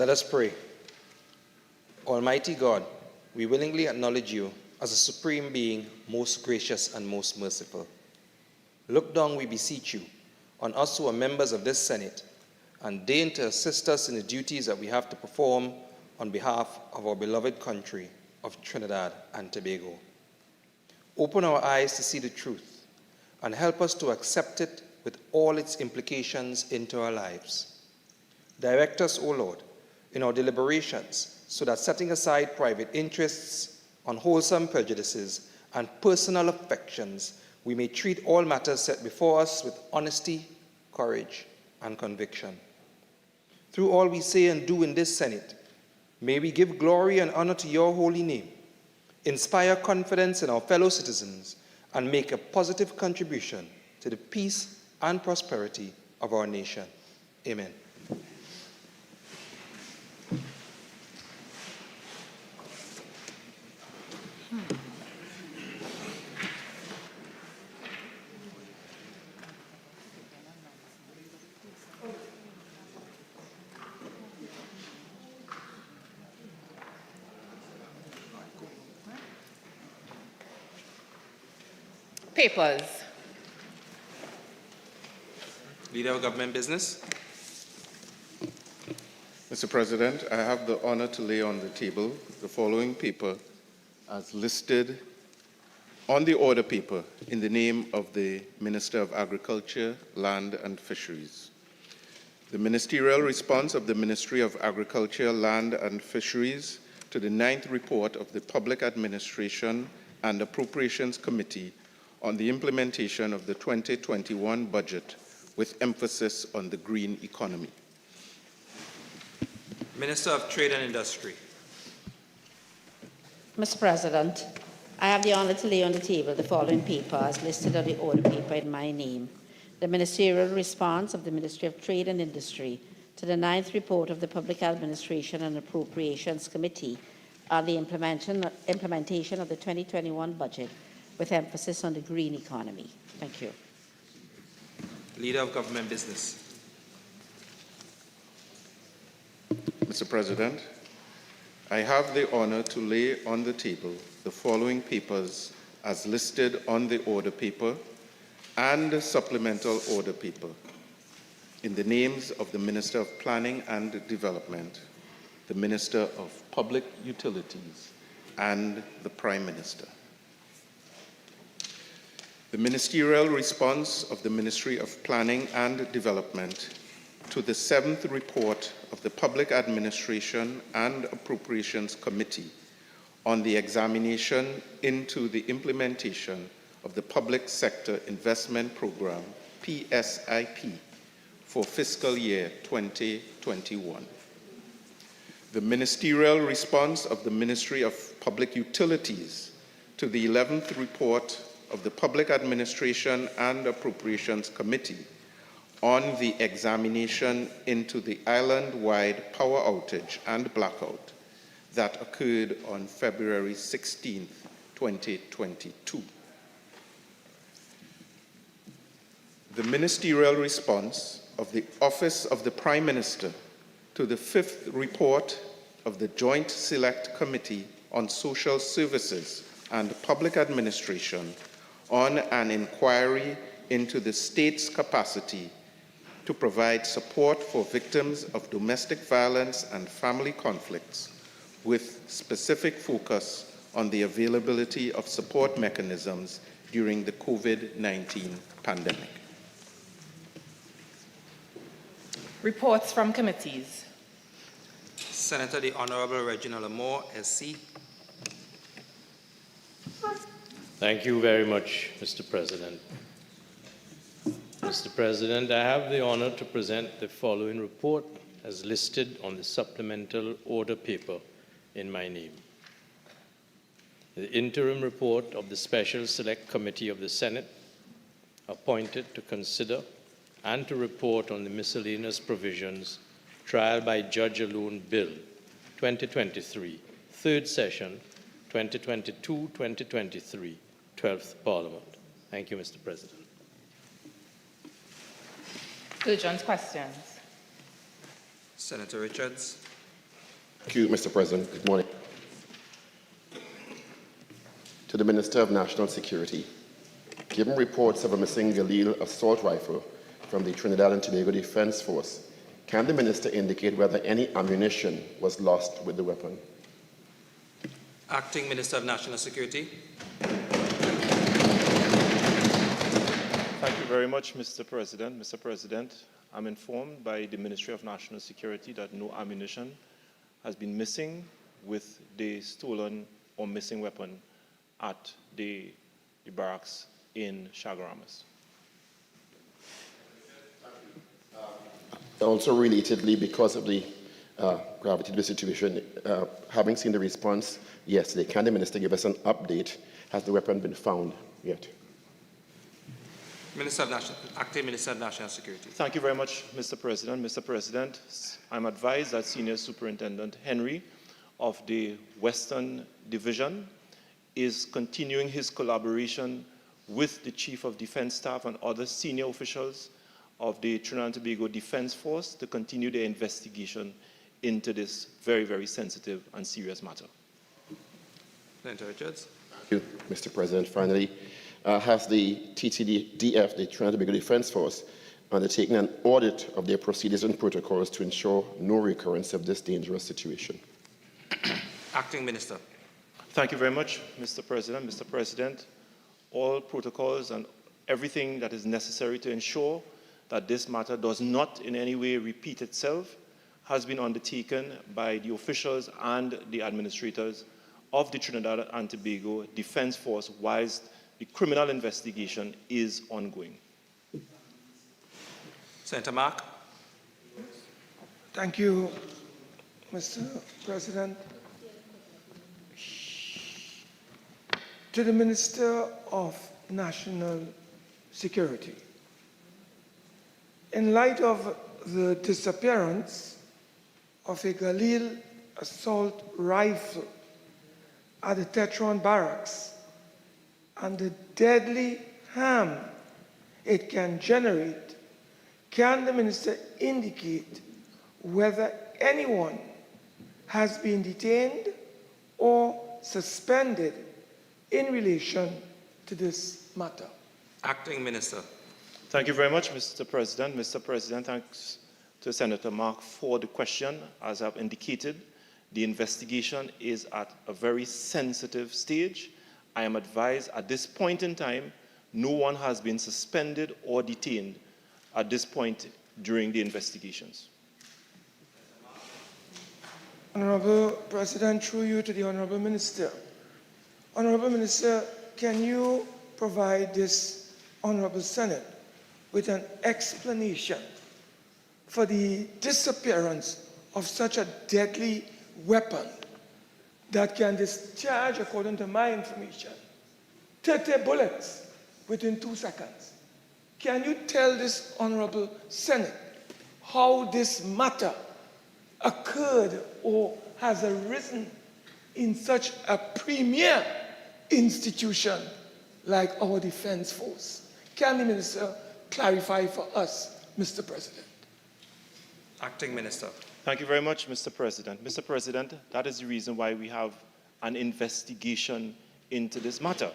Let us pray. Almighty God, we willingly acknowledge you as a supreme being, most gracious and most merciful. Look down, we beseech you, on us who are members of this Senate, and deign to assist us in the duties that we have to perform on behalf of our beloved country of Trinidad and Tobago. Open our eyes to see the truth and help us to accept it with all its implications into our lives. Direct us, O Lord, in our deliberations so that setting aside private interests, unwholesome prejudices, and personal affections, we may treat all matters set before us with honesty, courage, and conviction. Through all we say and do in this Senate, may we give glory and honor to your holy name, inspire confidence in our fellow citizens, and make a positive contribution to the peace and prosperity of our nation. Amen. Papers. Leader of Government Business. Mr. President, I have the honor to lay on the table the following paper as listed on the order paper in the name of the Minister of Agriculture, Land and Fisheries. The ministerial response of the Ministry of Agriculture, Land and Fisheries to the 9th report of the Public Administration and Appropriations Committee on the implementation of the 2021 budget with emphasis on the green economy. Minister of Trade and Industry. Mr. President, I have the honor to lay on the table the following paper as listed on the order paper in my name. The ministerial response of the Ministry of Trade and Industry to the 9th report of the Public Administration and Appropriations Committee on the implementation of the 2021 budget with emphasis on the green economy. Thank you. Leader of Government Business. Mr. President, I have the honor to lay on the table the following papers as listed on the order paper and the supplemental order paper in the names of the Minister of Planning and Development, the Minister of Public Utilities, and the Prime Minister. The ministerial response of the Ministry of Planning and Development to the 7th report of the Public Administration and Appropriations Committee on the examination into the implementation of the Public Sector Investment Program, PSIP, for fiscal year 2021. The ministerial response of the Ministry of Public Utilities to the 11th report of the Public Administration and Appropriations Committee on the examination into the island-wide power outage and blackout that occurred on February 16, 2022. The ministerial response of the Office of the Prime Minister to the 5th report of the Joint Select Committee on Social Services and Public Administration on an inquiry into the state's capacity to provide support for victims of domestic violence and family conflicts, with specific focus on the availability of support mechanisms during the COVID-19 pandemic. Reports from committees. Senator the Honorable Reginald Amor, SC. Thank you very much, Mr. President. Mr. President, I have the honor to present the following report as listed on the supplemental order paper in my name. The interim report of the Special Select Committee of the Senate, appointed to consider and to report on the miscellaneous provisions trial by judge alone bill 2023, third session, 2022-2023, 12th Parliament. Thank you, Mr. President. Urgent questions. Senator Richards. Thank you, Mr. President. Good morning. To the Minister of National Security, given reports of a missing Galil assault rifle from the Trinidad and Tobago Defence Force, can the Minister indicate whether any ammunition was lost with the weapon? Acting Minister of National Security. Thank you very much, Mr. President. Mr. President, I'm informed by the Ministry of National Security that no ammunition has been missing with the stolen or missing weapon at the barracks in Chaguaramas. Also relatedly, because of the gravity of the situation, having seen the response yesterday, can the Minister give us an update? Has the weapon been found yet? Acting Minister of National Security. Thank you very much, Mr. President. Mr. President, I'm advised that Senior Superintendent Henry of the Western Division is continuing his collaboration with the Chief of Defense Staff and other senior officials of the Trinidad and Tobago Defense Force to continue their investigation into this very, very sensitive and serious matter. Senator Richards. Thank you, Mr. President. Finally, has the TTDF, the Trinidad and Tobago Defense Force, undertaken an audit of their procedures and protocols to ensure no recurrence of this dangerous situation? Acting Minister. Thank you very much, Mr. President. Mr. President, all protocols and everything that is necessary to ensure that this matter does not in any way repeat itself has been undertaken by the officials and the administrators of the Trinidad and Tobago Defense Force whilst the criminal investigation is ongoing. Senator Mark. Thank you, Mr. President. To the Minister of National Security, in light of the disappearance of a Galil assault rifle at the Tetron barracks and the deadly harm it can generate, can the Minister indicate whether anyone has been detained or suspended in relation to this matter? Acting Minister. Thank you very much, Mr. President. Mr. President, thanks to Senator Mark for the question. As I've indicated, the investigation is at a very sensitive stage. I am advised at this point in time, no one has been suspended or detained at this point during the investigations. Honorable President, through you to the Honorable Minister. Honorable Minister, can you provide this Honorable Senate with an explanation for the disappearance of such a deadly weapon that can discharge, according to my information, 30 bullets within 2 seconds? Can you tell this Honorable Senate how this matter occurred or has arisen in such a premier institution like our Defense Force? Can the Minister clarify for us, Mr. President? Acting Minister. Thank you very much, Mr. President. Mr. President, that is the reason why we have an investigation into this matter.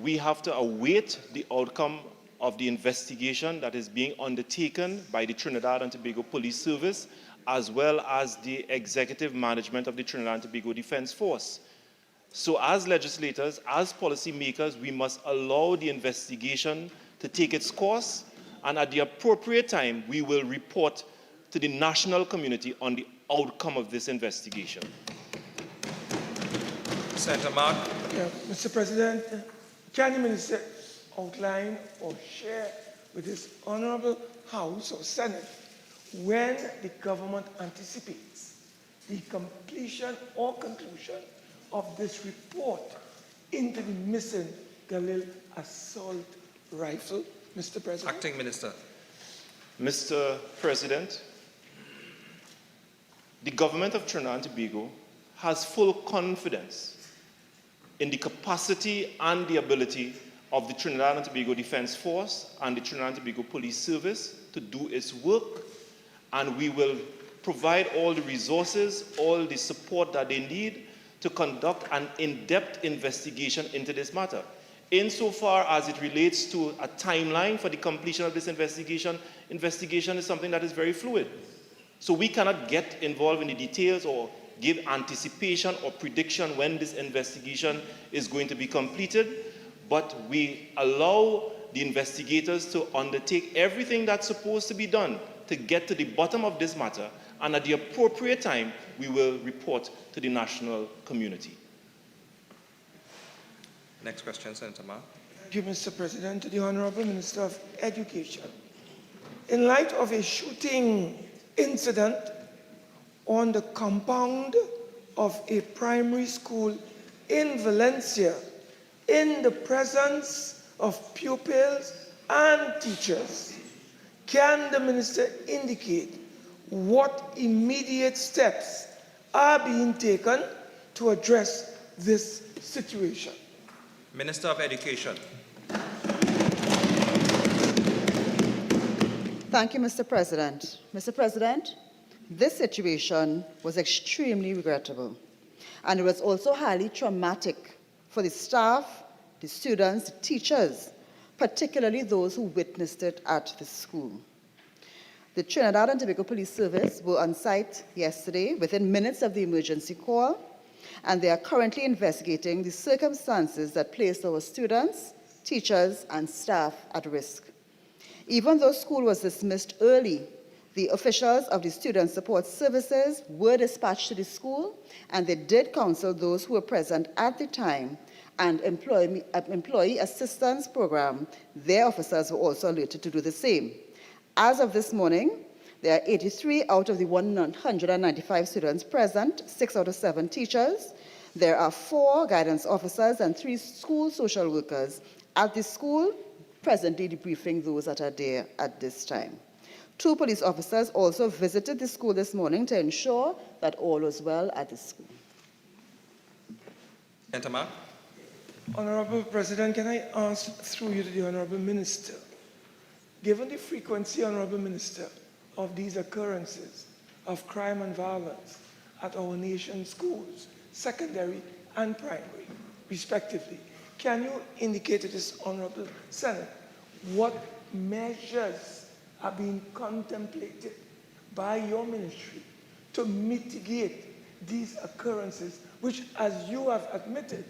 We have to await the outcome of the investigation that is being undertaken by the Trinidad and Tobago Police Service, as well as the executive management of the Trinidad and Tobago Defense Force. So as legislators, as policymakers, we must allow the investigation to take its course, and at the appropriate time, we will report to the national community on the outcome of this investigation. Senator Mark. Yeah, Mr. President, can the Minister outline or share with this Honorable House or Senate when the government anticipates the completion or conclusion of this report into the missing Galil assault rifle, Mr. President? Acting Minister. Mr. President, the government of Trinidad and Tobago has full confidence in the capacity and the ability of the Trinidad and Tobago Defense Force and the Trinidad and Tobago Police Service to do its work, and we will provide all the resources, all the support that they need to conduct an in-depth investigation into this matter. Insofar as it relates to a timeline for the completion of this investigation, investigation is something that is very fluid. So we cannot get involved in the details or give anticipation or prediction when this investigation is going to be completed, but we allow the investigators to undertake everything that's supposed to be done to get to the bottom of this matter, and at the appropriate time, we will report to the national community. Next question, Senator Ma. Thank you, Mr. President. To the Honorable Minister of Education. In light of a shooting incident on the compound of a primary school in Valencia, in the presence of pupils and teachers, can the minister indicate what immediate steps are being taken to address this situation? Minister of Education. Thank you, Mr. President. Mr. President, this situation was extremely regrettable, and it was also highly traumatic for the staff, the students, the teachers, particularly those who witnessed it at the school. The Trinidad and Tobago Police Service were on site yesterday within minutes of the emergency call, and they are currently investigating the circumstances that placed our students, teachers, and staff at risk. Even though school was dismissed early, the officials of the Student Support Services were dispatched to the school, and they did counsel those who were present at the time, and Employee Assistance Program, their officers were also alerted to do the same. As of this morning, there are 83 out of the 195 students present, 6 out of 7 teachers. There are 4 guidance officers and 3 school social workers at the school, presently debriefing those that are there at this time. 2 police officers also visited the school this morning to ensure that all was well at the school. Senator Ma. Honorable President, can I ask through you to the Honorable Minister, given the frequency, Honorable Minister, of these occurrences of crime and violence at our nation's schools, secondary and primary, respectively, can you indicate to this Honorable Senate what measures are being contemplated by your ministry to mitigate these occurrences, which, as you have admitted,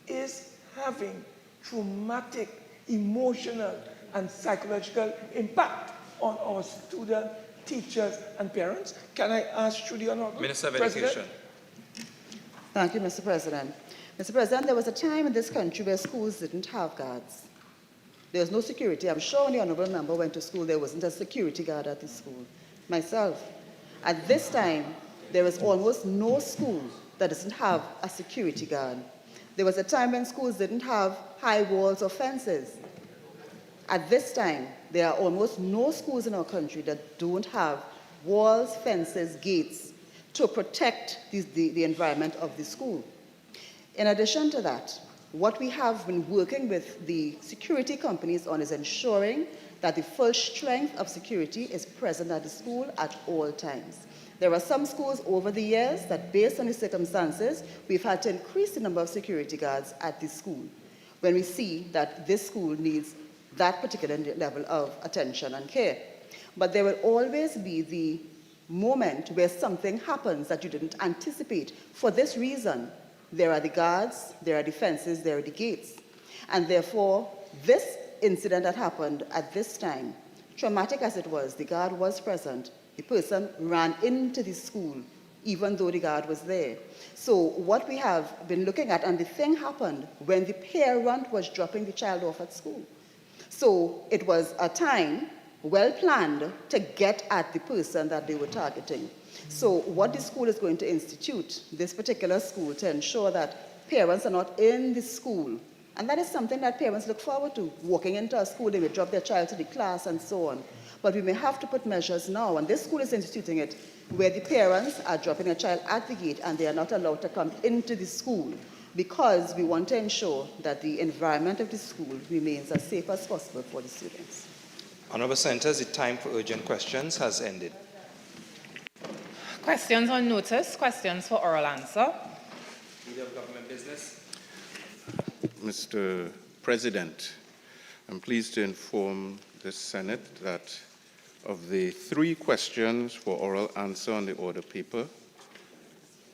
is having traumatic, emotional, and psychological impact on our students, teachers, and parents? Can I ask through the Honorable Minister of President? Education. Thank you, Mr. President. Mr. President, there was a time in this country where schools didn't have guards. There was no security. I'm sure when the honorable member went to school, there wasn't a security guard at the school. Myself, at this time, there is almost no school that doesn't have a security guard. There was a time when schools didn't have high walls or fences. At this time, there are almost no schools in our country that don't have walls, fences, gates to protect the environment of the school. In addition to that, what we have been working with the security companies on is ensuring that the full strength of security is present at the school at all times. There are some schools over the years that, based on the circumstances, we've had to increase the number of security guards at the school when we see that this school needs that particular level of attention and care. But there will always be the moment where something happens that you didn't anticipate. For this reason, there are the guards, there are the fences, there are the gates. And therefore, this incident that happened at this time, traumatic as it was, the guard was present. The person ran into the school, even though the guard was there. So what we have been looking at, and the thing happened when the parent was dropping the child off at school. So it was a time well planned to get at the person that they were targeting. So what the school is going to institute, this particular school, to ensure that parents are not in the school. And that is something that parents look forward to. Walking into a school, they may drop their child to the class and so on. But we may have to put measures now, and this school is instituting it, where the parents are dropping a child at the gate and they are not allowed to come into the school, because we want to ensure that the environment of the school remains as safe as possible for the students. Honourable Senators, the time for urgent questions has ended. Questions on notice, questions for oral answer. Leader of Government Business. Mr. President, I'm pleased to inform the Senate that of the 3 questions for oral answer on the order paper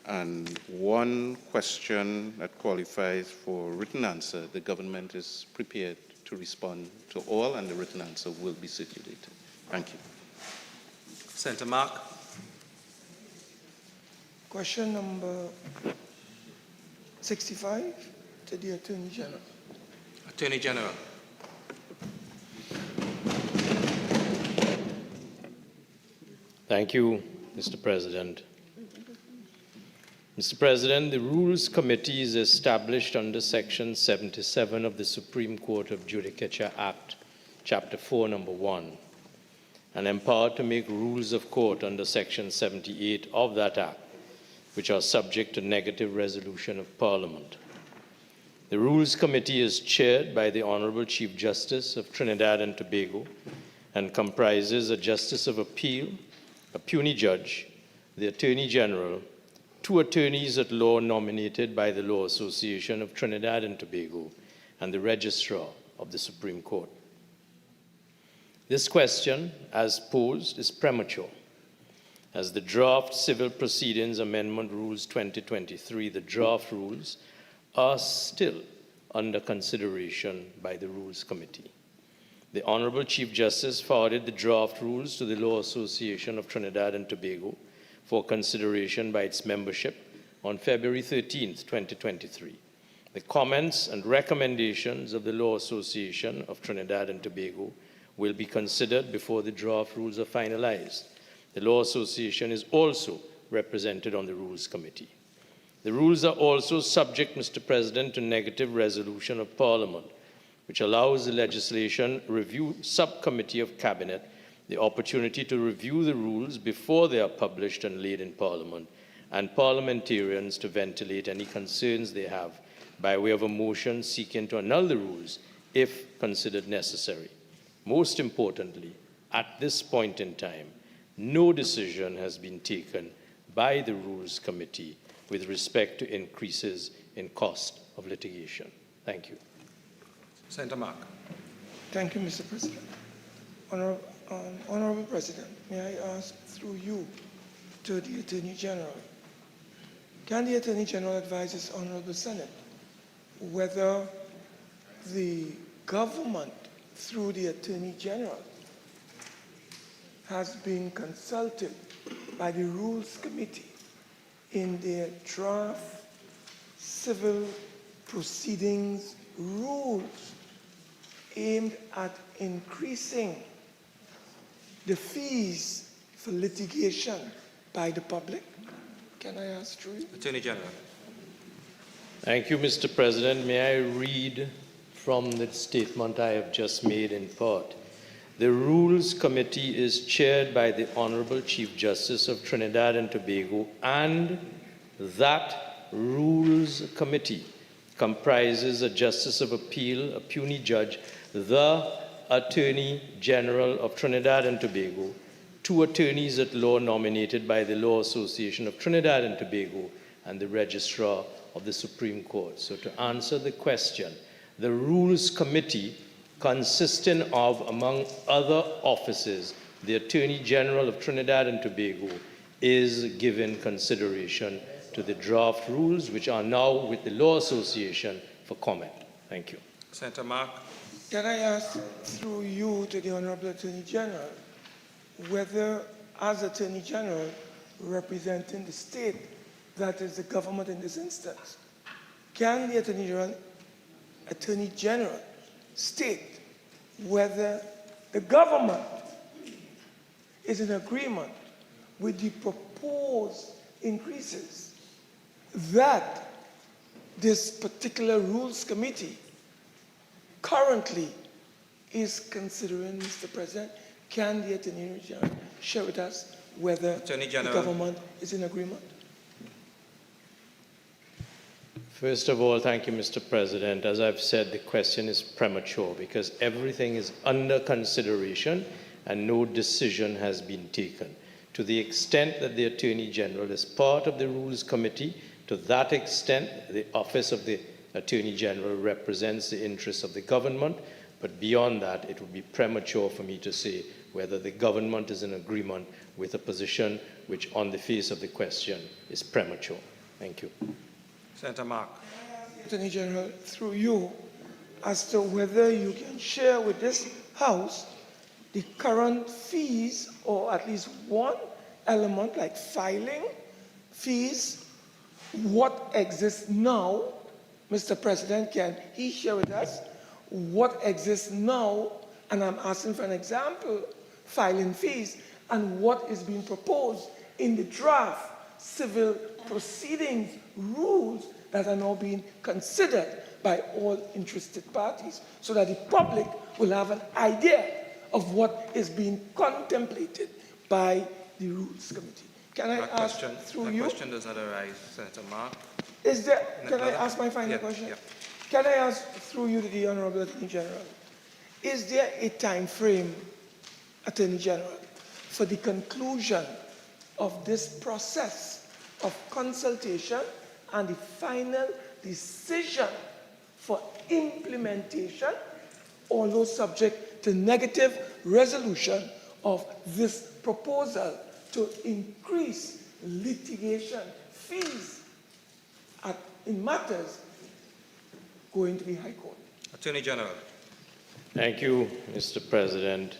and 1 question that qualifies for written answer, the government is prepared to respond to all, and the written answer will be circulated. Thank you. Senator Mark. Question number 65 to the Attorney General. Attorney General. Thank you, Mr. President. Mr. President, the Rules Committee is established under Section 77 of the Supreme Court of Judicature Act, Chapter 4, Number 1, and empowered to make rules of court under Section 78 of that Act, which are subject to negative resolution of Parliament. The Rules Committee is chaired by the Honorable Chief Justice of Trinidad and Tobago and comprises a Justice of Appeal, a puisne judge, the Attorney General, 2 attorneys at law nominated by the Law Association of Trinidad and Tobago, and the Registrar of the Supreme Court. This question, as posed, is premature, as the Draft Civil Proceedings Amendment Rules 2023, the draft rules, are still under consideration by the Rules Committee. The Honorable Chief Justice forwarded the draft rules to the Law Association of Trinidad and Tobago for consideration by its membership on February 13, 2023. The comments and recommendations of the Law Association of Trinidad and Tobago will be considered before the draft rules are finalized. The Law Association is also represented on the Rules Committee. The rules are also subject, Mr. President, to negative resolution of Parliament, which allows the Legislation Review Subcommittee of Cabinet the opportunity to review the rules before they are published and laid in Parliament, and parliamentarians to ventilate any concerns they have by way of a motion seeking to annul the rules if considered necessary. Most importantly, at this point in time, no decision has been taken by the Rules Committee with respect to increases in cost of litigation. Thank you. Senator Mark. Thank you, Mr. President. Honorable President, may I ask through you to the Attorney General, can the Attorney General advise this Honorable Senate whether the government through the Attorney General has been consulted by the Rules Committee in their draft civil proceedings rules aimed at increasing the fees for litigation by the public? Can I ask through you? Attorney General. Thank you, Mr. President. May I read from the statement I have just made in part? The Rules Committee is chaired by the Honorable Chief Justice of Trinidad and Tobago, and that Rules Committee comprises a Justice of Appeal, a puisne judge, the Attorney General of Trinidad and Tobago, 2 attorneys at law nominated by the Law Association of Trinidad and Tobago, and the Registrar of the Supreme Court. So to answer the question, the Rules Committee, consisting of, among other offices, the Attorney General of Trinidad and Tobago, is given consideration to the draft rules, which are now with the Law Association for comment. Thank you. Senator Mark. Can I ask through you to the Honorable Attorney General whether, as Attorney General representing the state, that is the government in this instance, can the Attorney General state whether the government is in agreement with the proposed increases that this particular Rules Committee currently is considering, Mr. President? Can the Attorney General share with us whether the government is in agreement? First of all, thank you, Mr. President. As I've said, the question is premature because everything is under consideration and no decision has been taken. To the extent that the Attorney General is part of the Rules Committee, to that extent, the Office of the Attorney General represents the interests of the government, but beyond that, it would be premature for me to say whether the government is in agreement with a position which, on the face of the question, is premature. Thank you. Senator Mark. Attorney General, through you, as to whether you can share with this House the current fees, or at least one element like filing fees, what exists now. Mr. President, can he share with us what exists now? And I'm asking for an example, filing fees, and what is being proposed in the draft civil proceedings rules that are now being considered by all interested parties, so that the public will have an idea of what is being contemplated by the Rules Committee. Can I ask through you? The question does not arise, Senator Mark. Is there, can I ask my final Yeah, question? yeah. Can I ask through you to the Honorable Attorney General, is there a time frame, Attorney General, for the conclusion of this process of consultation and the final decision for implementation, although subject to negative resolution of this proposal to increase litigation fees in matters going to the High Court? Attorney General. Thank you, Mr. President.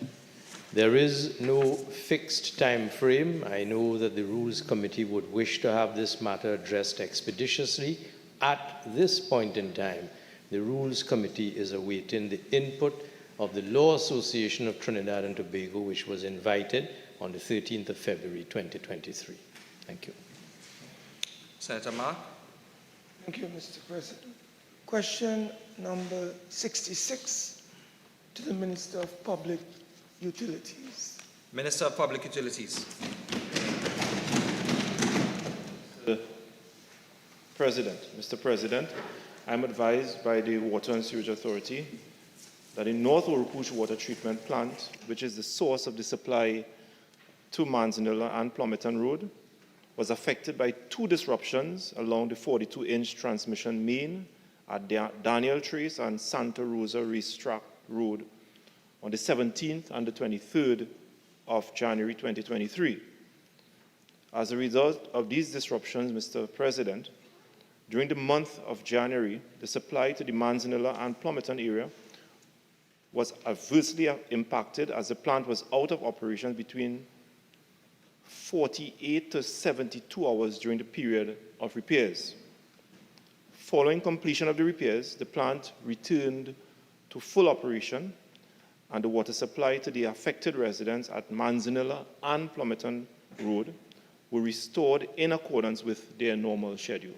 There is no fixed time frame. I know that the Rules Committee would wish to have this matter addressed expeditiously. At this point in time, the Rules Committee is awaiting the input of the Law Association of Trinidad and Tobago, which was invited on the 13th of February, 2023. Thank you. Senator Mark. Thank you, Mr. President. Question number 66 to the Minister of Public Utilities. Minister of Public Utilities. Mr. President, I'm advised by the Water and Sewage Authority that the North Orupush Water Treatment Plant, which is the source of the supply to Manzanilla and Plomiton Road, was affected by two disruptions along the 42-inch transmission main at Daniel Trace and Santa Rosa Racetrack Road on the 17th and the 23rd of January 2023. As a result of these disruptions, Mr. President, during the month of January, the supply to the Manzanilla and Plomiton area was adversely impacted as the plant was out of operation between 48 to 72 hours during the period of repairs. Following completion of the repairs, the plant returned to full operation and the water supply to the affected residents at Manzanilla and Plomiton Road were restored in accordance with their normal schedule.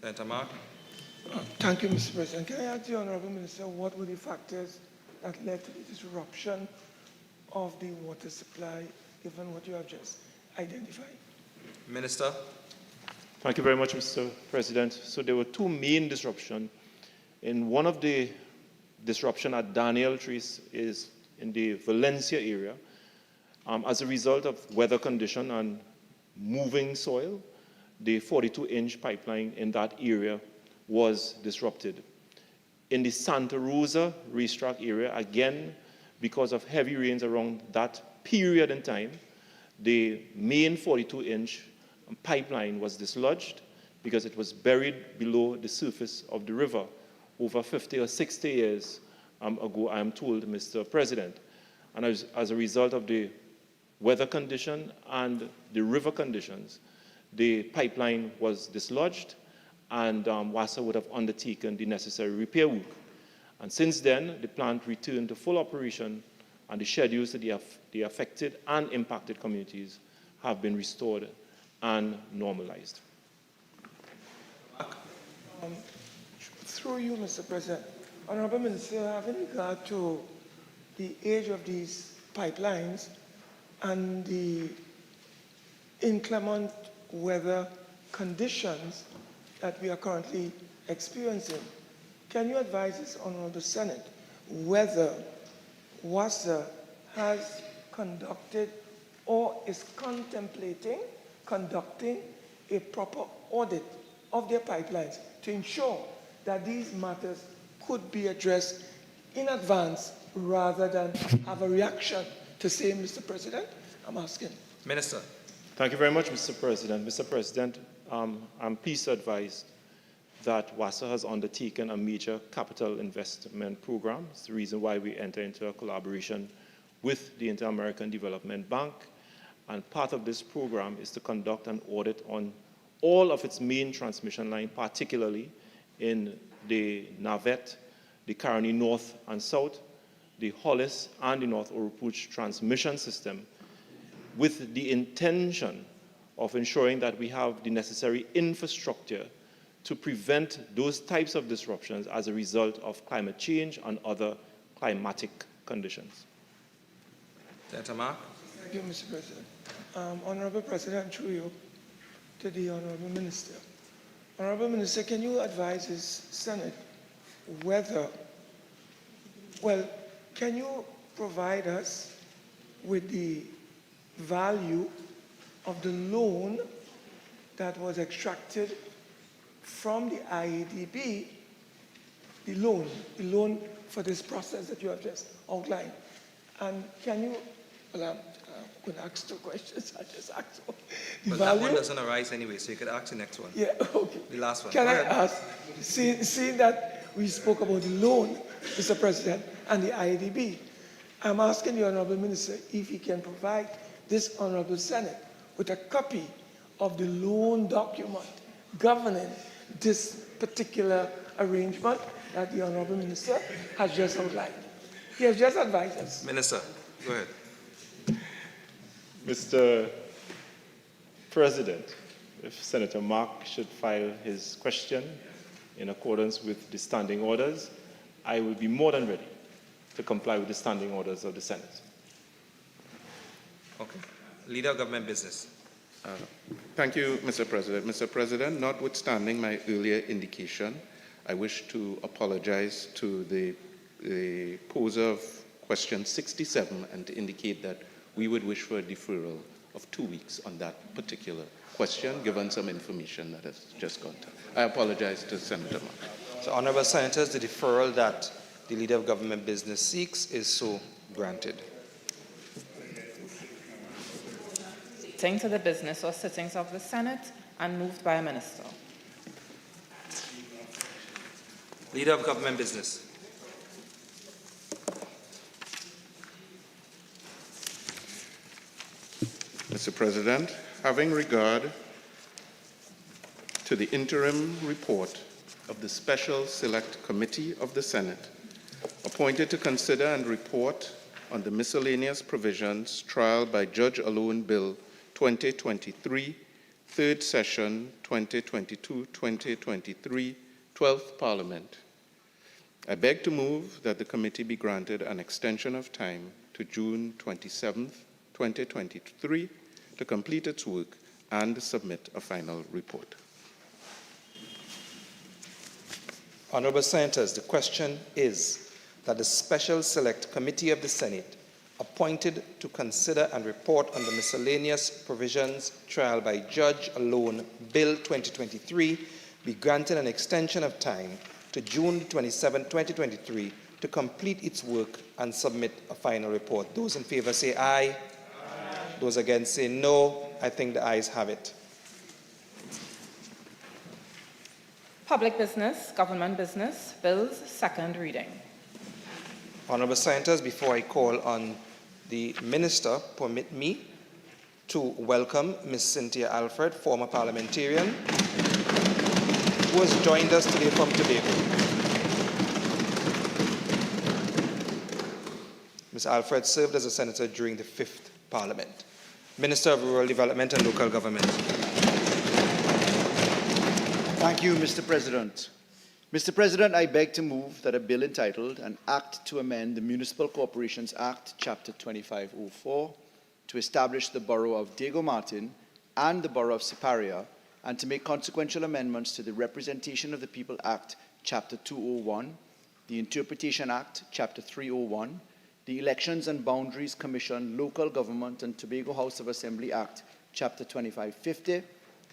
Senator Mark. Thank you, Mr. President. Can I ask the Honorable Minister what were the factors that led to the disruption of the water supply, given what you have just identified? Minister. Thank you very much, Mr. President. So there were two main disruptions. In one of the disruption at Daniel Trace is in the Valencia area. As a result of weather condition and moving soil, the 42-inch pipeline in that area was disrupted. In the Santa Rosa racetrack area, again, because of heavy rains around that period in time, the main 42-inch pipeline was dislodged because it was buried below the surface of the river over 50 or 60 years ago, I am told, Mr. President. And as a result of the weather condition and the river conditions, the pipeline was dislodged and WASA would have undertaken the necessary repair work. And since then, the plant returned to full operation and the schedules to the affected and impacted communities have been restored and normalized. Through you, Mr. President, Honorable Minister, having regard to the age of these pipelines and the inclement weather conditions that we are currently experiencing, can you advise this Honorable Senate whether WASA has conducted or is contemplating conducting a proper audit of their pipelines to ensure that these matters could be addressed in advance rather than have a reaction to say, Mr. President, I'm asking. Minister. Thank you very much, Mr. President. Mr. President, I'm pleased to advise that WASA has undertaken a major capital investment program. It's the reason why we enter into a collaboration with the Inter-American Development Bank. And part of this program is to conduct an audit on all of its main transmission lines, particularly in the Navet, the Caroni North and South, the Hollis, and the North Oropouche transmission system, with the intention of ensuring that we have the necessary infrastructure to prevent those types of disruptions as a result of climate change and other climatic conditions. Senator Mark. Thank you, Mr. President. Honorable President, through you to the Honorable Minister. Honorable Minister, can you advise his Senate whether, well, can you provide us with the value of the loan that was extracted from the IADB, the loan for this process that you have just outlined? And can you, well, I'm going to ask two questions. I just asked one. Well, that one doesn't arise anyway, so you could ask the next one. Yeah, okay. The last one. Can I ask, seeing that we spoke about the loan, Mr. President, and the IADB, I'm asking the Honorable Minister if he can provide this Honorable Senate with a copy of the loan document governing this particular arrangement that the Honorable Minister has just outlined. He has just advised us. Minister, go ahead. Mr. President, if Senator Mark should file his question in accordance with the standing orders, I will be more than ready to comply with the standing orders of the Senate. Okay. Leader of Government Business. Thank you, Mr. President. Mr. President, notwithstanding my earlier indication, I wish to apologize to the poser of question 67 and to indicate that we would wish for a deferral of 2 weeks on that particular question, given some information that has just gone through. I apologize to Senator Mark. So, Honorable Senators, the deferral that the Leader of Government Business seeks is so granted. Sitting to the business or sittings of the Senate and moved by a minister. Leader of Government Business. Mr. President, having regard to the interim report of the Special Select Committee of the Senate, appointed to consider and report on the miscellaneous provisions trial by Judge Alone Bill 2023, third session 2022-2023, 12th Parliament. I beg to move that the committee be granted an extension of time to June 27th, 2023 to complete its work and submit a final report. Honorable Senators, the question is that the Special Select Committee of the Senate, appointed to consider and report on the miscellaneous provisions trial by Judge Alone Bill 2023, be granted an extension of time to June 27, 2023 to complete its work and submit a final report. Those in favor say aye. Those against say no. I think the ayes have it. Public business, government business, bills, second reading. Honorable Senators, before I call on the Minister, permit me to welcome Ms. Cynthia Alfred, former parliamentarian, who has joined us today from Tobago. Ms. Alfred served as a senator during the 5th Parliament. Minister of Rural Development and Local Government. Thank you, Mr. President. Mr. President, I beg to move that a bill entitled An Act to Amend the Municipal Corporations Act, Chapter 2504, to establish the Borough of Diego Martin and the Borough of Siparia, and to make consequential amendments to the Representation of the People Act, Chapter 201, the Interpretation Act, Chapter 301, the Elections and Boundaries Commission Local Government and Tobago House of Assembly Act, Chapter 2550,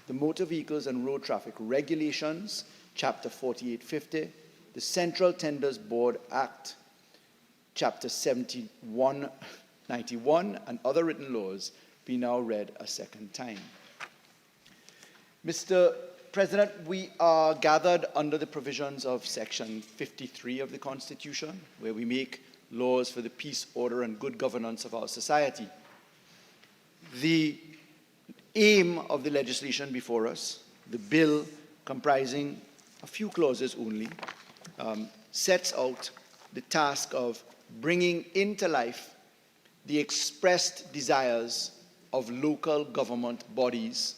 the Motor Vehicles and Road Traffic Regulations, Chapter 4850, the Central Tenders Board Act, Chapter 7191, and other written laws be now read a second time. Mr. President, we are gathered under the provisions of Section 53 of the Constitution, where we make laws for the peace, order, and good governance of our society. The aim of the legislation before us, the bill comprising a few clauses only, sets out the task of bringing into life the expressed desires of local government bodies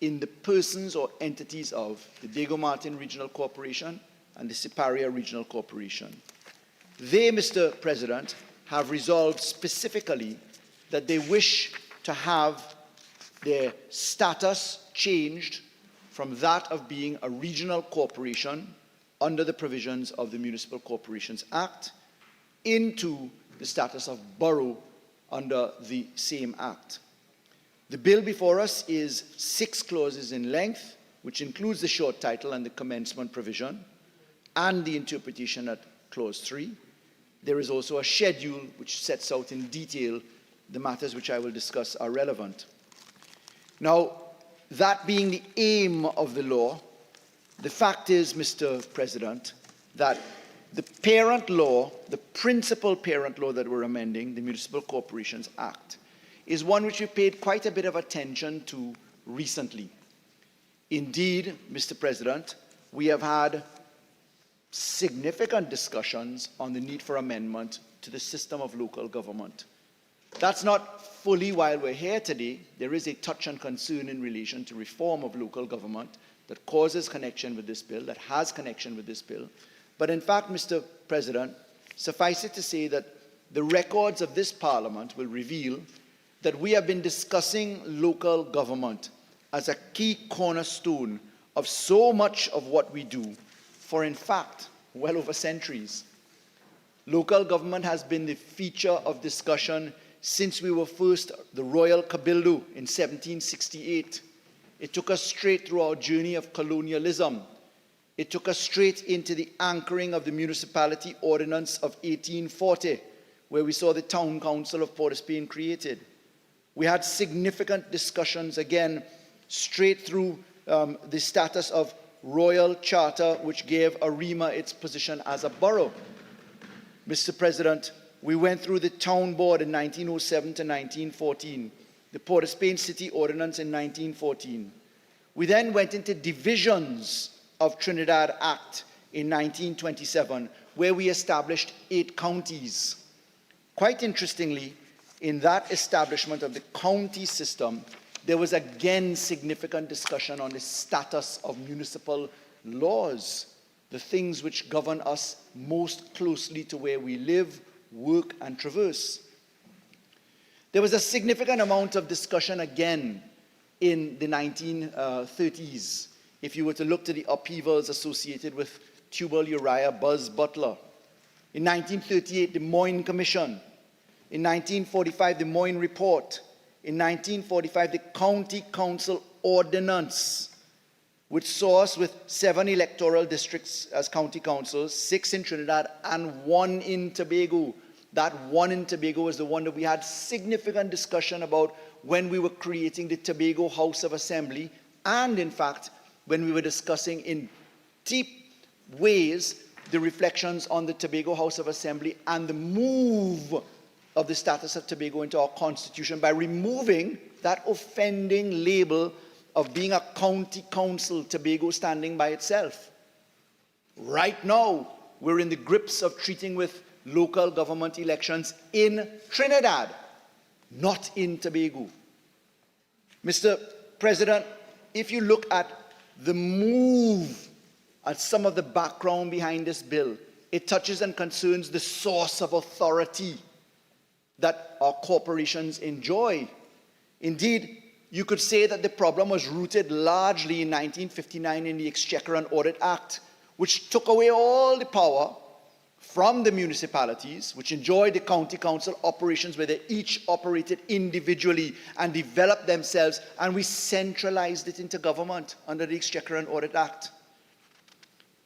in the persons or entities of the Diego Martin Regional Corporation and the Siparia Regional Corporation. They, Mr. President, have resolved specifically that they wish to have their status changed from that of being a regional corporation under the provisions of the Municipal Corporations Act into the status of borough under the same act. The bill before us is 6 clauses in length, which includes the short title and the commencement provision, and the interpretation at Clause 3. There is also a schedule which sets out in detail the matters which I will discuss are relevant. Now, that being the aim of the law, the fact is, Mr. President, that the parent law, the principal parent law that we're amending, the Municipal Corporations Act, is one which we paid quite a bit of attention to recently. Indeed, Mr. President, we have had significant discussions on the need for amendment to the system of local government. That's not fully why we're here today. There is a touch and concern in relation to reform of local government that causes connection with this bill, that has connection with this bill. But in fact, Mr. President, suffice it to say that the records of this Parliament will reveal that we have been discussing local government as a key cornerstone of so much of what we do for, in fact, well over centuries. Local government has been the feature of discussion since we were first the Royal Cabildo in 1768. It took us straight through our journey of colonialism. It took us straight into the anchoring of the Municipality Ordinance of 1840, where we saw the Town Council of Port of Spain created. We had significant discussions, again, straight through the status of Royal Charter, which gave Arima its position as a borough. Mr. President, we went through the Town Board in 1907 to 1914, the Port of Spain City Ordinance in 1914. We then went into divisions of Trinidad Act in 1927, where we established 8 counties. Quite interestingly, in that establishment of the county system, there was again significant discussion on the status of municipal laws, the things which govern us most closely to where we live, work, and traverse. There was a significant amount of discussion again in the 1930s. If you were to look to the upheavals associated with Tubal Uriah Buzz Butler. In 1938, the Moyne Commission. In 1945, the Moyne Report. In 1945, the County Council Ordinance, which saw us with 7 electoral districts as county councils, 6 in Trinidad and 1 in Tobago. That 1 in Tobago was the one that we had significant discussion about when we were creating the Tobago House of Assembly, and in fact, when we were discussing in deep ways the reflections on the Tobago House of Assembly and the move of the status of Tobago into our constitution by removing that offending label of being a county council, Tobago standing by itself. Right now, we're in the grips of treating with local government elections in Trinidad, not in Tobago. Mr. President, if you look at the move and some of the background behind this bill, it touches and concerns the source of authority that our corporations enjoy. Indeed, you could say that the problem was rooted largely in 1959 in the Exchequer and Audit Act, which took away all the power from the municipalities, which enjoy the county council operations where they each operated individually and developed themselves, and we centralized it into government under the Exchequer and Audit Act.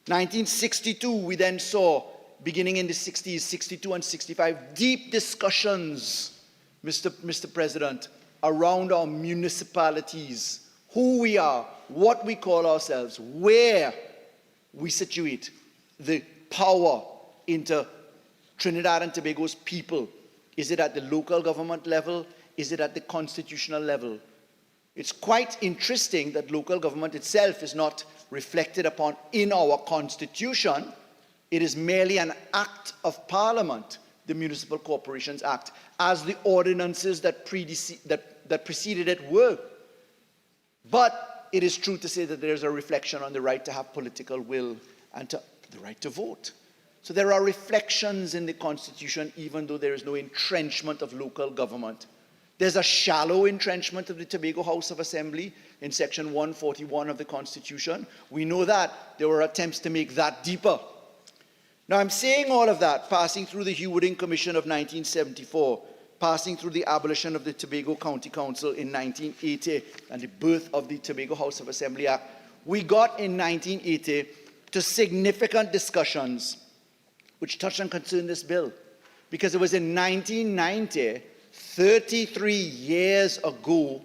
1962, we then saw, beginning in the 60s, 62 and 65, deep discussions, Mr. President, around our municipalities, who we are, what we call ourselves, where we situate the power into Trinidad and Tobago's people. Is it at the local government level? Is it at the constitutional level? It's quite interesting that local government itself is not reflected upon in our constitution. It is merely an act of parliament, the Municipal Corporations Act, as the ordinances that preceded it were. But it is true to say that there is a reflection on the right to have political will and to the right to vote. So there are reflections in the Constitution, even though there is no entrenchment of local government. There's a shallow entrenchment of the Tobago House of Assembly in Section 141 of the Constitution. We know that. There were attempts to make that deeper. Now, I'm saying all of that, passing through the Hewarding Commission of 1974, passing through the abolition of the Tobago County Council in 1980, and the birth of the Tobago House of Assembly Act. We got in 1980 to significant discussions which touched and concerned this bill, because it was in 1990, 33 years ago,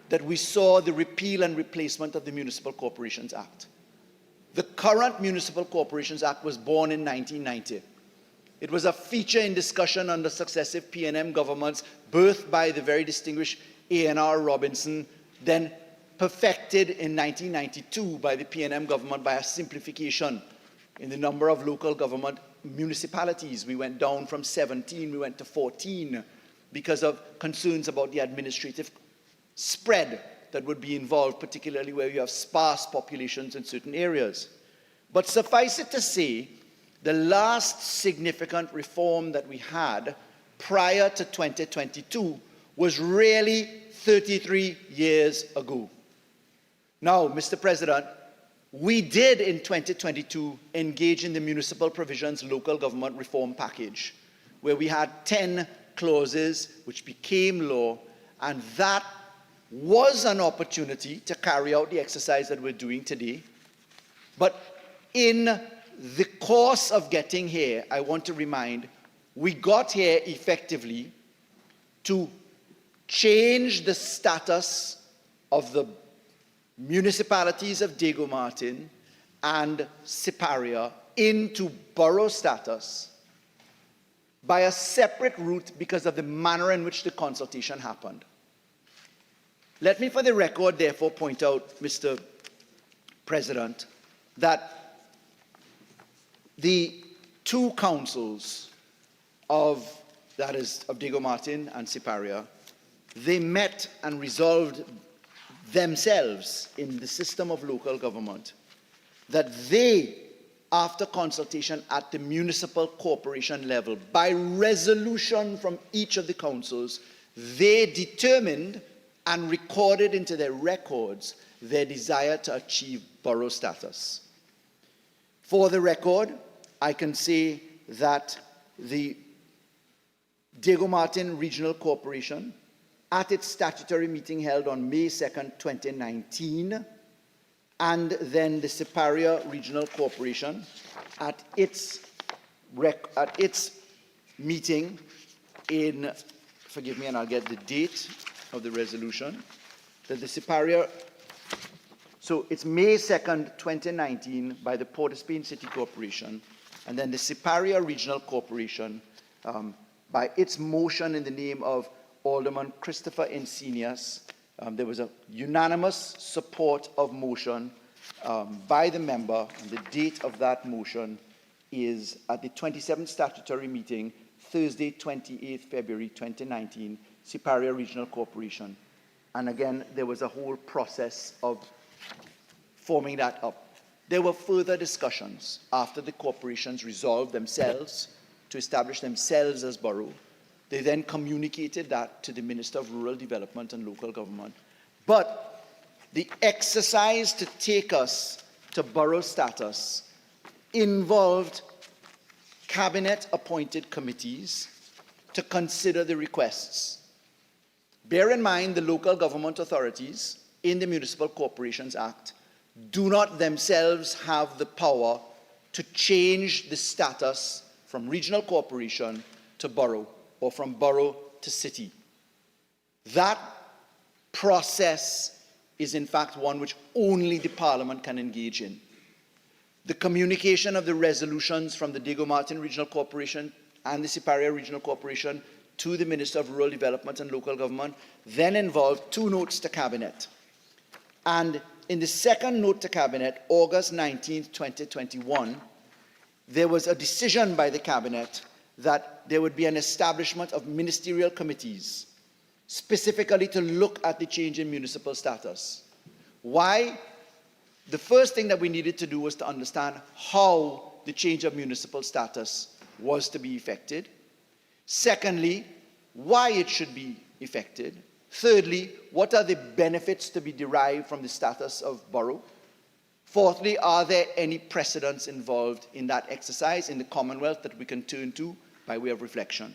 that we saw the repeal and replacement of the Municipal Corporations Act. The current Municipal Corporations Act was born in 1990. It was a feature in discussion under successive P&M governments, birthed by the very distinguished A.N.R. Robinson, then perfected in 1992 by the P&M government by a simplification in the number of local government municipalities. We went down from 17, we went to 14, because of concerns about the administrative spread that would be involved, particularly where you have sparse populations in certain areas. But suffice it to say, the last significant reform that we had prior to 2022 was really 33 years ago. Now, Mr. President, we did in 2022 engage in the Municipal Provisions Local Government Reform Package, where we had 10 clauses which became law, and that was an opportunity to carry out the exercise that we're doing today. But in the course of getting here, I want to remind, we got here effectively to change the status of the municipalities of Diego Martin and Siparia into borough status by a separate route because of the manner in which the consultation happened. Let me, for the record, therefore, point out, Mr. President, that the two councils of Diego Martin and Siparia, they met and resolved themselves in the system of local government that they, after consultation at the municipal corporation level, by resolution from each of the councils, they determined and recorded into their records their desire to achieve borough status. For the record, I can say that the Diego Martin Regional Corporation, at its statutory meeting held on May 2nd, 2019, and then the Siparia Regional Corporation at its meeting in, forgive me and I'll get the date of the resolution, that the Siparia, so it's May 2nd, 2019 by the Port of Spain City Corporation, and then the Siparia Regional Corporation by its motion in the name of Alderman Christopher Encinias. There was a unanimous support of motion by the member, and the date of that motion is at the 27th statutory meeting, Thursday, 28th February 2019, Siparia Regional Corporation. And again, there was a whole process of forming that up. There were further discussions after the corporations resolved themselves to establish themselves as borough. They then communicated that to the Minister of Rural Development and Local Government. But the exercise to take us to borough status involved cabinet-appointed committees to consider the requests. Bear in mind the local government authorities in the Municipal Corporations Act do not themselves have the power to change the status from regional corporation to borough or from borough to city. That process is in fact one which only the Parliament can engage in. The communication of the resolutions from the Diego Martin Regional Corporation and the Siparia Regional Corporation to the Minister of Rural Development and Local Government then involved 2 notes to Cabinet. And in the second note to Cabinet, August 19, 2021, there was a decision by the Cabinet that there would be an establishment of ministerial committees specifically to look at the change in municipal status. Why? The first thing that we needed to do was to understand how the change of municipal status was to be effected. Secondly, why it should be effected. Thirdly, what are the benefits to be derived from the status of borough? Fourthly, are there any precedents involved in that exercise in the Commonwealth that we can turn to by way of reflection?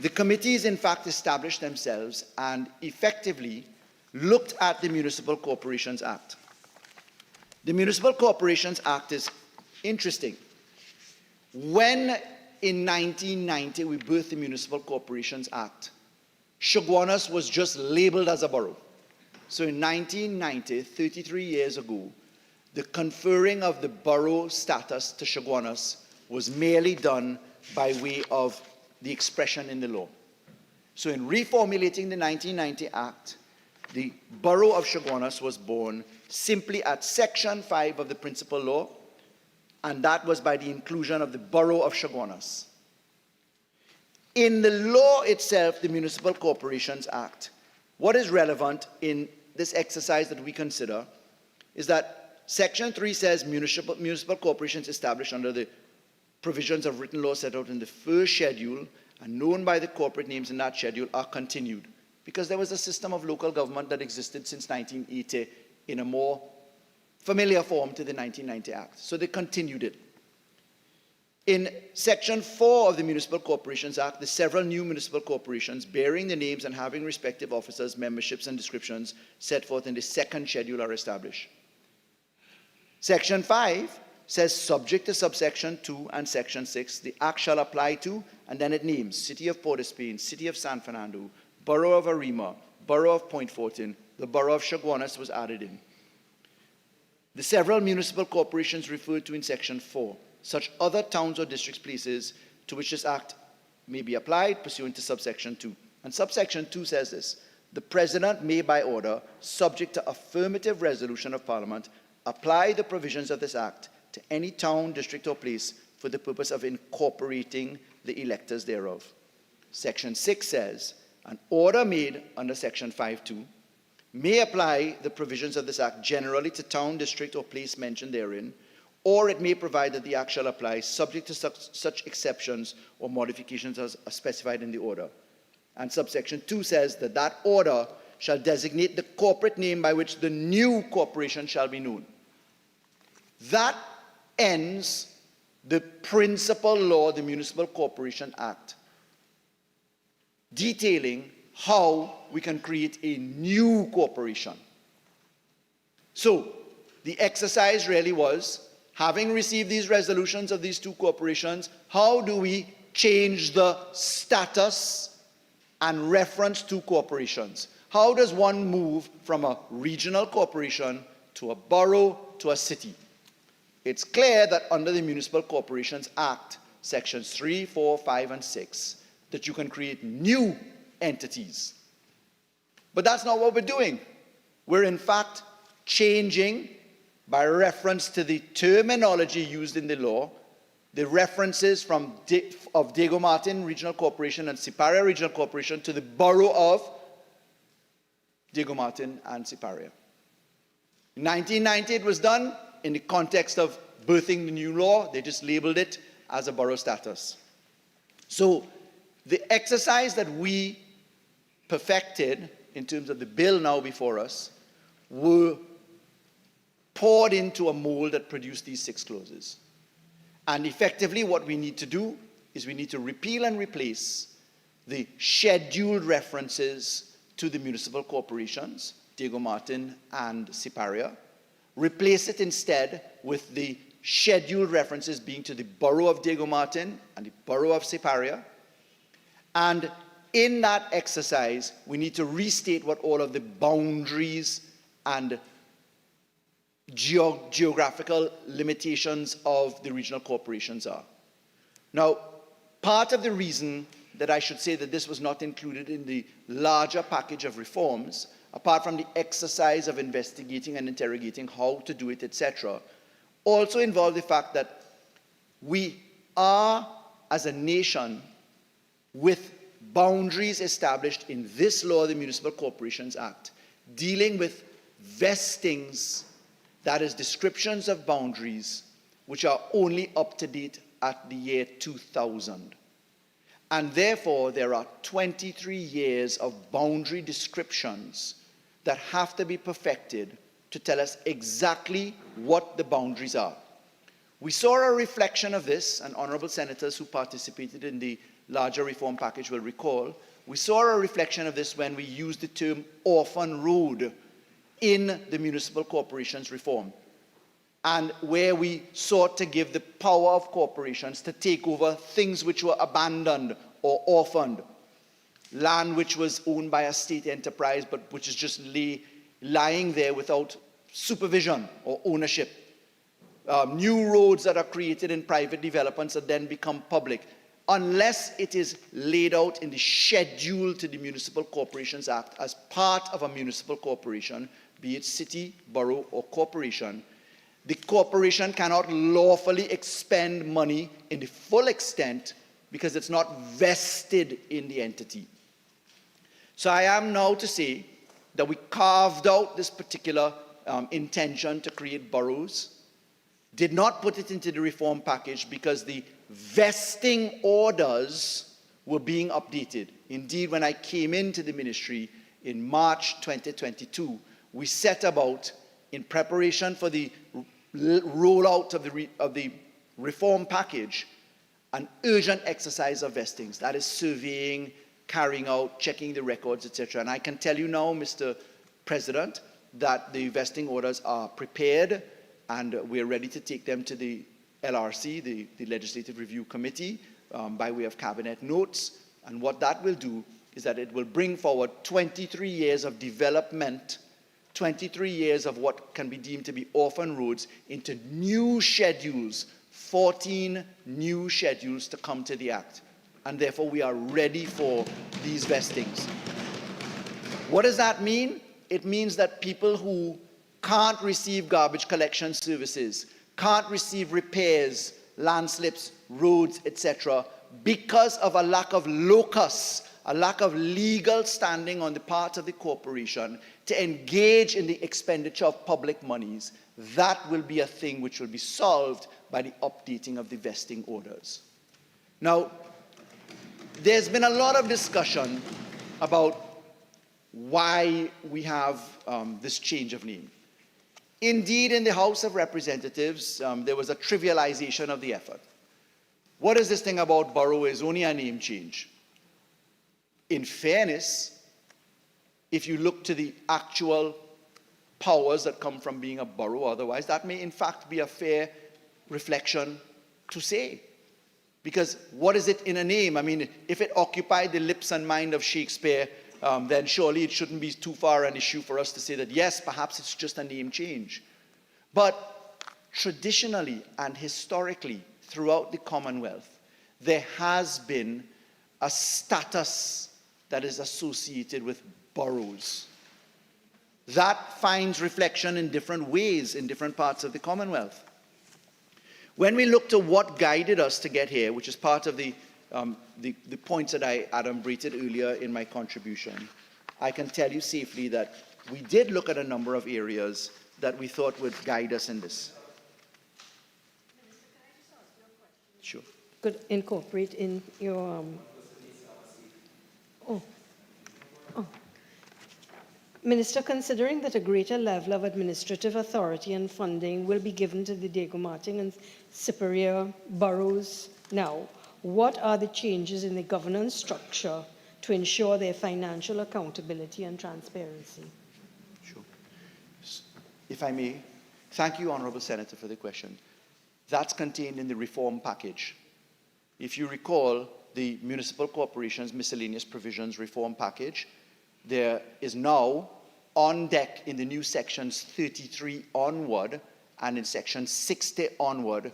The committees, in fact, established themselves and effectively looked at the Municipal Corporations Act. The Municipal Corporations Act is interesting. When in 1990 we birthed the Municipal Corporations Act, Chaguanas was just labeled as a borough. So in 1990, 33 years ago, the conferring of the borough status to Chaguanas was merely done by way of the expression in the law. So in reformulating the 1990 Act, the Borough of Chaguanas was born simply at Section 5 of the Principal Law, and that was by the inclusion of the Borough of Chaguanas. In the law itself, the Municipal Corporations Act, what is relevant in this exercise that we consider is that Section 3 says municipal corporations established under the provisions of written law set out in the first schedule and known by the corporate names in that schedule are continued, because there was a system of local government that existed since 1980 in a more familiar form to the 1990 Act. So they continued it. In Section 4 of the Municipal Corporations Act, the several new municipal corporations bearing the names and having respective officers, memberships, and descriptions set forth in the second schedule are established. Section 5 says, subject to subsection 2 and section 6, the Act shall apply to, and then it names City of Port of Spain, City of San Fernando, Borough of Arima, Borough of Point Fortin, the Borough of Chaguanas was added in. The several municipal corporations referred to in Section 4, such other towns or districts, places to which this Act may be applied pursuant to subsection 2. And subsection 2 says this: the President may, by order, subject to affirmative resolution of Parliament, apply the provisions of this Act to any town, district, or place for the purpose of incorporating the electors thereof. Section 6 says, an order made under Section 5.2 may apply the provisions of this Act generally to town, district, or place mentioned therein, or it may provide that the Act shall apply subject to such exceptions or modifications as are specified in the order. And subsection 2 says that that order shall designate the corporate name by which the new corporation shall be known. That ends the principal law, the Municipal Corporation Act, detailing how we can create a new corporation. So, the exercise really was, having received these resolutions of these two corporations, how do we change the status and reference to corporations? How does one move from a regional corporation to a borough to a city? It's clear that under the Municipal Corporations Act, sections 3, 4, 5, and 6, that you can create new entities. But that's not what we're doing. We're in fact changing, by reference to the terminology used in the law, the references of Diego Martin Regional Corporation and Siparia Regional Corporation to the Borough of Diego Martin and Siparia. In 1990 it was done in the context of birthing the new law. They just labeled it as a borough status. So the exercise that we perfected in terms of the bill now before us were poured into a mold that produced these 6 clauses. And effectively, what we need to do is we need to repeal and replace the scheduled references to the municipal corporations, Diego Martin and Siparia, replace it instead with the scheduled references being to the Borough of Diego Martin and the Borough of Siparia. And in that exercise, we need to restate what all of the boundaries and geographical limitations of the regional corporations are. Now, part of the reason that I should say that this was not included in the larger package of reforms, apart from the exercise of investigating and interrogating how to do it, etc., also involved the fact that we are, as a nation, with boundaries established in this law, the Municipal Corporations Act, dealing with vestings, that is, descriptions of boundaries, which are only up to date at the year 2000. And therefore, there are 23 years of boundary descriptions that have to be perfected to tell us exactly what the boundaries are. We saw a reflection of this, and honorable senators who participated in the larger reform package will recall, we saw a reflection of this when we used the term orphan road in the municipal corporations reform, and where we sought to give the power of corporations to take over things which were abandoned or orphaned, land which was owned by a state enterprise but which is just lying there without supervision or ownership. New roads that are created in private developments that then become public. Unless it is laid out in the schedule to the Municipal Corporations Act as part of a municipal corporation, be it city, borough, or corporation, the corporation cannot lawfully expend money in the full extent because it's not vested in the entity. So I am now to say that we carved out this particular intention to create boroughs, did not put it into the reform package because the vesting orders were being updated. Indeed, when I came into the ministry in March 2022, we set about, in preparation for the rollout of the reform package, an urgent exercise of vestings. That is surveying, carrying out, checking the records, etc. And I can tell you now, Mr. President, that the vesting orders are prepared and we're ready to take them to the LRC, the Legislative Review Committee, by way of cabinet notes. And what that will do is that it will bring forward 23 years of development, 23 years of what can be deemed to be orphan roads into new schedules, 14 new schedules to come to the Act. And therefore, we are ready for these vestings. What does that mean? It means that people who can't receive garbage collection services, can't receive repairs, landslips, roads, etc., because of a lack of locus, a lack of legal standing on the part of the corporation to engage in the expenditure of public monies, that will be a thing which will be solved by the updating of the vesting orders. Now, there's been a lot of discussion about why we have this change of name. Indeed, in the House of Representatives, there was a trivialization of the effort. What is this thing about borough is only a name change. In fairness, if you look to the actual powers that come from being a borough otherwise, that may in fact be a fair reflection to say. Because what is it in a name? I mean, if it occupied the lips and mind of Shakespeare, then surely it shouldn't be too far an issue for us to say that, yes, perhaps it's just a name change. But traditionally and historically, throughout the Commonwealth, there has been a status that is associated with boroughs. That finds reflection in different ways in different parts of the Commonwealth. When we look to what guided us to get here, which is part of the points that I adumbrated earlier in my contribution, I can tell you safely that we did look at a number of areas that we thought would guide us in this. Sure. Could incorporate in your Minister, considering that a greater level of administrative authority and funding will be given to the Diego Martin and Siparia boroughs now, what are the changes in the governance structure to ensure their financial accountability and transparency? Sure. If I may, thank you, Honourable Senator, for the question. That's contained in the reform package. If you recall, the Municipal Corporations Miscellaneous Provisions Reform Package, there is now on deck in the new sections 33 onward and in section 60 onward,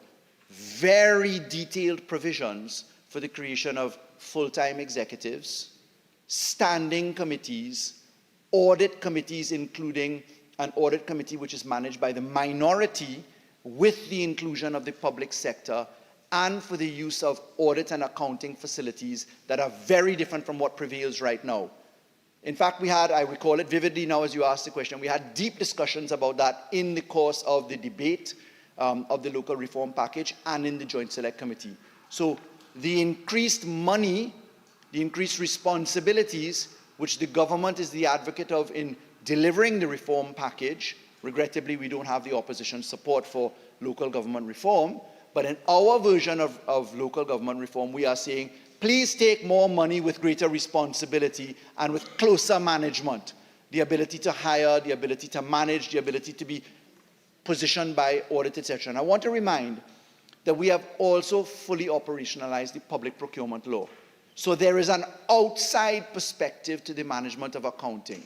very detailed provisions for the creation of full-time executives, standing committees, audit committees, including an audit committee which is managed by the minority with the inclusion of the public sector, and for the use of audit and accounting facilities that are very different from what prevails right now. In fact, we had, I recall it vividly now as you asked the question, we had deep discussions about that in the course of the debate of the local reform package and in the Joint Select Committee. So the increased money, the increased responsibilities, which the government is the advocate of in delivering the reform package, regrettably we don't have the opposition support for local government reform, but in our version of local government reform, we are saying, please take more money with greater responsibility and with closer management. The ability to hire, the ability to manage, the ability to be positioned by audit, etc. And I want to remind that we have also fully operationalized the public procurement law. So there is an outside perspective to the management of accounting.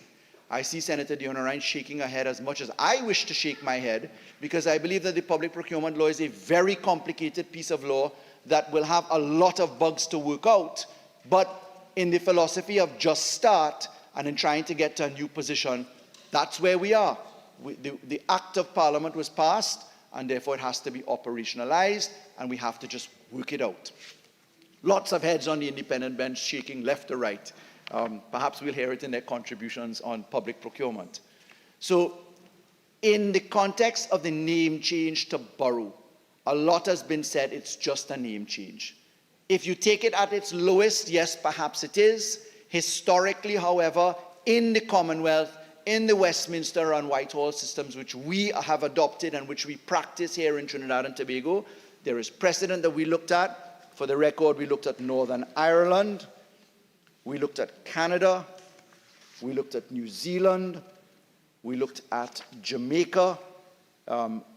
I see Senator Dionarine shaking her head as much as I wish to shake my head, because I believe that the public procurement law is a very complicated piece of law that will have a lot of bugs to work out. But in the philosophy of just start and in trying to get to a new position, that's where we are. The Act of Parliament was passed, and therefore it has to be operationalized, and we have to just work it out. Lots of heads on the independent bench shaking left or right. Perhaps we'll hear it in their contributions on public procurement. So in the context of the name change to Borough, a lot has been said, it's just a name change. If you take it at its lowest, yes, perhaps it is. Historically, however, in the Commonwealth, in the Westminster and Whitehall systems, which we have adopted and which we practice here in Trinidad and Tobago, there is precedent that we looked at. For the record, we looked at Northern Ireland, we looked at Canada, we looked at New Zealand, we looked at Jamaica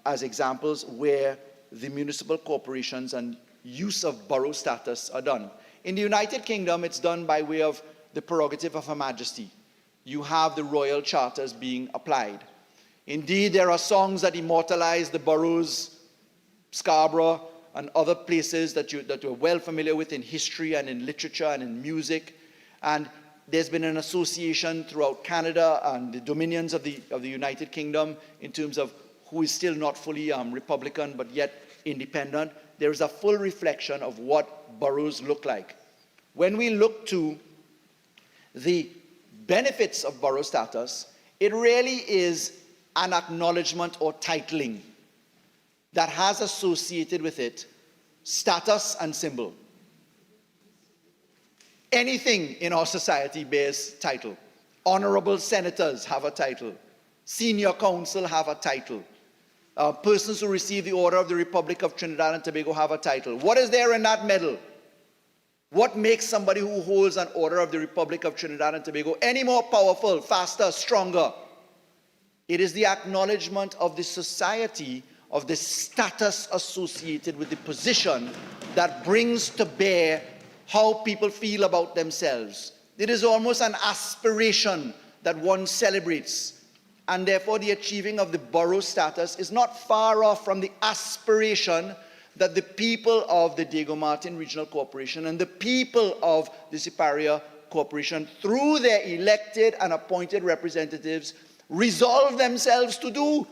as examples where the municipal corporations and use of borough status are done. In the United Kingdom, it's done by way of the prerogative of Her Majesty. You have the royal charters being applied. Indeed, there are songs that immortalize the boroughs, Scarborough, and other places that you're well familiar with in history and in literature and in music. And there's been an association throughout Canada and the dominions of the United Kingdom in terms of who is still not fully Republican but yet independent. There is a full reflection of what boroughs look like. When we look to the benefits of borough status, it really is an acknowledgement or titling that has associated with it status and symbol. Anything in our society bears title. Honorable senators have a title. Senior counsel have a title. Persons who receive the Order of the Republic of Trinidad and Tobago have a title. What is there in that medal? What makes somebody who holds an Order of the Republic of Trinidad and Tobago any more powerful, faster, stronger? It is the acknowledgement of the society, of the status associated with the position that brings to bear how people feel about themselves. It is almost an aspiration that one celebrates. And therefore, the achieving of the borough status is not far off from the aspiration that the people of the Diego Martin Regional Corporation and the people of the Siparia Corporation, through their elected and appointed representatives, resolve themselves to do.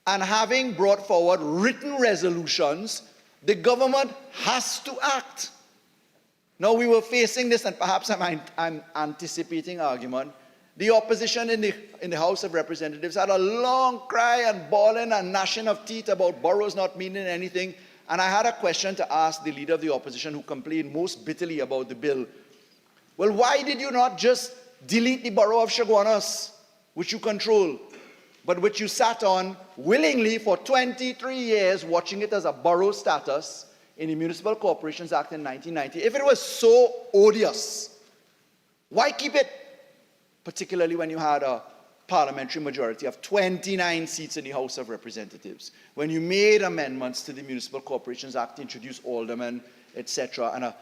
And having brought forward written resolutions, the government has to act. Now, we were facing this, and perhaps I'm anticipating argument. The opposition in the House of Representatives had a long cry and bawling and gnashing of teeth about boroughs not meaning anything. And I had a question to ask the leader of the opposition, who complained most bitterly about the bill. Well, why did you not just delete the borough of Chaguanas? which you control, but which you sat on willingly for 23 years, watching it as a borough status in the Municipal Corporations Act in 1990. If it was so odious, why keep it? Particularly when you had a parliamentary majority of 29 seats in the House of Representatives, when you made amendments to the Municipal Corporations Act to introduce aldermen, etc., and a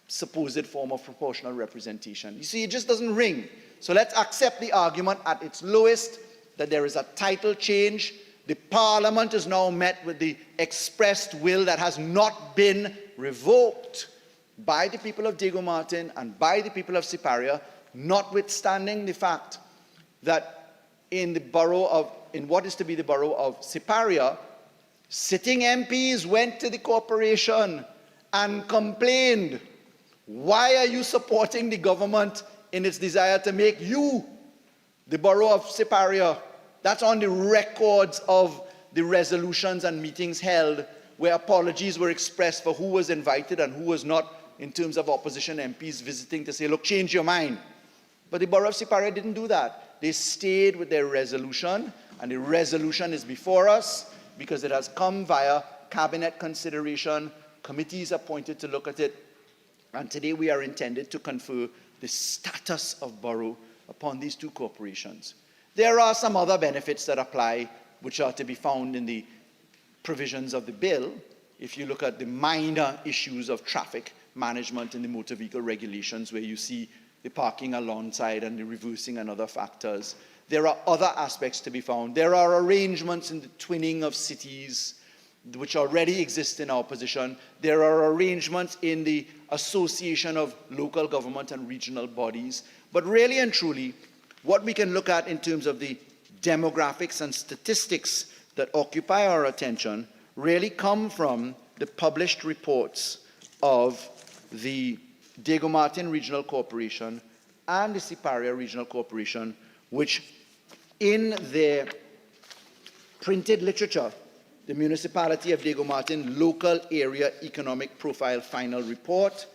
supposed form of proportional representation. You see, it just doesn't ring. So let's accept the argument at its lowest that there is a title change. The Parliament is now met with the expressed will that has not been revoked by the people of Diego Martin and by the people of Siparia, notwithstanding the fact that in what is to be the borough of Siparia, sitting MPs went to the corporation and complained, why are you supporting the government in its desire to make you the borough of Siparia? That's on the records of the resolutions and meetings held where apologies were expressed for who was invited and who was not in terms of opposition MPs visiting to say, look, change your mind. But the borough of Siparia didn't do that. They stayed with their resolution, and the resolution is before us because it has come via cabinet consideration, committees appointed to look at it, and today we are intended to confer the status of borough upon these two corporations. There are some other benefits that apply which are to be found in the provisions of the bill. If you look at the minor issues of traffic management in the motor vehicle regulations, where you see the parking alongside and the reversing and other factors, there are other aspects to be found. There are arrangements in the twinning of cities which already exist in our position. There are arrangements in the association of local government and regional bodies. But really and truly, what we can look at in terms of the demographics and statistics that occupy our attention really come from the published reports of the Diego Martin Regional Corporation and the Siparia Regional Corporation, which in their printed literature, the Municipality of Diego Martin Local Area Economic Profile Final Report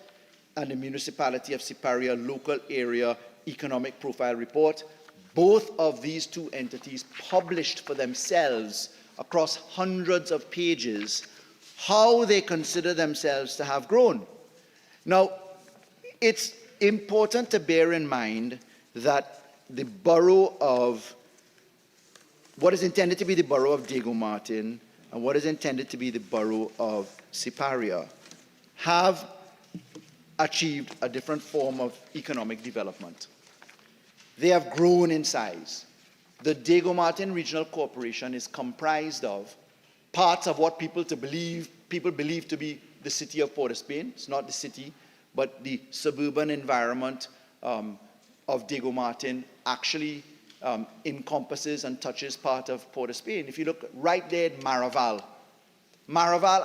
and the Municipality of Siparia Local Area Economic Profile Report, both of these two entities published for themselves across hundreds of pages how they consider themselves to have grown. Now, it's important to bear in mind that the borough of, what is intended to be the borough of Diego Martin and what is intended to be the borough of Siparia have achieved a different form of economic development. They have grown in size. The Diego Martin Regional Corporation is comprised of parts of what people believe to be the city of Port of Spain. It's not the city, but the suburban environment of Diego Martin actually encompasses and touches part of Port of Spain. If you look right there at Maraval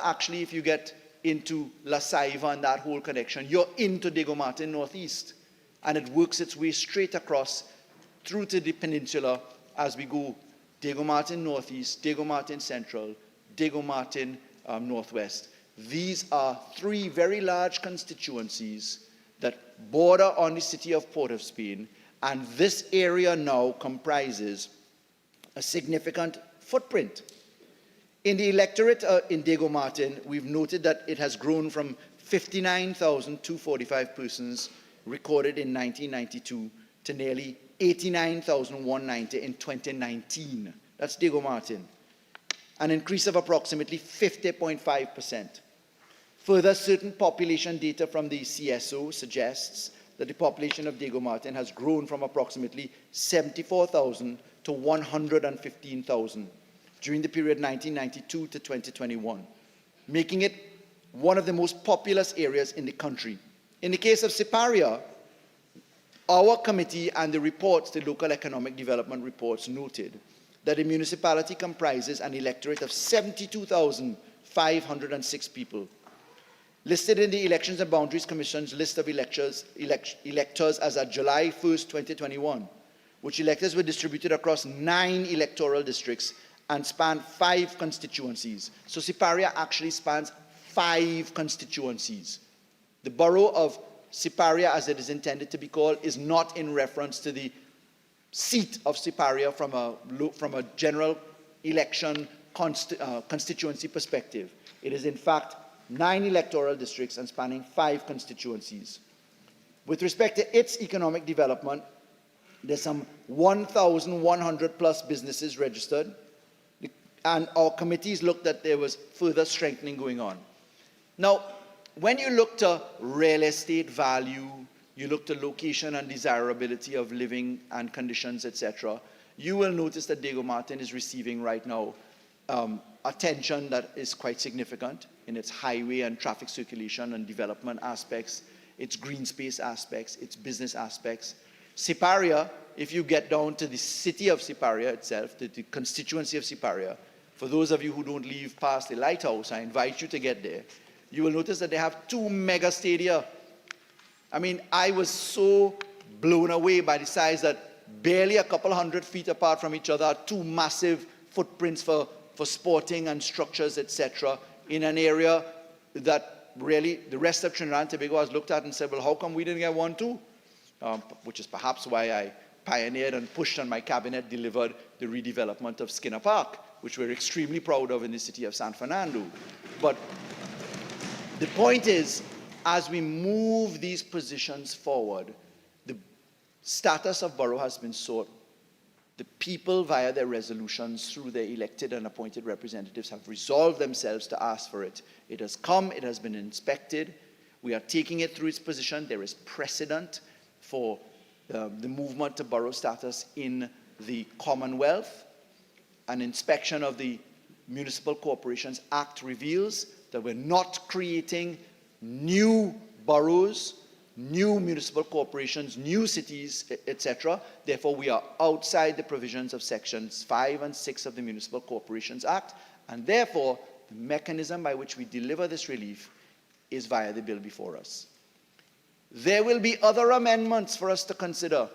actually, if you get into La Saiva and that whole connection, you're into Diego Martin Northeast. And it works its way straight across through to the peninsula as we go Diego Martin Northeast, Diego Martin Central, Diego Martin Northwest. These are three very large constituencies that border on the city of Port of Spain, and this area now comprises a significant footprint. In the electorate in Diego Martin, we've noted that it has grown from 59,245 persons recorded in 1992 to nearly 89,190 in 2019. That's Diego Martin. An increase of approximately 50.5%. Further, certain population data from the CSO suggests that the population of Diego Martin has grown from approximately 74,000 to 115,000 during the period 1992 to 2021, making it one of the most populous areas in the country. In the case of Siparia, our committee and the reports, the local economic development reports, noted that the municipality comprises an electorate of 72,506 people. Listed in the Elections and Boundaries Commission's list of electors as of July 1st, 2021, which electors were distributed across 9 electoral districts and spanned 5 constituencies. So Siparia actually spans 5 constituencies. The borough of Siparia, as it is intended to be called, is not in reference to the seat of Siparia from a general election constituency perspective. It is in fact 9 electoral districts and spanning 5 constituencies. With respect to its economic development, there's some 1,100 plus businesses registered, and our committees looked that there was further strengthening going on. Now, when you look to real estate value, you look to location and desirability of living and conditions, etc., you will notice that Diego Martin is receiving right now attention that is quite significant in its highway and traffic circulation and development aspects, its green space aspects, its business aspects. Siparia, if you get down to the city of Siparia itself, the constituency of Siparia, for those of you who don't leave past the lighthouse, I invite you to get there. You will notice that they have 2 mega stadia. I mean, I was so blown away by the size that barely a couple hundred feet apart from each other are 2 massive footprints for sporting and structures, etc., in an area that really the rest of Trinidad and Tobago has looked at and said, well, how come we didn't get one too? Which is perhaps why I pioneered and pushed and my cabinet delivered the redevelopment of Skinner Park, which we're extremely proud of in the city of San Fernando. But the point is, as we move these positions forward, the status of Borough has been sought. The people, via their resolutions, through their elected and appointed representatives, have resolved themselves to ask for it. It has come, it has been inspected. We are taking it through its position. There is precedent for the movement to borough status in the Commonwealth. An inspection of the Municipal Corporations Act reveals that we're not creating new boroughs, new municipal corporations, new cities, etc. Therefore, we are outside the provisions of sections 5 and 6 of the Municipal Corporations Act, and therefore, the mechanism by which we deliver this relief is via the bill before us. There will be other amendments for us to consider,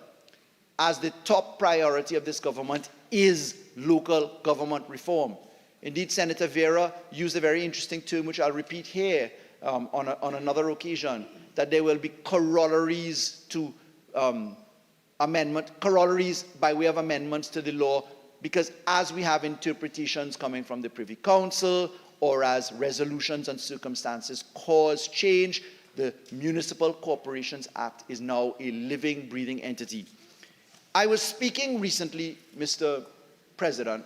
as the top priority of this government is local government reform. Indeed, Senator Vera used a very interesting term, which I'll repeat here on another occasion, that there will be corollaries to corollaries by way of amendments to the law, because as we have interpretations coming from the Privy Council, or as resolutions and circumstances cause change, the Municipal Corporations Act is now a living, breathing entity. I was speaking recently, Mr. President,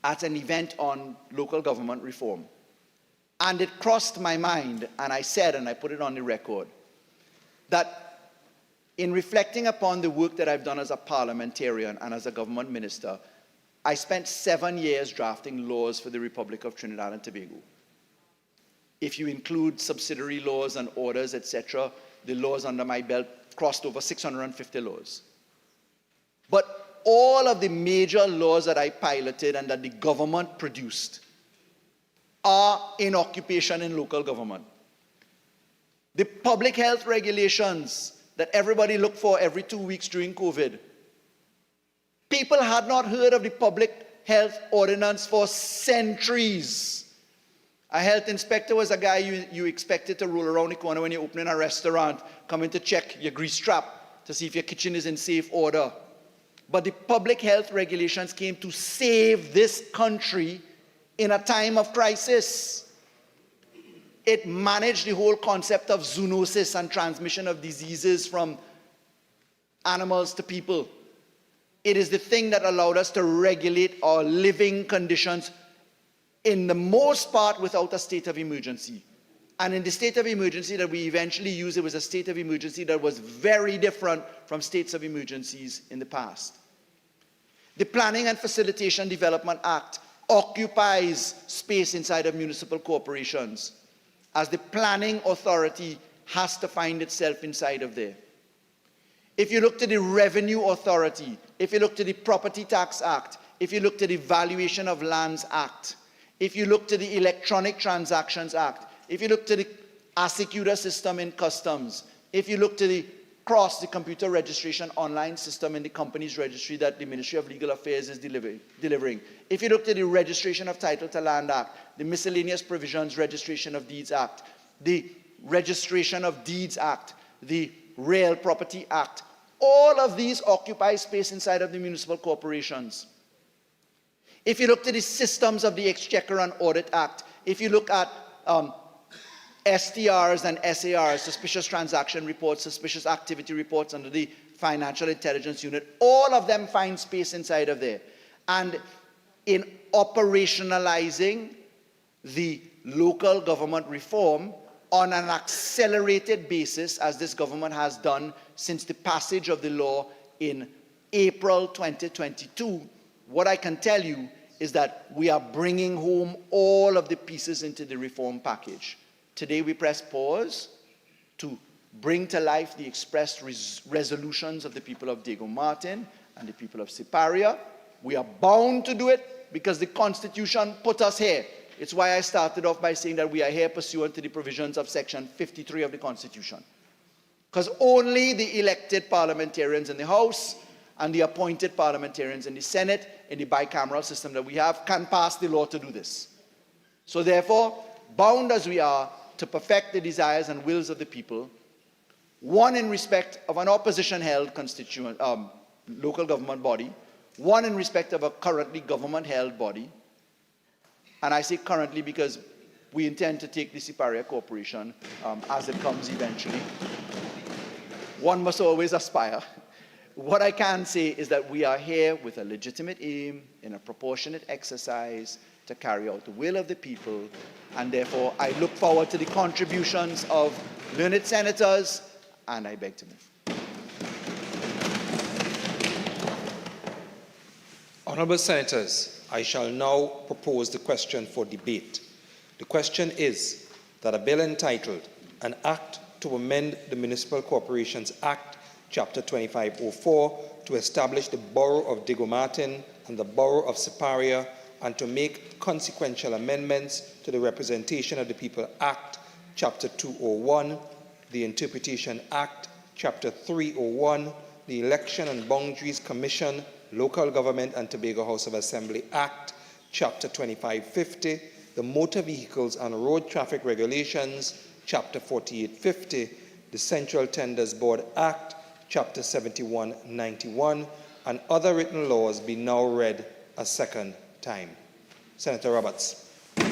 at an event on local government reform. And it crossed my mind, and I said, and I put it on the record, that in reflecting upon the work that I've done as a parliamentarian and as a government minister, I spent 7 years drafting laws for the Republic of Trinidad and Tobago. If you include subsidiary laws and orders, etc., the laws under my belt crossed over 650 laws. But all of the major laws that I piloted and that the government produced are in occupation in local government. The public health regulations that everybody looked for every 2 weeks during COVID, people had not heard of the public health ordinance for centuries. A health inspector was a guy you expected to roll around the corner when you're opening a restaurant, coming to check your grease trap to see if your kitchen is in safe order. But the public health regulations came to save this country in a time of crisis. It managed the whole concept of zoonosis and transmission of diseases from animals to people. It is the thing that allowed us to regulate our living conditions in the most part without a state of emergency. And in the state of emergency that we eventually used, it was a state of emergency that was very different from states of emergencies in the past. The Planning and Facilitation Development Act occupies space inside of municipal corporations, as the planning authority has to find itself inside of there. If you look to the Revenue Authority, if you look to the Property Tax Act, if you look to the Valuation of Lands Act, if you look to the Electronic Transactions Act, if you look to the Asecuda system in customs, if you look to the computer registration online system in the company's registry that the Ministry of Legal Affairs is delivering, if you look to the Registration of Title to Land Act, the Miscellaneous Provisions Registration of Deeds Act, the Registration of Deeds Act, the Real Property Act, all of these occupy space inside of the municipal corporations. If you look to the systems of the Exchequer and Audit Act, if you look at STRs and SARs, suspicious transaction reports, suspicious activity reports under the Financial Intelligence Unit, all of them find space inside of there. And in operationalizing the local government reform on an accelerated basis, as this government has done since the passage of the law in April 2022, what I can tell you is that we are bringing home all of the pieces into the reform package. Today we press pause to bring to life the expressed resolutions of the people of Diego Martin and the people of Siparia. We are bound to do it because the Constitution put us here. It's why I started off by saying that we are here pursuant to the provisions of Section 53 of the Constitution. Because only the elected parliamentarians in the House and the appointed parliamentarians in the Senate, in the bicameral system that we have, can pass the law to do this. So therefore, bound as we are to perfect the desires and wills of the people, one in respect of an opposition-held local government body, one in respect of a currently government-held body, and I say currently because we intend to take the Siparia Corporation as it comes eventually. One must always aspire. What I can say is that we are here with a legitimate aim in a proportionate exercise to carry out the will of the people, and therefore I look forward to the contributions of learned senators, and I beg to move. Honourable Senators, I shall now propose the question for debate. The question is that a bill entitled An Act to Amend the Municipal Corporations Act, Chapter 2504, to establish the Borough of Diego Martin and the Borough of Siparia, and to make consequential amendments to the Representation of the People Act, Chapter 201, the Interpretation Act, Chapter 301, the Election and Boundaries Commission, Local Government and Tobago House of Assembly Act, Chapter 2550, the Motor Vehicles and Road Traffic Regulations, Chapter 4850, the Central Tenders Board Act, Chapter 7191, and other written laws be now read a second time. Senator Roberts. Thank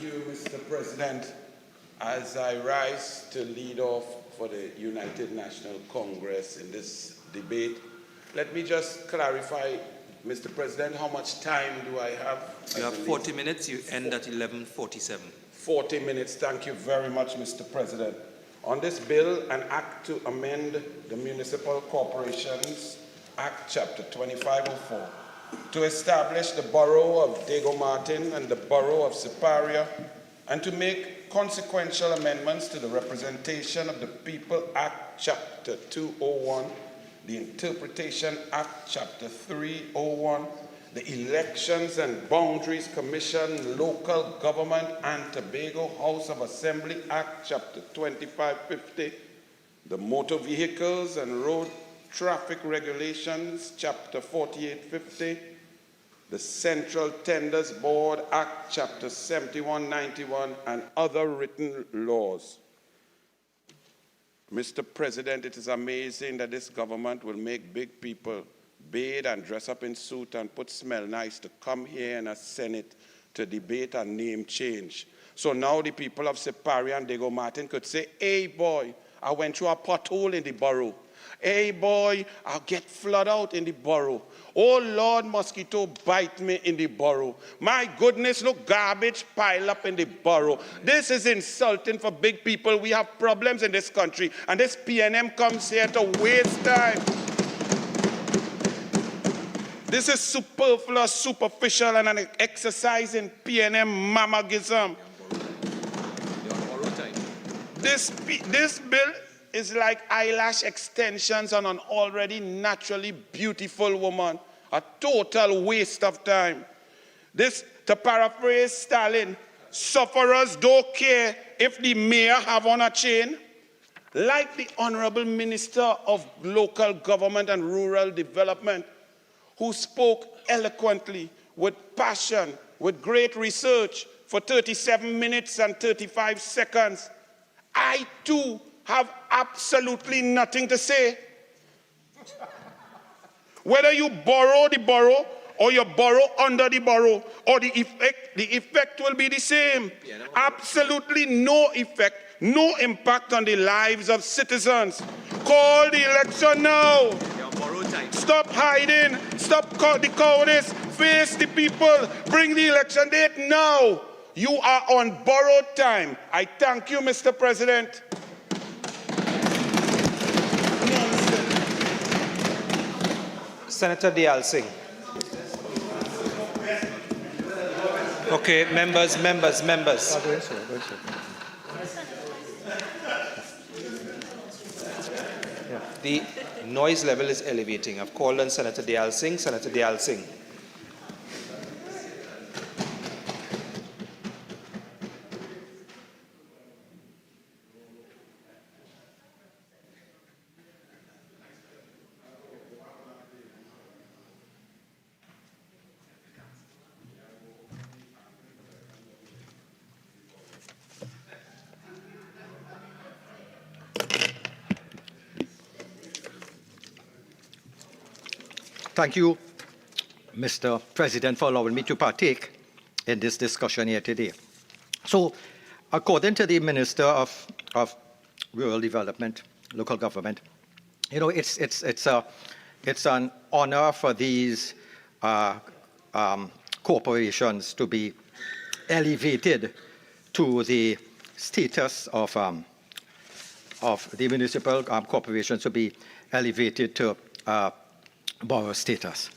you, Mr. President. As I rise to lead off for the United National Congress in this debate, let me just clarify, Mr. President, how much time do I have? You have 40 minutes. You end at 11:47. 40 minutes. Thank you very much, Mr. President. On this bill, an act to amend the Municipal Corporations Act, Chapter 2504, to establish the Borough of Diego Martin and the Borough of Siparia, and to make consequential amendments to the Representation of the People Act, Chapter 201, the Interpretation Act, Chapter 301, the Elections and Boundaries Commission, Local Government and Tobago House of Assembly Act, Chapter 2550, the Motor Vehicles and Road Traffic Regulations, Chapter 4850, the Central Tenders Board Act, Chapter 7191, and other written laws. Mr. President, it is amazing that this government will make big people bathe and dress up in suit and put smell nice to come here in a Senate to debate a name change. So now the people of Siparia and Diego Martin could say, hey boy, I went through a pothole in the borough. Hey boy, I'll get flooded out in the borough. Oh Lord, mosquito bite me in the borough. My goodness, look, garbage pile up in the borough. This is insulting for big people. We have problems in this country, and this PNM comes here to waste time. This is superfluous, superficial, and an exercise in PNM mamagism. This bill is like eyelash extensions on an already naturally beautiful woman. A total waste of time. This, to paraphrase Stalin, sufferers don't care if the mayor have on a chain. Like the Honorable Minister of Local Government and Rural Development, who spoke eloquently, with passion, with great research, for 37 minutes and 35 seconds, I too have absolutely nothing to say. Whether you borrow the borough or you borrow under the borough, or the effect will be the same. Absolutely no effect, no impact on the lives of citizens. Call the election now. Stop hiding. Stop the cowardice. Face the people. Bring the election date now. You are on borrowed time. I thank you, Mr. President. Senator Dial Singh. Okay, members. The noise level is elevating. I've called on Senator Dial Singh. Senator Dial Singh. Thank you, Mr. President, for allowing me to partake in this discussion here today. So, according to the Minister of Rural Development, Local Government, you know, it's an honor for these corporations to be elevated to the status of the municipal corporations to be elevated to borough status.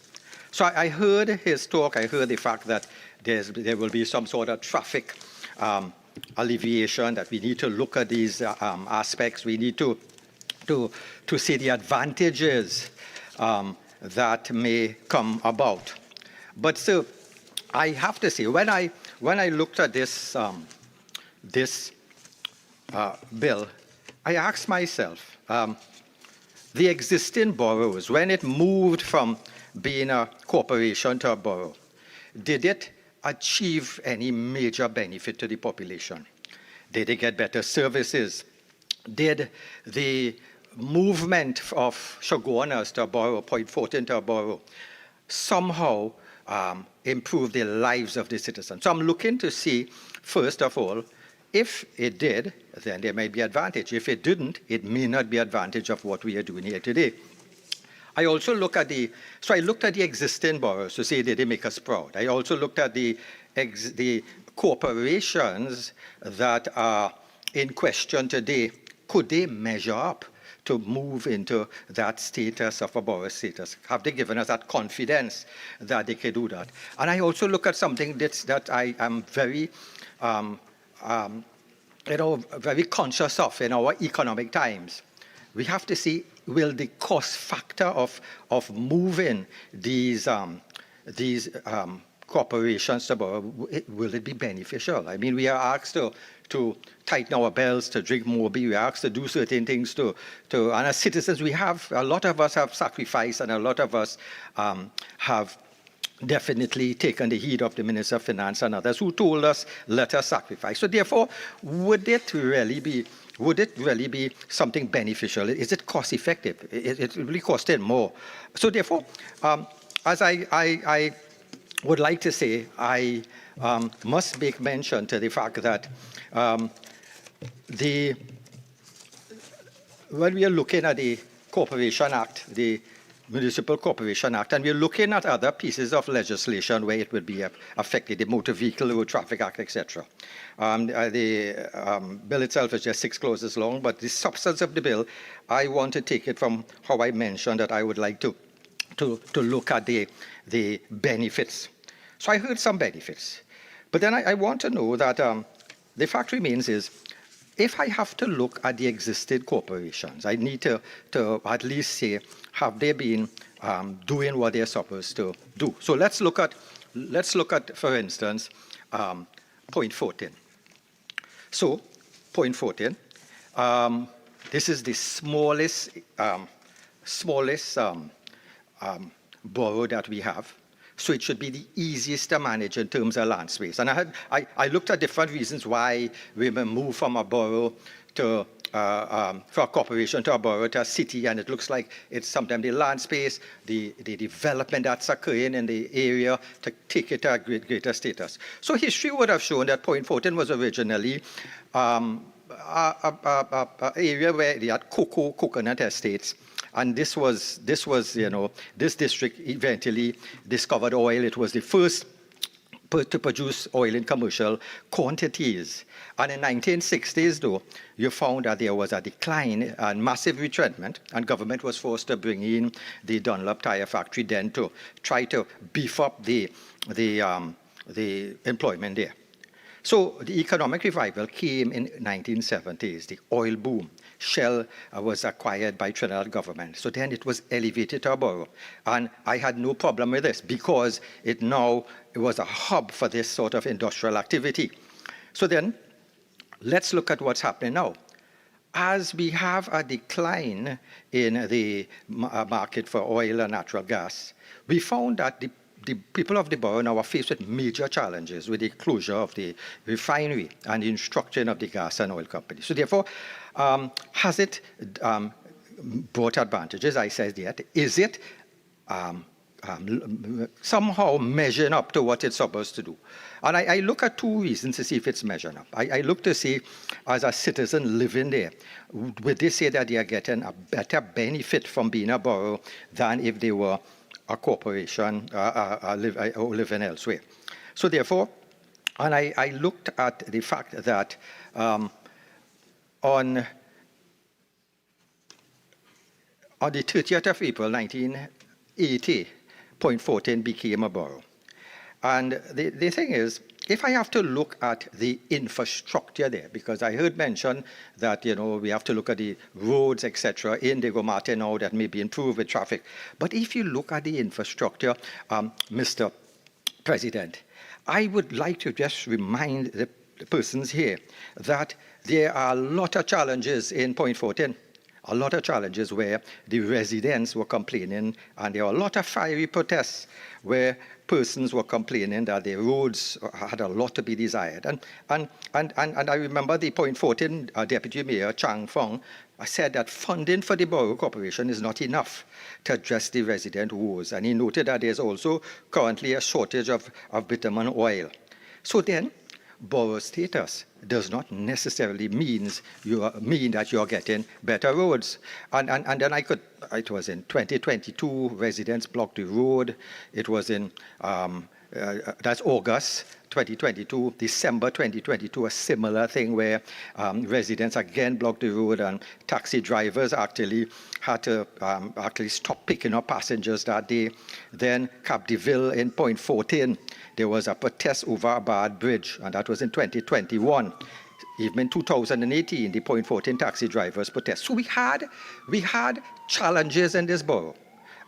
So I heard his talk. I heard the fact that there will be some sort of traffic alleviation, that we need to look at these aspects. We need to see the advantages that may come about. But so I have to say, when I looked at this bill, I asked myself, the existing boroughs, when it moved from being a corporation to a borough, did it achieve any major benefit to the population? Did they get better services? Did the movement of Shoguners to a borough, Point 14 to a borough, somehow improve the lives of the citizens? So I'm looking to see, first of all, if it did, then there may be advantage. If it didn't, it may not be advantage of what we are doing here today. I also look at I looked at the existing boroughs to see did they make us proud. I also looked at the corporations that are in question today. Could they measure up to move into that status of a borough status? Have they given us that confidence that they can do that? And I also look at something that I am very very conscious of in our economic times. We have to see, will the cost factor of moving these corporations to borough, will it be beneficial? I mean, we are asked to tighten our belts, to drink more beer. We are asked to do certain things and as citizens, a lot of us have sacrificed, and a lot of us have definitely taken the heed of the Minister of Finance and others who told us, let us sacrifice. So therefore, would it really be something beneficial? Is it cost effective? It really costed more. So therefore, as I would like to say, I must make mention to the fact that when we are looking at the Corporation Act, the Municipal Corporation Act, and we're looking at other pieces of legislation where it would be affected, the Motor Vehicle Road Traffic Act, etc. The bill itself is just 6 clauses long, but the substance of the bill, I want to take it from how I mentioned that I would like to look at the benefits. So I heard some benefits, but then I want to know that the fact remains is, if I have to look at the existing corporations, I need to at least say, have they been doing what they're supposed to do? So let's look at, for instance, point 14. So, point 14, this is the smallest borough that we have. So it should be the easiest to manage in terms of land space. And I looked at different reasons why we may move from a borough to for a corporation to a borough to a city, and it looks like it's sometimes the land space, the development that's occurring in the area to take it to a greater status. So history would have shown that Point Fortin was originally a area where they had coconut estates. And this was, this district eventually discovered oil. It was the first to produce oil in commercial quantities. And in 1960s, though, you found that there was a decline and massive retrenchment, and government was forced to bring in the Dunlop tire factory then to try to beef up the employment there. So the economic revival came in 1970s, the oil boom. Shell was acquired by Trinidad government. So then it was elevated to a borough. And I had no problem with this because it was a hub for this sort of industrial activity. So then let's look at what's happening now. As we have a decline in the market for oil and natural gas, we found that the people of the borough now are faced with major challenges with the closure of the refinery and the instruction of the gas and oil company. So therefore, has it brought advantages? I said yet. Is it somehow measuring up to what it's supposed to do? And I look at two reasons to see if it's measuring up. I look to see, as a citizen living there, would they say that they are getting a better benefit from being a borough than if they were a corporation living elsewhere? So therefore, and I looked at the fact that on the 30th of April, 1980, Point Fortin became a borough. And the thing is, if I have to look at the infrastructure there, because I heard mention that, we have to look at the roads, etc., in Diego Martin now that may be improved with traffic. But if you look at the infrastructure, Mr. President, I would like to just remind the persons here that there are a lot of challenges in Point Fortin. A lot of challenges where the residents were complaining, and there were a lot of fiery protests where persons were complaining that the roads had a lot to be desired. And I remember the Point Fortin Deputy Mayor, Chang Fong, said that funding for the Borough Corporation is not enough to address the resident woes. And he noted that there's also currently a shortage of bitumen oil. So then, borough status does not necessarily mean that you are getting better roads. And then it was in 2022, residents blocked the road. It was in, that's August 2022, December 2022, a similar thing where residents again blocked the road, and taxi drivers actually had to actually stop picking up passengers that day. Then Cap de Ville in Point Fortin, there was a protest over a bad bridge, and that was in 2021. Even in 2018, the Point Fortin taxi drivers protest. So we had challenges in this borough,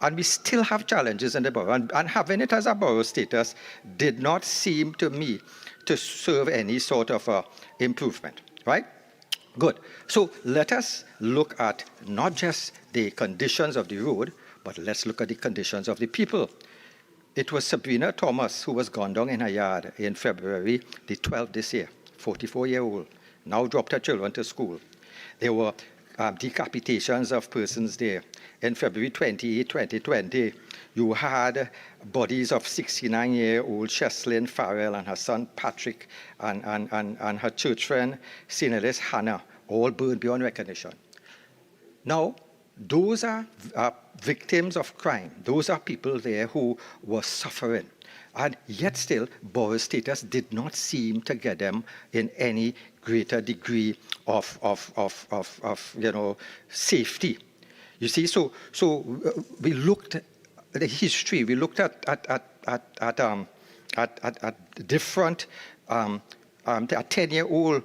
and we still have challenges in the borough. And having it as a borough status did not seem to me to serve any sort of improvement, right? Good. So let us look at not just the conditions of the road, but let's look at the conditions of the people. It was Sabrina Thomas who was gunned down in her yard in February the 12th this year, 44-year-old, now dropped her children to school. There were decapitations of persons there. In February 28, 2020, you had bodies of 69-year-old Cheslyn Farrell and her son Patrick and her church friend, Sinelis Hannah, all burned beyond recognition. Now, those are victims of crime. Those are people there who were suffering. And yet still, borough status did not seem to get them in any greater degree of safety. You see, so we looked at the history. We looked at different. A 10-year-old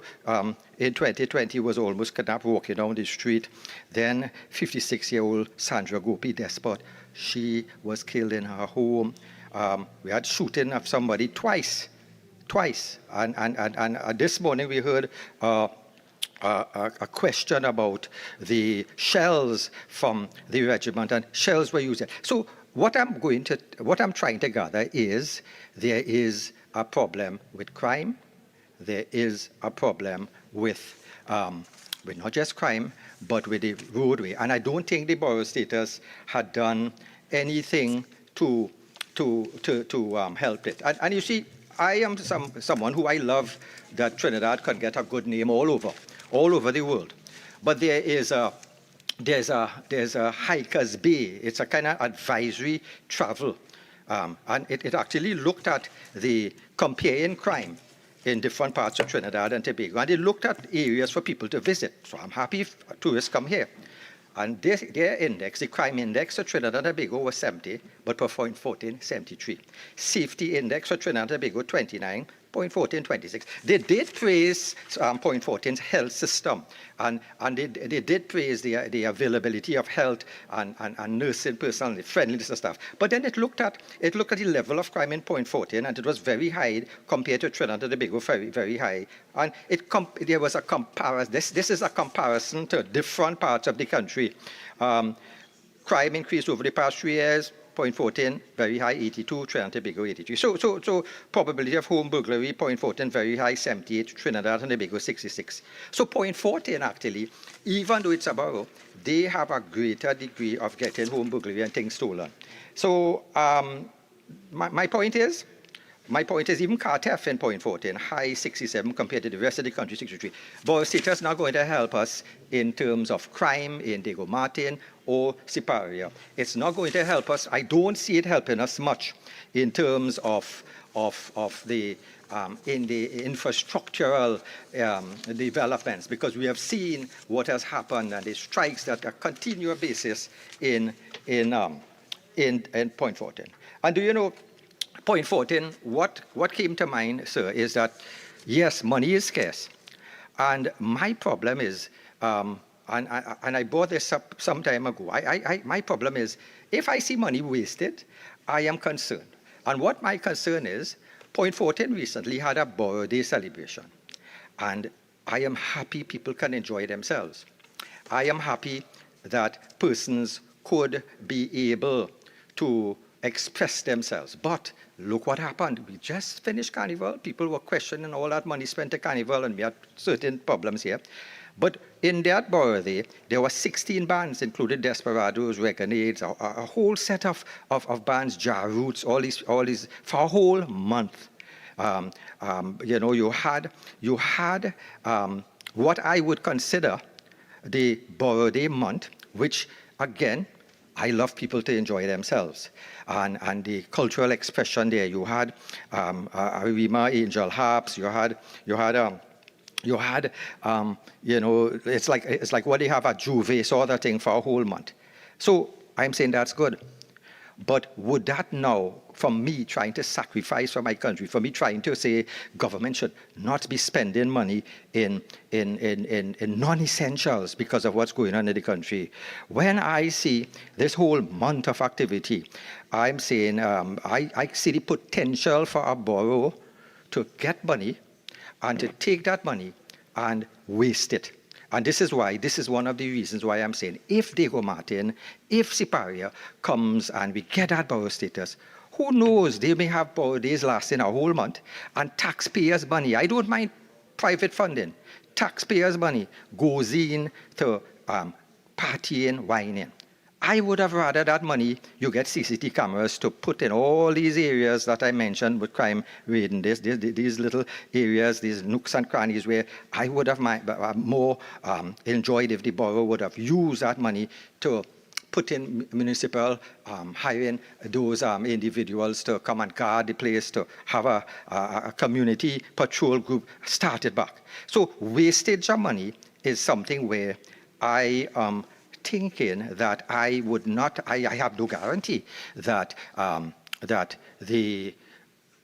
in 2020 was almost kidnapped walking down the street. Then 56-year-old Sandra Gopi Despot, she was killed in her home. We had shooting of somebody twice. And this morning we heard a question about the shells from the regiment, and shells were used. So what I'm trying to gather is there is a problem with crime. There is a problem with with not just crime, but with the roadway. And I don't think the borough status had done anything to help it. And you see, I am someone who I love that Trinidad can get a good name all over the world. But there's a hiker's bay. It's a kind of advisory travel. And it actually looked at the comparing crime in different parts of Trinidad and Tobago. And it looked at areas for people to visit. So I'm happy if tourists come here. And their index, the crime index of Trinidad and Tobago was 70, but for 0.14, 73. Safety index for Trinidad and Tobago, 29. 0.14, 26. They did praise 0.14's health system, and they did praise the availability of health and nursing personnel, the friendliness and stuff. But then it looked at the level of crime in 0.14, and it was very high compared to Trinidad and Tobago, very, very high. And there was a comparison. This is a comparison to different parts of the country. Crime increased over the past 3 years. 0.14, very high, 82, Trinidad and Tobago, 83. So probability of home burglary, 0.14, very high, 78, Trinidad and Tobago, 66. So 0.14 actually, even though it's a borough, they have a greater degree of getting home burglary and things stolen. So my point is even car theft in 0.14, high 67 compared to the rest of the country, 63. Borough status is not going to help us in terms of crime in Diego Martin or Siparia. It's not going to help us. I don't see it helping us much in terms of the in the infrastructural developments, because we have seen what has happened and the strikes that are continual basis in 0.14. And do you know, 0.14, what came to mind, sir, is that, yes, money is scarce. And my problem is, and I brought this up some time ago, my problem is, if I see money wasted, I am concerned. And what my concern is, 0.14 recently had a Borough Day celebration. And I am happy people can enjoy themselves. I am happy that persons could be able to express themselves. But look what happened. We just finished Carnival. People were questioning all that money spent at Carnival, and we had certain problems here. But in that Borough Day, there were 16 bands, including Desperados, Renegades, a whole set of bands, Jar Roots, all these for a whole month. You know, you had what I would consider the Borough Day month, which again, I love people to enjoy themselves. And the cultural expression there, you had Arima, Angel Harps, you had you know, it's like what they have at Juve, sort of thing for a whole month. So I'm saying that's good. But would that now, from me trying to sacrifice for my country, for me trying to say government should not be spending money in non-essentials because of what's going on in the country, when I see this whole month of activity, I'm saying I see the potential for a borough to get money and to take that money and waste it. And this is one of the reasons why I'm saying, if Diego Martin, if Siparia comes and we get that borough status, who knows, they may have borough days lasting a whole month, and taxpayers' money, I don't mind private funding, taxpayers' money goes in to partying, whining. I would have rather that money, you get CCTV cameras to put in all these areas that I mentioned with crime raiding, these little areas, these nooks and crannies where I would have more enjoyed if the borough would have used that money to put in municipal hiring those individuals to come and guard the place, to have a community patrol group started back. So wastage of money is something where I thinking that I would not, I have no guarantee that the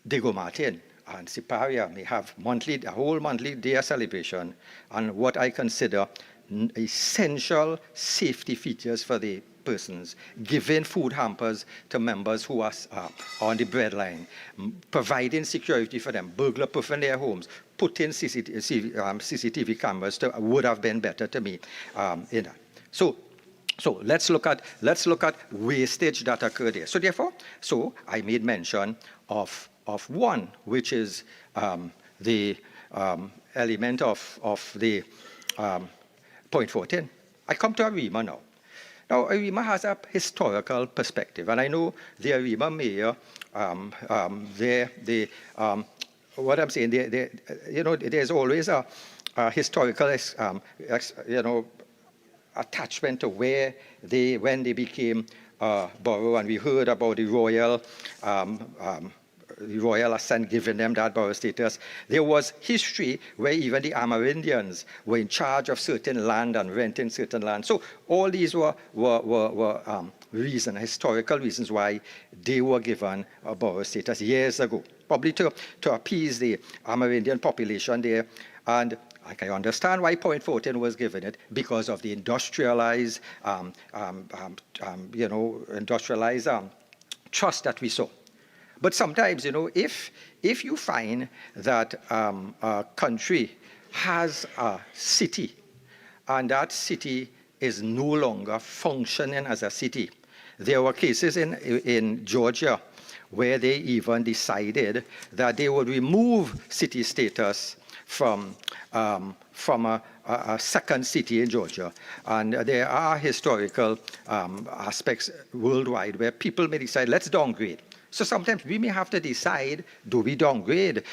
Diego Martin and Siparia may have a whole monthly day celebration, and what I consider essential safety features for the persons, giving food hampers to members who are on the breadline, providing security for them, burglar-proof in their homes, putting CCTV cameras would have been better to me in that. So let's look at wastage that occurred here. So therefore, I made mention of one, which is the element of the point 14. I come to Arima now. Now, Arima has a historical perspective, and I know the Arima mayor, what I'm saying, there's always a historical, attachment to when they became borough, and we heard about the royal assent giving them that borough status. There was history where even the Amerindians were in charge of certain land and renting certain land. So all these were historical reasons why they were given a borough status years ago, probably to appease the Amerindian population there. And I understand why Point 14 was given it, because of the industrialized, trust that we saw. But sometimes, if you find that a country has a city, and that city is no longer functioning as a city, there were cases in Georgia where they even decided that they would remove city status from a second city in Georgia. And there are historical aspects worldwide where people may decide, let's downgrade. So sometimes we may have to decide, do we downgrade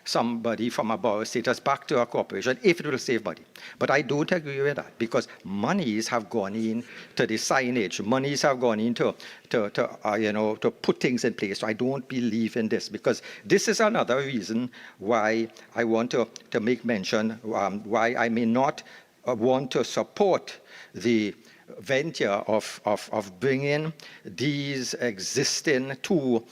somebody from a borough status back to a corporation if it will save money? But I don't agree with that, because monies have gone into the signage, monies have gone into to put things in place. So I don't believe in this, because this is another reason why I want to make mention why I may not want to support the venture of bringing these existing two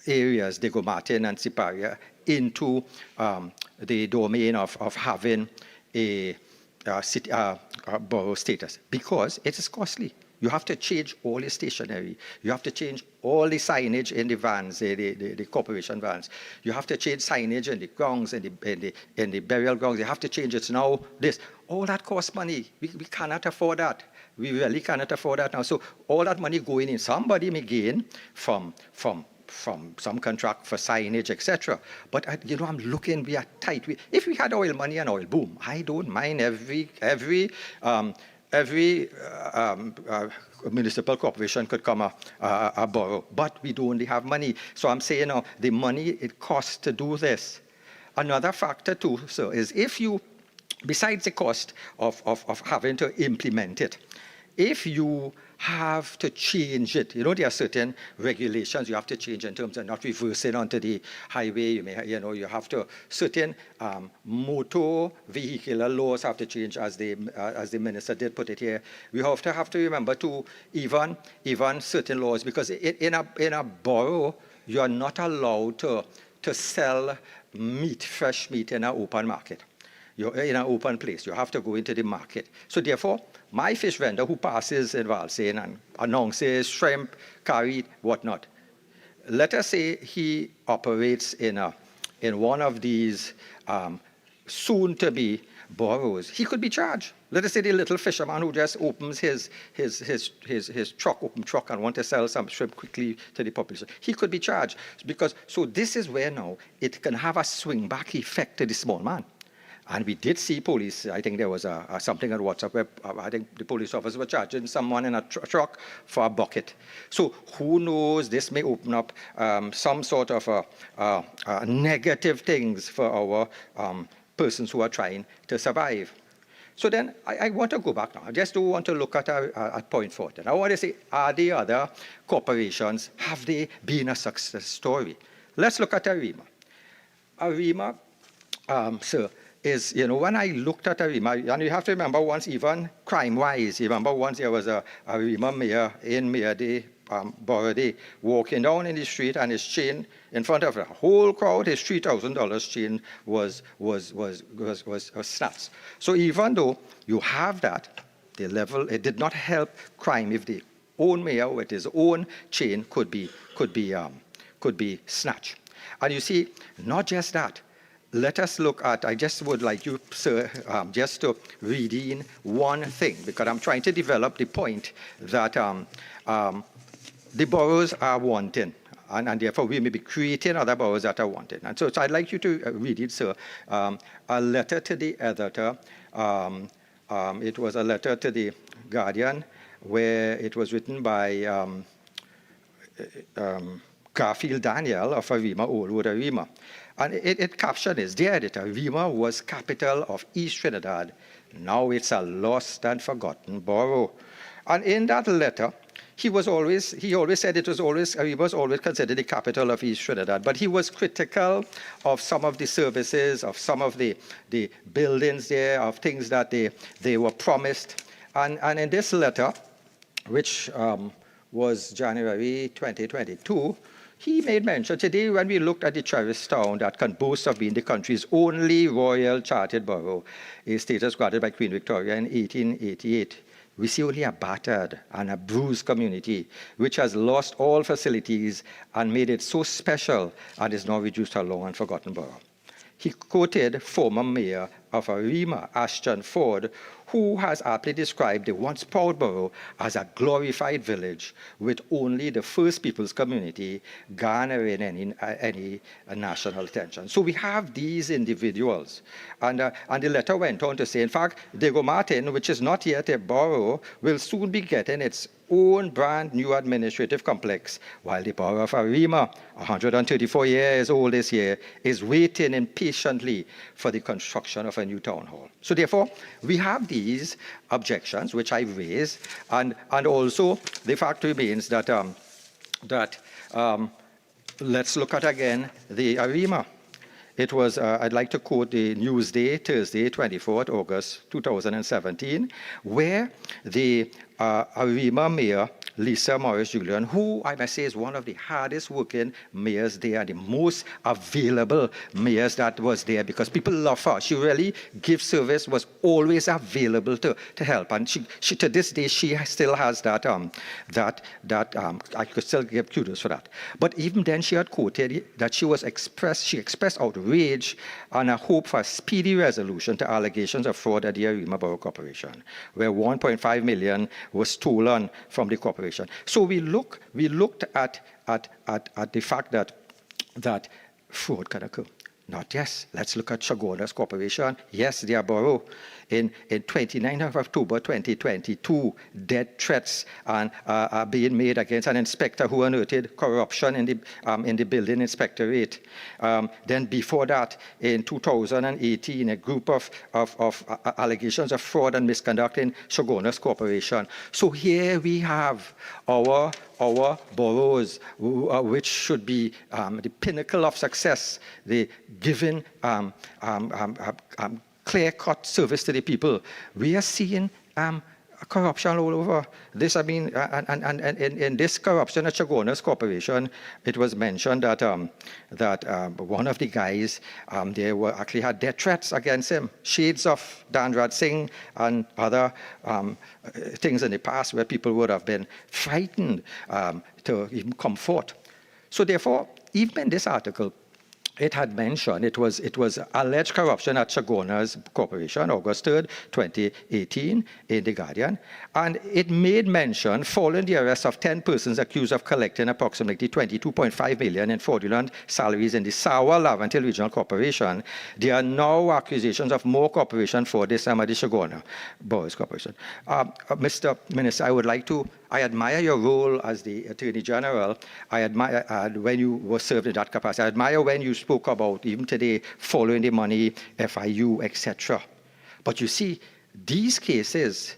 areas, Diego Martin and Siparia, into the domain of having a borough status, because it is costly. You have to change all the stationery. You have to change all the signage in the vans, the corporation vans. You have to change signage in the grounds, in the burial grounds. You have to change it now. All that costs money. We cannot afford that. We really cannot afford that now. So all that money going in, somebody may gain from some contract for signage, etc. But I'm looking. We are tight. If we had oil money and oil boom, I don't mind every municipal corporation could come a borough, but we don't have money. So I'm saying the money it costs to do this. Another factor too, sir, is if you, besides the cost of having to implement it, if you have to change it, there are certain regulations you have to change in terms of not reversing onto the highway. You have to, certain motor vehicular laws have to change, as the minister did put it here. We have to remember to even certain laws, because in a borough you are not allowed to sell fresh meat in an open market. You're in an open place. You have to go into the market. So therefore, my fish vendor who passes in Valsayn and announces shrimp, curry, whatnot, let us say he operates in one of these soon-to-be boroughs. He could be charged. Let us say the little fisherman who just opens his open truck and wants to sell some shrimp quickly to the population. He could be charged. So this is where now it can have a swing-back effect to the small man. And we did see police. I think there was something on WhatsApp where I think the police officers were charging someone in a truck for a bucket. So who knows, this may open up some sort of negative things for our persons who are trying to survive. So then I want to go back now. I just do want to look at point 14. I want to say, are the other corporations, have they been a success story? Let's look at Arima. Arima, sir, is, when I looked at Arima, and you have to remember once, even crime-wise, remember once there was a Arima mayor in Mayor Day, Borough Day, walking down in the street, and his chain in front of a whole crowd, his $3,000 chain was snatched. So even though you have that, the level, it did not help crime if the own mayor with his own chain could be snatched. And you see, not just that. Let us look at, I just would like you, sir, just to read in one thing, because I'm trying to develop the point that the boroughs are wanting. and therefore we may be creating other boroughs that are wanted. And so I'd like you to read it, sir. A letter to the editor. It was a letter to the Guardian where it was written by Garfield Daniel of Arima, Old Road Arima. And it captioned is, "Dear editor, Arima was capital of East Trinidad. Now it's a lost and forgotten borough." And in that letter, he always said Arima was always considered the capital of East Trinidad, but he was critical of some of the services, of some of the buildings there, of things that they were promised. And in this letter, which was January 2022, he made mention today when we looked at the cherished town that can boast of being the country's only royal chartered borough, a status granted by Queen Victoria in 1888. We see only a battered and a bruised community which has lost all facilities and made it so special and is now reduced to a long and forgotten borough. He quoted former mayor of Arima, Ashton Ford, who has aptly described the once proud borough as a glorified village with only the First Peoples community garnering any national attention. So we have these individuals. And the letter went on to say, in fact, Diego Martin, which is not yet a borough, will soon be getting its own brand new administrative complex, while the borough of Arima, 134 years old this year, is waiting impatiently for the construction of a new town hall. So therefore, we have these objections, which I raise, and also the fact remains that, let's look at again the Arima. It was, I'd like to quote the Newsday, Thursday, 24th August 2017, where the Arima mayor, Lisa Morris Julian, who I must say is one of the hardest working mayors there, the most available mayors that was there, because people love her. She really gives service, was always available to help. And she to this day, she still has that, I could still give kudos for that. But even then, she had quoted that she expressed outrage and a hope for a speedy resolution to allegations of fraud at the Arima Borough Corporation, where 1.5 million was stolen from the corporation. So we looked at the fact that fraud can occur. Not yes. Let's look at Chagona's Corporation. Yes, they are borough. In 29th of October 2022, death threats are being made against an inspector who unearthed corruption in the building inspectorate. Then before that, in 2018, a group of allegations of fraud and misconduct in Chagona's Corporation. So here we have our boroughs, which should be the pinnacle of success, the giving clear-cut service to the people. We are seeing corruption all over. This, I mean, and in this corruption at Chagona's Corporation, it was mentioned that one of the guys actually had death threats against him, shades of Danraj Singh and other things in the past where people would have been frightened to even come forth. So therefore, even in this article, it had mentioned it was alleged corruption at Chagona's Corporation, August 3rd, 2018, in The Guardian. And it made mention, following the arrest of 10 persons accused of collecting approximately 22.5 million in fraudulent salaries in the Sawa Laventil Regional Corporation, there are now accusations of more corporation for this at the Chagona Boroughs Corporation. Mr. Minister, I admire your role as the Attorney General. I admire when you were served in that capacity. I admire when you spoke about, even today, following the money, FIU, etc. But you see, these cases,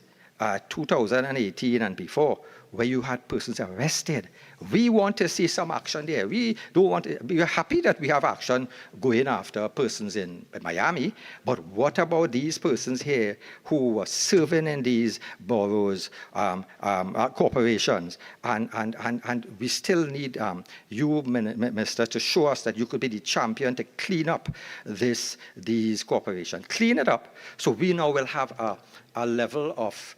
2018 and before, where you had persons arrested, we want to see some action there. We are happy that we have action going after persons in Miami, but what about these persons here who were serving in these boroughs, corporations, and we still need you, Minister, to show us that you could be the champion to clean up these corporations. Clean it up so we now will have a level of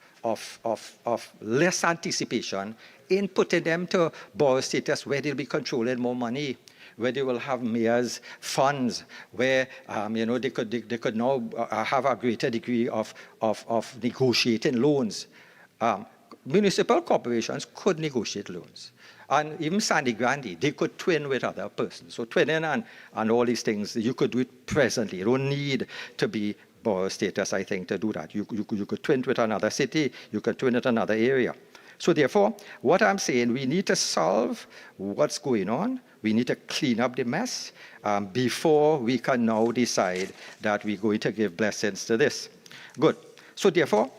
less anticipation in putting them to borough status where they'll be controlling more money, where they will have mayors' funds, where they could now have a greater degree of negotiating loans. municipal corporations could negotiate loans. And even Sandy Grande, they could twin with other persons. So twinning and all these things, you could do it presently. You don't need to be borough status, I think, to do that. You could twin with another city, you could twin with another area. So therefore, what I'm saying, we need to solve what's going on. We need to clean up the mess before we can now decide that we're going to give blessings to this. Good. So therefore,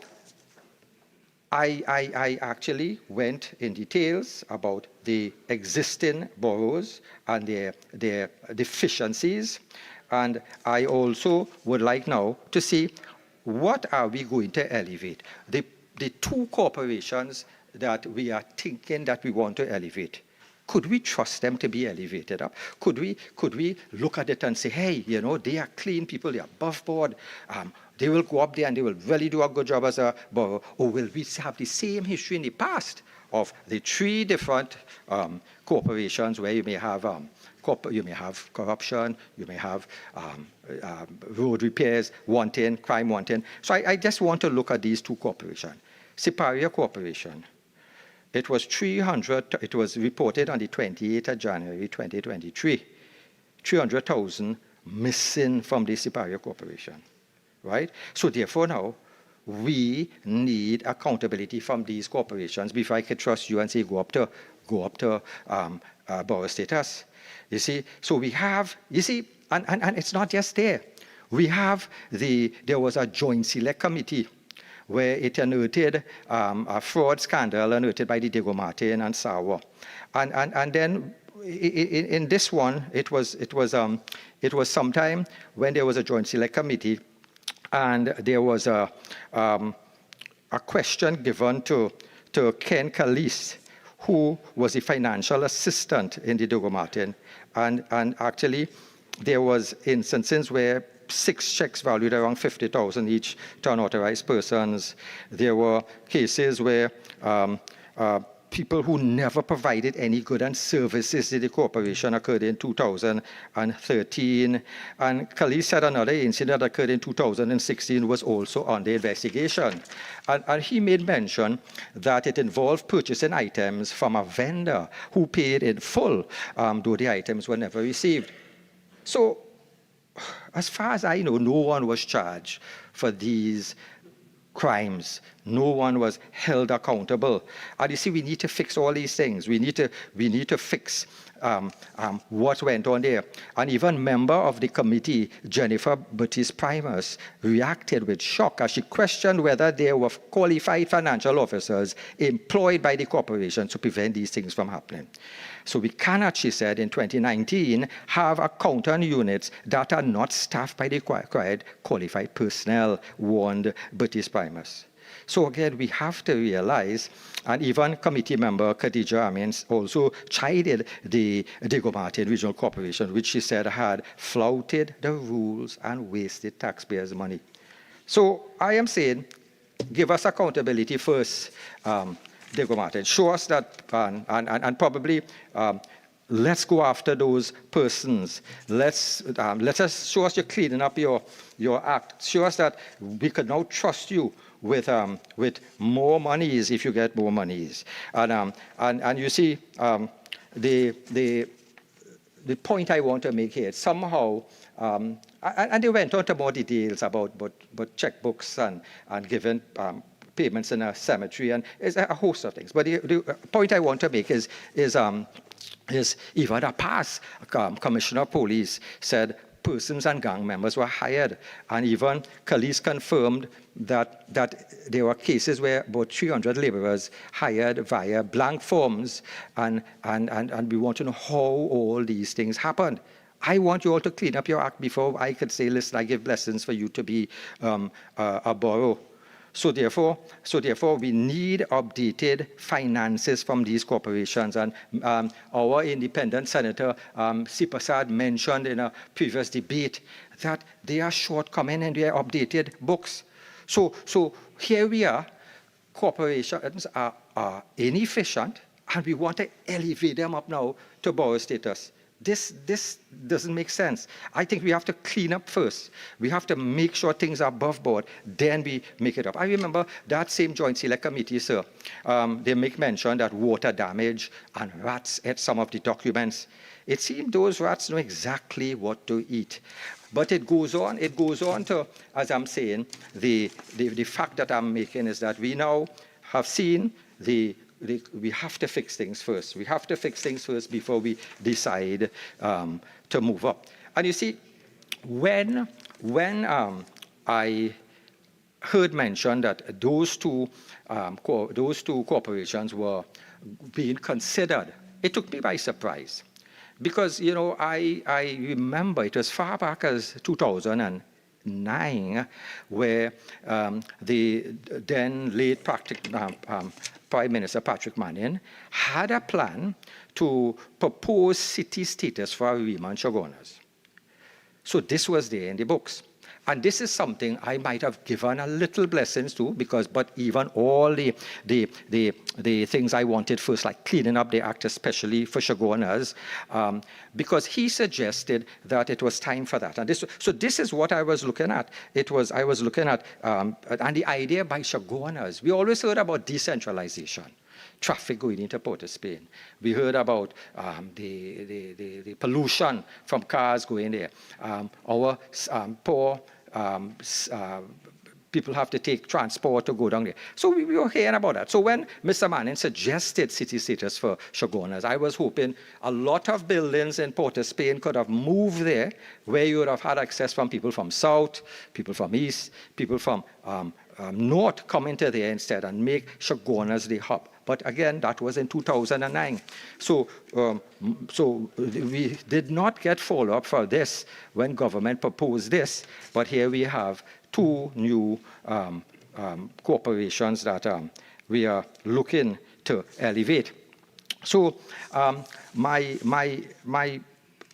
I actually went in details about the existing boroughs and their deficiencies. And I also would like now to see what are we going to elevate. The two corporations that we are thinking that we want to elevate, could we trust them to be elevated up? Could we look at it and say, hey, you know, they are clean people, they are above board, they will go up there and they will really do a good job as a borough? Or will we have the same history in the past of the three different corporations where you may have corruption, you may have road repairs wanting, crime wanting. So I just want to look at these two corporations. Siparia Corporation, it was reported on the 28th of January 2023, 300,000 missing from the Siparia Corporation, right? So therefore now, we need accountability from these corporations before I can trust you and say go up to borough status. You see, so we have, you see, and it's not just there. We have there was a joint select committee where it unearthed a fraud scandal unearthed by the Diego Martin and Sawa. And then in this one, it was sometime when there was a joint select committee and there was a question given to Ken Calise, who was a financial assistant in the Diego Martin. And actually, there was instances where 6 checks valued around 50,000 each to unauthorized persons. There were cases where people who never provided any goods and services to the corporation occurred in 2013. And Khalid said another incident that occurred in 2016 was also under investigation. And he made mention that it involved purchasing items from a vendor who paid in full, though the items were never received. So, as far as I know, no one was charged for these crimes. No one was held accountable. And you see, we need to fix all these things. We need to fix what went on there. And even member of the committee, Jennifer Baptiste-Primus, reacted with shock as she questioned whether there were qualified financial officers employed by the corporation to prevent these things from happening. So we cannot, she said, in 2019, have accountant units that are not staffed by the required qualified personnel, warned Baptiste-Primus. So again, we have to realize, and even committee member Khadija Amin also chided the Diego Martin Regional Corporation, which she said had flouted the rules and wasted taxpayers' money. So I am saying, give us accountability first, Diego Martin. Show us that, and probably let's go after those persons. Let us show us you're cleaning up your act. Show us that we can now trust you with more monies if you get more monies. And you see, the point I want to make here, somehow, and they went on to more details about checkbooks and giving payments in a cemetery, and it's a host of things. But the point I want to make is even a past commissioner of police said persons and gang members were hired, and even Khalees confirmed that there were cases where about 300 laborers hired via blank forms, and we want to know how all these things happened. I want you all to clean up your act before I could say, listen, I give blessings for you to be a borough. So therefore, we need updated finances from these corporations. And our independent senator, Siparia, mentioned in a previous debate that they are shortcoming in their updated books. So here we are, corporations are inefficient, and we want to elevate them up now to borough status. this doesn't make sense. I think we have to clean up first. We have to make sure things are above board, then we make it up. I remember that same Joint Select Committee, sir, they make mention that water damage and rats ate some of the documents. It seemed those rats know exactly what to eat. But it goes on to, as I'm saying, the fact that I'm making is that we now have seen we have to fix things first. We have to fix things first before we decide to move up. And you see, when I heard mention that those two corporations were being considered, it took me by surprise. Because, you know, I remember it was far back as 2009 where the then late Prime Minister Patrick Manning had a plan to propose city status for Arima and Shogunas. So this was there in the books. And this is something I might have given a little blessings to, but even all the things I wanted first, like cleaning up the act, especially for Shogunas, because he suggested that it was time for that. And this is what I was looking at. I was looking at, and the idea by Shogunas. We always heard about decentralization. Traffic going into Port of Spain. We heard about the pollution from cars going there. Our poor people have to take transport to go down there. So we were hearing about that. So when Mr. Manning suggested city status for Shogunas, I was hoping a lot of buildings in Port of Spain could have moved there, where you would have had access from people from south, people from east, people from north come into there instead and make Shogunas the hub. But again, that was in 2009. So we did not get follow-up for this when government proposed this. But here we have two new corporations that we are looking to elevate. So my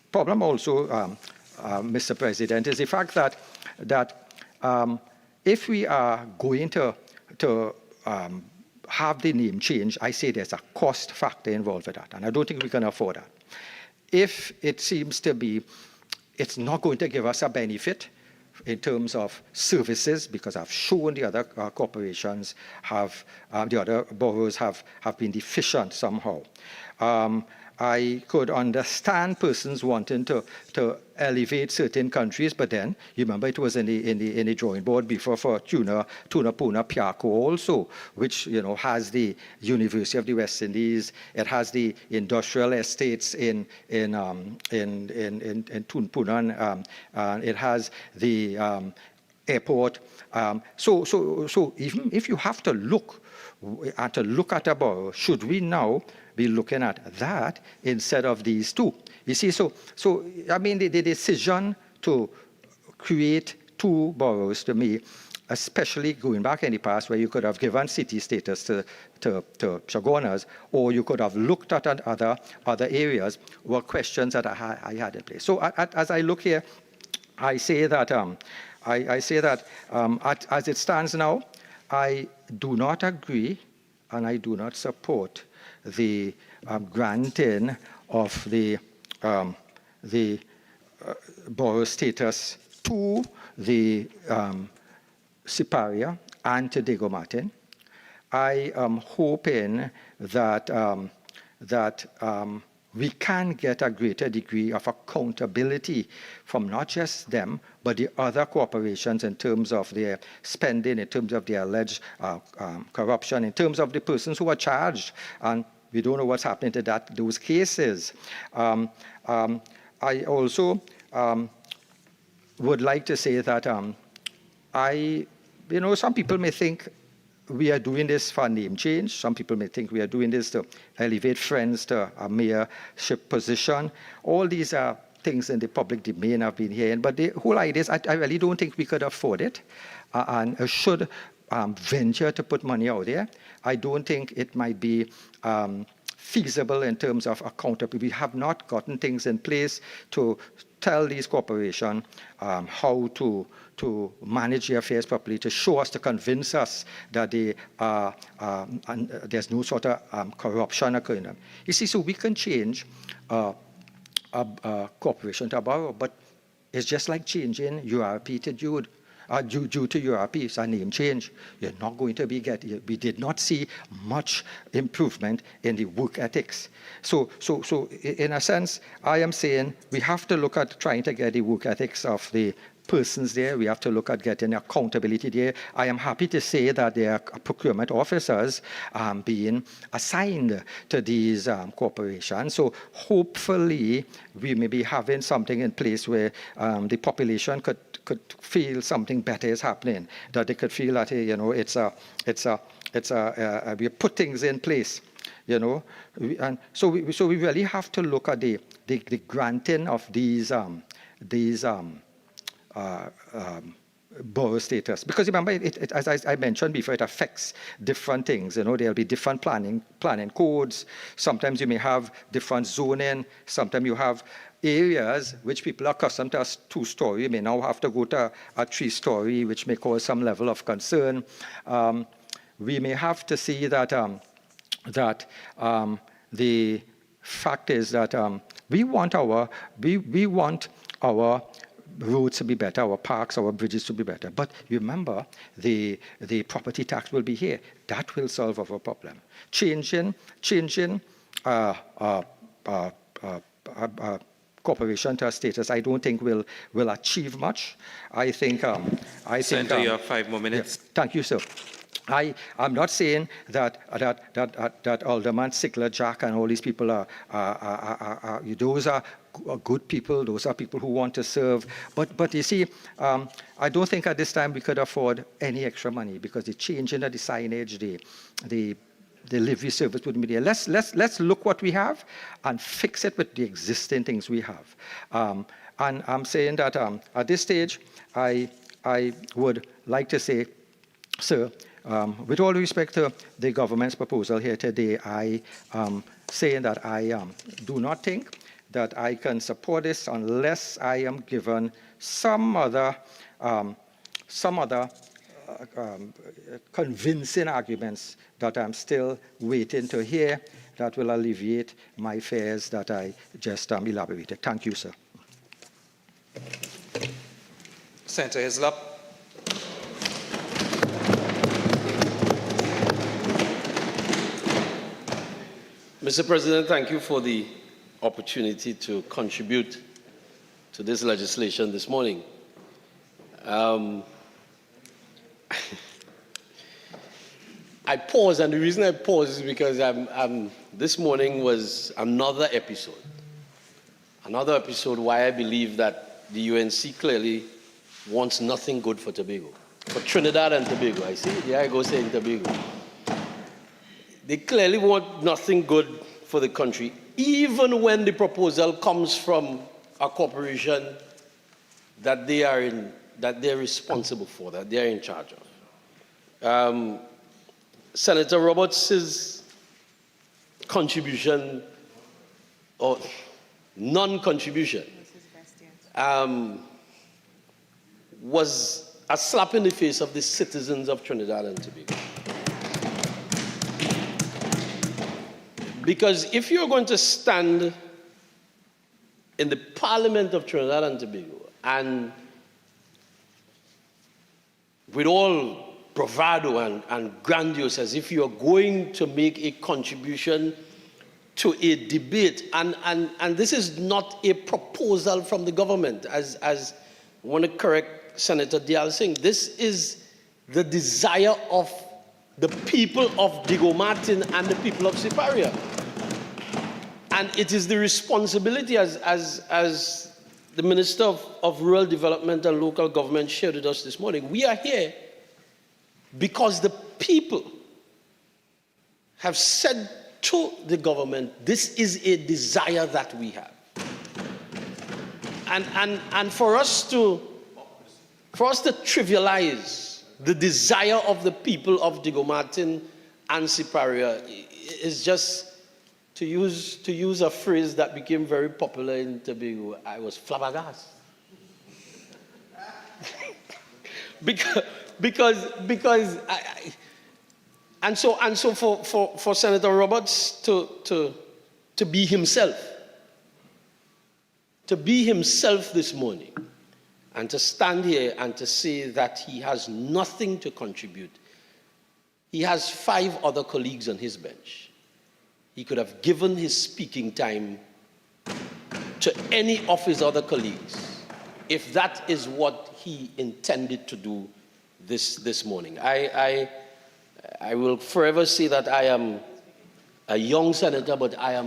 problem also, Mr. President, is the fact that if we are going to have the name change, I say there's a cost factor involved with that, and I don't think we can afford that. If it seems to be, it's not going to give us a benefit in terms of services, because I've shown the other corporations the other boroughs have been deficient somehow. I could understand persons wanting to elevate certain countries, but then you remember it was in the drawing board before for Tuna Puna Piaco also, which has the University of the West Indies. It has the industrial estates in Tunpunan. It has the airport. So even if you have to look at a borough, should we now be looking at that instead of these two? You see, so I mean, the decision to create two boroughs, to me, especially going back in the past where you could have given city status to Shogunas, or you could have looked at other areas, were questions that I had in place. So as I look here, I say that as it stands now, I do not agree and I do not support the granting of the borough status to the Siparia and to Diego Martin. I am hoping that we can get a greater degree of accountability from not just them, but the other corporations in terms of their spending, in terms of their alleged corruption, in terms of the persons who are charged. And we don't know what's happening to those cases. I also would like to say that some people may think we are doing this for name change. Some people may think we are doing this to elevate friends to a mayorship position. All these are things in the public domain I've been hearing. But the whole idea is I really don't think we could afford it and should venture to put money out there. I don't think it might be feasible in terms of accountability. We have not gotten things in place to tell these corporations how to manage their affairs properly, to show us, to convince us that there's no sort of corruption occurring. You see, so we can change a corporation to a borough, but it's just like changing URP to Jude. Due to URP, it's a name change. You're not going to we did not see much improvement in the work ethics. So in a sense, I am saying we have to look at trying to get the work ethics of the persons there. We have to look at getting accountability there. I am happy to say that there are procurement officers being assigned to these corporations. So hopefully we may be having something in place where the population could feel something better is happening, that they could feel that, hey, you know, we put things in place, you know. And so we really have to look at the granting of these borough status, because remember, as I mentioned before, it affects different things. You know, there'll be different planning codes. Sometimes you may have different zoning. Sometimes you have areas which people are accustomed to a 2-story may now have to go to a 3-story, which may cause some level of concern. We may have to see that the fact is that we want our roads to be better, our parks, our bridges to be better. But remember, the property tax will be here. That will solve our problem. Changing corporation to a status, I don't think will achieve much. I think Senator, you have 5 more minutes. Yeah, thank you, sir. I'm not saying that Alderman Sickler, Jack, and all these people are those are good people. Those are people who want to serve. But you see, I don't think at this time we could afford any extra money, because the change in the signage, the delivery service wouldn't be there. Let's look what we have and fix it with the existing things we have. And I'm saying that at this stage, I would like to say, sir, with all respect to the government's proposal here today, I am saying that I do not think that I can support this unless I am given some other convincing arguments that I'm still waiting to hear that will alleviate my fears that I just elaborated. Thank you, sir. Senator Hislop. Mr. President, thank you for the opportunity to contribute to this legislation this morning. I pause, and the reason I pause is because this morning was another episode why I believe that the UNC clearly wants nothing good for Tobago, for Trinidad and Tobago. I see, there I go saying Tobago. They clearly want nothing good for the country, even when the proposal comes from a corporation that they're responsible for, that they're in charge of. Senator Roberts' contribution, or non-contribution, was a slap in the face of the citizens of Trinidad and Tobago. Because if you're going to stand in the Parliament of Trinidad and Tobago and with all bravado and grandiose, as if you're going to make a contribution to a debate, and this is not a proposal from the government, as I want to correct Senator Dial Singh, this is the desire of the people of Diego Martin and the people of Siparia. And it is the responsibility, as the Minister of Rural Development and Local Government shared with us this morning. We are here because the people have said to the government, this is a desire that we have. And for us to trivialize the desire of the people of Diego Martin and Siparia is just, to use a phrase that became very popular in Tobago, I was flabbergasted. because for Senator Roberts to be himself to be himself this morning and to stand here and to say that he has nothing to contribute. He has 5 other colleagues on his bench. He could have given his speaking time to any of his other colleagues if that is what he intended to do this morning. I will forever say that I am a young senator, but I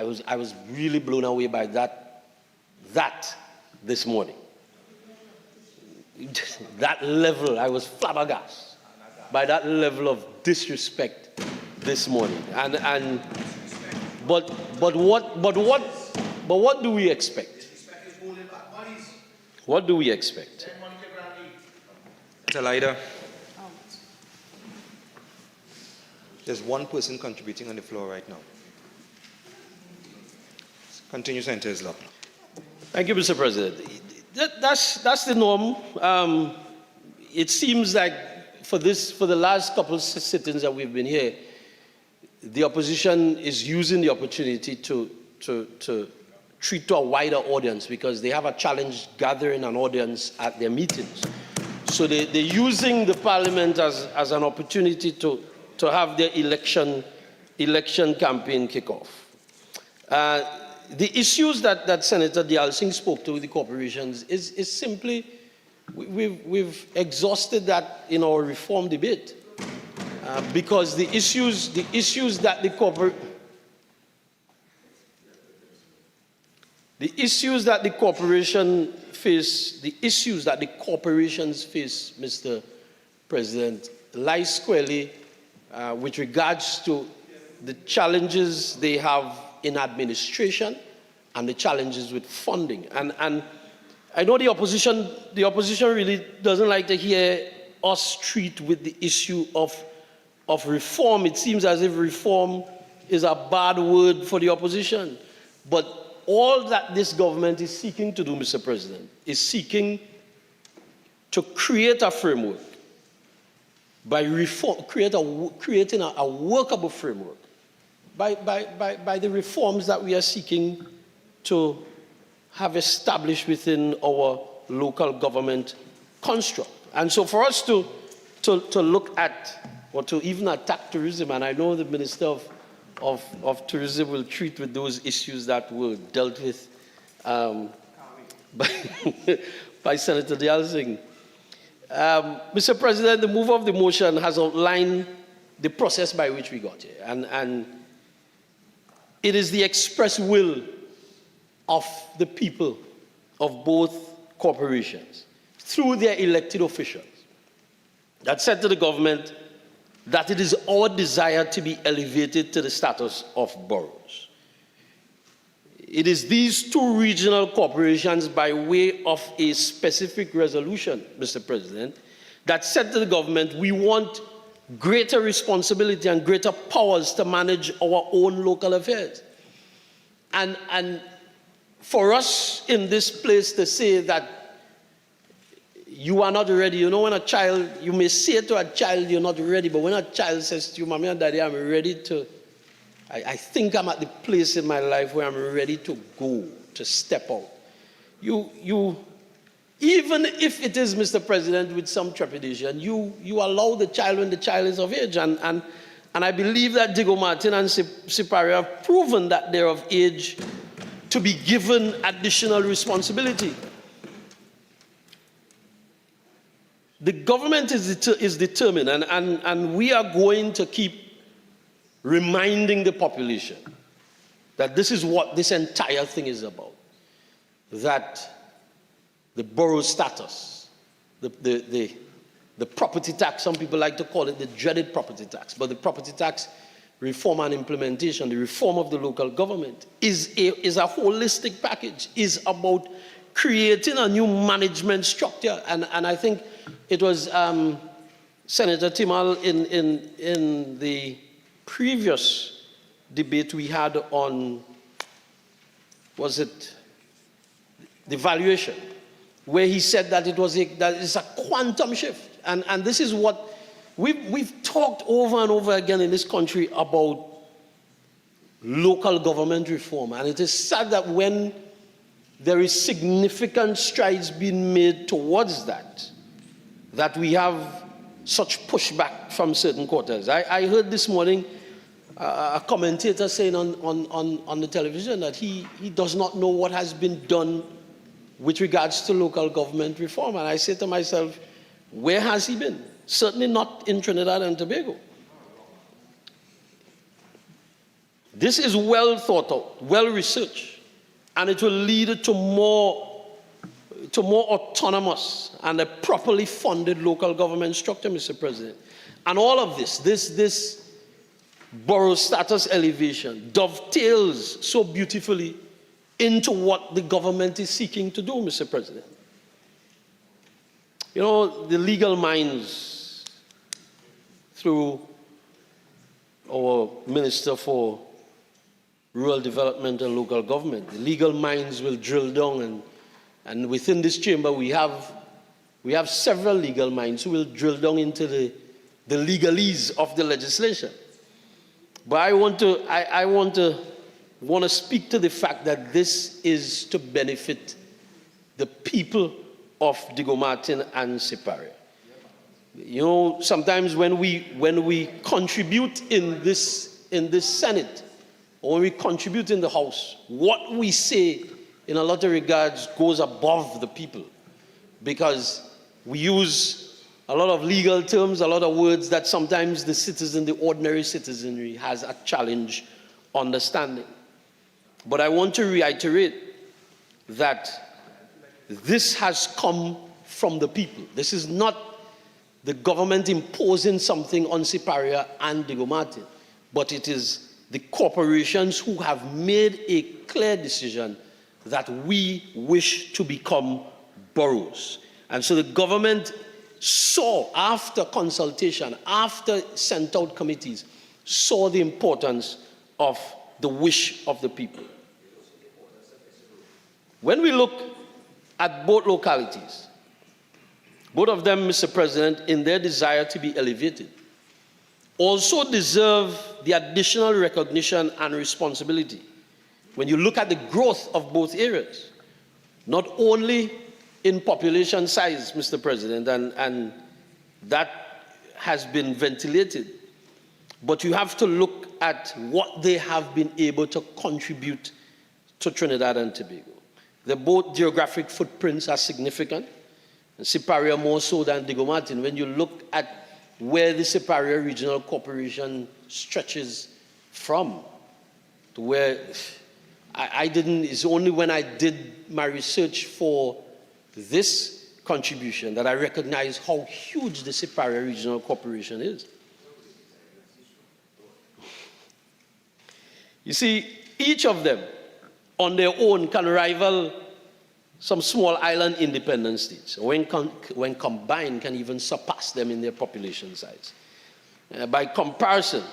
was really blown away by that this morning. That level, I was flabbergasted by that level of disrespect this morning. But what do we expect? What do we expect? Mr. Leader, there's one person contributing on the floor right now. Continue, Senator Islam. Thank you, Mr. President. That's the norm. It seems like for the last couple of sittings that we've been here, the opposition is using the opportunity to treat to a wider audience because they have a challenge gathering an audience at their meetings. So they're using the parliament as an opportunity to have their election campaign kick off. The issues that Senator Dayal Singh spoke to with the corporations is simply, we've exhausted that in our reform debate. Because the issues that the corporations face, Mr. President, lie squarely with regards to the challenges they have in administration and the challenges with funding. And I know the opposition really doesn't like to hear us treat with the issue of reform. It seems as if reform is a bad word for the opposition. But all that this government is seeking to do, Mr. President, is seeking to create a framework by creating a workable framework by the reforms that we are seeking to have established within our local government construct. And so for us to look at or to even attack tourism, and I know the Minister of Tourism will treat with those issues that were dealt with by Senator Dayal Singh. Mr. President, the mover of the motion has outlined the process by which we got here, and it is the express will of the people of both corporations through their elected officials that said to the government that it is our desire to be elevated to the status of boroughs. It is these 2 regional corporations, by way of a specific resolution, Mr. President, that said to the government, we want greater responsibility and greater powers to manage our own local affairs. And for us in this place to say that you are not ready. You know, when a child, you may say to a child, you're not ready, but when a child says to you, Mommy and Daddy, I'm ready to, I think I'm at the place in my life where I'm ready to go, to step out. You even if it is, Mr. President, with some trepidation, you allow the child when the child is of age. And I believe that Diego Martin and Siparia have proven that they're of age to be given additional responsibility. The government is determined, and we are going to keep reminding the population that this is what this entire thing is about. That the borough status, the property tax, some people like to call it the dreaded property tax, but the property tax reform and implementation, the reform of the local government is a holistic package, is about creating a new management structure. And I think it was Senator Timal in the previous debate we had on, was it the valuation, where he said that that it's a quantum shift. And this is what we've talked over and over again in this country about local government reform. And it is sad that when there is significant strides being made towards that we have such pushback from certain quarters. I heard this morning a commentator saying on the television that he does not know what has been done with regards to local government reform. And I say to myself, where has he been? Certainly not in Trinidad and Tobago. This is well thought out, well researched, and it will lead to more autonomous and a properly funded local government structure, Mr. President. And all of this borough status elevation dovetails so beautifully into what the government is seeking to do, Mr. President. You know, the legal minds, through our Minister for Rural Development and Local Government, the legal minds will drill down, and within this chamber we have several legal minds who will drill down into the legalese of the legislation. But I want to speak to the fact that this is to benefit the people of Diego Martin and Siparia. You know, sometimes when we contribute in this Senate, or when we contribute in the House, what we say in a lot of regards goes above the people, because we use a lot of legal terms, a lot of words that sometimes the citizen, the ordinary citizenry, has a challenge understanding. But I want to reiterate that this has come from the people. This is not the government imposing something on Siparia and Diego Martin, but it is the corporations who have made a clear decision that we wish to become boroughs. And so the government saw, after consultation, after sent out committees, saw the importance of the wish of the people. When we look at both localities, both of them, Mr. President, in their desire to be elevated, also deserve the additional recognition and responsibility when you look at the growth of both areas, not only in population size, Mr. President, and that has been ventilated, but you have to look at what they have been able to contribute to Trinidad and Tobago. Their both geographic footprints are significant, and Siparia more so than Diego Martin. When you look at where the Siparia Regional Corporation stretches from to where it's only when I did my research for this contribution that I recognize how huge the Siparia Regional Corporation is. You see, each of them on their own can rival some small island independent states. When combined, can even surpass them in their population size. By comparison,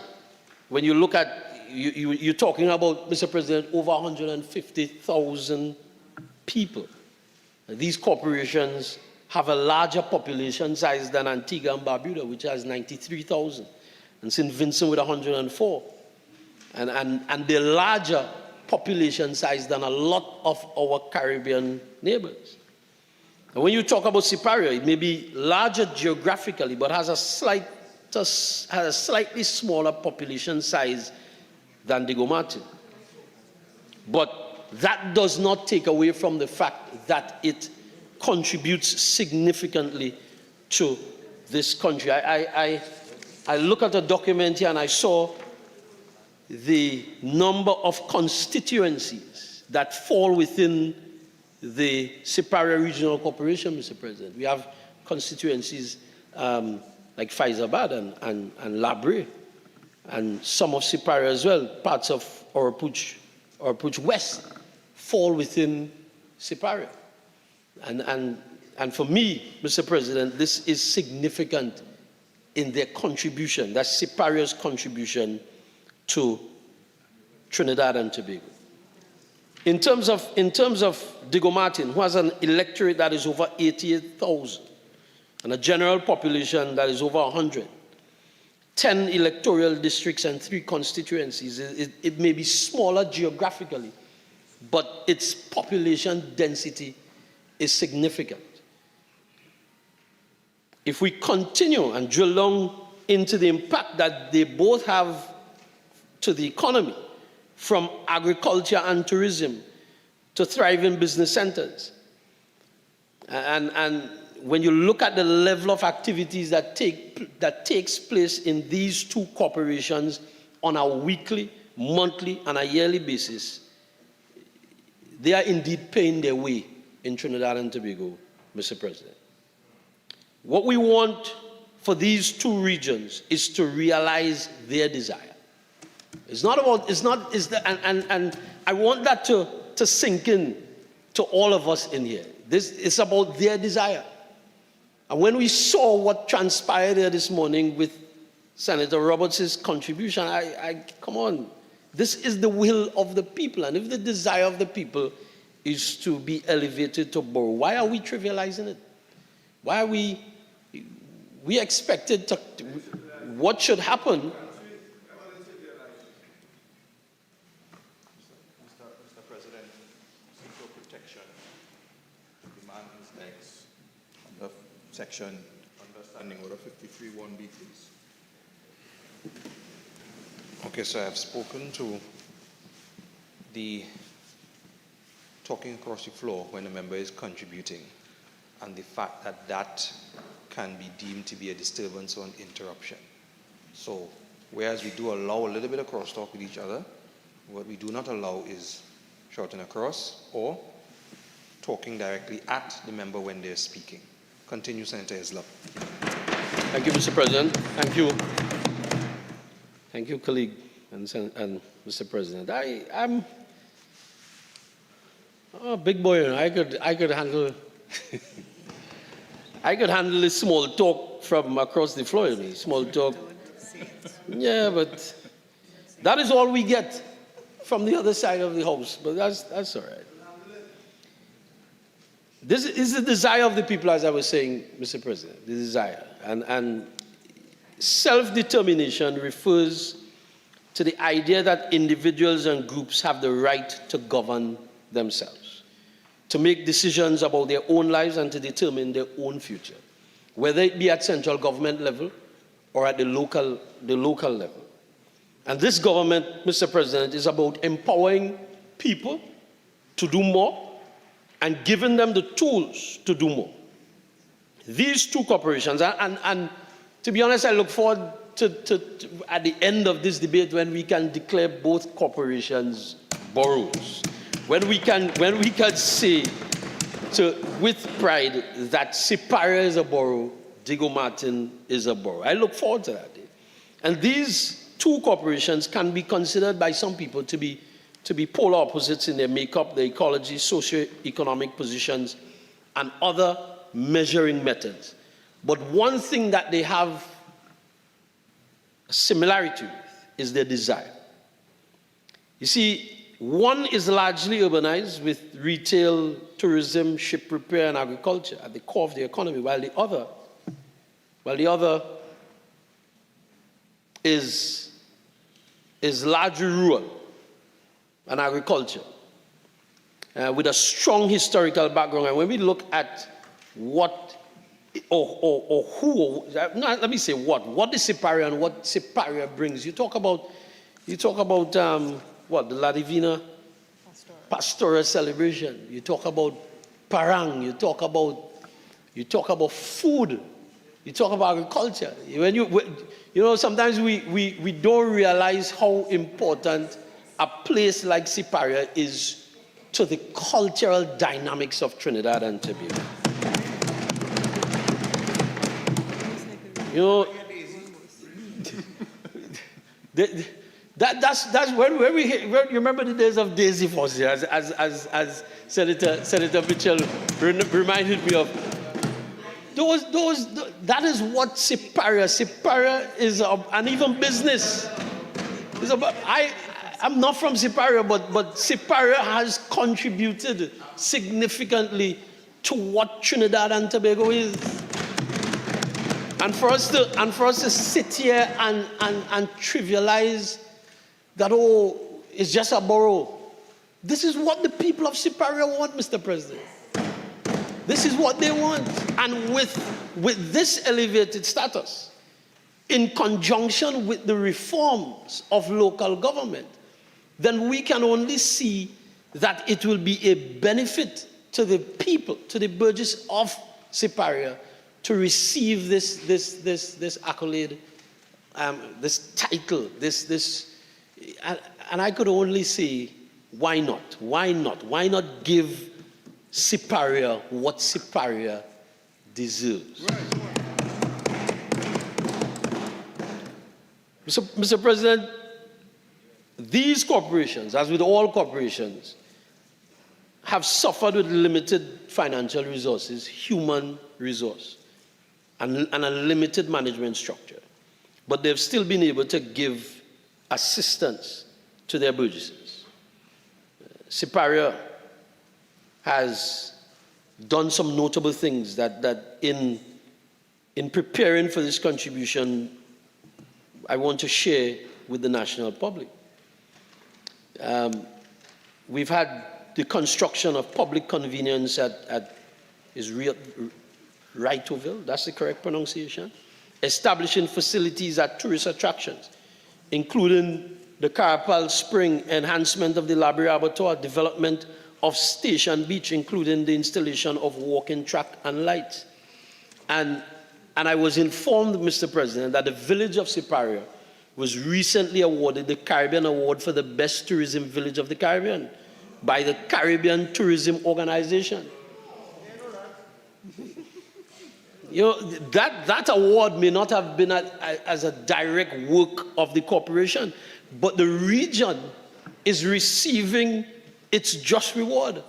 when you look at, you're talking about, Mr. President, over 150,000 people. These corporations have a larger population size than Antigua and Barbuda, which has 93,000, and St. Vincent with 104. And they're larger population size than a lot of our Caribbean neighbors. And when you talk about Siparia, it may be larger geographically, but has a slightly smaller population size than Diego Martin. But that does not take away from the fact that it contributes significantly to this country. I look at a document here and I saw the number of constituencies that fall within the Siparia Regional Corporation, Mr. President. We have constituencies like Faizabad and Labre, and some of Siparia as well. Parts of Oropouche West fall within Siparia. And for me, Mr. President, this is significant in their contribution. That's Siparia's contribution to Trinidad and Tobago. In terms of Diego Martin, who has an electorate that is over 88,000 and a general population that is over 100, 10 electoral districts and 3 constituencies, it may be smaller geographically, but its population density is significant. If we continue and drill down into the impact that they both have to the economy, from agriculture and tourism to thriving business centers, and when you look at the level of activities that takes place in these two corporations on a weekly, monthly, and a yearly basis, they are indeed paying their way in Trinidad and Tobago, Mr. President. What we want for these two regions is to realize their desire. It's not about, and I want that to sink in to all of us in here. This is about their desire. And when we saw what transpired here this morning with Senator Roberts' contribution, come on, this is the will of the people. And if the desire of the people is to be elevated to borough, why are we trivializing it? Why are we expected to, what should happen? Mr. President, sector protection demand is next under section understanding order 53(1)B, please. Okay, so I've spoken to the talking across the floor when a member is contributing, and the fact that that can be deemed to be a disturbance or an interruption. So, whereas we do allow a little bit of crosstalk with each other, what we do not allow is shouting across or talking directly at the member when they're speaking. Continue, Senator Hislop. Thank you, Mr. President. Thank you. Thank you, colleague and Mr. President. I'm a big boy, and I could handle I could handle this small talk from across the floor. Small talk. Yeah, but that is all we get from the other side of the house. But that's all right. This is the desire of the people, as I was saying, Mr. President. The desire, and self-determination refers to the idea that individuals and groups have the right to govern themselves, to make decisions about their own lives and to determine their own future, whether it be at central government level or at the local level. And this government, Mr. President, is about empowering people to do more and giving them the tools to do more. These two corporations, and to be honest, I look forward to at the end of this debate when we can declare both corporations boroughs. When we can say with pride that Siparia is a borough, Diego Martin is a borough. I look forward to that day. And these two corporations can be considered by some people to be polar opposites in their makeup, their ecology, socio-economic positions, and other measuring methods. But one thing that they have a similarity with is their desire. You see, one is largely urbanized with retail, tourism, ship repair, and agriculture at the core of the economy, while the other is largely rural and agriculture, with a strong historical background. And when we look at what or who, let me say what is Siparia and what Siparia brings. You talk about what, the La Divina Pastoral Celebration. You talk about parang. You talk about food. You talk about agriculture. When sometimes we don't realize how important a place like Siparia is to the cultural dynamics of Trinidad and Tobago. That's when you remember the days of Daisy Foster, as Senator Mitchell reminded me of. That is what Siparia is, and even business is about. I'm not from Siparia, but Siparia has contributed significantly to what Trinidad and Tobago is. And for us to sit here and trivialize that, it's just a borough. This is what the people of Siparia want, Mr. President. This is what they want. And with this elevated status, in conjunction with the reforms of local government, then we can only see that it will be a benefit to the people, to the burgess of Siparia, to receive this accolade, this title, and I could only say, why not? Why not? Why not give Siparia what Siparia deserves? Mr. President, these corporations, as with all corporations, have suffered with limited financial resources, human resource, and a limited management structure. But they've still been able to give assistance to their burgesses. Siparia has done some notable things that in preparing for this contribution, I want to share with the national public. We've had the construction of public convenience at Rightoville, that's the correct pronunciation, establishing facilities at tourist attractions, including the Carpal Spring enhancement of the Library Abattoir, development of Station Beach, including the installation of walking track and lights. And I was informed, Mr. President, that the village of Siparia was recently awarded the Caribbean Award for the best tourism village of the Caribbean by the Caribbean Tourism Organization. You know, that award may not have been as a direct work of the corporation, but the region is receiving its just reward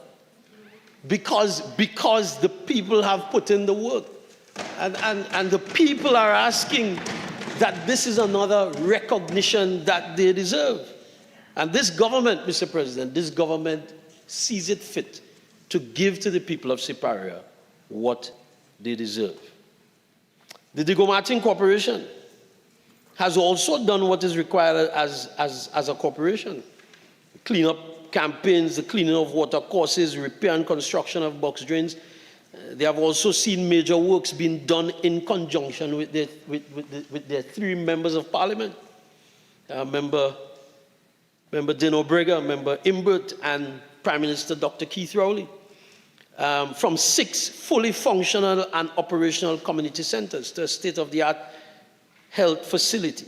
because the people have put in the work. And the people are asking that this is another recognition that they deserve. And this government, Mr. President, this government sees it fit to give to the people of Siparia what they deserve. The Diego Martin Corporation has also done what is required as a corporation. Cleanup campaigns, the cleaning of water courses, repair and construction of box drains. They have also seen major works being done in conjunction with their three members of parliament. Member Dino Brega, Member Imbert, and Prime Minister Dr. Keith Rowley. From 6 fully functional and operational community centers to a state-of-the-art health facility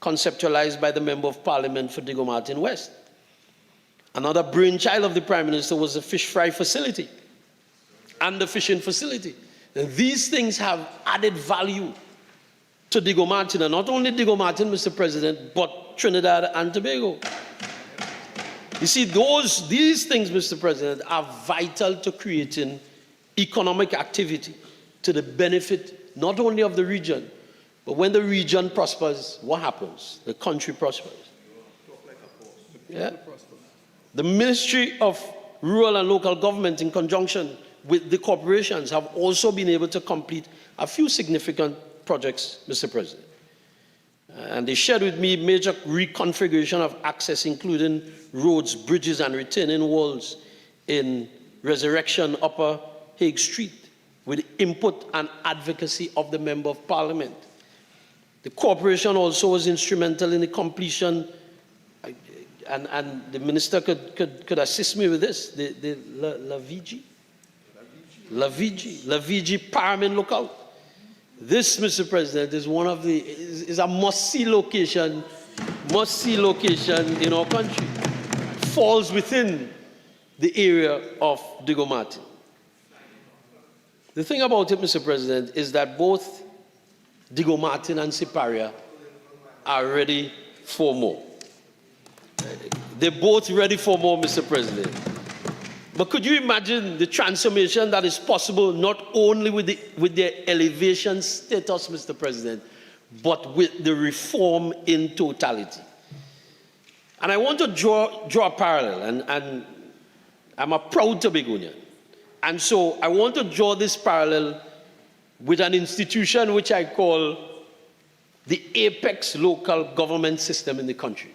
conceptualized by the Member of Parliament for Diego Martin West. Another brainchild of the Prime Minister was the fish fry facility and the fishing facility. And these things have added value to Diego Martin, and not only Diego Martin, Mr. President, but Trinidad and Tobago. You see, these things, Mr. President, are vital to creating economic activity to the benefit not only of the region, but when the region prospers, what happens? The country prospers. Yeah. The Ministry of Rural and Local Government, in conjunction with the corporations, have also been able to complete a few significant projects, Mr. President. And they shared with me major reconfiguration of access, including roads, bridges, and retaining walls in Resurrection Upper Hague Street, with input and advocacy of the Member of Parliament. The corporation also was instrumental in the completion, and the Minister could assist me with this, the La Vigie Paramin Lookout. This, Mr. President, is one of is a must-see location in our country. Falls within the area of Diego Martin. The thing about it, Mr. President, is that both Diego Martin and Siparia are ready for more. They're both ready for more, Mr. President. But could you imagine the transformation that is possible not only with their elevation status, Mr. President, but with the reform in totality? And I want to draw a parallel, and I'm a proud Tobagonian. And so I want to draw this parallel with an institution which I call the apex local government system in the country,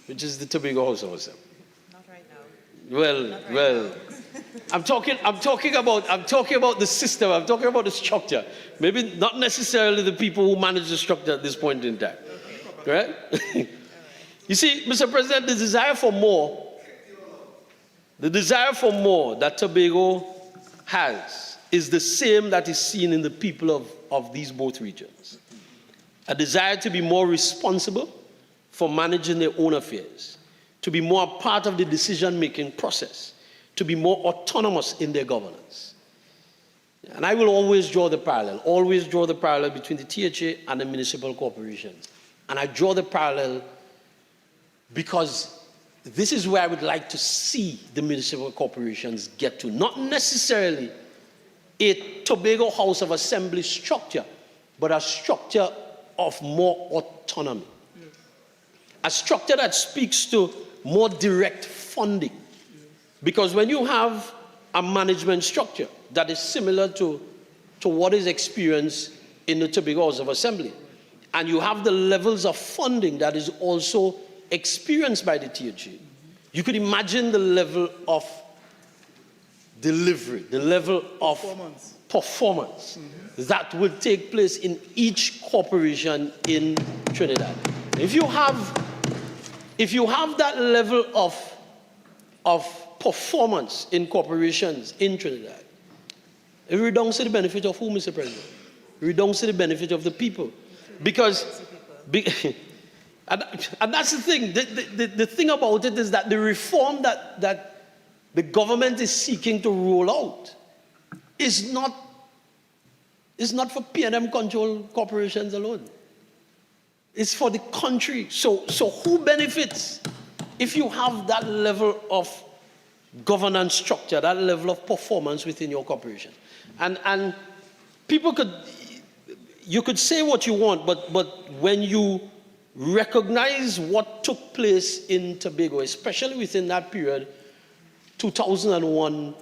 which is the Tobago House of Assembly. Not right now. Well. I'm talking about the system. I'm talking about the structure. Maybe not necessarily the people who manage the structure at this point in time. Right? You see, Mr. President, the desire for more that Tobago has is the same that is seen in the people of these both regions. A desire to be more responsible for managing their own affairs, to be more a part of the decision-making process, to be more autonomous in their governance. And I will always draw the parallel between the THA and the municipal corporations. And I draw the parallel because this is where I would like to see the municipal corporations get to. Not necessarily a Tobago House of Assembly structure, but a structure of more autonomy. A structure that speaks to more direct funding. Because when you have a management structure that is similar to what is experienced in the Tobago House of Assembly, and you have the levels of funding that is also experienced by the THA, you could imagine the level of delivery, the level of performance that would take place in each corporation in Trinidad. If you have that level of performance in corporations in Trinidad, it redounds to the benefit of who, Mr. President? It redounds to the benefit of the people. Because, and that's the thing, the thing about it is that the reform that the government is seeking to roll out is not for P&M control corporations alone. It's for the country. So who benefits if you have that level of governance structure, that level of performance within your corporation? And people you could say what you want, but when you recognize what took place in Tobago, especially within that period, 2001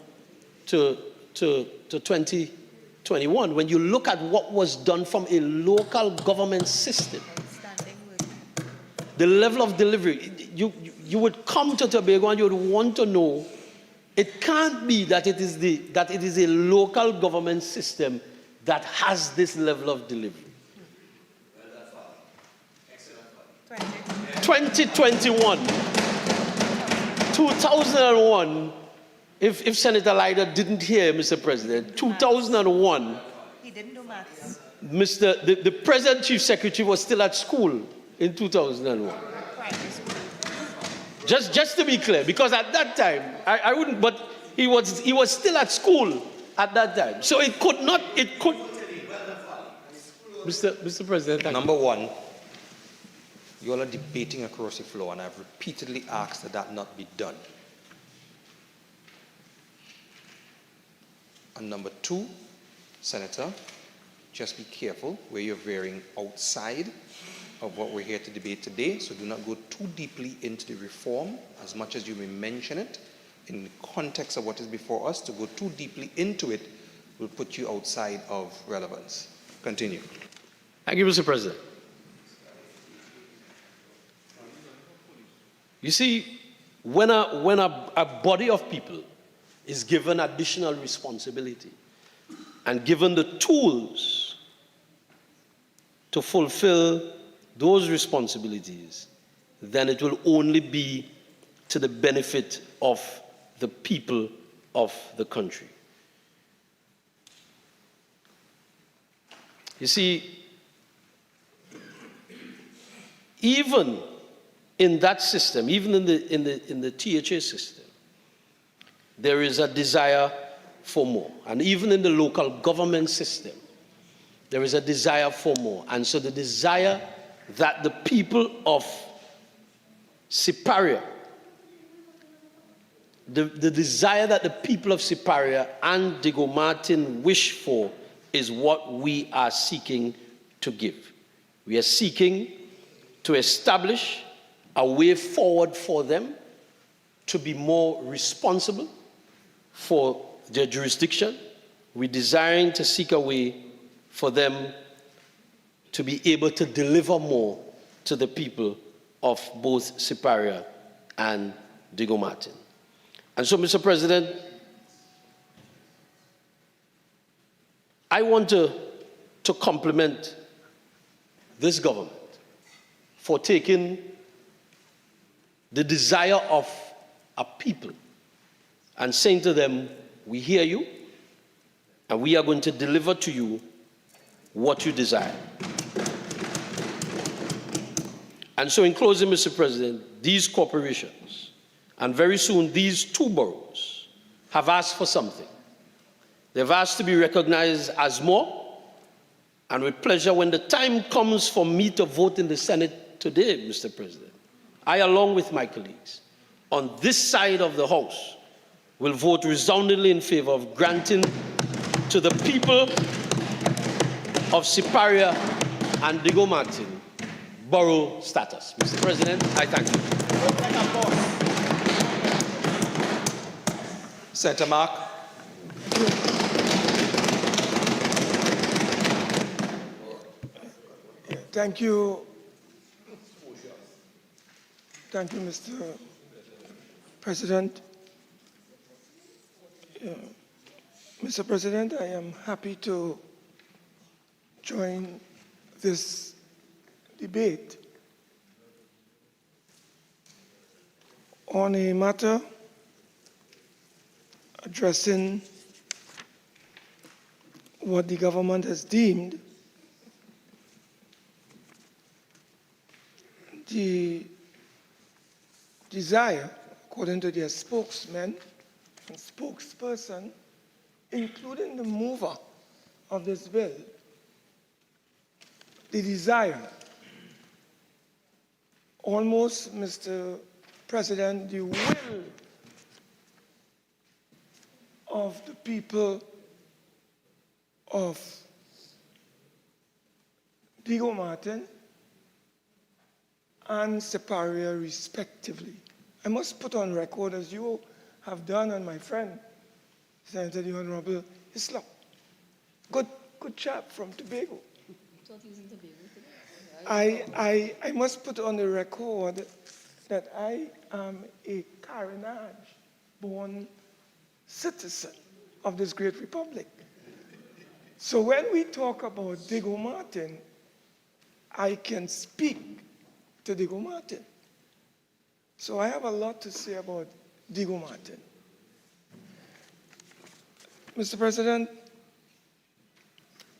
to 2021, when you look at what was done from a local government system, the level of delivery, you would come to Tobago and you would want to know, it can't be that it is a local government system that has this level of delivery. 2021, 2001, if Senator Leiter didn't hear, Mr. President, 2001, he didn't do maths. The present Chief Secretary was still at school in 2001. Just to be clear, because at that time, I wouldn't, but he was still at school at that time. So Mr. President. Number one, you all are debating across the floor, and I've repeatedly asked that not be done. And number two, Senator, just be careful where you're veering outside of what we're here to debate today, so do not go too deeply into the reform, as much as you may mention it. In the context of what is before us, to go too deeply into it will put you outside of relevance. Continue. Thank you, Mr. President. You see, when a body of people is given additional responsibility and given the tools to fulfill those responsibilities, then it will only be to the benefit of the people of the country. You see, even in that system, even in the THA system, there is a desire for more. And even in the local government system, there is a desire for more. And so the desire that the people of Siparia, the desire that the people of Siparia and Diego Martin wish for is what we are seeking to give. We are seeking to establish a way forward for them to be more responsible for their jurisdiction. We're desiring to seek a way for them to be able to deliver more to the people of both Siparia and Diego Martin. And so, Mr. President, I want to compliment this government for taking the desire of a people and saying to them, we hear you, and we are going to deliver to you what you desire. And so in closing, Mr. President, these corporations, and very soon these two boroughs, have asked for something. They've asked to be recognized as more, and with pleasure, when the time comes for me to vote in the Senate today, Mr. President, I, along with my colleagues, on this side of the House, will vote resoundingly in favor of granting to the people of Siparia and Diego Martin borough status. Mr. President, I thank you. Senator Mark. Thank you. Thank you, Mr. President. Mr. President, I am happy to join this debate on a matter addressing what the government has deemed the desire, according to their spokesman and spokesperson, including the mover of this bill, the desire, almost, Mr. President, the will of the people of Diego Martin and Siparia, respectively. I must put on record, as you have done, and my friend, Senator the Honorable Hislop, good chap from Tobago. I must put on the record that I am a Carenage-born citizen of this great republic. So when we talk about Diego Martin, I can speak to Diego Martin. So I have a lot to say about Diego Martin. Mr. President,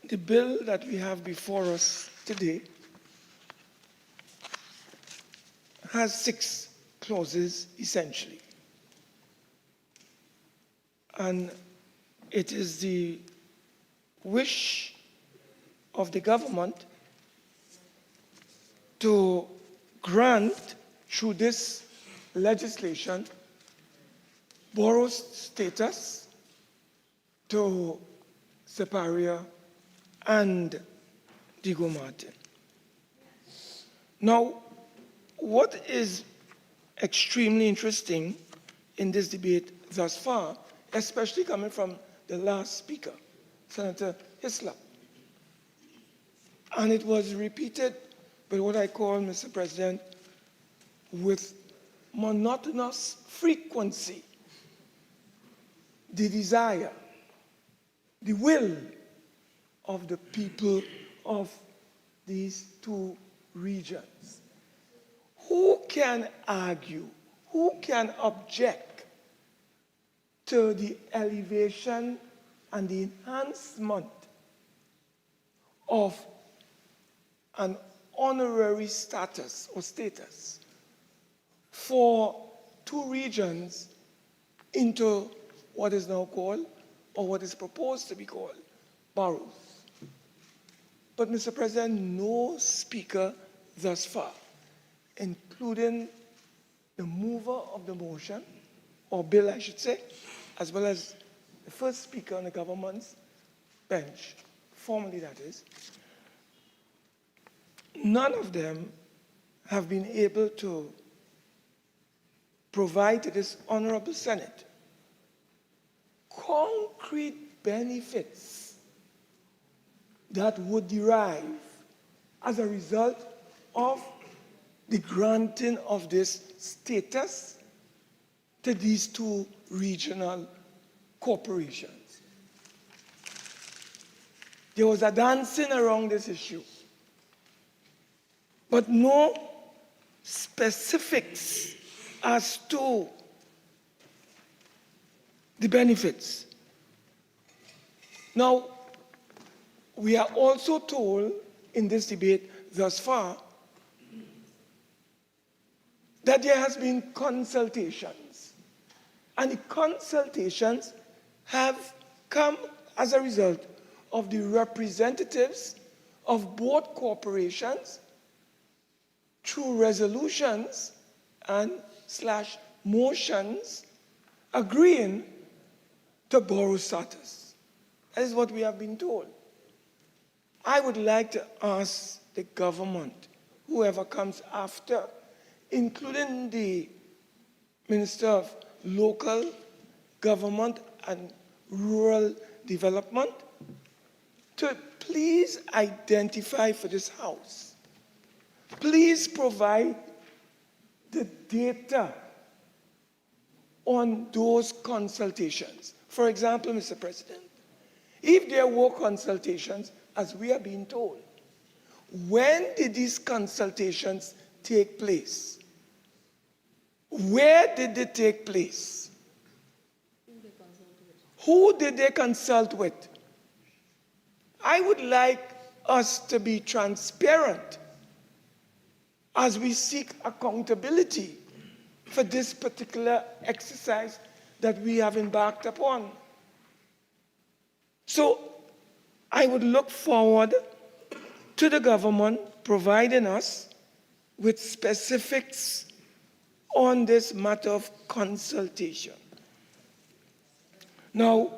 the bill that we have before us today has 6 clauses, essentially. And it is the wish of the government to grant, through this legislation, borough status to Siparia and Diego Martin. Now, what is extremely interesting in this debate thus far, especially coming from the last speaker, Senator Hislop, and it was repeated by what I call, Mr. President, with monotonous frequency, the desire, the will of the people of these 2 regions. Who can argue, who can object to the elevation and the enhancement of an honorary status or status for 2 regions into what is now called, or what is proposed to be called, boroughs? But, Mr. President, no speaker thus far, including the mover of the motion, or bill, I should say, as well as the first speaker on the government's bench, formally that is, none of them have been able to provide to this Honorable Senate concrete benefits that would derive as a result of the granting of this status to these two regional corporations. There was a dancing around this issue, but no specifics as to the benefits. Now, we are also told in this debate thus far that there has been consultations, and the consultations have come as a result of the representatives of both corporations through resolutions and / motions agreeing to borough status. That is what we have been told. I would like to ask the government, whoever comes after, including the Minister of Local Government and Rural Development, to please identify for this House. Please provide the data on those consultations. For example, Mr. President, if there were consultations, as we are being told, when did these consultations take place? Where did they take place? Who did they consult with? I would like us to be transparent as we seek accountability for this particular exercise that we have embarked upon. So I would look forward to the government providing us with specifics on this matter of consultation. Now,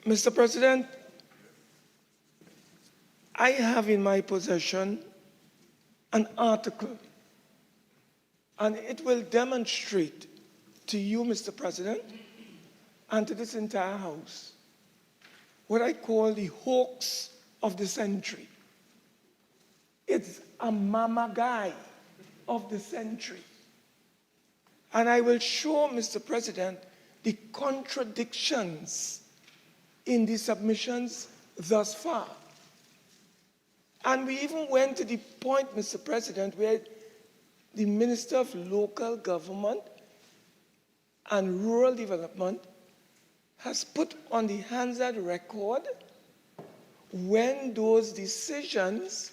Mr. President, I have in my possession an article, and it will demonstrate to you, Mr. President, and to this entire House, what I call the hoax of the century. It's a mama guy of the century. And I will show, Mr. President, the contradictions in the submissions thus far. And we even went to the point, Mr. President, where the Minister of Local Government and Rural Development has put on the Hansard record when those decisions,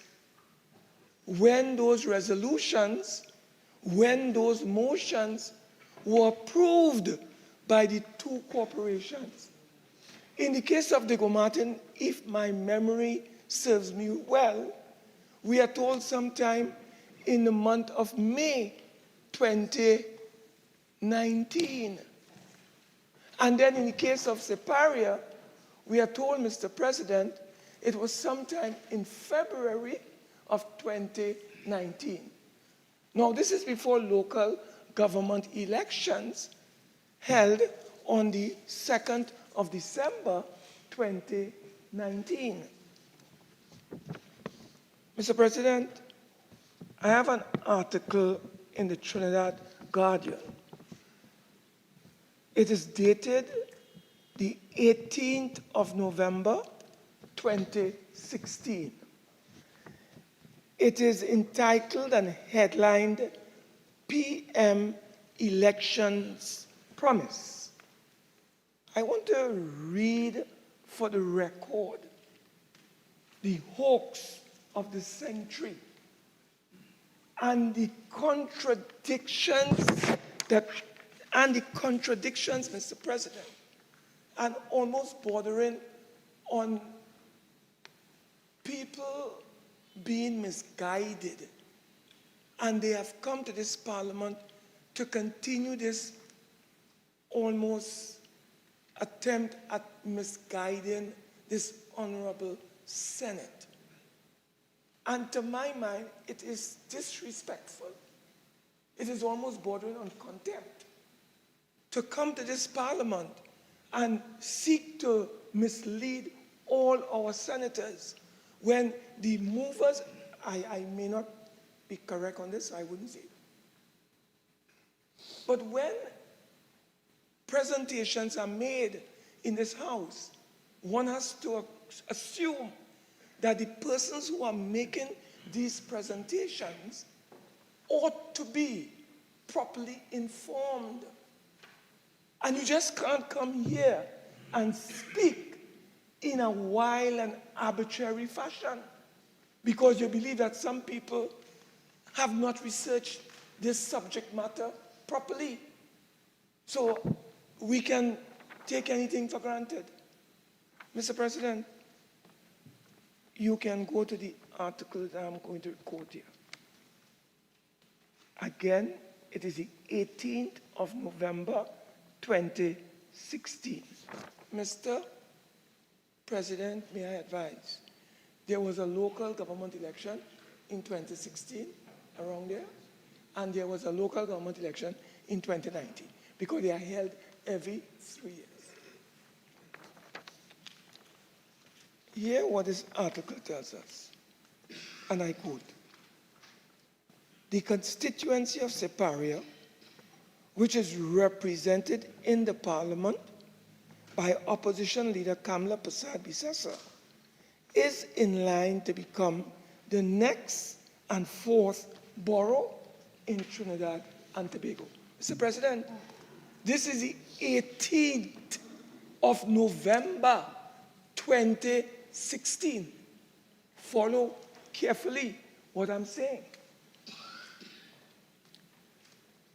when those resolutions, when those motions were approved by the two corporations. In the case of Diego Martin, if my memory serves me well, we are told sometime in the month of May 2019. And then in the case of Siparia, we are told, Mr. President, it was sometime in February of 2019. Now, this is before local government elections held on the 2nd of December 2019. Mr. President, I have an article in the Trinidad Guardian. It is dated the 18th of November 2016. It is entitled and headlined PM Elections Promise. I want to read for the record the hoax of the century and the contradictions, Mr. President, and almost bordering on people being misguided. And they have come to this parliament to continue this almost attempt at misguiding this honorable Senate. And to my mind, it is disrespectful. It is almost bordering on contempt to come to this parliament and seek to mislead all our senators when the movers, I may not be correct on this, I wouldn't say. But when presentations are made in this house, one has to assume that the persons who are making these presentations ought to be properly informed. And you just can't come here and speak in a wild and arbitrary fashion because you believe that some people have not researched this subject matter properly. So we can take anything for granted. Mr. President, you can go to the article that I'm going to quote here. Again, it is the 18th of November, 2016. Mr. President, may I advise, there was a local government election in 2016, around there, and there was a local government election in 2019, because they are held every 3 years. Here what this article tells us, and I quote, the constituency of Siparia, which is represented in the parliament by opposition leader Kamla Prasad Bisasa, is in line to become the next and fourth borough in Trinidad and Tobago. Mr. President, this is the 18th of November 2016. Follow carefully what I'm saying.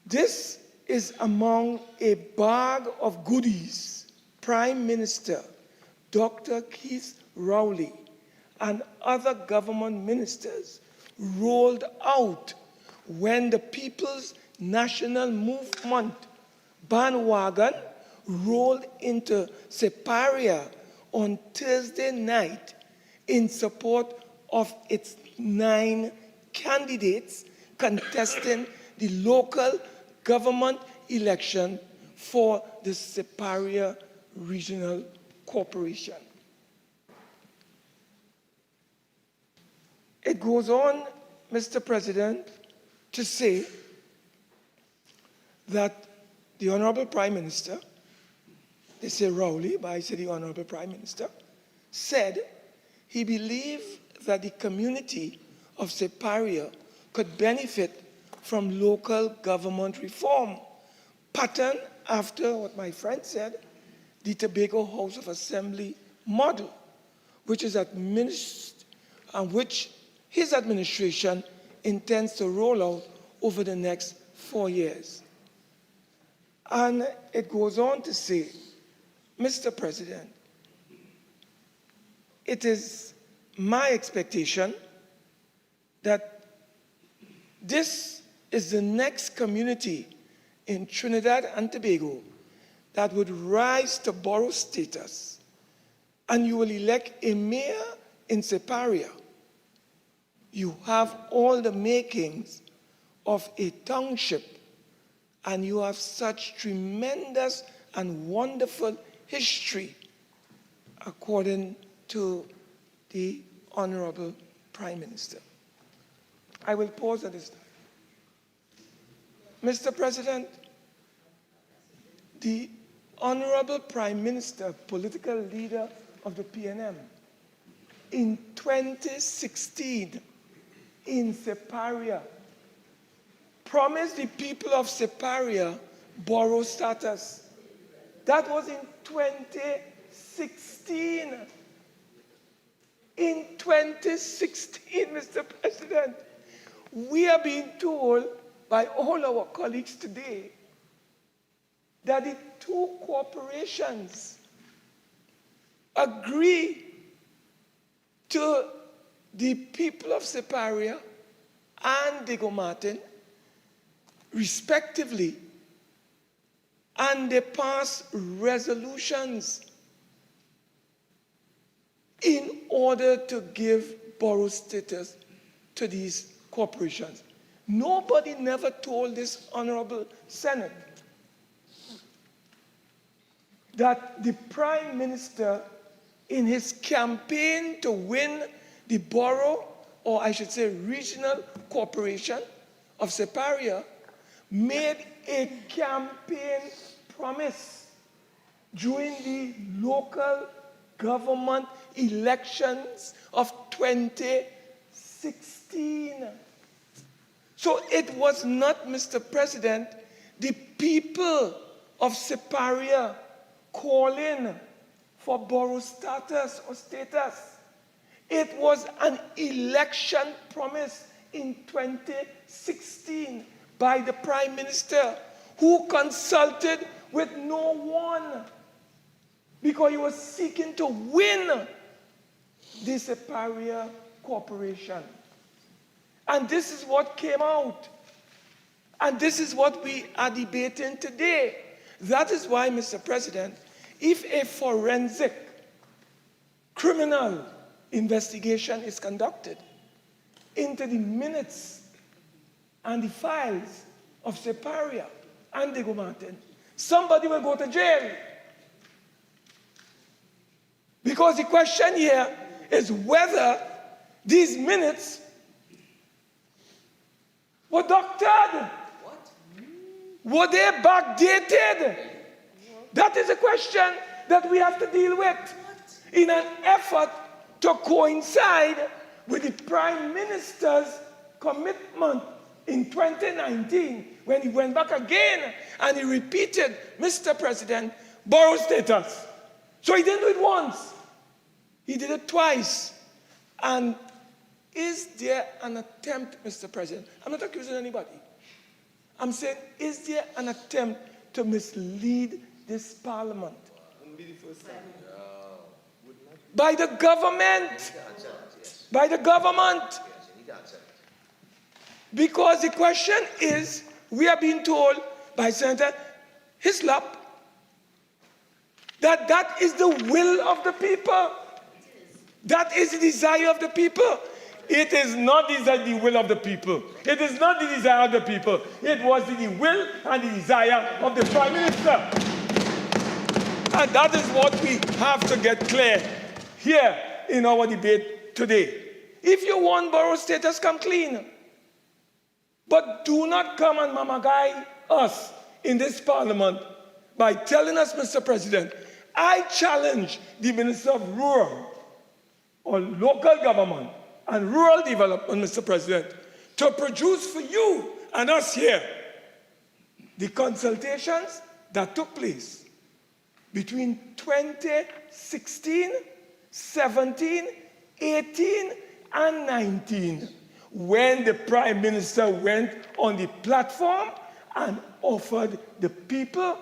This is among a bag of goodies Prime Minister Dr. Keith Rowley and other government ministers rolled out when the People's National Movement bandwagon rolled into Siparia on Thursday night in support of its 9 candidates contesting the local government election for the Siparia Regional Corporation. It goes on, Mr. President, to say that the Honorable Prime Minister, they say Rowley, but I say the Honorable Prime Minister, said he believed that the community of Siparia could benefit from local government reform, patterned after what my friend said, the Tobago House of Assembly model, which is administered and which his administration intends to roll out over the next 4 years. And it goes on to say, Mr. President, it is my expectation that this is the next community in Trinidad and Tobago that would rise to borough status, and you will elect a mayor in Siparia. You have all the makings of a township, and you have such tremendous and wonderful history, according to the Honorable Prime Minister. I will pause at this time. Mr. President, the Honorable Prime Minister, political leader of the PNM, in 2016, in Siparia, promised the people of Siparia borough status. That was in 2016. In 2016, Mr. President, we are being told by all our colleagues today that the 2 corporations agree to the people of Siparia and Diego Martin, respectively, and they pass resolutions in order to give borough status to these corporations. Nobody never told this Honorable Senate that the Prime Minister, in his campaign to win the borough, or I should say regional corporation of Siparia, made a campaign promise during the local government elections of 2016. So it was not, Mr. President, the people of Siparia calling for borough status or status. It was an election promise in 2016 by the Prime Minister, who consulted with no one because he was seeking to win the Siparia Corporation. And this is what came out. And this is what we are debating today. That is why, Mr. President, if a forensic criminal investigation is conducted into the minutes and the files of Siparia and Diego Martin, somebody will go to jail. Because the question here is whether these minutes were doctored. What? Were they backdated? That is a question that we have to deal with in an effort to coincide with the Prime Minister's commitment in 2019 when he went back again and he repeated, Mr. President, borough status. So he didn't do it once. He did it twice. And is there an attempt, Mr. President? I'm not accusing anybody. I'm saying, is there an attempt to mislead this parliament? By the government. By the government. Because the question is, we are being told by Senator Hislop that that is the will of the people. That is the desire of the people. It is not the will of the people. It is not the desire of the people. It was the will and the desire of the Prime Minister. And that is what we have to get clear here in our debate today. If you want borough status, come clean. But do not come and mamagai us in this parliament by telling us, Mr. President, I challenge the Minister of Rural or Local Government and Rural Development, Mr. President, to produce for you and us here the consultations that took place between 2016, 17, 18, and 19, when the Prime Minister went on the platform and offered the people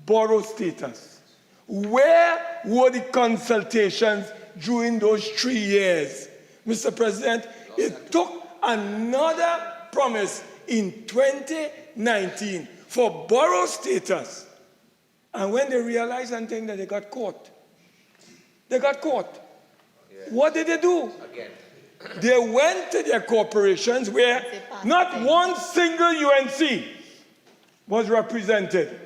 borough status. Where were the consultations during those 3 years? Mr. President, it took another promise in 2019 for borough status. And when they realized and think that they got caught, they got caught. Yeah. What did they do? Again. They went to their corporations where not one single UNC was represented.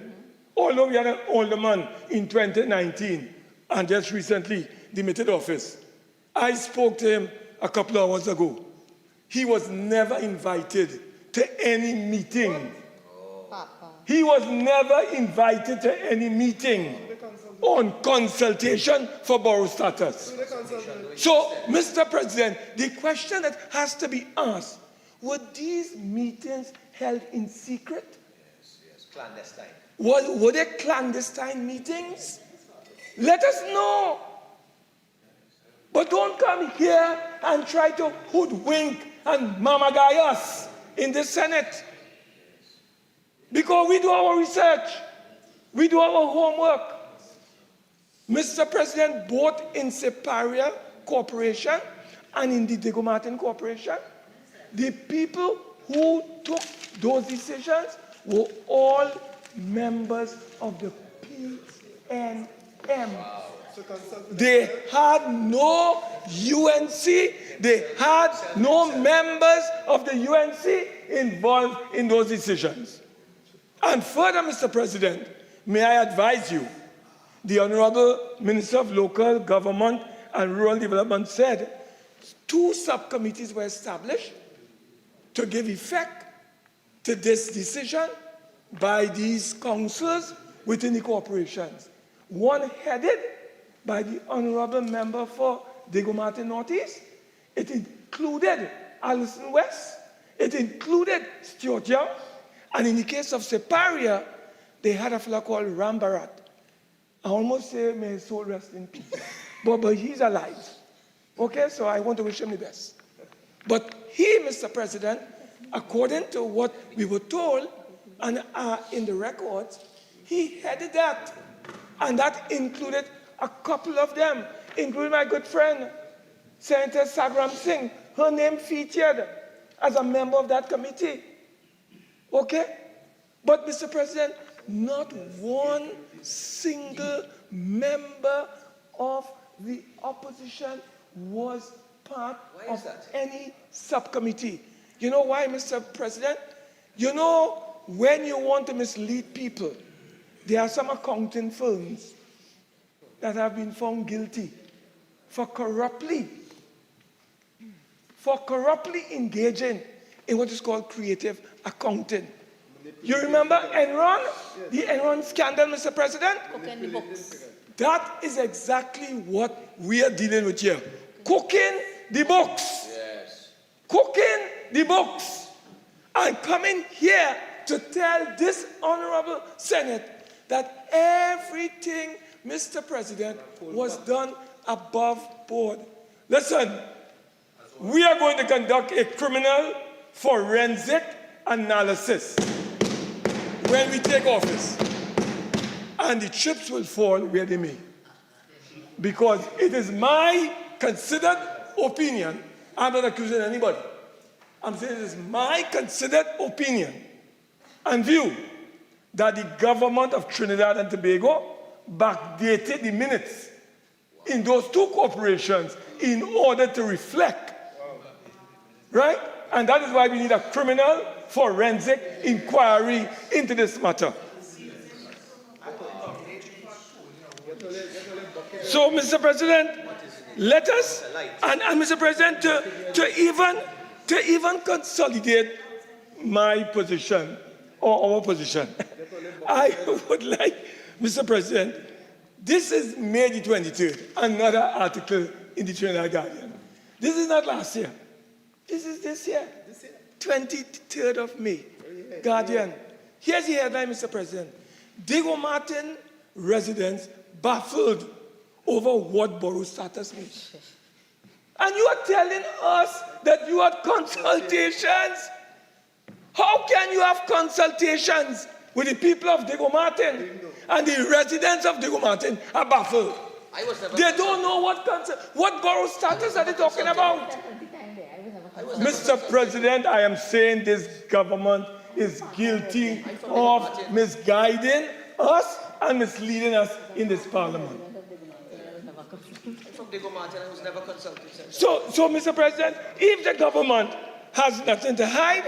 Although we had an alderman in 2019 and just recently demitted office. I spoke to him a couple of hours ago. He was never invited to any meeting. He was never invited to any meeting on consultation for borough status. So, Mr. President, the question that has to be asked, were these meetings held in secret? Yes, clandestine. Were they clandestine meetings? Let us know. But don't come here and try to hoodwink and mamagai us in the Senate. Because we do our research. We do our homework. Mr. President, both in Siparia Corporation and in the Diego Martin Corporation, the people who took those decisions were all members of the PNM. Wow. They had no UNC, they had no members of the UNC involved in those decisions. And further, Mr. President, may I advise you, the Honorable Minister of Local Government and Rural Development said 2 subcommittees were established to give effect to this decision by these councils within the corporations. One headed by the Honorable Member for Diego Martin Northeast. It included Alison West. It included Stuart Young. And in the case of Siparia, they had a fellow called Rambarat. I almost say, may his soul rest in peace. but he's alive. Okay, so I want to wish him the best. But he, Mr. President, according to what we were told and in the records, he headed that. And that included a couple of them, including my good friend, Senator Sagram Singh. Her name featured as a member of that committee. Okay? But, Mr. President, not one single member of the opposition was part of any subcommittee. You know why, Mr. President? You know, when you want to mislead people, there are some accounting firms that have been found guilty for corruptly engaging in what is called creative accounting. You remember Enron? The Enron scandal, Mr. President? Cooking the books. That is exactly what we are dealing with here. Cooking the books. Yes. Cooking the books. And coming here to tell this honorable Senate that everything, Mr. President, was done above board. Listen, we are going to conduct a criminal forensic analysis when we take office. And the chips will fall where they may. Because it is my considered opinion, I'm not accusing anybody. I'm saying it is my considered opinion and view that the government of Trinidad and Tobago backdated the minutes in those two corporations in order to reflect. Right? And that is why we need a criminal forensic inquiry into this matter. So, Mr. President, let us, and Mr. President, to even consolidate my position or our position, I would like, Mr. President, this is May the 23rd, another article in the Trinidad Guardian. This is not last year. This is this year, 23rd of May, Guardian. Here's the headline, Mr. President. Diego Martin residents baffled over what borough status means. And you are telling us that you had consultations? How can you have consultations with the people of Diego Martin and the residents of Diego Martin are baffled? They don't know what borough status are they talking about? Mr. President, I am saying this government is guilty of misguiding us and misleading us in this parliament. So, Mr. President, if the government has nothing to hide,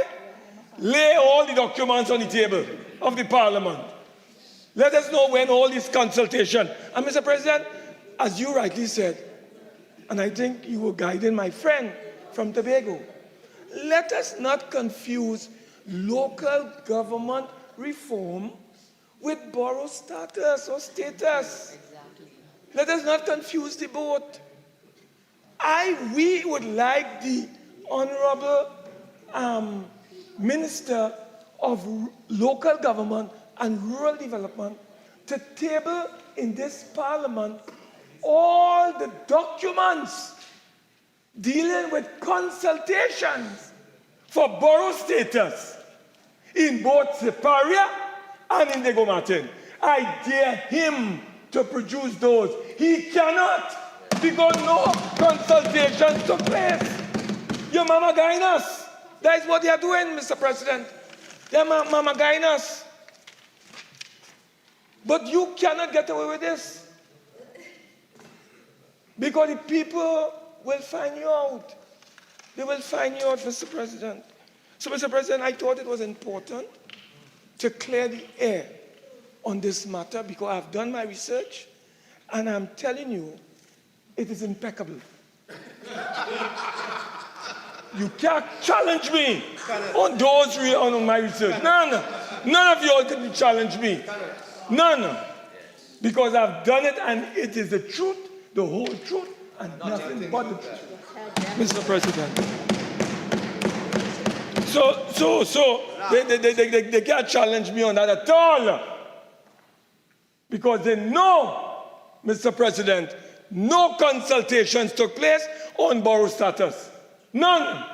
lay all the documents on the table of the parliament. Let us know when all this consultation. And Mr. President, as you rightly said, and I think you were guiding my friend from Tobago, let us not confuse local government reform with borough status or status. Let us not confuse the both. We would like the Honorable Minister of Local Government and Rural Development to table in this Parliament all the documents dealing with consultations for borough status in both Siparia and in Diego Martin. I dare him to produce those. He cannot, because no consultations took place. Your mama guiding us. That is what they are doing, Mr. President. They're mama guiding us. But you cannot get away with this. Because the people will find you out. They will find you out, Mr. President. So, Mr. President, I thought it was important to clear the air on this matter because I've done my research and I'm telling you, it is impeccable. You can't challenge me on my research. No. None of you all can challenge me. None. Because I've done it and it is the truth, the whole truth, and nothing but the truth. Mr. President. They can't challenge me on that at all. Because they know, Mr. President, no consultations took place on borough status. None.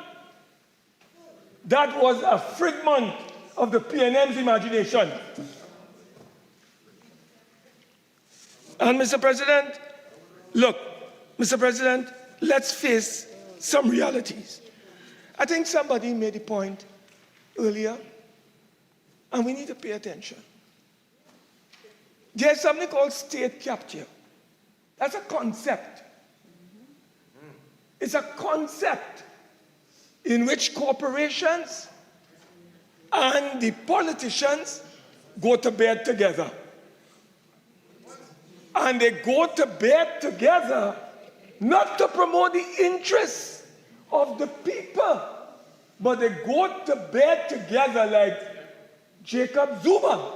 That was a figment of the PNM's imagination. And Mr. President, look, Mr. President, let's face some realities. I think somebody made a point earlier, and we need to pay attention. There's something called state capture. That's a concept. It's a concept in which corporations and the politicians go to bed together. And they go to bed together not to promote the interests of the people, but they go to bed together like Jacob Zuma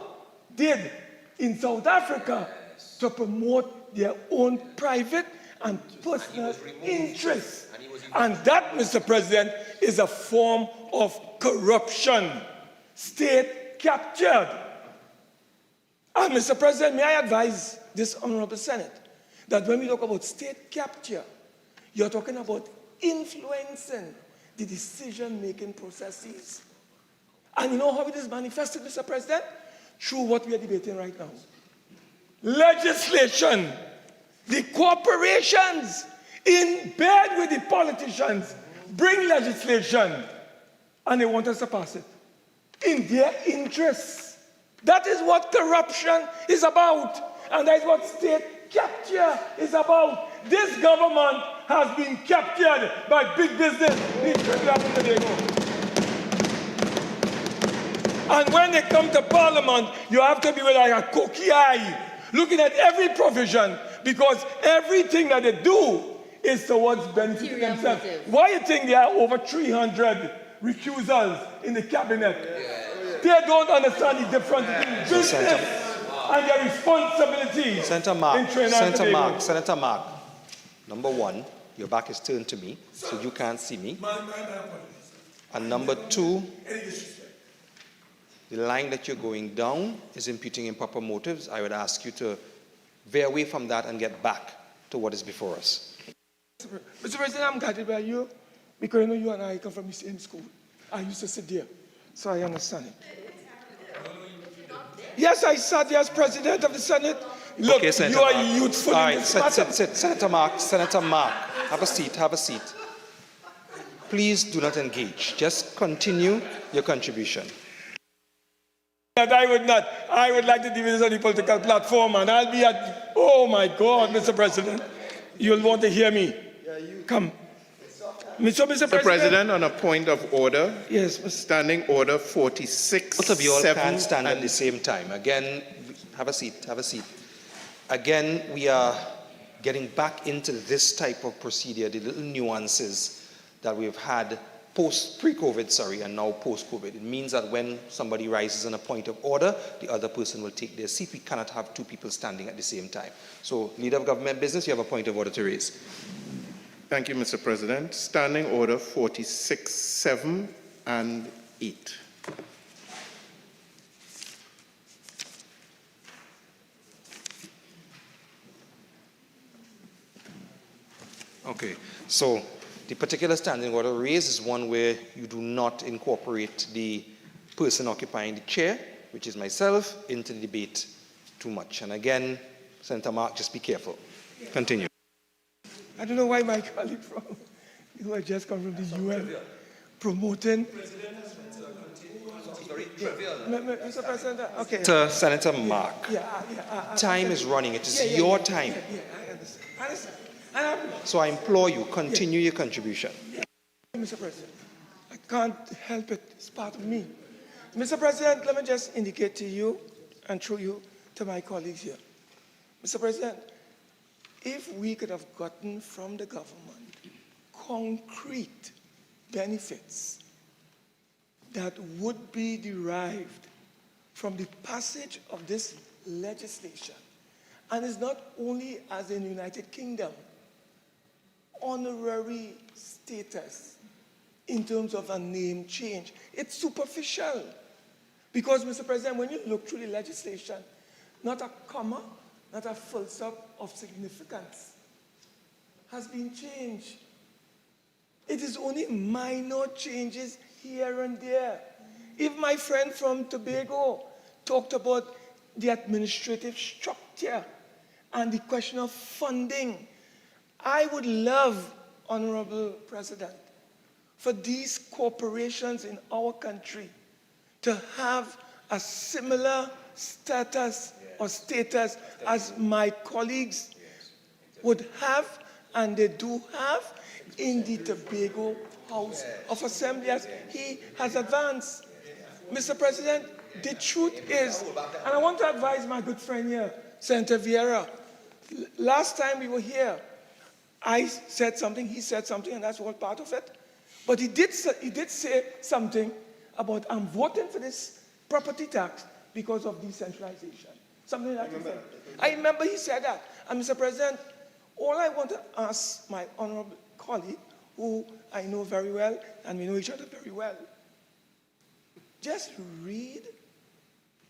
did in South Africa to promote their own private and personal interests. And that, Mr. President, is a form of corruption, state captured. And Mr. President, may I advise this Honorable Senate that when we talk about state capture, you're talking about influencing the decision-making processes. And you know how it is manifested, Mr. President? Through what we are debating right now. Legislation. The corporations in bed with the politicians bring legislation and they want us to pass it in their interests. That is what corruption is about. And that is what state capture is about. This government has been captured by big business in Trinidad and Tobago. And when they come to Parliament, you have to be with like a cookie eye, looking at every provision, because everything that they do is towards benefiting themselves. Why do you think there are over 300 recusals in the cabinet? They don't understand the difference between business and their responsibilities. Senator Mark, number one, your back is turned to me, so you can't see me. And number two, the line that you're going down is imputing improper motives. I would ask you to veer away from that and get back to what is before us. Mr. President, I'm guided by you because you know you and I come from the same school. I used to sit there, so I understand it. Yes, I sat there as president of the Senate. Look, okay, Senator you are Mark. youthful All in right, this matter. sit. Senator Mark, have a seat. Please do not engage. Just continue your contribution. That I would not. I would like to deal with this on the political platform, and I'll be at, oh my God, Mr. President. You'll want to hear me. Come. Mr. President, on a point of order. Yes, Standing Order 46. Both of you all can't stand at the same time. Again, have a seat. Again, we are getting back into this type of procedure, the little nuances that we've had pre-COVID, and now post-COVID. It means that when somebody rises on a point of order, the other person will take their seat. We cannot have two people standing at the same time. So, Leader of Government Business, you have a point of order to raise. Thank you, Mr. President. Standing Order 46, 7 and 8. Okay, so the particular standing order raised is one where you do not incorporate the person occupying the chair, which is myself, into the debate too much. And again, Senator Mark, just be careful. Continue. I don't know why my colleague who had just come from the UN promoting. Mr. President, okay. Senator Mark, time is running. It is your time. I understand. So I implore you, continue your contribution. Mr. President, I can't help it. It's part of me. Mr. President, let me just indicate to you and through you to my colleagues here. Mr. President, if we could have gotten from the government concrete benefits that would be derived from the passage of this legislation, and it's not only as in the United Kingdom, honorary status in terms of a name change. It's superficial. Because, Mr. President, when you look through the legislation, not a comma, not a full stop of significance has been changed. It is only minor changes here and there. If my friend from Tobago talked about the administrative structure and the question of funding, I would love, Honorable President, for these corporations in our country to have a similar status or status as my colleagues would have, and they do have, in the Tobago House of Assembly as he has advanced. Mr. President, the truth is, and I want to advise my good friend here, Senator Vieira, last time we were here, I said something, he said something, and that's all part of it. But he did say something about, I'm voting for this property tax because of decentralization. Something like that. I remember he said that. And Mr. President, all I want to ask my honorable colleague, who I know very well, and we know each other very well, just read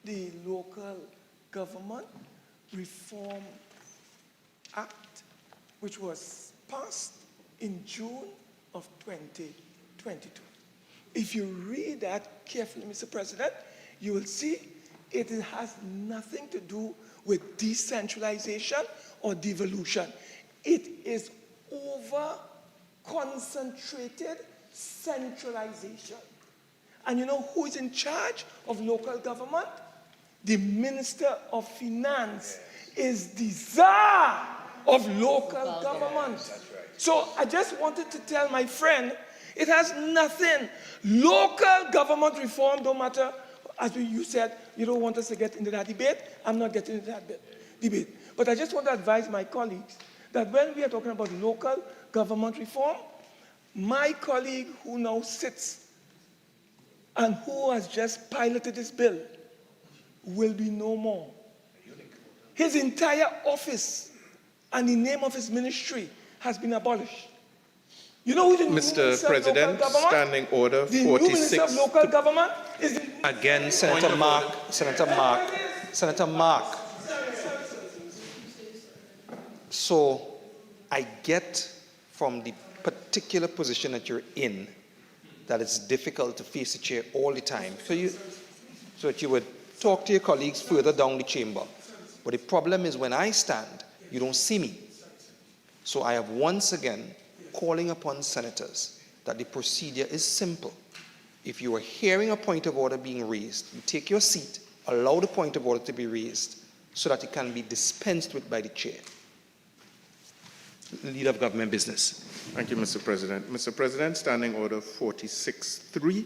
the Local Government Reform Act, which was passed in June of 2022. If you read that carefully, Mr. President, you will see it has nothing to do with decentralization or devolution. It is over-concentrated centralization. And you know who is in charge of local government? The Minister of Finance is the czar of local government. So I just wanted to tell my friend, it has nothing. Local government reform, don't matter, as you said, you don't want us to get into that debate. I'm not getting into that debate. But I just want to advise my colleagues that when we are talking about local government reform, my colleague who now sits and who has just piloted this bill will be no more. His entire office and the name of his ministry has been abolished. You know who the Mr. President, standing order 46. The new Minister of Local Government is the... Again, Senator Mark. So I get from the particular position that you're in that it's difficult to face the chair all the time. So that you would talk to your colleagues further down the chamber. But the problem is when I stand, you don't see me. So I have once again calling upon senators that the procedure is simple. If you are hearing a point of order being raised, you take your seat, allow the point of order to be raised so that it can be dispensed with by the chair. Leader of Government Business. Thank you, Mr. President. Mr. President, standing order 46.3.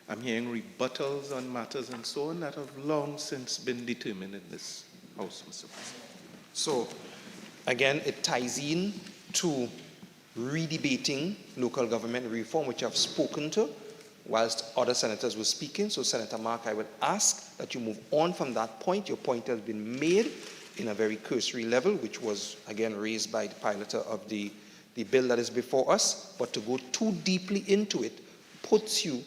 I'm hearing rebuttals on matters and so on that have long since been determined in this House, Mr. President. So, again, it ties in to redebating local government reform, which I've spoken to whilst other senators were speaking. So, Senator Mark, I would ask that you move on from that point. Your point has been made in a very cursory level, which was, again, raised by the piloter of the bill that is before us. But to go too deeply into it puts you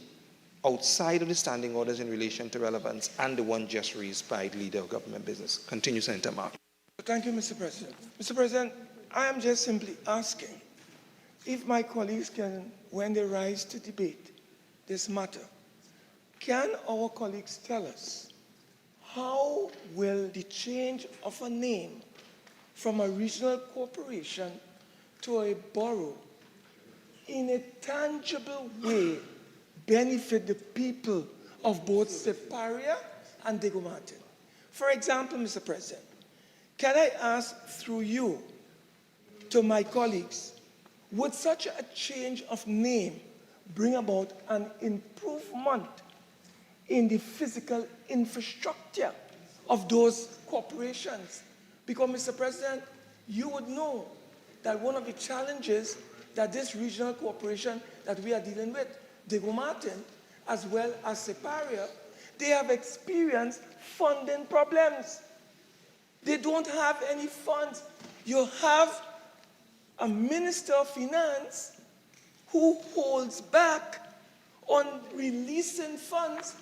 outside of the standing orders in relation to relevance and the one just raised by the Leader of Government Business. Continue, Senator Mark. Thank you, Mr. President. Mr. President, I am just simply asking if my colleagues can, when they rise to debate this matter, can our colleagues tell us how will the change of a name from a regional corporation to a borough in a tangible way benefit the people of both Siparia and Diego Martin? For example, Mr. President, can I ask through you to my colleagues, would such a change of name bring about an improvement in the physical infrastructure of those corporations? Because, Mr. President, you would know that one of the challenges that this regional corporation that we are dealing with, Diego Martin, as well as Siparia, they have experienced funding problems. They don't have any funds. You have a Minister of Finance who holds back on releasing funds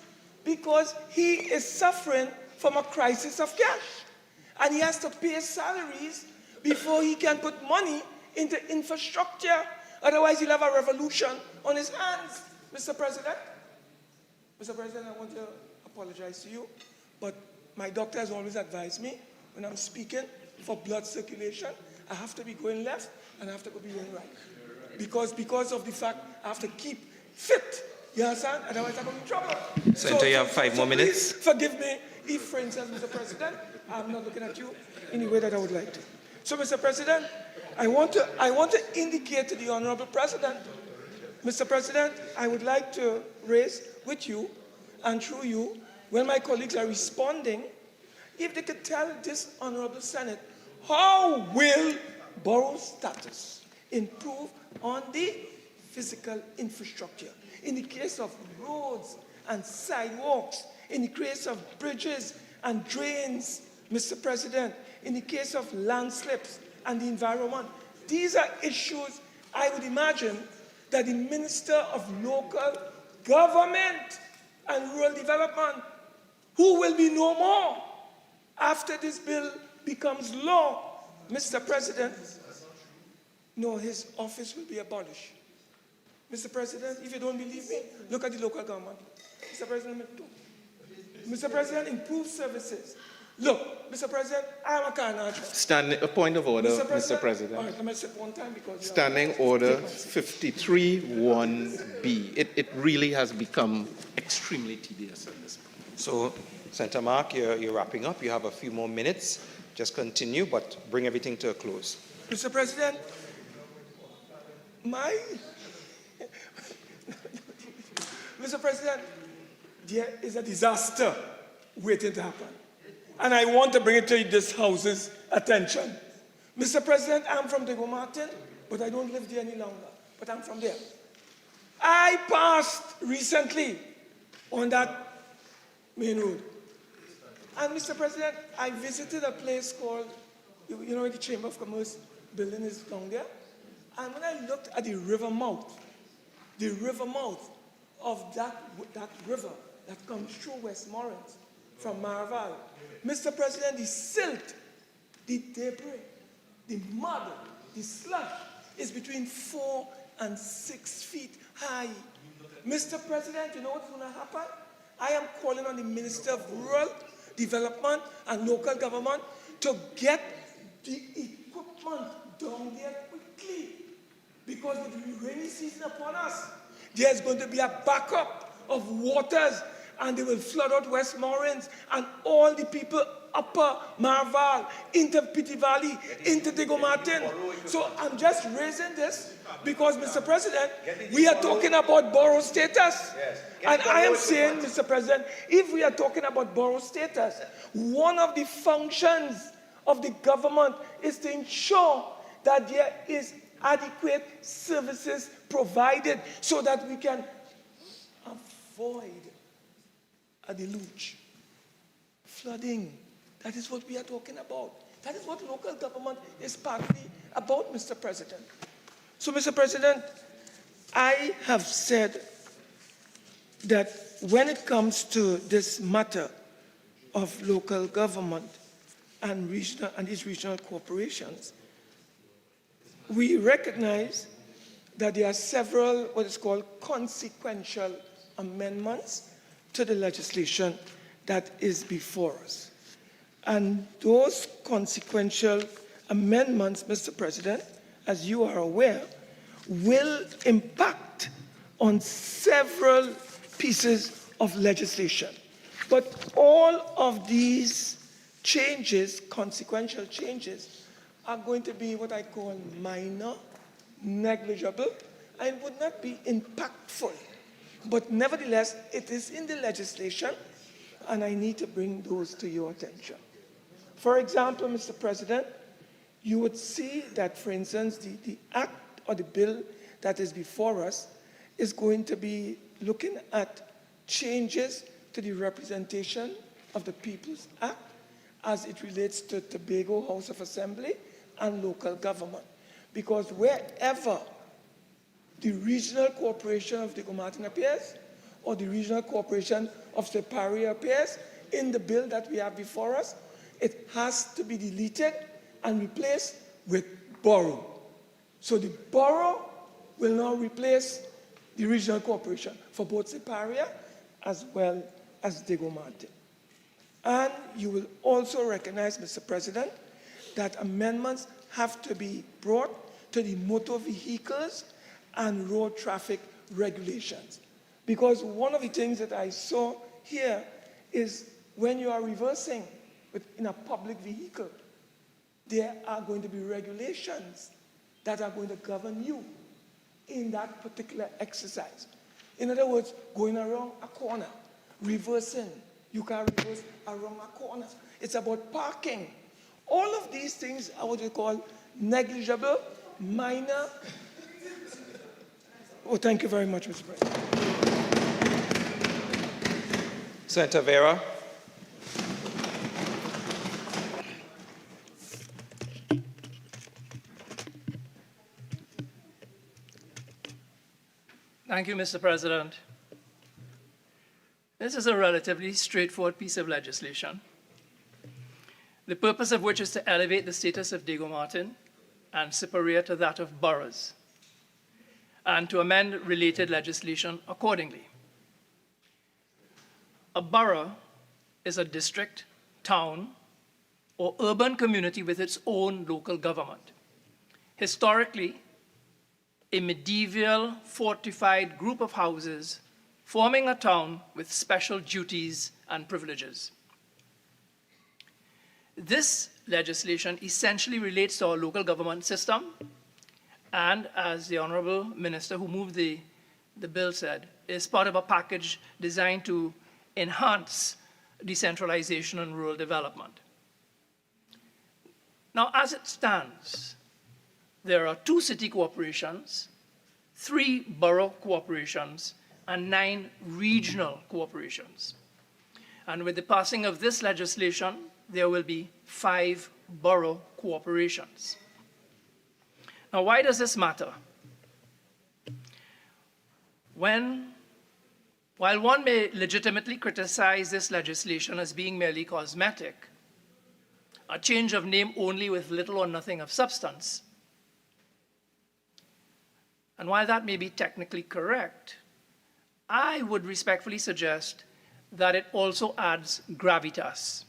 because he is suffering from a crisis of cash. And he has to pay salaries before he can put money into infrastructure. Otherwise, he'll have a revolution on his hands. Mr. President, I want to apologize to you, but my doctor has always advised me when I'm speaking for blood circulation, I have to be going left and I have to be going right. Because of the fact I have to keep fit. You understand? Otherwise, I'm in trouble. Senator, you have 5 more minutes. Please forgive me if, for instance, Mr. President, I'm not looking at you in the way that I would like to. So, Mr. President, I want to indicate to the Honorable President, Mr. President, I would like to raise with you and through you, when my colleagues are responding, if they could tell this Honorable Senate, how will borough status improve on the physical infrastructure? In the case of roads and sidewalks, in the case of bridges and drains, Mr. President, in the case of landslips and the environment, these are issues I would imagine that the Minister of Local Government and Rural Development, who will be no more after this bill becomes law, Mr. President, no, his office will be abolished. Mr. President, if you don't believe me, look at the local government. Mr. President, Mr. President, improve services. Look, Mr. President, I'm a carnage. A point of order, Mr. President. All right, let me sit one time because Standing Order 53(1)B. It really has become extremely tedious at this point. So, Senator Mark, you're wrapping up. You have a few more minutes. Just continue, but bring everything to a close. Mr. President, Mr. President, there is a disaster waiting to happen. And I want to bring it to this House's attention. Mr. President, I'm from Diego Martin, but I don't live there any longer. But I'm from there. I passed recently on that main road. And Mr. President, I visited a place called, you know, the Chamber of Commerce building is down there. And when I looked at the river mouth of that river that comes through Westmoreland from Marval, Mr. President, the silt, the debris, the mud, the slush is between 4 and 6 feet high. Mr. President, you know what's going to happen? I am calling on the Minister of Rural Development and Local Government to get the equipment down there quickly. Because with the rainy season upon us, there's going to be a backup of waters and they will flood out Westmoreland and all the people upper Marval, into Pity Valley, into Diego Martin. So I'm just raising this because, Mr. President, we are talking about borough status. And I am saying, Mr. President, if we are talking about borough status, one of the functions of the government is to ensure that there is adequate services provided so that we can avoid a deluge, flooding. That is what we are talking about. That is what local government is partly about, Mr. President. So, Mr. President, I have said that when it comes to this matter of local government and these regional corporations, we recognize that there are several what is called consequential amendments to the legislation that is before us. And those consequential amendments, Mr. President, as you are aware, will impact on several pieces of legislation. But all of these changes, consequential changes, are going to be what I call minor, negligible, and would not be impactful. But nevertheless, it is in the legislation, and I need to bring those to your attention. For example, Mr. President, you would see that, for instance, the act or the bill that is before us is going to be looking at changes to to the Representation of the People's Act as it relates to Tobago House of Assembly and local government. Because wherever the regional corporation of Diego Martin appears, or the regional corporation of Siparia appears in the bill that we have before us, it has to be deleted and replaced with borough. So the borough will now replace the regional corporation for both Siparia as well as Diego Martin. And you will also recognize, Mr. President, that amendments have to be brought to the motor vehicles and road traffic regulations. Because one of the things that I saw here is when you are reversing in a public vehicle, there are going to be regulations that are going to govern you in that particular exercise. In other words, going around a corner, reversing, you can reverse around a corner. It's about parking. All of these things are what we call negligible, minor. Oh, thank you very much, Mr. President. Senator Vera. Thank you, Mr. President. This is a relatively straightforward piece of legislation, the purpose of which is to elevate the status of Diego Martin and Siparia to that of boroughs, and to amend related legislation accordingly. A borough is a district, town, or urban community with its own local government. Historically, a medieval fortified group of houses forming a town with special duties and privileges. This legislation essentially relates to our local government system, and as the Honourable Minister who moved the bill said, is part of a package designed to enhance decentralization and rural development. Now, as it stands, there are 2 city corporations, 3 borough corporations, and 9 regional corporations. And with the passing of this legislation, there will be 5 borough corporations. Now, why does this matter? While one may legitimately criticize this legislation as being merely cosmetic, a change of name only with little or nothing of substance, and while that may be technically correct, I would respectfully suggest that it also adds gravitas.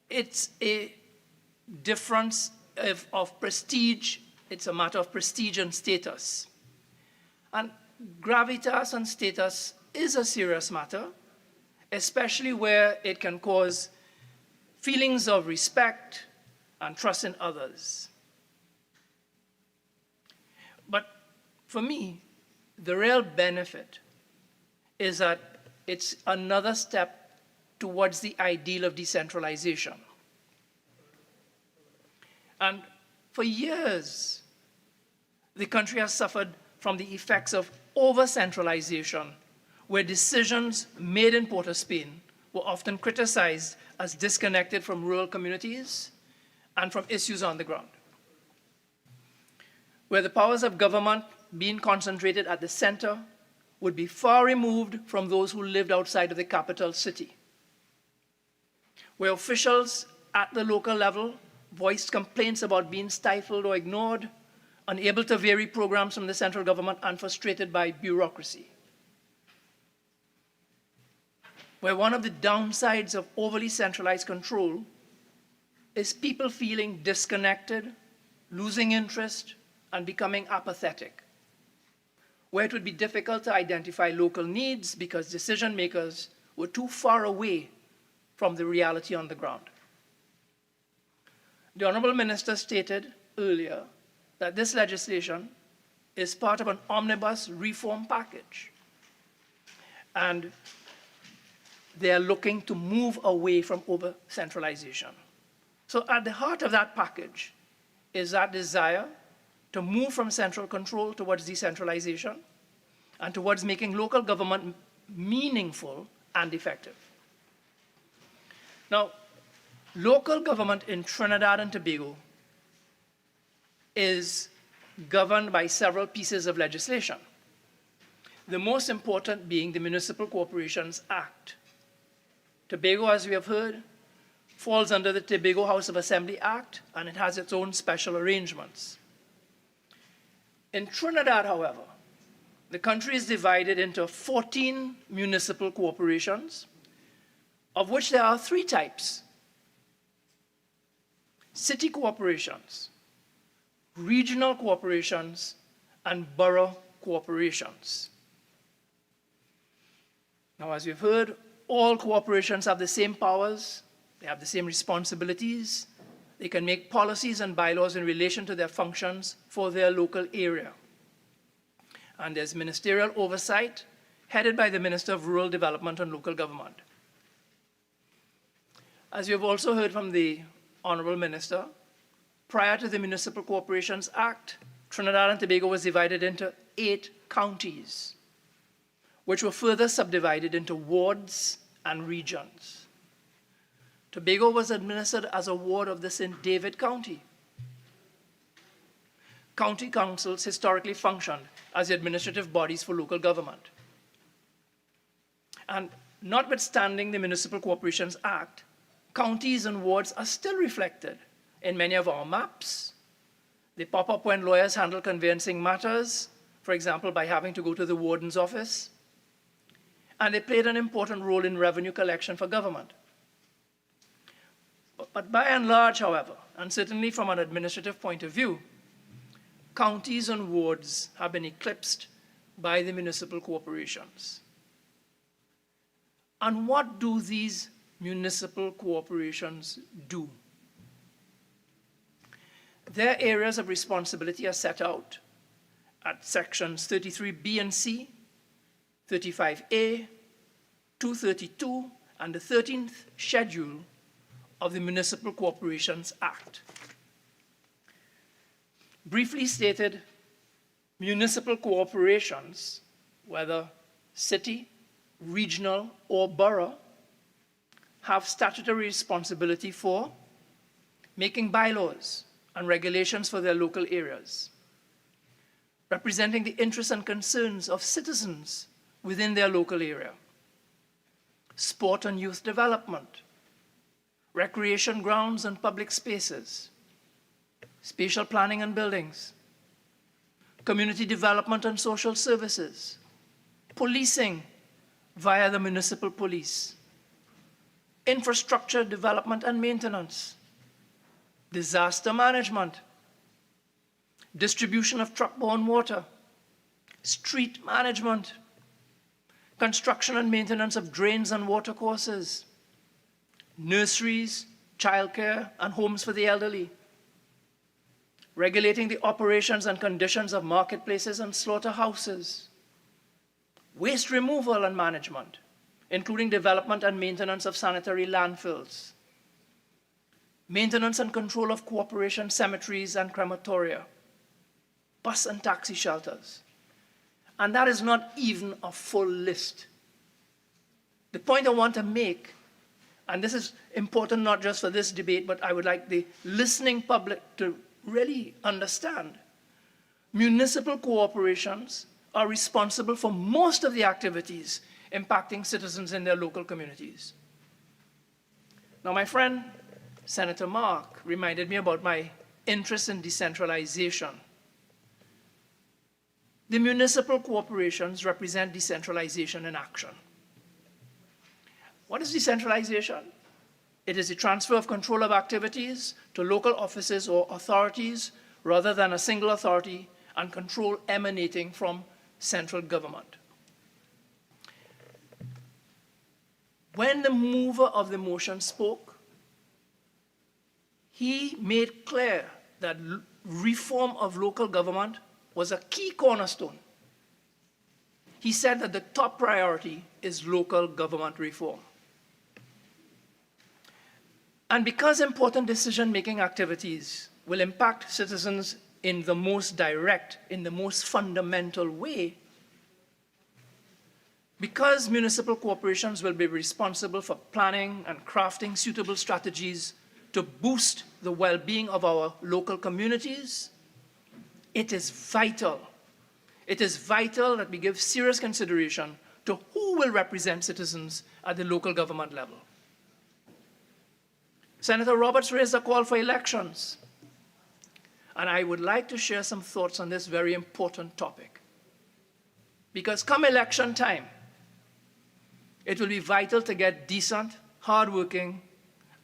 It's a difference of prestige. It's a matter of prestige and status. And gravitas and status is a serious matter, especially where it can cause feelings of respect and trust in others. But for me, the real benefit is that it's another step towards the ideal of decentralization. And for years, the country has suffered from the effects of over-centralization, where decisions made in Port of Spain were often criticized as disconnected from rural communities and from issues on the ground. Where the powers of government being concentrated at the center would be far removed from those who lived outside of the capital city. Where officials at the local level voiced complaints about being stifled or ignored, unable to vary programs from the central government, and frustrated by bureaucracy. Where one of the downsides of overly centralized control is people feeling disconnected, losing interest, and becoming apathetic. Where it would be difficult to identify local needs because decision makers were too far away from the reality on the ground. The Honourable Minister stated earlier that this legislation is part of an omnibus reform package. And they are looking to move away from over-centralization. So at the heart of that package is that desire to move from central control towards decentralization, and towards making local government meaningful and effective. Now, local government in Trinidad and Tobago is governed by several pieces of legislation, the most important being the Municipal Corporations Act. Tobago, as we have heard, falls under the Tobago House of Assembly Act, and it has its own special arrangements. In Trinidad, however, the country is divided into 14 municipal corporations, of which there are 3 types: city corporations, regional corporations, and borough corporations. Now, as we've heard, all corporations have the same powers, they have the same responsibilities, they can make policies and bylaws in relation to their functions for their local area. And there's ministerial oversight headed by the Minister of Rural Development and Local Government. As you have also heard from the Honorable Minister, prior to the Municipal Corporations Act, Trinidad and Tobago was divided into 8 counties, which were further subdivided into wards and regions. Tobago was administered as a ward of the St. David County. County councils historically functioned as the administrative bodies for local government. And notwithstanding the Municipal Corporations Act, counties and wards are still reflected in many of our maps. They pop up when lawyers handle conveyancing matters, for example, by having to go to the warden's office. And they played an important role in revenue collection for government. But by and large, however, and certainly from an administrative point of view, counties and wards have been eclipsed by the municipal corporations. And what do these municipal corporations do? Their areas of responsibility are set out at sections 33B and C, 35A, 232, and the 13th schedule of the Municipal Corporations Act. Briefly stated, municipal corporations, whether city, regional, or borough, have statutory responsibility for making bylaws and regulations for their local areas, representing the interests and concerns of citizens within their local area, sport and youth development, recreation grounds and public spaces, spatial planning and buildings, community development and social services, policing via the municipal police, infrastructure development and maintenance, disaster management, distribution of truck-borne water, street management, construction and maintenance of drains and watercourses, nurseries, childcare, and homes for the elderly, regulating the operations and conditions of marketplaces and slaughterhouses, waste removal and management, including development and maintenance of sanitary landfills, maintenance and control of corporation cemeteries and crematoria, bus and taxi shelters. And that is not even a full list. The point I want to make, and this is important not just for this debate, but I would like the listening public to really understand, municipal corporations are responsible for most of the activities impacting citizens in their local communities. Now, my friend, Senator Mark, reminded me about my interest in decentralization. The municipal corporations represent decentralization in action. What is decentralization? It is the transfer of control of activities to local offices or authorities rather than a single authority, and control emanating from central government. When the mover of the motion spoke, he made clear that reform of local government was a key cornerstone. He said that the top priority is local government reform. And because important decision-making activities will impact citizens in the most direct, in the most fundamental way, Because municipal corporations will be responsible for planning and crafting suitable strategies to boost the well-being of our local communities, it is vital that we give serious consideration to who will represent citizens at the local government level. Senator Roberts raised a call for elections, and I would like to share some thoughts on this very important topic. Because come election time, it will be vital to get decent, hardworking,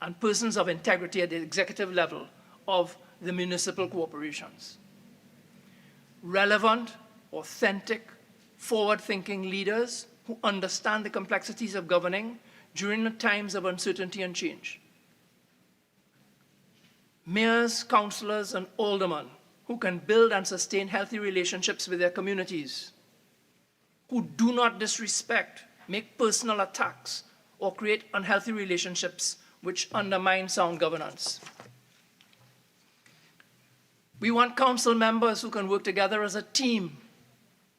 and persons of integrity at the executive level of the municipal corporations. Relevant, authentic, forward-thinking leaders who understand the complexities of governing during the times of uncertainty and change. Mayors, councillors, and aldermen who can build and sustain healthy relationships with their communities, who do not disrespect, make personal attacks, or create unhealthy relationships which undermine sound governance. We want council members who can work together as a team,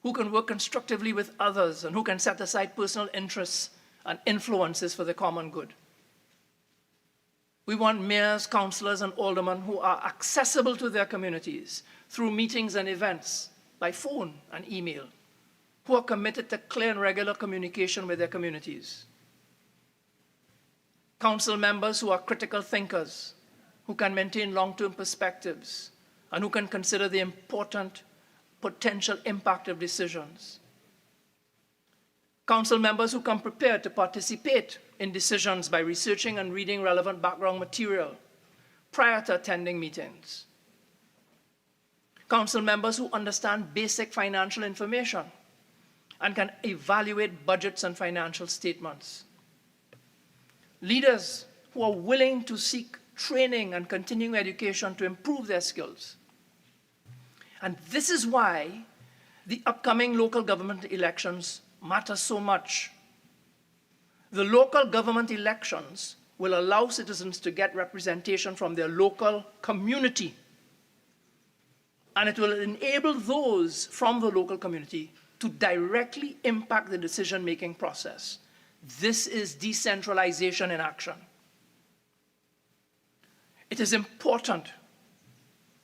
who can work constructively with others, and who can set aside personal interests and influences for the common good. We want mayors, councillors, and aldermen who are accessible to their communities through meetings and events, by phone and email, who are committed to clear and regular communication with their communities. Council members who are critical thinkers, who can maintain long-term perspectives, and who can consider the important potential impact of decisions. Council members who come prepared to participate in decisions by researching and reading relevant background material prior to attending meetings. Council members who understand basic financial information and can evaluate budgets and financial statements. Leaders who are willing to seek training and continuing education to improve their skills. And this is why the upcoming local government elections matter so much. The local government elections will allow citizens to get representation from their local community. And it will enable those from the local community to directly impact the decision-making process. This is decentralization in action. It is important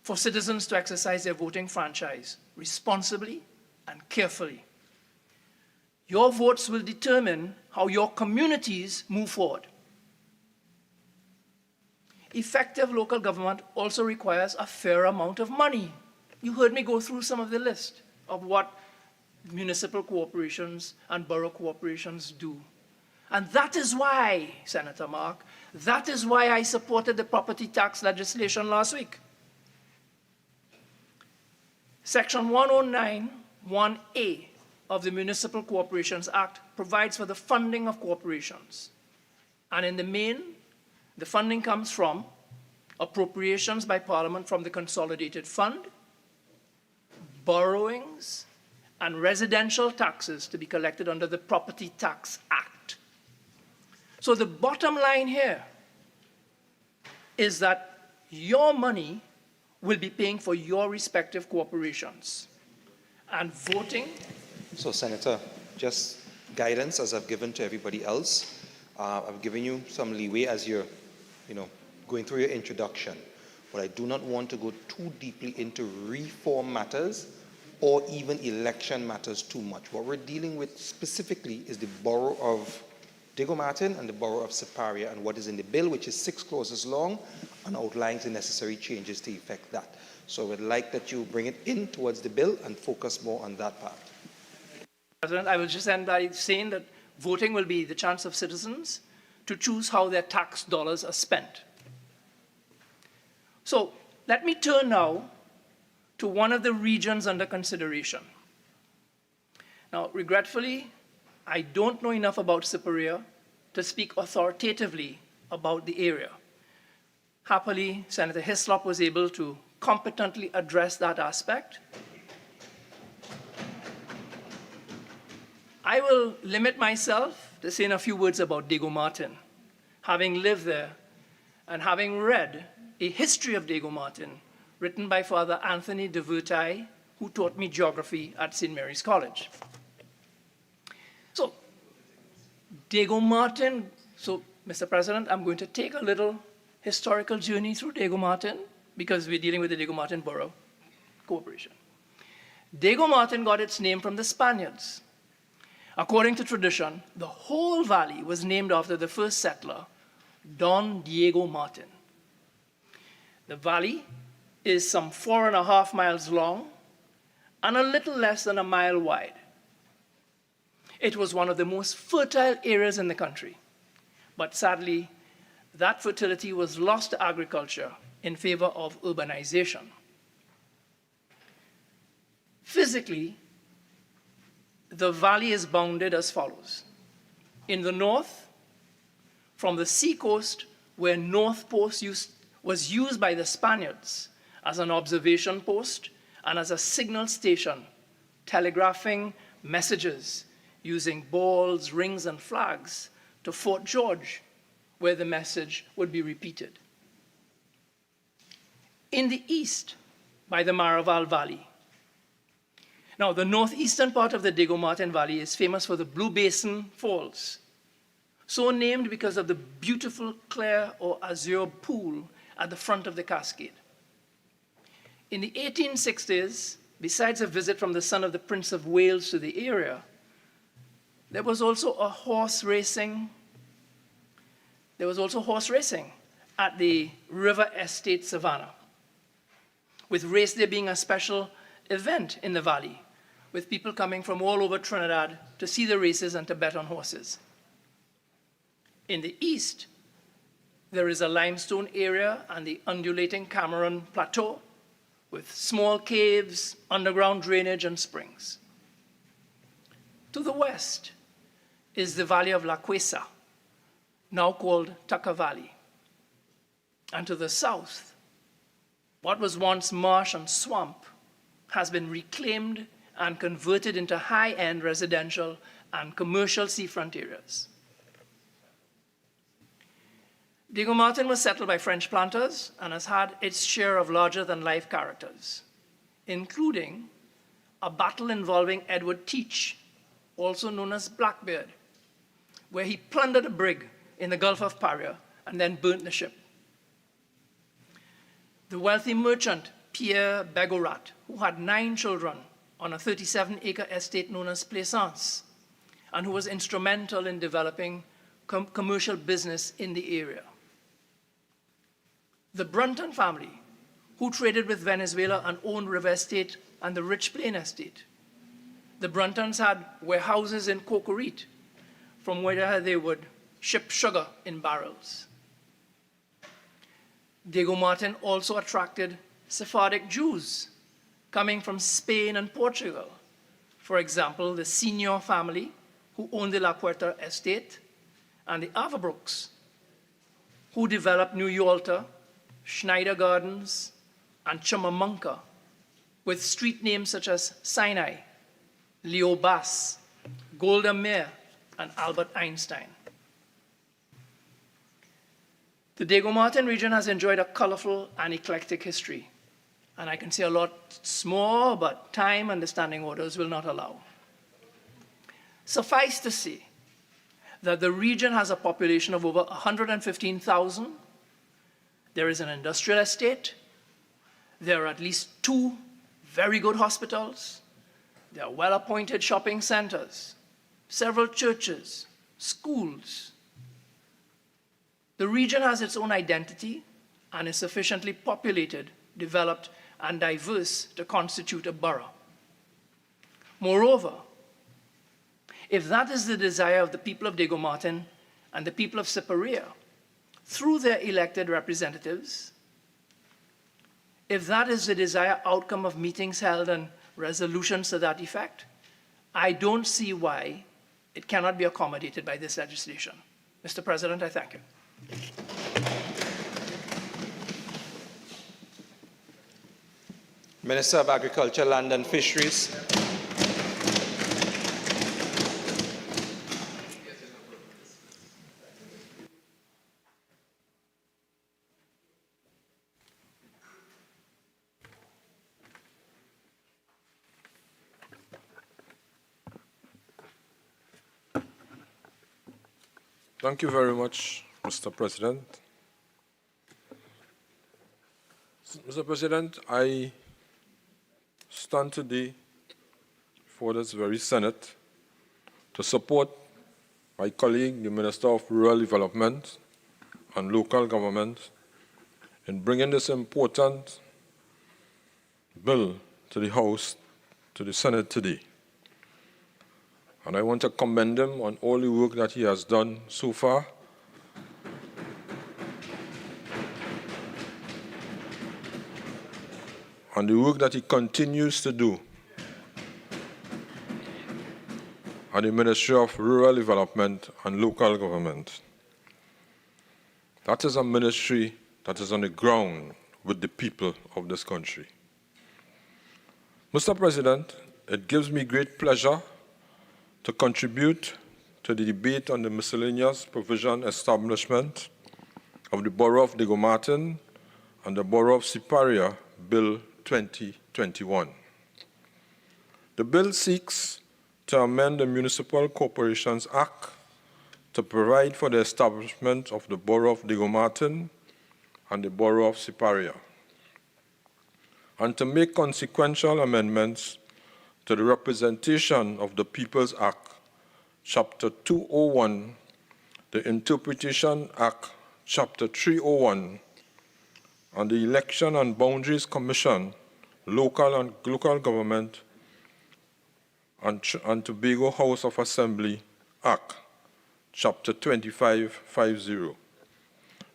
for citizens to exercise their voting franchise responsibly and carefully. Your votes will determine how your communities move forward. Effective local government also requires a fair amount of money. You heard me go through some of the list of what municipal corporations and borough corporations do. And that is why, Senator Mark, that is why I supported the property tax legislation last week. Section 109(1)(a) of the Municipal Corporations Act provides for the funding of corporations. And in the main, the funding comes from appropriations by Parliament from the Consolidated Fund, borrowings, and residential taxes to be collected under the Property Tax Act. So the bottom line here is that your money will be paying for your respective corporations. And voting. So, Senator, just guidance as I've given to everybody else. I've given you some leeway as you're, going through your introduction. But I do not want to go too deeply into reform matters or even election matters too much. What we're dealing with specifically is the Borough of Diego Martin and the Borough of Siparia and what is in the bill, which is 6 clauses long and outlines the necessary changes to effect that. So I would like that you bring it in towards the bill and focus more on that part. President, I will just end by saying that voting will be the chance of citizens to choose how their tax dollars are spent. So let me turn now to one of the regions under consideration. Now, regretfully, I don't know enough about Siparia to speak authoritatively about the area. Happily, Senator Hislop was able to competently address that aspect. I will limit myself to saying a few words about Diego Martin, having lived there and having read A History of Diego Martin, written by Father Anthony de Vertai, who taught me geography at St. Mary's College. So Diego Martin, so Mr. President, I'm going to take a little historical journey through Diego Martin because we're dealing with the Diego Martin Borough Corporation. Diego Martin got its name from the Spaniards. According to tradition, the whole valley was named after the first settler, Don Diego Martin. The valley is some 4.5 miles long and a little less than a mile wide. It was one of the most fertile areas in the country, but sadly, that fertility was lost to agriculture in favor of urbanization. Physically, the valley is bounded as follows. In the north, from the seacoast, where North Post was used by the Spaniards as an observation post and as a signal station, telegraphing messages using balls, rings, and flags to Fort George, where the message would be repeated. In the east, by the Maraval Valley. Now, the northeastern part of the Diego Martin Valley is famous for the Blue Basin Falls, so named because of the beautiful clear or azure pool at the front of the cascade. In the 1860s, besides a visit from the son of the Prince of Wales to the area, there was also horse racing at the River Estate Savannah, with race day being a special event in the valley, with people coming from all over Trinidad to see the races and to bet on horses. In the east, there is a limestone area and the undulating Cameron Plateau, with small caves, underground drainage, and springs. To the west is the Valley of La Cuesa, now called Tucker Valley. And to the south, what was once marsh and swamp has been reclaimed and converted into high-end residential and commercial seafront areas. Diego Martin was settled by French planters and has had its share of larger-than-life characters, including a battle involving Edward Teach, also known as Blackbeard, where he plundered a brig in the Gulf of Paria and then burnt the ship. The wealthy merchant Pierre Begorat, who had 9 children on a 37-acre estate known as Plaisance, and who was instrumental in developing commercial business in the area. The Brunton family, who traded with Venezuela and owned River Estate and the Rich Plain Estate. The Bruntons had warehouses in Cocorite, from where they would ship sugar in barrels. Diego Martin also attracted Sephardic Jews coming from Spain and Portugal. For example, the Senior family, who owned the La Puerta estate, and the Averbrooks, who developed New Yalta, Schneider Gardens, and Chumamunka, with street names such as Sinai, Leo Bass, Golda Meir, and Albert Einstein. The Diego Martin region has enjoyed a colorful and eclectic history, and I can say a lot more, but time and the standing orders will not allow. Suffice to say that the region has a population of over 115,000. There is an industrial estate. There are at least 2 very good hospitals. There are well-appointed shopping centers, several churches, schools. The region has its own identity and is sufficiently populated, developed, and diverse to constitute a borough. Moreover, if that is the desire of the people of Diego Martin and the people of Siparia, through their elected representatives, if that is the desired outcome of meetings held and resolutions to that effect, I don't see why it cannot be accommodated by this legislation. Mr. President, I thank you. Minister of Agriculture, Land and Fisheries. Thank you very much, Mr. President. Mr. President, I stand today for this very Senate to support my colleague, the Minister of Rural Development and Local Government, in bringing this important bill to the House, to the Senate today. And I want to commend him on all the work that he has done so far. And the work that he continues to do at the Ministry of Rural Development and Local Government. That is a ministry that is on the ground with the people of this country. Mr. President, it gives me great pleasure to contribute to the debate on the miscellaneous provision establishment of the Borough of Diego Martin and the Borough of Siparia, Bill 2021. The bill seeks to amend the Municipal Corporations Act to provide for the establishment of the Borough of Diego Martin and the Borough of Siparia, and to make consequential amendments to the Representation of the People's Act, Chapter 201, the Interpretation Act, Chapter 301, and the Election and Boundaries Commission, Local Government, and Tobago House of Assembly Act, Chapter 2550.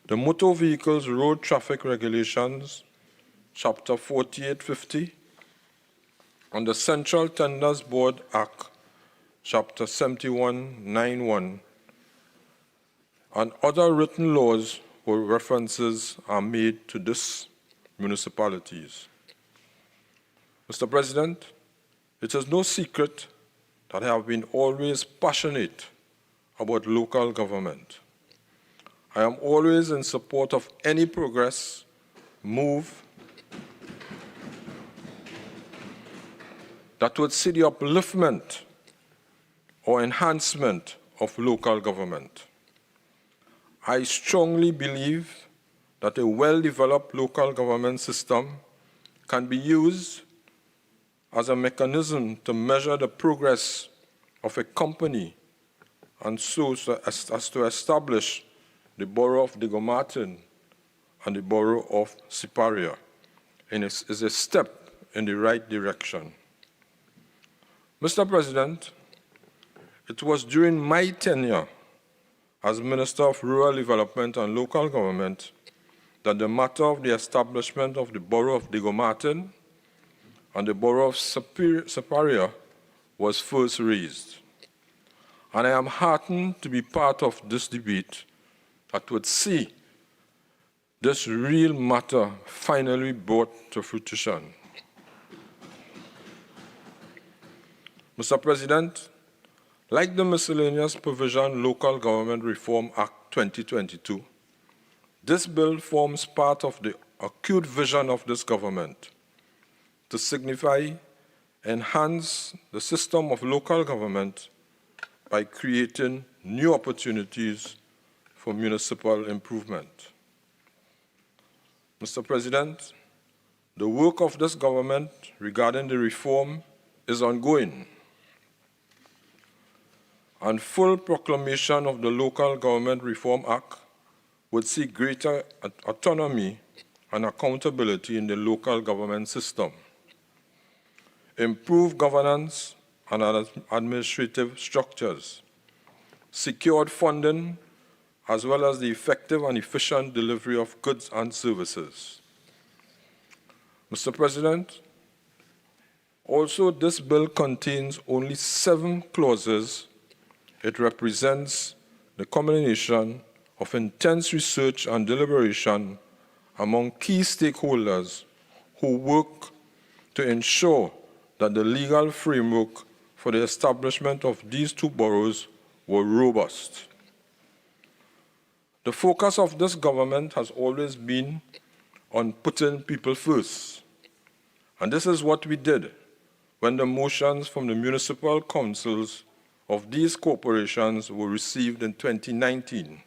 The Motor Vehicles Road Traffic Regulations, Chapter 4850, and the Central Tenders Board Act, Chapter 7191, and other written laws where references are made to these municipalities. Mr. President, it is no secret that I have been always passionate about local government. I am always in support of any progress, move that would see the upliftment or enhancement of local government. I strongly believe that a well-developed local government system can be used as a mechanism to measure the progress of a company and so as to establish the Borough of Diego Martin and the Borough of Siparia, and is a step in the right direction. Mr. President, it was during my tenure as Minister of Rural Development and Local Government that the matter of the establishment of the Borough of Diego Martin and the Borough of Siparia was first raised. And I am heartened to be part of this debate that would see this real matter finally brought to fruition. Mr. President, like the Miscellaneous Provision Local Government Reform Act 2022, this bill forms part of the acute vision of this government to signify, enhance the system of local government by creating new opportunities for municipal improvement. Mr. President, the work of this government regarding the reform is ongoing, and full proclamation of the Local Government Reform Act would see greater autonomy and accountability in the local government system, improved governance and administrative structures, secured funding, as well as the effective and efficient delivery of goods and services. Mr. President, also this bill contains only 7 clauses. It represents the culmination of intense research and deliberation among key stakeholders who work to ensure that the legal framework for the establishment of these 2 boroughs were robust. The focus of this government has always been on putting people first. And this is what we did when the motions from the municipal councils of these corporations were received in 2019,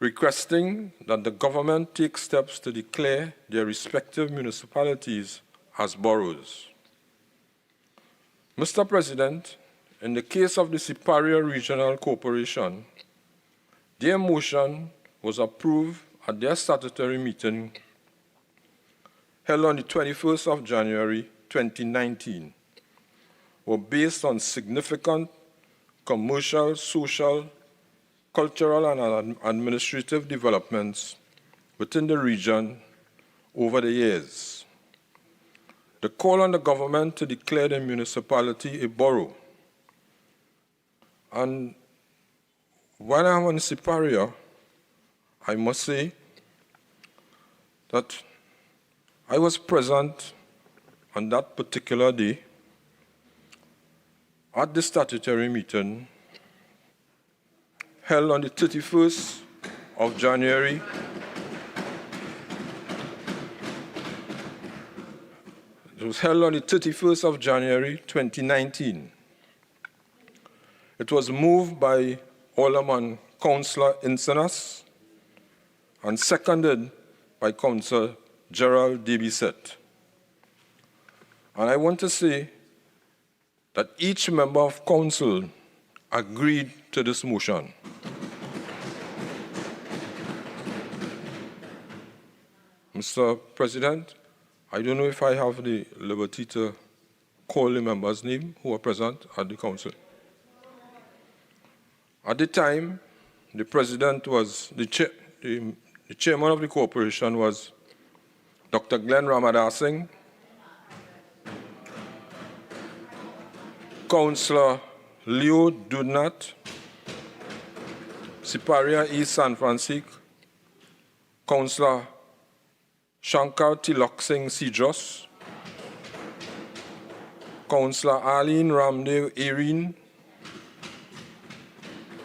requesting that the government take steps to declare their respective municipalities as boroughs. Mr. President, in the case of the Siparia Regional Corporation, their motion was approved at their statutory meeting held on the 21st of January 2019, were based on significant commercial, social, cultural, and administrative developments within the region over the years. The call on the government to declare the municipality a borough. And when I'm on Siparia, I must say that I was present on that particular day at the statutory meeting held on the 31st of January It was held on the 31st of January 2019. It was moved by Alderman Councillor Insinas and seconded by Councillor Gerald Debisset. And I want to say that each member of council agreed to this motion. Mr. President, I don't know if I have the liberty to call the members' name who are present at the council. At the time, the president was, the chairman of the corporation was Dr. Glenn Ramadar Singh, Councillor Leo Dudnat, Siparia East San Francisco, Councillor Shankar Tilak Singh Sidros, Councillor Arlene Ramdev Erin,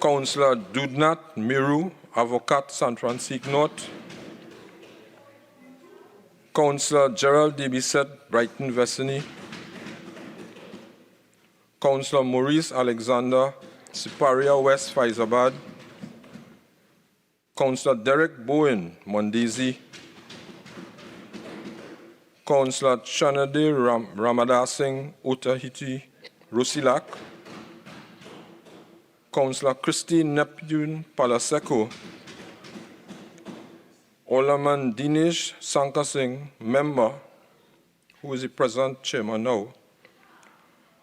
Councillor Dudnat Miru, Avocat San Francisco North, Councillor Gerald Debisset, Brighton Vestany, Councillor Maurice Alexander, Siparia West Faizabad, Councillor Derek Bowen, Mondesi, Councillor Chanade Ramadar Singh, Otahiti, Rosilak, Councillor Christine Neptune Palaseco, Alderman Dinesh Sankar Singh, member, who is the present chairman now,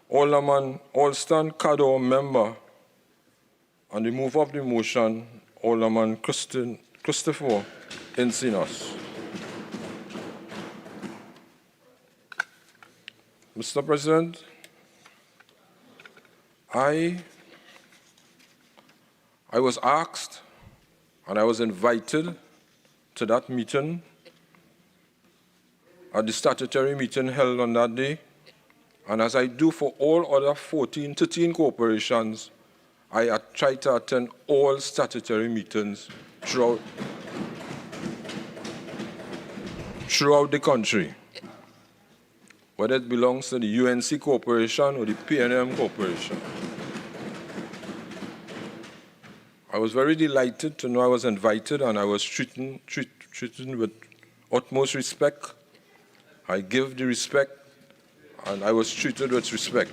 Alderman Alston Cador, member, and the mover of the motion, Alderman Christopher Encinas. Mr. President, I was asked and I was invited to that meeting, at the statutory meeting held on that day. And as I do for all other 13 corporations, I try to attend all statutory meetings throughout the country, whether it belongs to the UNC Corporation or the PNM Corporation. I was very delighted to know I was invited and I was treated with utmost respect. I give the respect and I was treated with respect.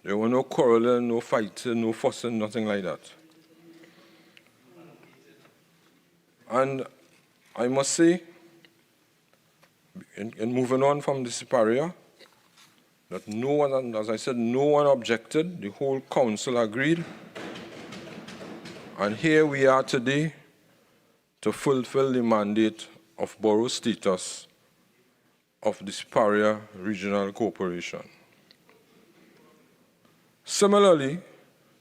There were no quarreling, no fighting, no fussing, nothing like that. And I must say, in moving on from the Siparia, that no one, as I said, no one objected. The whole council agreed. And here we are today to fulfill the mandate of borough status of the Siparia Regional Corporation. Similarly,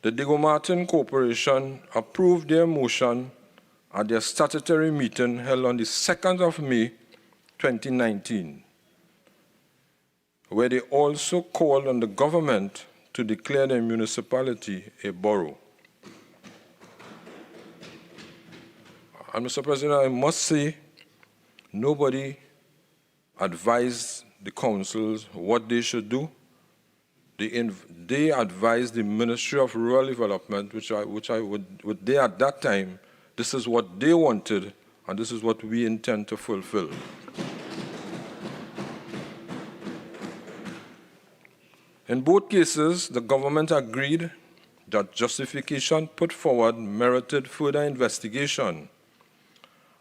the Diego Martin Corporation approved their motion at their statutory meeting held on the 2nd of May 2019, where they also called on the government to declare the municipality a borough. And Mr. President, I must say, nobody advised the councils what they should do. they advised the Ministry of Rural Development, which they at that time, this is what they wanted, and this is what we intend to fulfill. In both cases, the government agreed that justification put forward merited further investigation,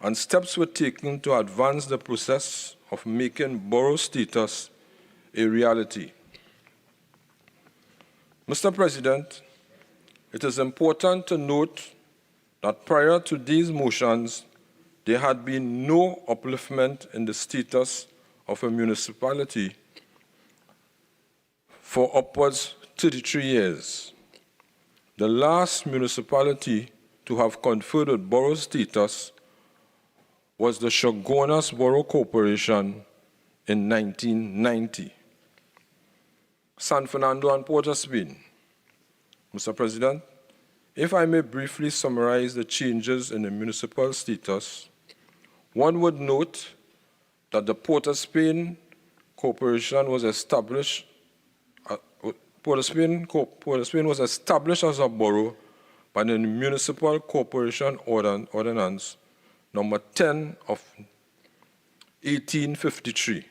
and steps were taken to advance the process of making borough status a reality. Mr. President, it is important to note that prior to these motions, there had been no upliftment in the status of a municipality for upwards 33 years. The last municipality to have conferred with borough status was the Chaguanas Borough Corporation in 1990. San Fernando and Port of Spain. Mr. President, if I may briefly summarize the changes in the municipal status, one would note that the Port of Spain Corporation was established. Port of Spain was established as a borough by the Municipal Corporation Ordinance number 10 of 1853,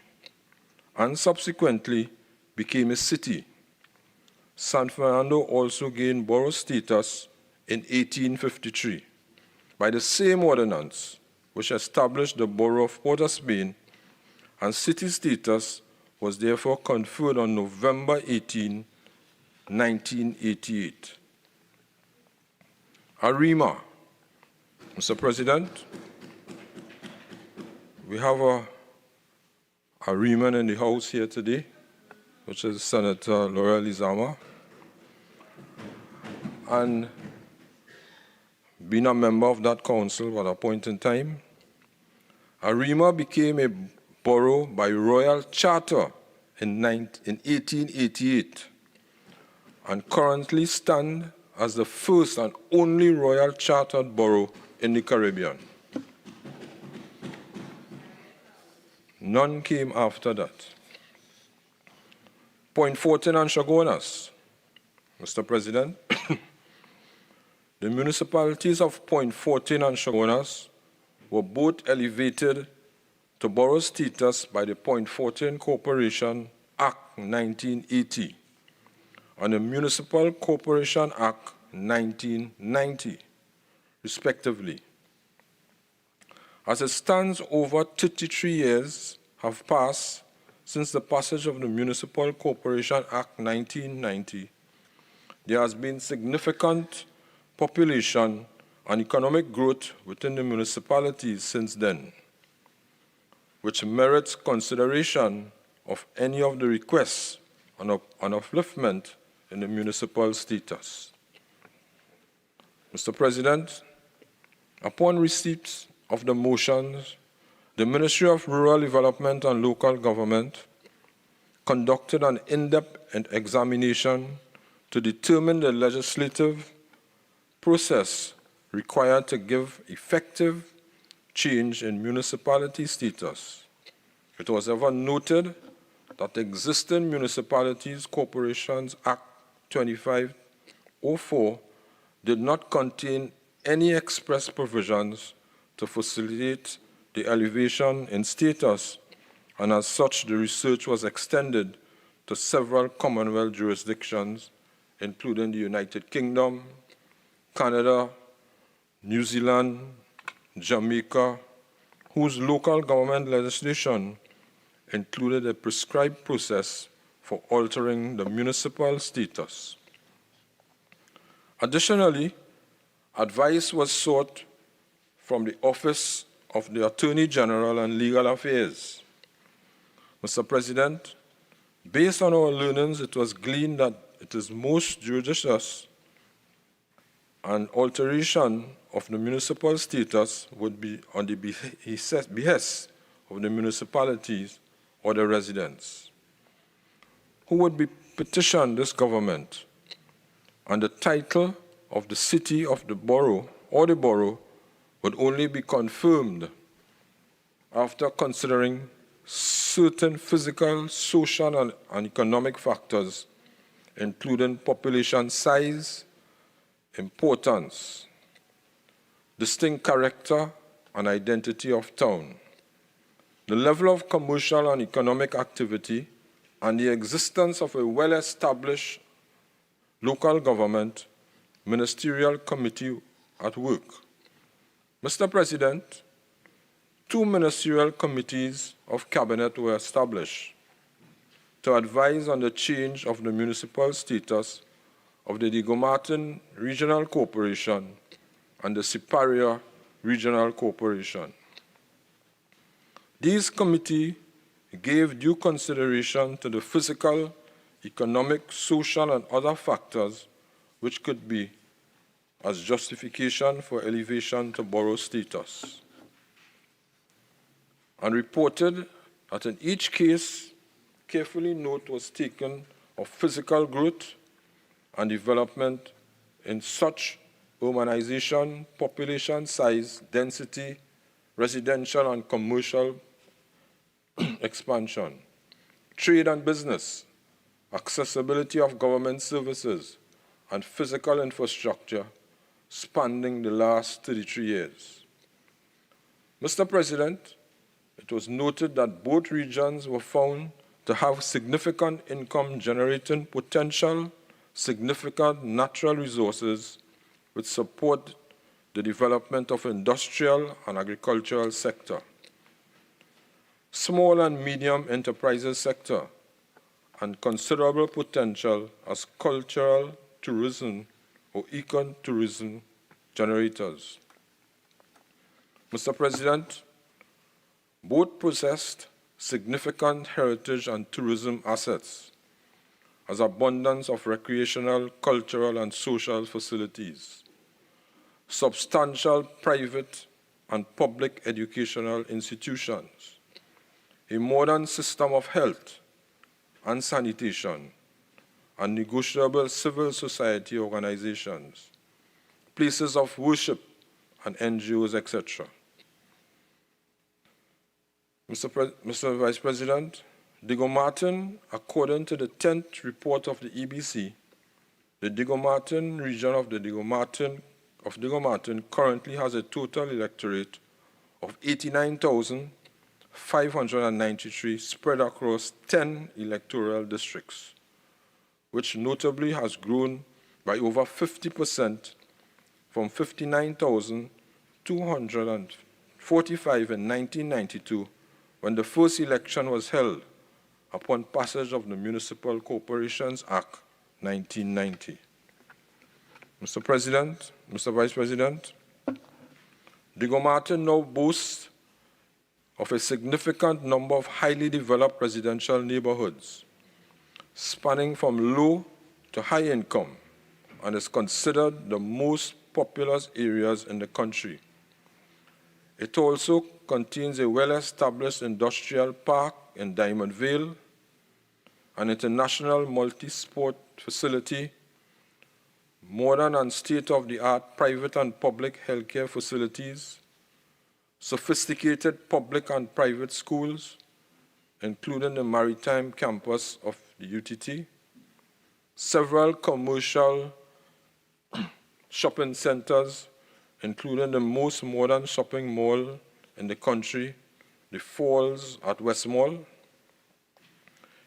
and subsequently became a city. San Fernando also gained borough status in 1853 by the same ordinance which established the borough of Port of Spain, and city status was therefore conferred on November 18, 1988. ARIMA. Mr. President, we have a Ariman in the House here today, which is Senator Laura Lizama. And being a member of that council at a point in time, ARIMA became a borough by royal charter in 1888 and currently stand as the first and only royal chartered borough in the Caribbean. None came after that. Point 14 and Chaguanas. Mr. President, the municipalities of Point 14 and Chaguanas were both elevated to borough status by the Point 14 Corporation Act 1980 and the Municipal Corporation Act 1990, respectively. As it stands, over 33 years have passed since the passage of the Municipal Corporation Act 1990. There has been significant population and economic growth within the municipalities since then, which merits consideration of any of the requests on upliftment in the municipal status. Mr. President, upon receipt of the motions, the Ministry of Rural Development and Local Government conducted an in-depth examination to determine the legislative process required to give effective change in municipality status. It was ever noted that the existing Municipalities Corporations Act 2504 did not contain any express provisions to facilitate the elevation in status, and as such, the research was extended to several Commonwealth jurisdictions, including the United Kingdom, Canada, New Zealand, Jamaica, whose local government legislation included a prescribed process for altering the municipal status. Additionally, advice was sought from the Office of the Attorney General and Legal Affairs. Mr. President, based on our learnings, it was gleaned that it is most judicious an alteration of the municipal status would be on the behest of the municipalities or the residents, who would be petitioned this government, and the title of the city of the borough or the borough would only be confirmed after considering certain physical, social, and economic factors including population size, importance, distinct character and identity of town, the level of commercial and economic activity, and the existence of a well-established local government ministerial committee at work. Mr. President, 2 ministerial committees of cabinet were established to advise on the change of the municipal status of the Digo-Martin Regional Corporation and the Siparia Regional Corporation. These committees gave due consideration to the physical, economic, social, and other factors which could be as justification for elevation to borough status, and reported that in each case, carefully note was taken of physical growth and development in such urbanization, population size, density, residential and commercial expansion, trade and business, accessibility of government services, and physical infrastructure spanning the last 33 years. Mr. President, it was noted that both regions were found to have significant income generating potential, significant natural resources which support the development of industrial and agricultural sector, small and medium enterprises sector, and considerable potential as cultural, tourism, or ecotourism generators. Mr. President, both possessed significant heritage and tourism assets, as abundance of recreational, cultural, and social facilities, substantial private and public educational institutions, a modern system of health and sanitation, and negotiable civil society organizations, places of worship, and NGOs, etc. Mr. Vice President, Digo-Martin, according to the 10th report of the EBC, the Digo-Martin region of Digo-Martin currently has a total electorate of 89,593 spread across 10 electoral districts, which notably has grown by over 50% from 59,245 in 1992, when the first election was held upon passage of the Municipal Corporations Act 1990. Mr. President, Mr. Vice President, Digo-Martin now boasts of a significant number of highly developed residential neighborhoods, spanning from low to high income, and is considered the most populous areas in the country. It also contains a well-established industrial park in Diamond Vale, an international multi-sport facility, modern and state-of-the-art private and public healthcare facilities, sophisticated public and private schools, including the maritime campus of the UTT, several commercial shopping centers, including the most modern shopping mall in the country, the Falls at West Mall,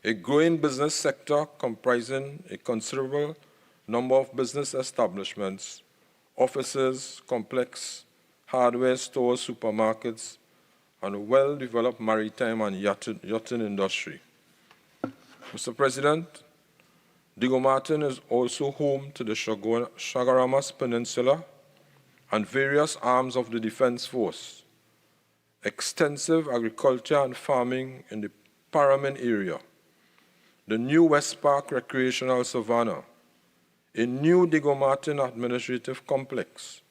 a growing business sector comprising a considerable number of business establishments, offices, complex, hardware stores, supermarkets, and a well-developed maritime and yachting industry. Mr. President, Digo-Martin is also home to the Chagaramas Peninsula and various arms of the Defense Force, extensive agriculture and farming in the Paramin area, the new West Park Recreational Savannah, a new Digo-Martin administrative complex,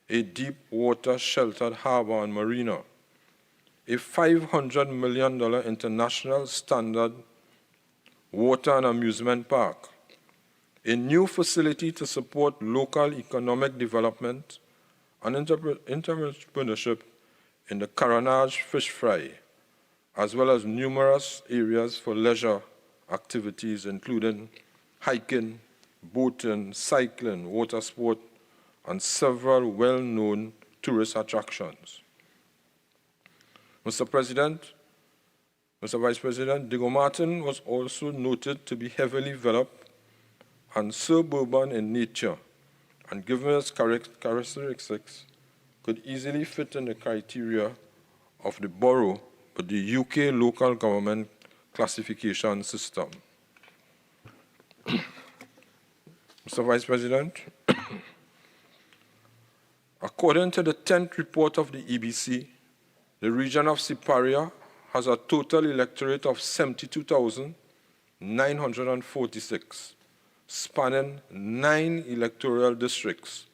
a deep water sheltered harbor and marina, a $500 million international standard water and amusement park, a new facility to support local economic development and entrepreneurship in the Caranage fish fry, as well as numerous areas for leisure activities, including hiking, boating, cycling, water sport, and several well-known tourist attractions. Mr. President, Mr. Vice President, Diego Martin was also noted to be heavily developed and suburban in nature, and given its characteristics, could easily fit in the criteria of the Borough with the UK local government classification system. Mr. Vice President, according to the 10th report of the EBC, the region of Siparia has a total electorate of 72,946, spanning 9 electoral districts,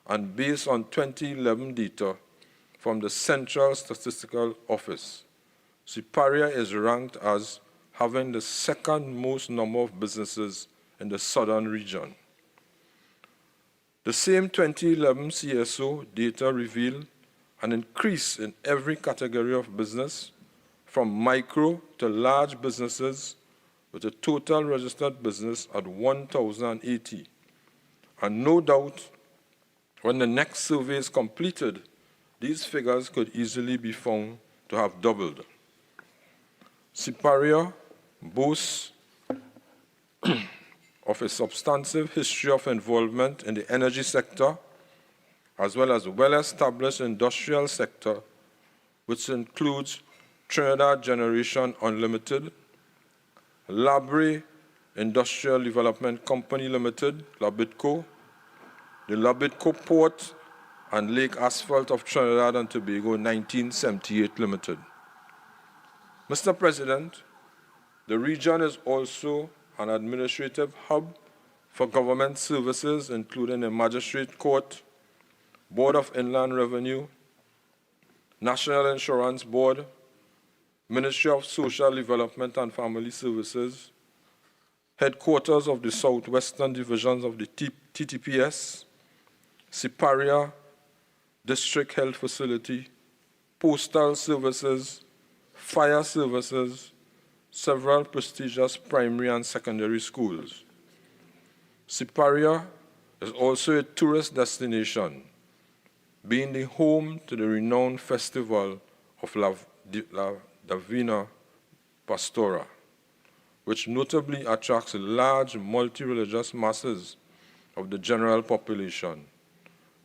and based on 2011 data from the Central Statistical Office, Siparia is ranked as having the second most number of businesses in the southern region. The same 2011 CSO data revealed an increase in every category of business, from micro to large businesses, with a total registered business at 1,080. And no doubt, when the next survey is completed, these figures could easily be found to have doubled. Siparia boasts of a substantive history of involvement in the energy sector, as well as a well-established industrial sector, which includes Trinidad Generation Unlimited, Labre Industrial Development Company Limited, LABITCO, the LABITCO Port and Lake Asphalt of Trinidad and Tobago 1978 Limited. Mr. President, the region is also an administrative hub for government services, including the Magistrate Court, Board of Inland Revenue, National Insurance Board, Ministry of Social Development and Family Services, headquarters of the Southwestern Divisions of the TTPS, Siparia District Health Facility, Postal Services, Fire Services, several prestigious primary and secondary schools. Siparia is also a tourist destination, being the home to the renowned festival of La Divina Pastora, which notably attracts large multi-religious masses of the general population,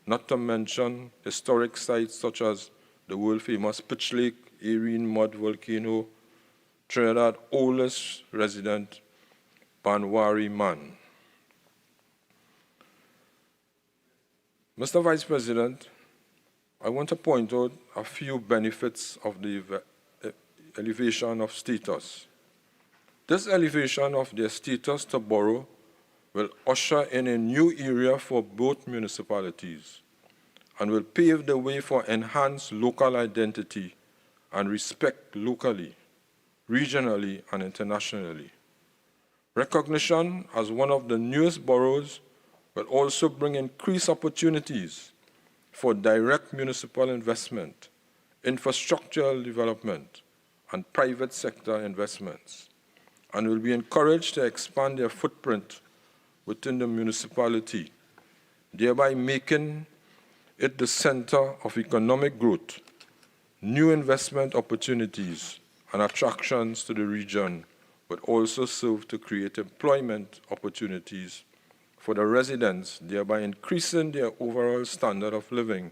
not to mention historic sites such as the world-famous Pitch Lake, Arene Mud Volcano, Trinidad's oldest resident, Banwari Man. Mr. Vice President, I want to point out a few benefits of the elevation of status. This elevation of their status to borough will usher in a new area for both municipalities and will pave the way for enhanced local identity and respect locally, regionally, and internationally. Recognition as one of the newest boroughs will also bring increased opportunities for direct municipal investment, infrastructural development, and private sector investments, and will be encouraged to expand their footprint within the municipality, thereby making it the center of economic growth, new investment opportunities, and attractions to the region, but also serve to create employment opportunities for the residents, thereby increasing their overall standard of living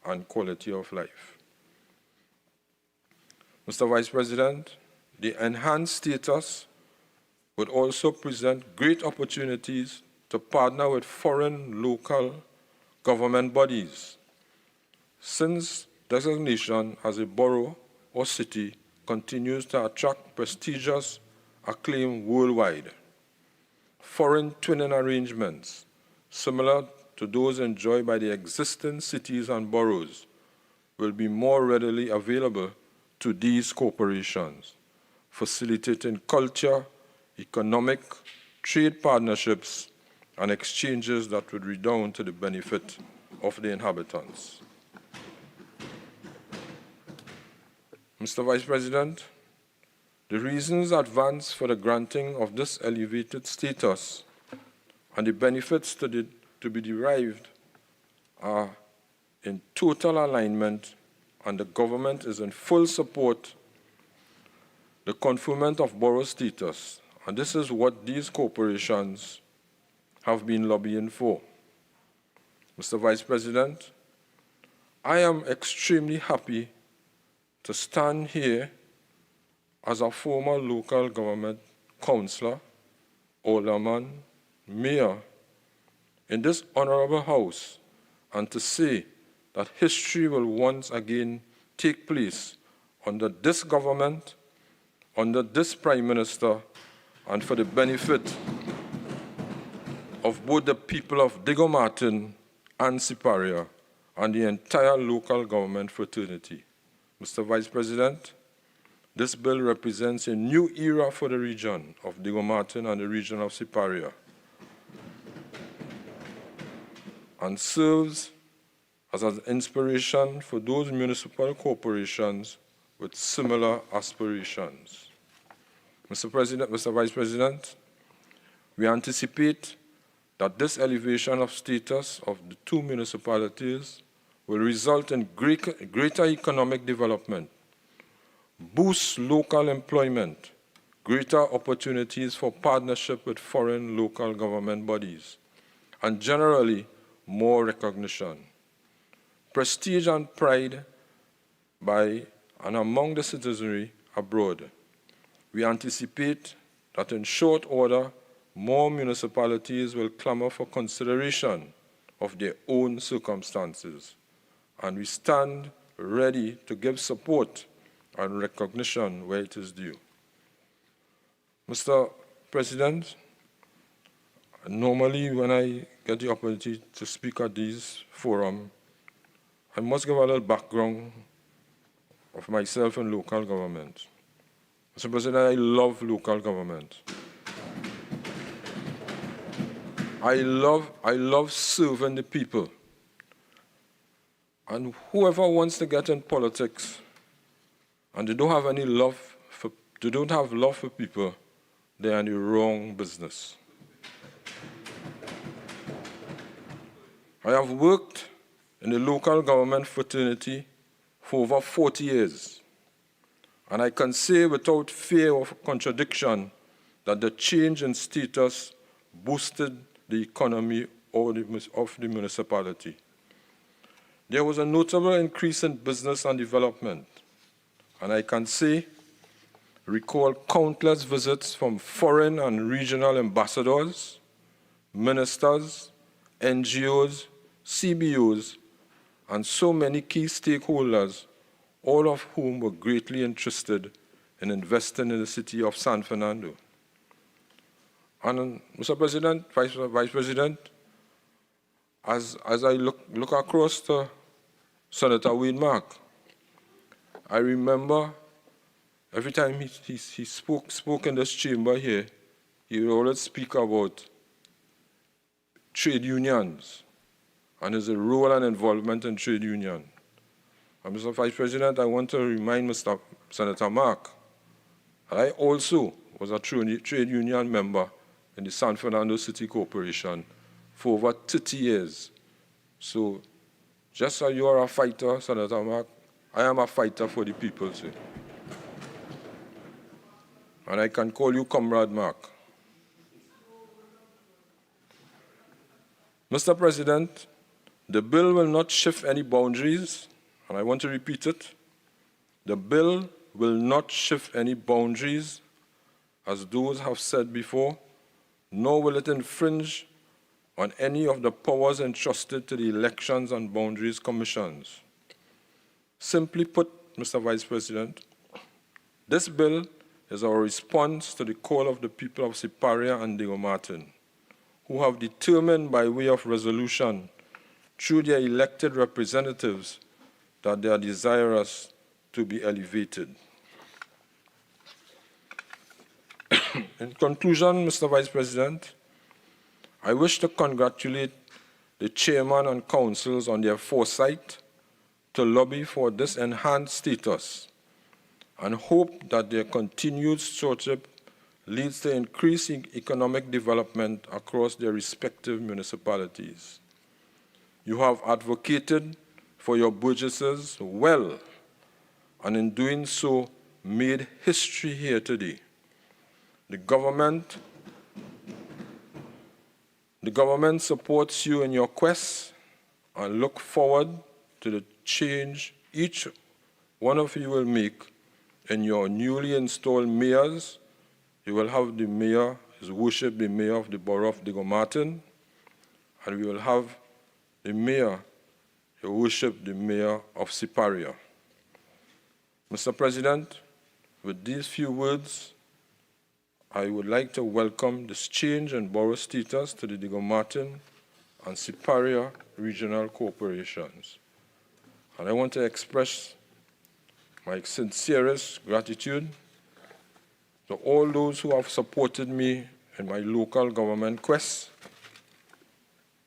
and quality of life. Mr. Vice President, the enhanced status would also present great opportunities to partner with foreign local government bodies, since designation as a borough or city continues to attract prestigious acclaim worldwide. Foreign twinning arrangements, similar to those enjoyed by the existing cities and boroughs, will be more readily available to these corporations, facilitating culture, economic, trade partnerships, and exchanges that would redound to the benefit of the inhabitants. Mr. Vice President, the reasons advanced for the granting of this elevated status and the benefits to be derived are in total alignment, and the government is in full support the conferment of borough status, and this is what these corporations have been lobbying for. Mr. Vice President, I am extremely happy to stand here as a former local government councillor, alderman, mayor in this honorable house, and to say that history will once again take place under this government, under this Prime Minister, and for the benefit of both the people of Diego Martin and Siparia and the entire local government fraternity. Mr. Vice President, this bill represents a new era for the region of Diego Martin and the region of Siparia, and serves as an inspiration for those municipal corporations with similar aspirations. Mr. Vice President, we anticipate that this elevation of status of the two municipalities will result in greater economic development, boost local employment, greater opportunities for partnership with foreign local government bodies, and generally more recognition, prestige and pride by and among the citizenry abroad. We anticipate that in short order, more municipalities will clamor for consideration of their own circumstances, and we stand ready to give support and recognition where it is due. Mr. President, normally when I get the opportunity to speak at these forums, I must give a little background of myself and local government. Mr. President, I love local government. I love serving the people. And whoever wants to get in politics and they don't have love for people, they're in the wrong business. I have worked in the local government fraternity for over 40 years, and I can say without fear of contradiction that the change in status boosted the economy of the municipality. There was a notable increase in business and development, and I can recall countless visits from foreign and regional ambassadors, ministers, NGOs, CBOs, and so many key stakeholders, all of whom were greatly interested in investing in the city of San Fernando. And Mr. President, Vice President, as I look across to Senator Wayne Mark, I remember every time he spoke in this chamber here, he would always speak about trade unions and his role and involvement in trade union. And Mr. Vice President, I want to remind Senator Mark that I also was a trade union member in the San Fernando City Corporation for over 30 years. So just as you are a fighter, Senator Mark, I am a fighter for the people too. And I can call you Comrade Mark. Mr. President, the bill will not shift any boundaries, and I want to repeat it. The bill will not shift any boundaries, as those have said before, nor will it infringe on any of the powers entrusted to the Elections and Boundaries Commissions. Simply put, Mr. Vice President, this bill is our response to the call of the people of Siparia and Diego Martin, who have determined by way of resolution through their elected representatives that they are desirous to be elevated. In conclusion, Mr. Vice President, I wish to congratulate the chairman and councils on their foresight to lobby for this enhanced status and hope that their continued stewardship leads to increasing economic development across their respective municipalities. You have advocated for your burgesses well, and in doing so, made history here today. The government supports you in your quest and look forward to the change each one of you will make in your newly installed mayors. You will have the mayor, His Worship, the mayor of the Borough of Diego Martin, and we will have the mayor, Your Worship, the mayor of Siparia. Mr. President, with these few words, I would like to welcome this change in borough status to the Diego Martin and Siparia regional corporations. And I want to express my sincerest gratitude to all those who have supported me in my local government quest,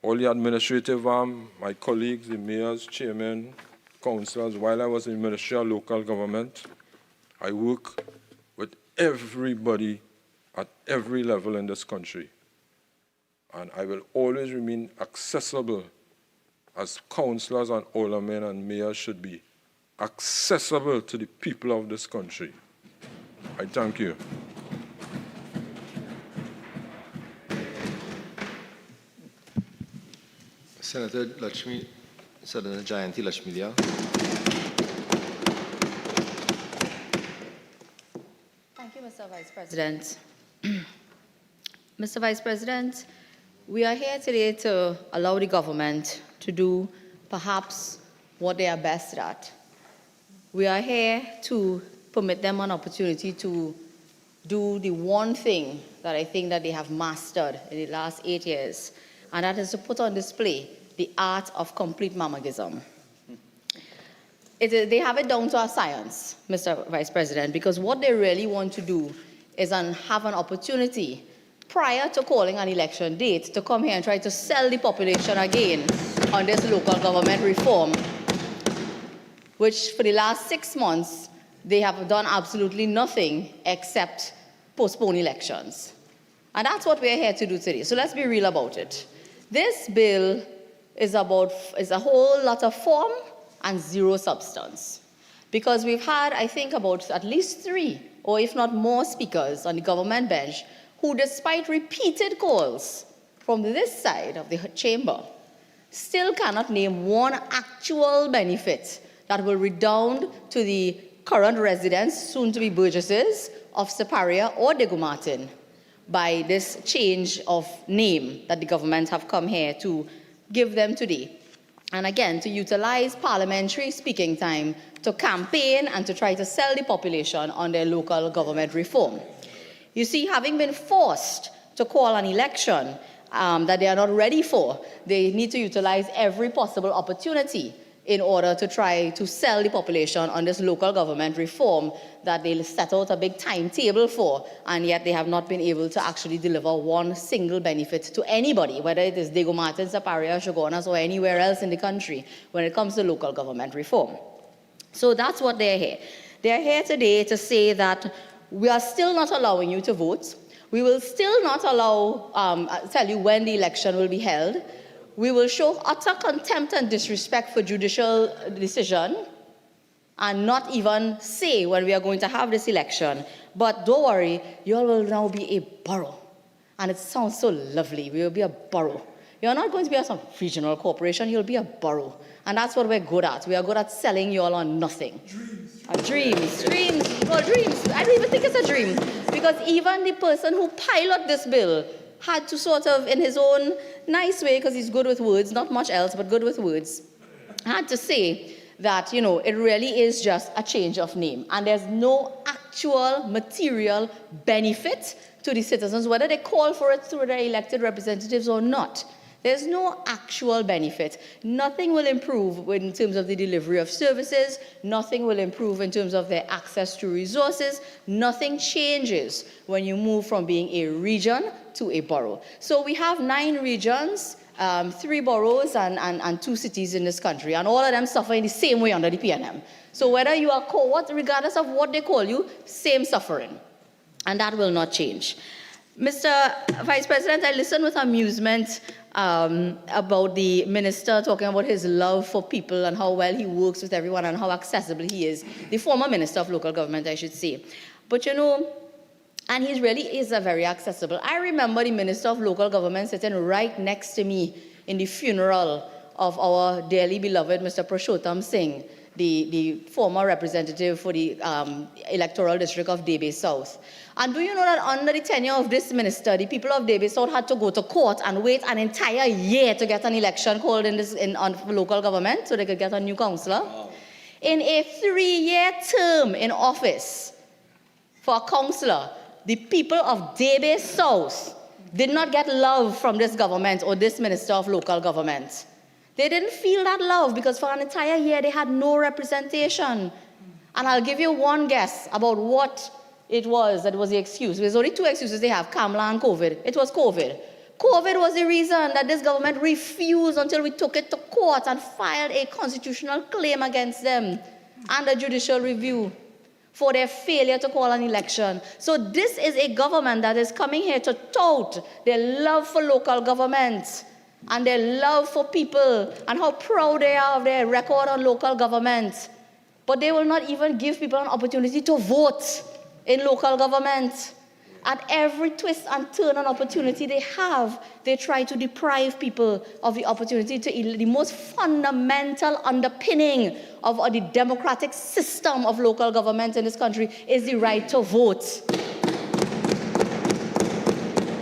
all the administrative arm, my colleagues, the mayors, chairmen, councillors. While I was in the Ministry of Local Government, I work with everybody at every level in this country. And I will always remain accessible, as councillors and aldermen and mayors should be, accessible to the people of this country. I thank you. Senator Jayanti Lakshmidia. Thank you, Mr. Vice President. Mr. Vice President, we are here today to allow the government to do perhaps what they are best at. We are here to permit them an opportunity to do the one thing that I think that they have mastered in the last 8 years, and that is to put on display the art of complete mammogism. They have it down to a science, Mr. Vice President, because what they really want to do is have an opportunity prior to calling an election date to come here and try to sell the population again on this local government reform, which for the last 6 months, they have done absolutely nothing except postpone elections. And that's what we're here to do today. So let's be real about it. This bill is a whole lot of form and zero substance. Because we've had, I think, about at least 3, or if not more, speakers on the government bench who, despite repeated calls from this side of the chamber, still cannot name one actual benefit that will redound to the current residents, soon-to-be burgesses, of Siparia or Diego Martin by this change of name that the government have come here to give them today. And again, to utilize parliamentary speaking time to campaign and to try to sell the population on their local government reform. You see, having been forced to call an election that they are not ready for, they need to utilize every possible opportunity in order to try to sell the population on this local government reform that they'll set out a big timetable for, and yet they have not been able to actually deliver one single benefit to anybody, whether it is Diego Martin, Siparia, Shogunas, or anywhere else in the country when it comes to local government reform. So that's what they're here. They're here today to say that we are still not allowing you to vote. We will still not tell you when the election will be held. We will show utter contempt and disrespect for judicial decision and not even say when we are going to have this election. But don't worry, you all will now be a borough. And it sounds so lovely. We will be a borough. You're not going to be some regional corporation. You'll be a borough. And that's what we're good at. We are good at selling you all on nothing. Dreams. Dreams. Well, dreams. I don't even think it's a dream. Because even the person who piloted this bill had to sort of, in his own nice way, because he's good with words, not much else, but good with words, had to say that, it really is just a change of name. And there's no actual material benefit to the citizens, whether they call for it through their elected representatives or not. There's no actual benefit. Nothing will improve in terms of the delivery of services. Nothing will improve in terms of their access to resources. Nothing changes when you move from being a region to a borough. So we have 9 regions, 3 boroughs, and 2 cities in this country, and all of them suffer in the same way under the PNM. So whether you are regardless of what they call you, same suffering. And that will not change. Mr. Vice President, I listened with amusement about the minister talking about his love for people and how well he works with everyone and how accessible he is. The former minister of local government, I should say. But you know, and he really is a very accessible. I remember the minister of local government sitting right next to me in the funeral of our dearly beloved Mr. Purushottam Singh, the former representative for the electoral district of Debe South. And do you know that under the tenure of this minister, the people of Debe South had to go to court and wait an entire year to get an election called on local government so they could get a new councillor? Wow. In a 3-year term in office for a councillor, the people of Debe South did not get love from this government or this minister of local government. They didn't feel that love because for an entire year they had no representation. And I'll give you one guess about what it was that was the excuse. There's only 2 excuses they have, Kamla and COVID. It was COVID. COVID was the reason that this government refused until we took it to court and filed a constitutional claim against them and a judicial review for their failure to call an election. So this is a government that is coming here to tout their love for local government and their love for people and how proud they are of their record on local government. But they will not even give people an opportunity to vote in local government. At every twist and turn and opportunity they have, they try to deprive people of the opportunity to the most fundamental underpinning of the democratic system of local government in this country is the right to vote.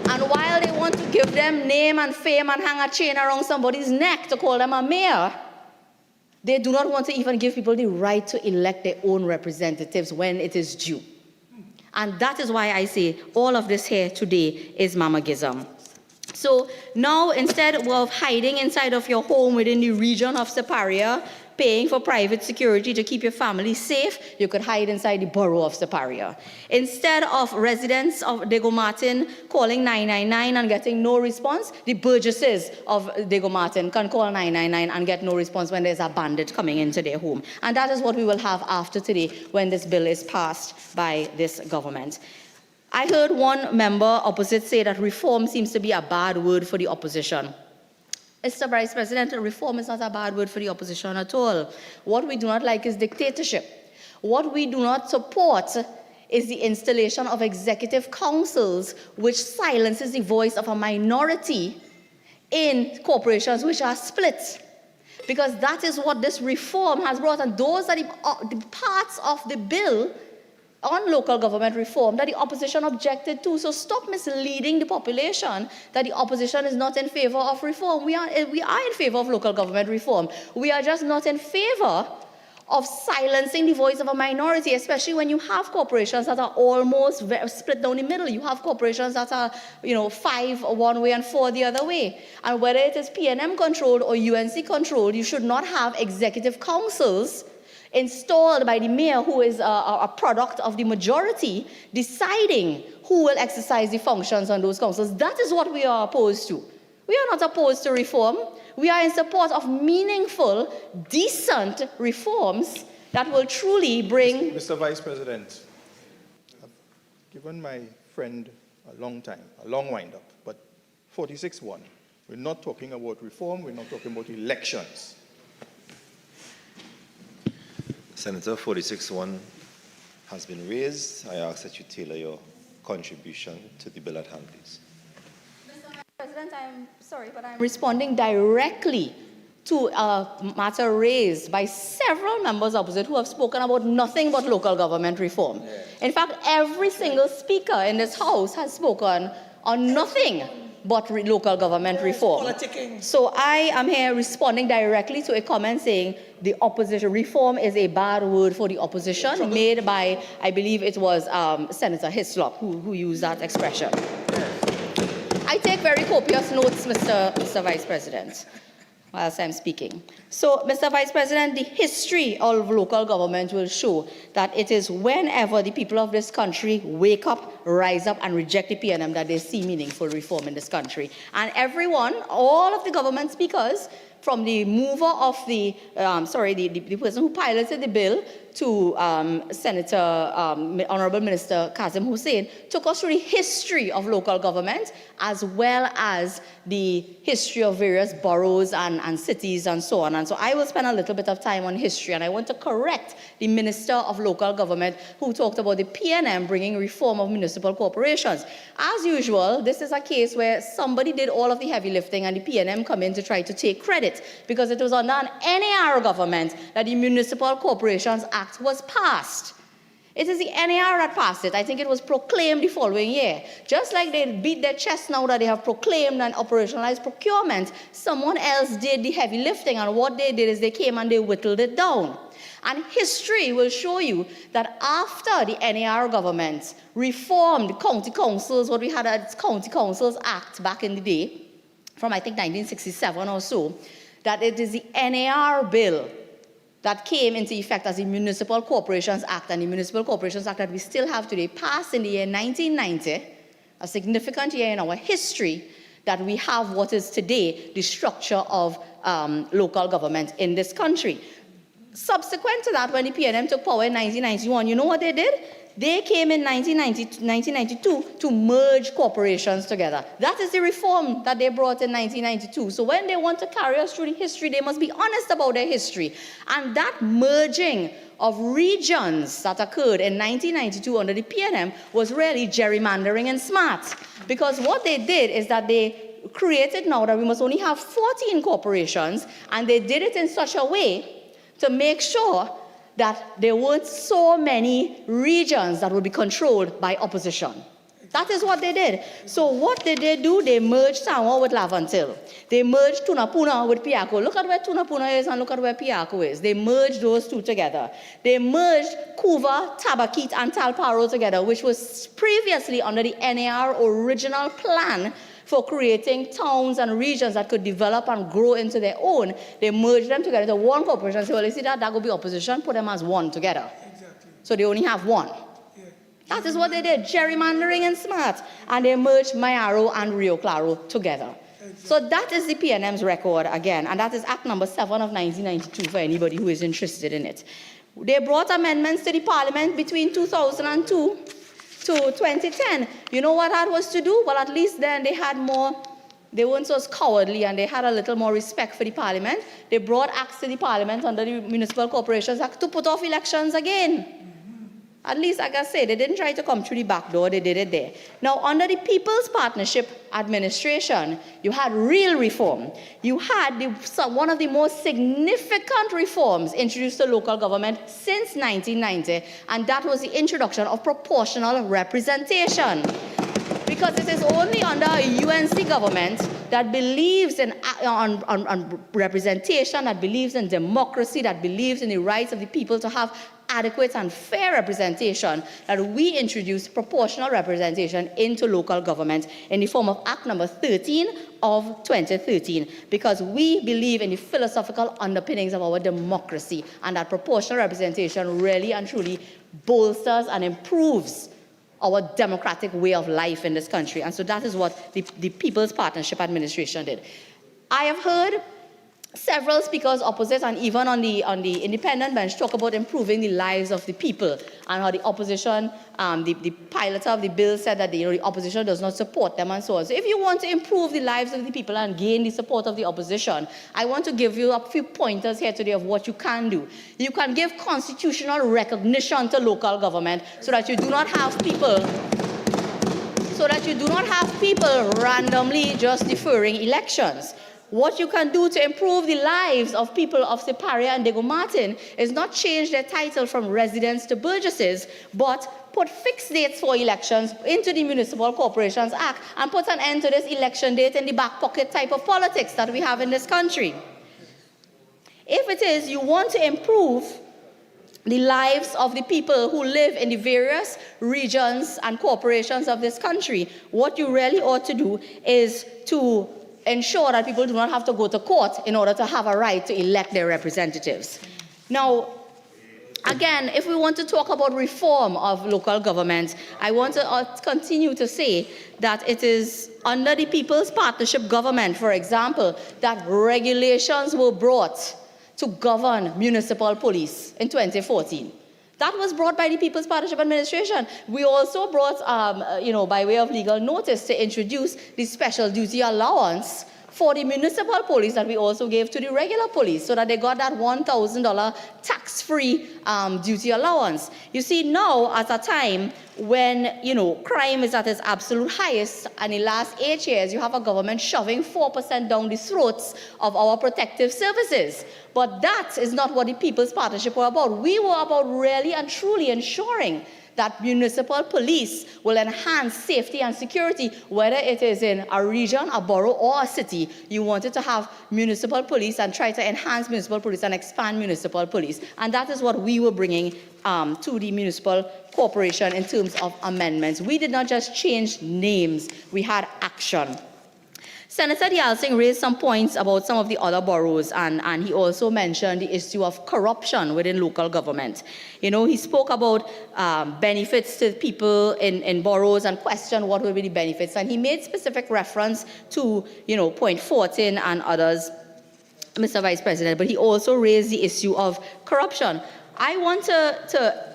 And while they want to give them name and fame and hang a chain around somebody's neck to call them a mayor, they do not want to even give people the right to elect their own representatives when it is due. And that is why I say all of this here today is mamagism. So now, instead of hiding inside of your home within the region of Siparia, paying for private security to keep your family safe, you could hide inside the borough of Siparia. Instead of residents of Diego Martin calling 999 and getting no response, the burgesses of Diego Martin can call 999 and get no response when there's a bandit coming into their home. And that is what we will have after today when this bill is passed by this government. I heard one member opposite say that reform seems to be a bad word for the opposition. Mr. Vice President, reform is not a bad word for the opposition at all. What we do not like is dictatorship. What we do not support is the installation of executive councils which silences the voice of a minority in corporations which are split. Because that is what this reform has brought, and those are the parts of the bill on local government reform that the opposition objected to. So stop misleading the population that the opposition is not in favor of reform. We are in favor of local government reform. We are just not in favor of silencing the voice of a minority, especially when you have corporations that are almost split down the middle. You have corporations that are, 5 one way and 4 the other way. And whether it is PNM controlled or UNC controlled, you should not have executive councils installed by the mayor, who is a product of the majority, deciding who will exercise the functions on those councils. That is what we are opposed to. We are not opposed to reform. We are in support of meaningful, decent reforms that will truly bring... Mr. Vice President, I've given my friend a long time, a long wind-up, but 46-1, we're not talking about reform, we're not talking about elections. Senator, 46-1 has been raised. I ask that you tailor your contribution to the bill at hand, please. Mr. Vice President, I'm sorry, but I'm responding directly to a matter raised by several members opposite who have spoken about nothing but local government reform. In fact, every single speaker in this House has spoken on nothing but local government reform. So I am here responding directly to a comment saying the opposition reform is a bad word for the opposition, made by, I believe it was Senator Hislop who used that expression. I take very copious notes, Mr. Vice President, whilst I'm speaking. So, Mr. Vice President, the history of local government will show that it is whenever the people of this country wake up, rise up, and reject the PNM that they see meaningful reform in this country. And everyone, all of the government speakers, from the mover of the person who piloted the bill to Honorable Minister Kazim Hussain, took us through the history of local government as well as the history of various boroughs and cities and so on. And so I will spend a little bit of time on history, and I want to correct the Minister of Local Government who talked about the PNM bringing reform of municipal corporations. As usual, this is a case where somebody did all of the heavy lifting and the PNM come in to try to take credit, because it was under an NAR government that the Municipal Corporations Act was passed. It is the NAR that passed it. I think it was proclaimed the following year. Just like they beat their chest now that they have proclaimed and operationalized procurement, someone else did the heavy lifting, and what they did is they came and they whittled it down. And history will show you that after the NAR government reformed county councils, what we had as County Councils Act back in the day, from I think 1967 or so, that it is the NAR bill that came into effect as the Municipal Corporations Act, and the Municipal Corporations Act that we still have today passed in the year 1990, a significant year in our history, that we have what is today the structure of local government in this country. Subsequent to that, when the PNM took power in 1991, you know what they did? They came in 1992 to merge corporations together. That is the reform that they brought in 1992. So when they want to carry us through the history, they must be honest about their history. And that merging of regions that occurred in 1992 under the PNM was really gerrymandering and smart. Because what they did is that they created now that we must only have 14 corporations, and they did it in such a way to make sure that there weren't so many regions that would be controlled by opposition. That is what they did. So what did they do? They merged Samoa with Lavantil. They merged Tunapuna with Piako. Look at where Tunapuna is and look at where Piako is. They merged those two together. They merged Kuva, Tabakit, and Talparo together, which was previously under the NAR original plan for creating towns and regions that could develop and grow into their own. They merged them together into one corporation and say, well, you see that would be opposition, put them as one together. Exactly. So they only have one. Yeah. That is what they did, gerrymandering and smart. And they merged Mayaro and Rio Claro together. Exactly. So that is the PNM's record again, and that is Act number 7 of 1992 for anybody who is interested in it. They brought amendments to the Parliament between 2002 to 2010. You know what that was to do? Well, at least then they weren't so cowardly, and they had a little more respect for the Parliament. They brought acts to the Parliament under the Municipal Corporations Act to put off elections again. At least, like I say, they didn't try to come through the back door, they did it there. Now, under the People's Partnership Administration, you had real reform. You had one of the most significant reforms introduced to local government since 1990, and that was the introduction of proportional representation. Because it is only under a UNC government that believes in representation, that believes in democracy, that believes in the rights of the people to have adequate and fair representation, that we introduced proportional representation into local government in the form of Act number 13 of 2013, because we believe in the philosophical underpinnings of our democracy, and that proportional representation really and truly bolsters and improves our democratic way of life in this country. And so that is what the People's Partnership Administration did. I have heard several speakers opposite and even on the independent bench talk about improving the lives of the people, and how the opposition, the piloter of the bill said that the opposition does not support them and so on. So if you want to improve the lives of the people and gain the support of the opposition, I want to give you a few pointers here today of what you can do. You can give constitutional recognition to local government so that you do not have people randomly just deferring elections. What you can do to improve the lives of people of Siparia and Diego Martin is not change their title from residents to burgesses, but put fixed dates for elections into the Municipal Corporations Act and put an end to this election date in the back pocket type of politics that we have in this country. If it is you want to improve the lives of the people who live in the various regions and corporations of this country, what you really ought to do is to ensure that people do not have to go to court in order to have a right to elect their representatives. Now, again, if we want to talk about reform of local government, I want to continue to say that it is under the People's Partnership Government, for example, that regulations were brought to govern municipal police in 2014. That was brought by the People's Partnership Administration. We also brought, by way of legal notice, to introduce the special duty allowance for the municipal police that we also gave to the regular police, so that they got that $1,000 tax-free duty allowance. You see, now at a time when, crime is at its absolute highest, and in the last 8 years, you have a government shoving 4% down the throats of our protective services. But that is not what the People's Partnership were about. We were about really and truly ensuring that municipal police will enhance safety and security, whether it is in a region, a borough, or a city. You wanted to have municipal police and try to enhance municipal police and expand municipal police. And that is what we were bringing to the municipal corporation in terms of amendments. We did not just change names, we had action. Senator Dialsing raised some points about some of the other boroughs, and he also mentioned the issue of corruption within local government. He spoke about benefits to people in boroughs and questioned what will be the benefits, and he made specific reference to, point 14 and others, Mr. Vice President, but he also raised the issue of corruption. I want to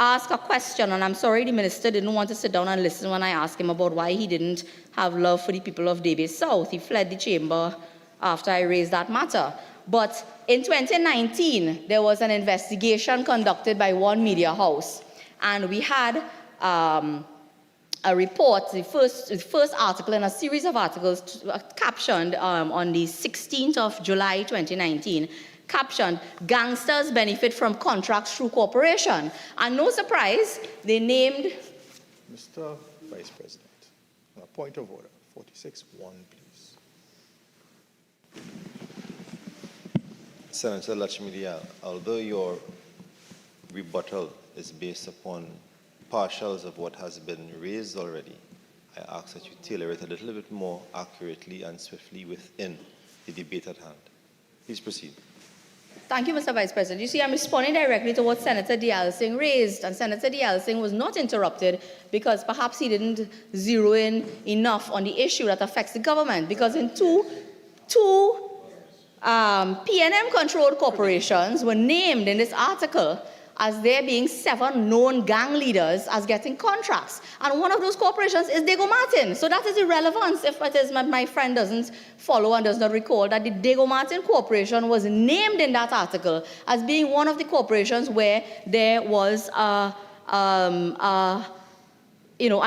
ask a question, and I'm sorry the minister didn't want to sit down and listen when I asked him about why he didn't have love for the people of Debe South. He fled the chamber after I raised that matter. But in 2019, there was an investigation conducted by one media house, and we had a report, the first article in a series of articles captioned on the 16th of July 2019, captioned, "Gangsters benefit from contracts through corporation." And no surprise, they named... Mr. Vice President, a point of order, 46-1, please. Senator Lachmidia, although your rebuttal is based upon partials of what has been raised already, I ask that you tailor it a little bit more accurately and swiftly within the debate at hand. Please proceed. Thank you, Mr. Vice President. You see, I'm responding directly to what Senator Dialsing raised, and Senator Dialsing was not interrupted because perhaps he didn't zero in enough on the issue that affects the government, because in two PNM-controlled corporations were named in this article as there being 7 known gang leaders as getting contracts. And one of those corporations is Diego Martin. So that is irrelevant if it is my friend doesn't follow and does not recall that the Diego Martin Corporation was named in that article as being one of the corporations where there was an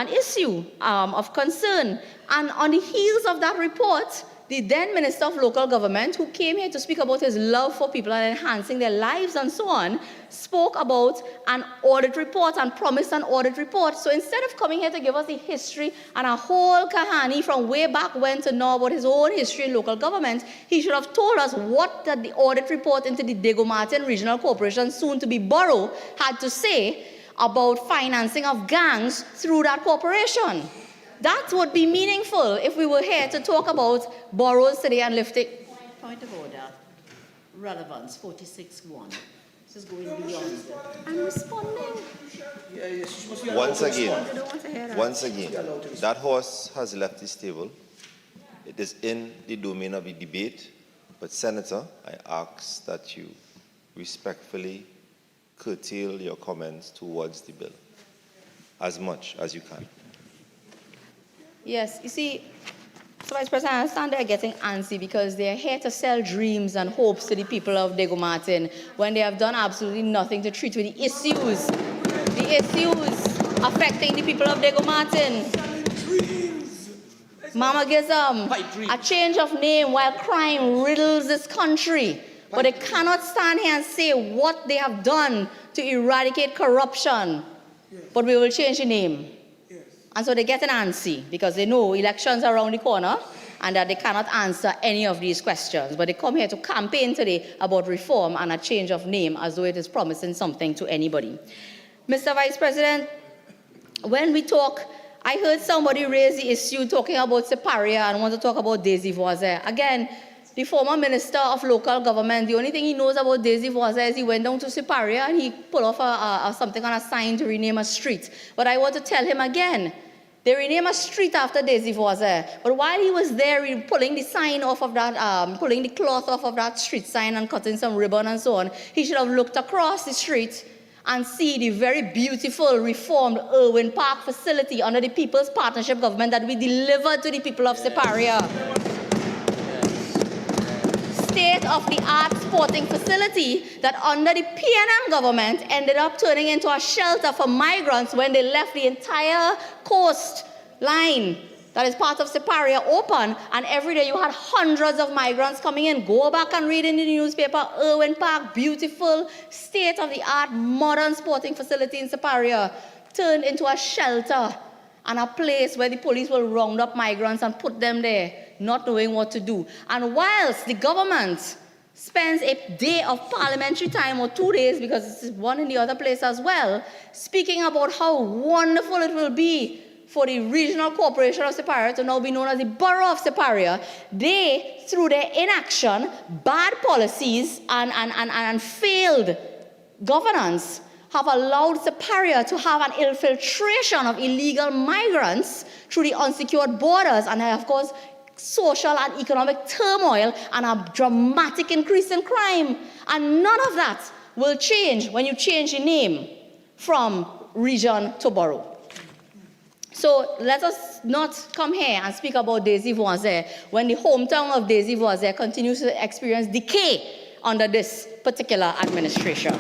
issue of concern. And on the heels of that report, the then Minister of Local Government, who came here to speak about his love for people and enhancing their lives and so on, spoke about an audit report and promised an audit report. So instead of coming here to give us the history and a whole kahani from way back when to know about his own history in local government, he should have told us what the audit report into the Diego Martin Regional Corporation, soon to be Borough, had to say about financing of gangs through that corporation. That would be meaningful if we were here to talk about boroughs today and lifting. Point of order. Relevance, 46-1. This is going beyond. I'm responding. Once again, that horse has left this table. It is in the domain of the debate. But, Senator, I ask that you respectfully curtail your comments towards the bill as much as you can. Yes, you see, Mr. Vice President, I understand they're getting antsy because they're here to sell dreams and hopes to the people of Diego Martin when they have done absolutely nothing to treat with the issues affecting the people of Diego Martin. Mamagism, a change of name while crime riddles this country. But they cannot stand here and say what they have done to eradicate corruption. But we will change the name. And so they're getting antsy because they know elections are around the corner and that they cannot answer any of these questions. But they come here to campaign today about reform and a change of name as though it is promising something to anybody. Mr. Vice President, when we talk, I heard somebody raise the issue talking about Siparia and want to talk about Daisy Voisin. Again, the former Minister of Local Government, the only thing he knows about Daisy Voisin is he went down to Siparia and he pulled off something on a sign to rename a street. But I want to tell him again, they rename a street after Daisy Voisin. But while he was there pulling the sign off of that, pulling the cloth off of that street sign and cutting some ribbon and so on, he should have looked across the street and see the very beautiful reformed Irwin Park facility under the People's Partnership Government that we delivered to the people of Siparia. State-of-the-art sporting facility that under the PNM government ended up turning into a shelter for migrants when they left the entire coastline that is part of Siparia open, and every day you had hundreds of migrants coming in. Go back and read in the newspaper, Irwin Park, beautiful, state-of-the-art, modern sporting facility in Siparia, turned into a shelter and a place where the police will round up migrants and put them there, not knowing what to do. And whilst the government spends a day of parliamentary time or 2 days, because it's one in the other place as well, speaking about how wonderful it will be for the Regional Corporation of Siparia to now be known as the Borough of Siparia, they, through their inaction, bad policies, and failed governance, have allowed Siparia to have an infiltration of illegal migrants through the unsecured borders, and of course, social and economic turmoil and a dramatic increase in crime. And none of that will change when you change the name from region to borough. So let us not come here and speak about Daisy Voisin when the hometown of Daisy Voisin continues to experience decay under this particular administration.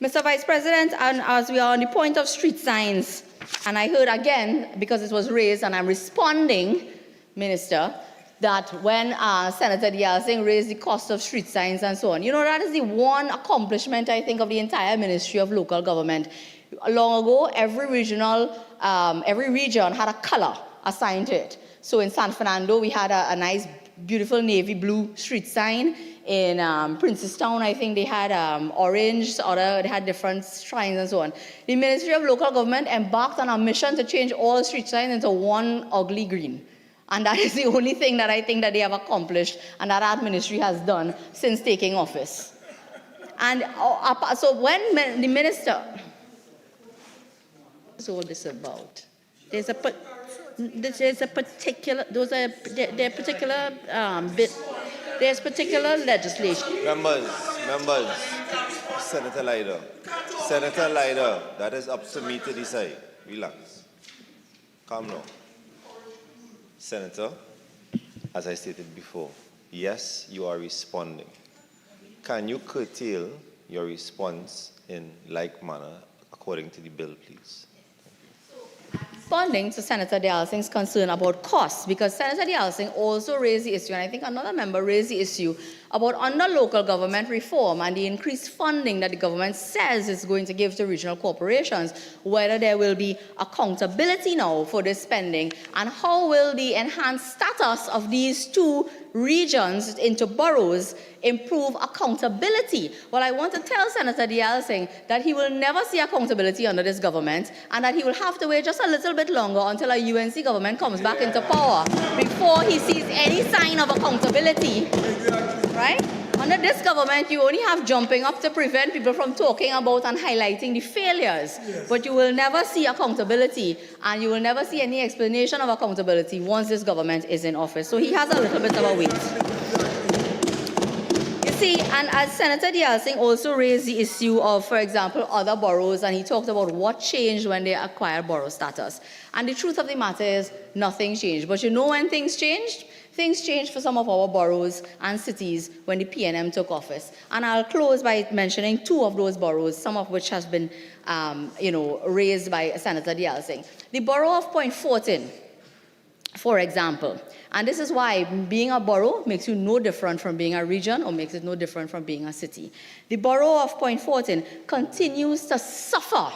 Mr. Vice President, and as we are on the point of street signs, and I heard again, because it was raised, and I'm responding, Minister, that when Senator Dialsing raised the cost of street signs and so on, you know, that is the one accomplishment, I think, of the entire Ministry of Local Government. Long ago, every region had a color assigned to it. So in San Fernando, we had a nice, beautiful navy blue street sign. In Princestown, I think they had orange, they had different signs and so on. The Ministry of Local Government embarked on a mission to change all street signs into one ugly green. And that is the only thing that I think that they have accomplished and that our ministry has done since taking office. And so when the minister, what's all this about? There's a particular, there's particular legislation. Members, Senator Leiter, that is up to me to decide. Relax. Calm now. Senator, as I stated before, yes, you are responding. Can you curtail your response in like manner according to the bill, please? Responding to Senator Dialsing's concern about costs, because Senator Dialsing also raised the issue, and I think another member raised the issue about under local government reform and the increased funding that the government says is going to give to regional corporations, whether there will be accountability now for this spending, and how will the enhanced status of these two regions into boroughs improve accountability. Well, I want to tell Senator Dialsing that he will never see accountability under this government, and that he will have to wait just a little bit longer until a UNC government comes back into power before he sees any sign of accountability. Right? Under this government, you only have jumping up to prevent people from talking about and highlighting the failures. Yes. But you will never see accountability, and you will never see any explanation of accountability once this government is in office. So he has a little bit of a wait. You see, and as Senator Dialsing also raised the issue of, for example, other boroughs, and he talked about what changed when they acquired borough status. And the truth of the matter is, nothing changed. But you know when things changed? Things changed for some of our boroughs and cities when the PNM took office. And I'll close by mentioning two of those boroughs, some of which has been raised by Senator Dialsing. The borough of Point Fortin, for example. And this is why being a borough makes you no different from being a region, or makes it no different from being a city. The borough of Point Fortin continues to suffer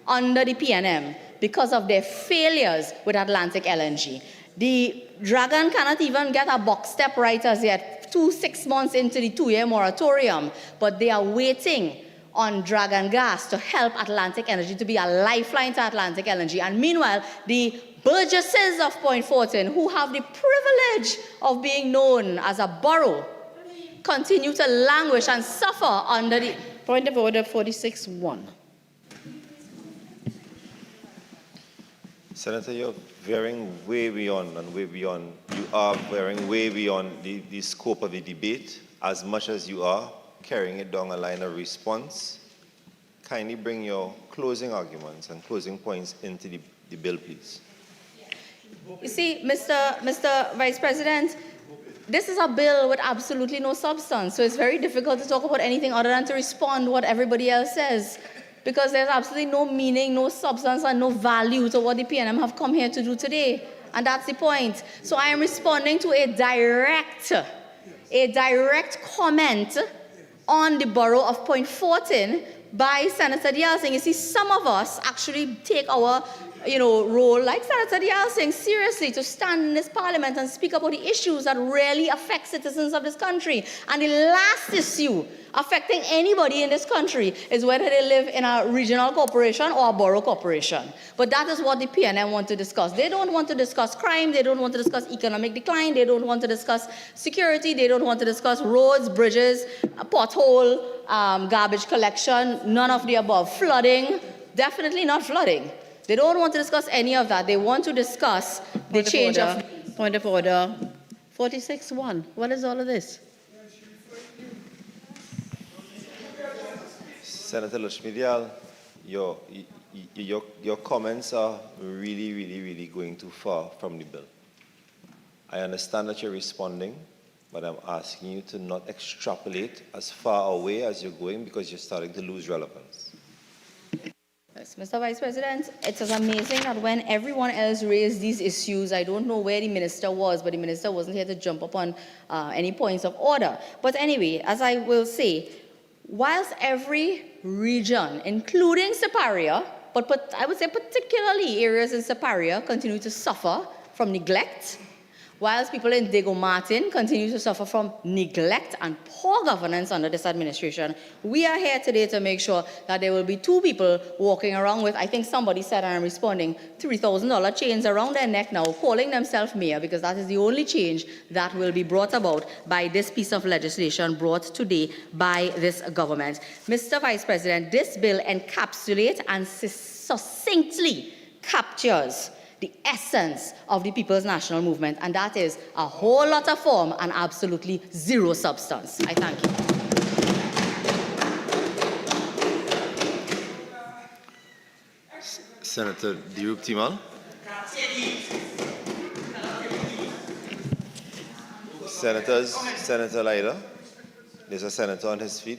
under the PNM because of their failures with Atlantic LNG. The Dragon cannot even get a box step right as yet, 6 months into the 2-year moratorium, but they are waiting on Dragon Gas to help Atlantic Energy, to be a lifeline to Atlantic LNG. And meanwhile, the burgesses of Point Fortin, who have the privilege of being known as a borough, continue to languish and suffer under the... Point of order 46-1. Senator, you're veering way beyond and way beyond. You are veering way beyond the scope of the debate as much as you are carrying it down a line of response. Kindly bring your closing arguments and closing points into the bill, please. You see, Mr. Vice President, this is a bill with absolutely no substance, so it's very difficult to talk about anything other than to respond to what everybody else says, because there's absolutely no meaning, no substance, and no value to what the PNM have come here to do today, and that's the point. So I am responding to a direct comment on the borough of Point Fortin by Senator Dialsing. You see, some of us actually take our role, like Senator Dialsing, seriously, to stand in this parliament and speak about the issues that really affect citizens of this country. And the last issue affecting anybody in this country is whether they live in a regional corporation or a borough corporation. But that is what the PNM want to discuss. They don't want to discuss crime, they don't want to discuss economic decline, they don't want to discuss security, they don't want to discuss roads, bridges, pothole, garbage collection, none of the above. Flooding, definitely not flooding. They don't want to discuss any of that. They want to discuss the change of... Point of order 46-1. What is all of this? Senator Lashmidial, your comments are really going too far from the bill. I understand that you're responding, but I'm asking you to not extrapolate as far away as you're going because you're starting to lose relevance. Yes, Mr. Vice President, it is amazing that when everyone else raised these issues, I don't know where the minister was, but the minister wasn't here to jump upon any points of order. But anyway, as I will say, whilst every region, including Siparia, but I would say particularly areas in Siparia, continue to suffer from neglect, whilst people in Diego Martin continue to suffer from neglect and poor governance under this administration, we are here today to make sure that there will be two people walking around with, I think somebody said, and I'm responding, $3,000 chains around their neck now, calling themselves mayor, because that is the only change that will be brought about by this piece of legislation brought today by this government. Mr. Vice President, this bill encapsulates and succinctly captures the essence of the People's National Movement, and that is a whole lot of form and absolutely zero substance. I thank you. Senator Dirup Timal. Senator Laila, there's a senator on his feet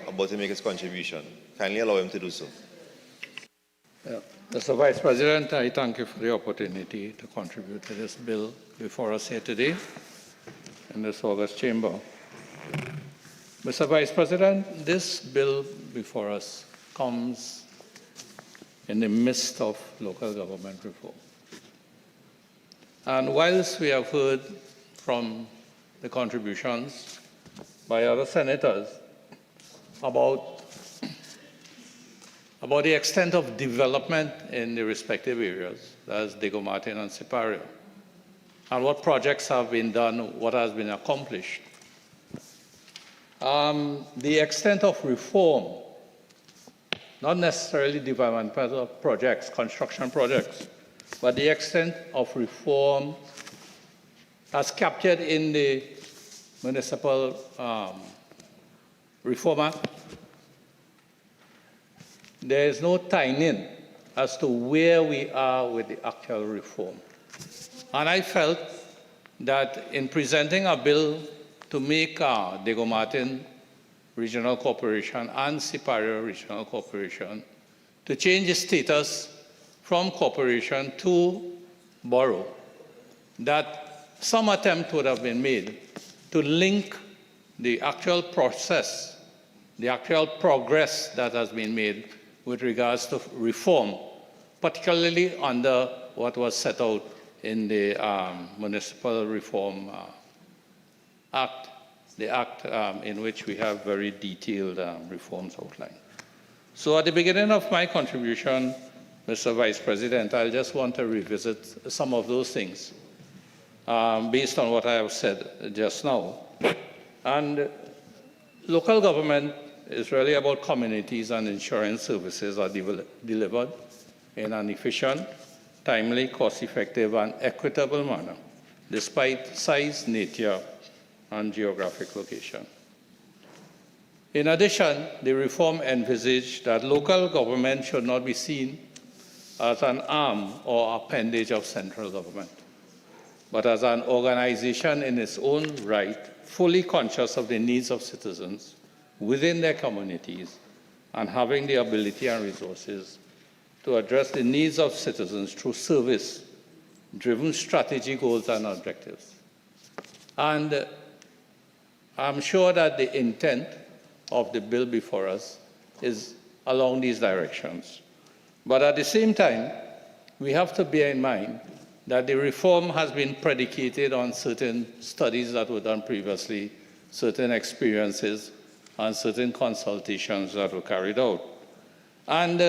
about to make his contribution. Kindly allow him to do so. Mr. Vice President, I thank you for the opportunity to contribute to this bill before us here today in this August chamber. Mr. Vice President, this bill before us comes in the midst of local government reform. And whilst we have heard from the contributions by other senators about the extent of development in the respective areas, that's Diego Martin and Siparia, and what projects have been done, what has been accomplished. The extent of reform, not necessarily developmental projects, construction projects, but the extent of reform as captured in the Municipal Reform Act. There is no tying as to where we are with the actual reform. And I felt that in presenting a bill to make Diego Martin Regional Corporation and Siparia Regional Corporation to change the status from corporation to borough, that some attempt would have been made to link the actual process, the actual progress that has been made with regards to reform, particularly under what was set out in the Municipal Reform Act, the act in which we have very detailed reforms outlined. So at the beginning of my contribution, Mr. Vice President, I just want to revisit some of those things based on what I have said just now. And local government is really about communities, and insurance services are delivered in an efficient, timely, cost-effective, and equitable manner, despite size, nature, and geographic location. In addition, the reform envisaged that local government should not be seen as an arm or appendage of central government, but as an organization in its own right, fully conscious of the needs of citizens within their communities and having the ability and resources to address the needs of citizens through service-driven strategy, goals, and objectives. And I'm sure that the intent of the bill before us is along these directions. But at the same time, we have to bear in mind that the reform has been predicated on certain studies that were done previously, certain experiences, and certain consultations that were carried out. And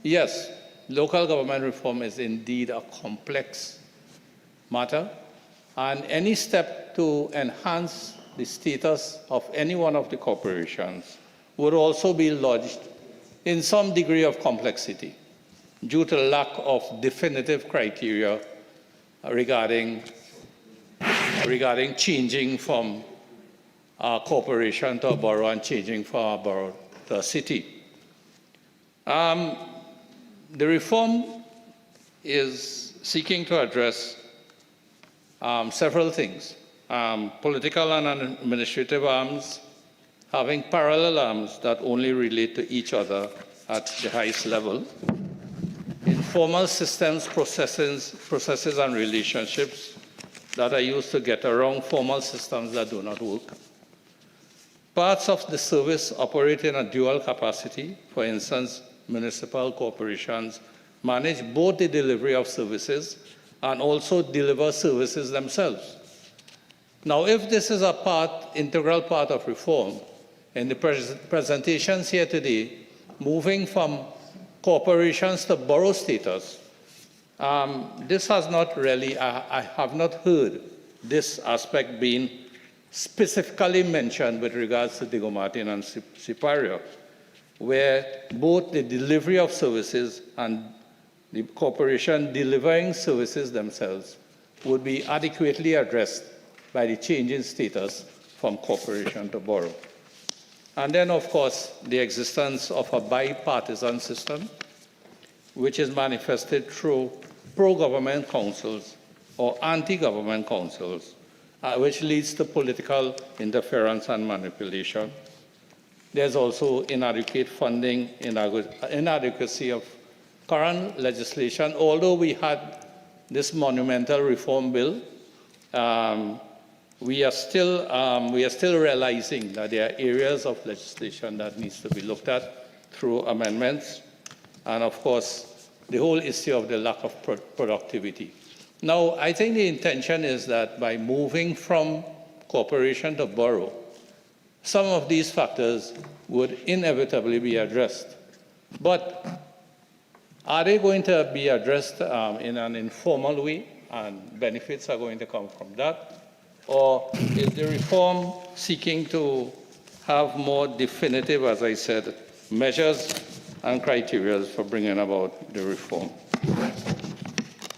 yes, local government reform is indeed a complex matter, and any step to enhance the status of any one of the corporations would also be lodged in some degree of complexity due to lack of definitive criteria regarding changing from a corporation to a borough and changing from a borough to a city. The reform is seeking to address several things. Political and administrative arms, having parallel arms that only relate to each other at the highest level, informal systems, processes and relationships that are used to get around formal systems that do not work. Parts of the service operate in a dual capacity. For instance, municipal corporations manage both the delivery of services and also deliver services themselves. Now, if this is a integral part of reform, in the presentations here today, moving from corporations to borough status, this has not really, I have not heard this aspect being specifically mentioned with regards to Diego Martin and Siparia, where both the delivery of services and the corporation delivering services themselves would be adequately addressed by the change in status from corporation to borough. And then, of course, the existence of a bipartisan system, which is manifested through pro-government councils or anti-government councils, which leads to political interference and manipulation. There's also inadequate funding, inadequacy of current legislation. Although we had this monumental reform bill, we are still realizing that there are areas of legislation that needs to be looked at through amendments, and of course, the whole issue of the lack of productivity. Now, I think the intention is that by moving from corporation to borough, some of these factors would inevitably be addressed. But are they going to be addressed in an informal way, and benefits are going to come from that? Or is the reform seeking to have more definitive, as I said, measures and criteria for bringing about the reform?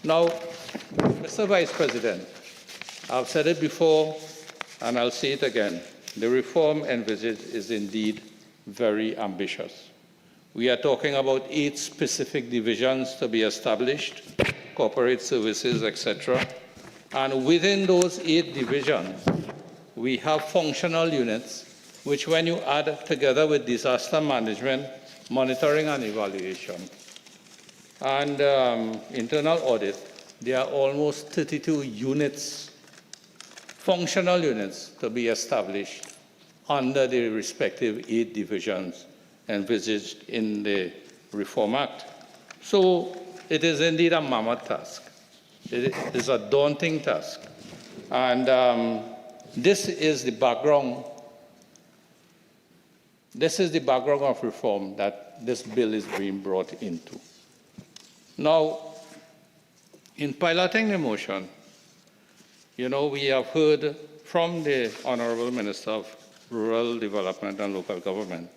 Now, Mr. Vice President, I've said it before and I'll say it again. The reform envisaged is indeed very ambitious. We are talking about 8 specific divisions to be established, corporate services, etc. And within those 8 divisions, we have functional units, which when you add together with disaster management, monitoring and evaluation, and internal audit, there are almost 32 units, functional units, to be established under the respective 8 divisions envisaged in the Reform Act. So it is indeed a mammoth task. It is a daunting task. And this is the background. This is the background of reform that this bill is being brought into. Now, in piloting the motion, we have heard from the Honorable Minister of Rural Development and Local Government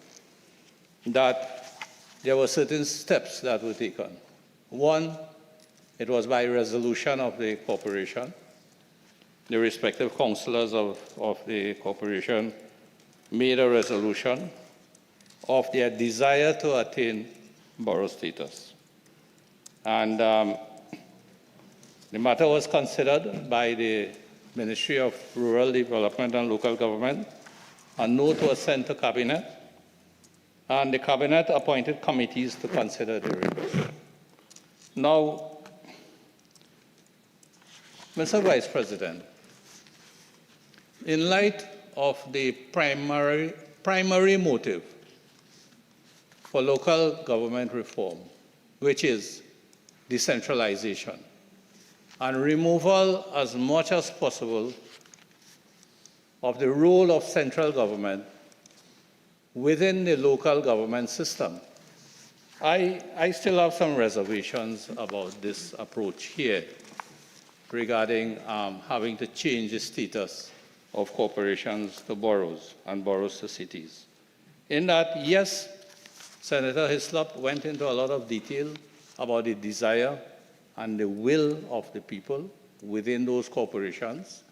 that there were certain steps that were taken. One, it was by resolution of the corporation. The respective councillors of the corporation made a resolution of their desire to attain borough status. And the matter was considered by the Ministry of Rural Development and Local Government. A note was sent to Cabinet, and the Cabinet appointed committees to consider the request. Now, Mr. Vice President, in light of the primary motive for local government reform, which is decentralization, and removal as much as possible of the role of central government within the local government system. I still have some reservations about this approach here regarding having to change the status of corporations to boroughs and boroughs to cities. In that, yes, Senator Hislop went into a lot of detail about the desire and the will of the people within those corporations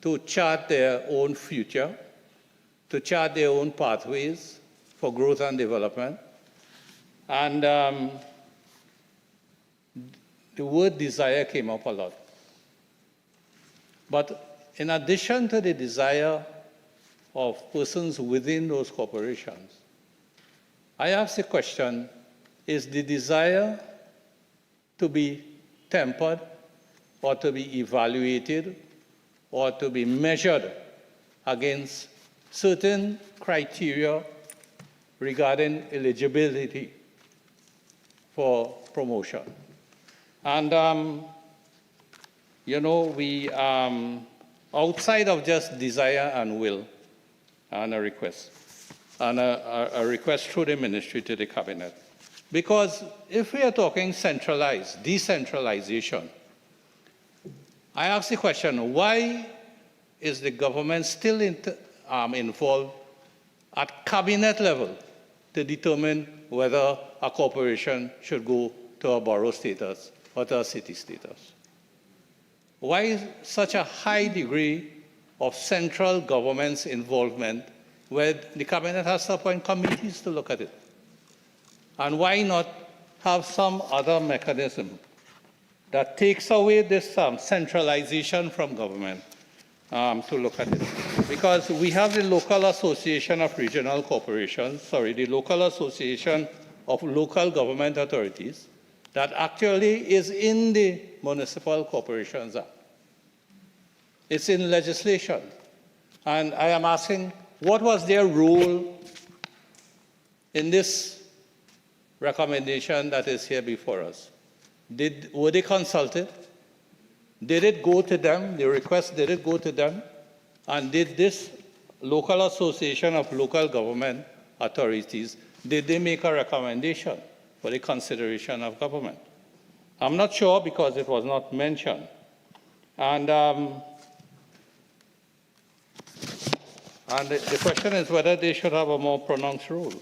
to chart their own future, to chart their own pathways for growth and development. And the word desire came up a lot. But in addition to the desire of persons within those corporations, I ask the question, is the desire to be tempered or to be evaluated or to be measured against certain criteria regarding eligibility for promotion? And, we, outside of just desire and will and a request, and a request through the ministry to the cabinet. Because if we are talking centralized, decentralization, I ask the question, why is the government still involved at cabinet level to determine whether a corporation should go to a borough status or to a city status? Why such a high degree of central government's involvement where the cabinet has to appoint committees to look at it? And why not have some other mechanism that takes away this centralization from government to look at it? Because we have the Local Association of Regional Corporations, the Local Association of Local Government Authorities, that actually is in the Municipal Corporations Act. It's in legislation. And I am asking, what was their role in this recommendation that is here before us? Were they consulted? Did it go to them? The request, did it go to them? And did this Local Association of Local Government Authorities, did they make a recommendation for the consideration of government? I'm not sure because it was not mentioned. And the question is whether they should have a more pronounced role.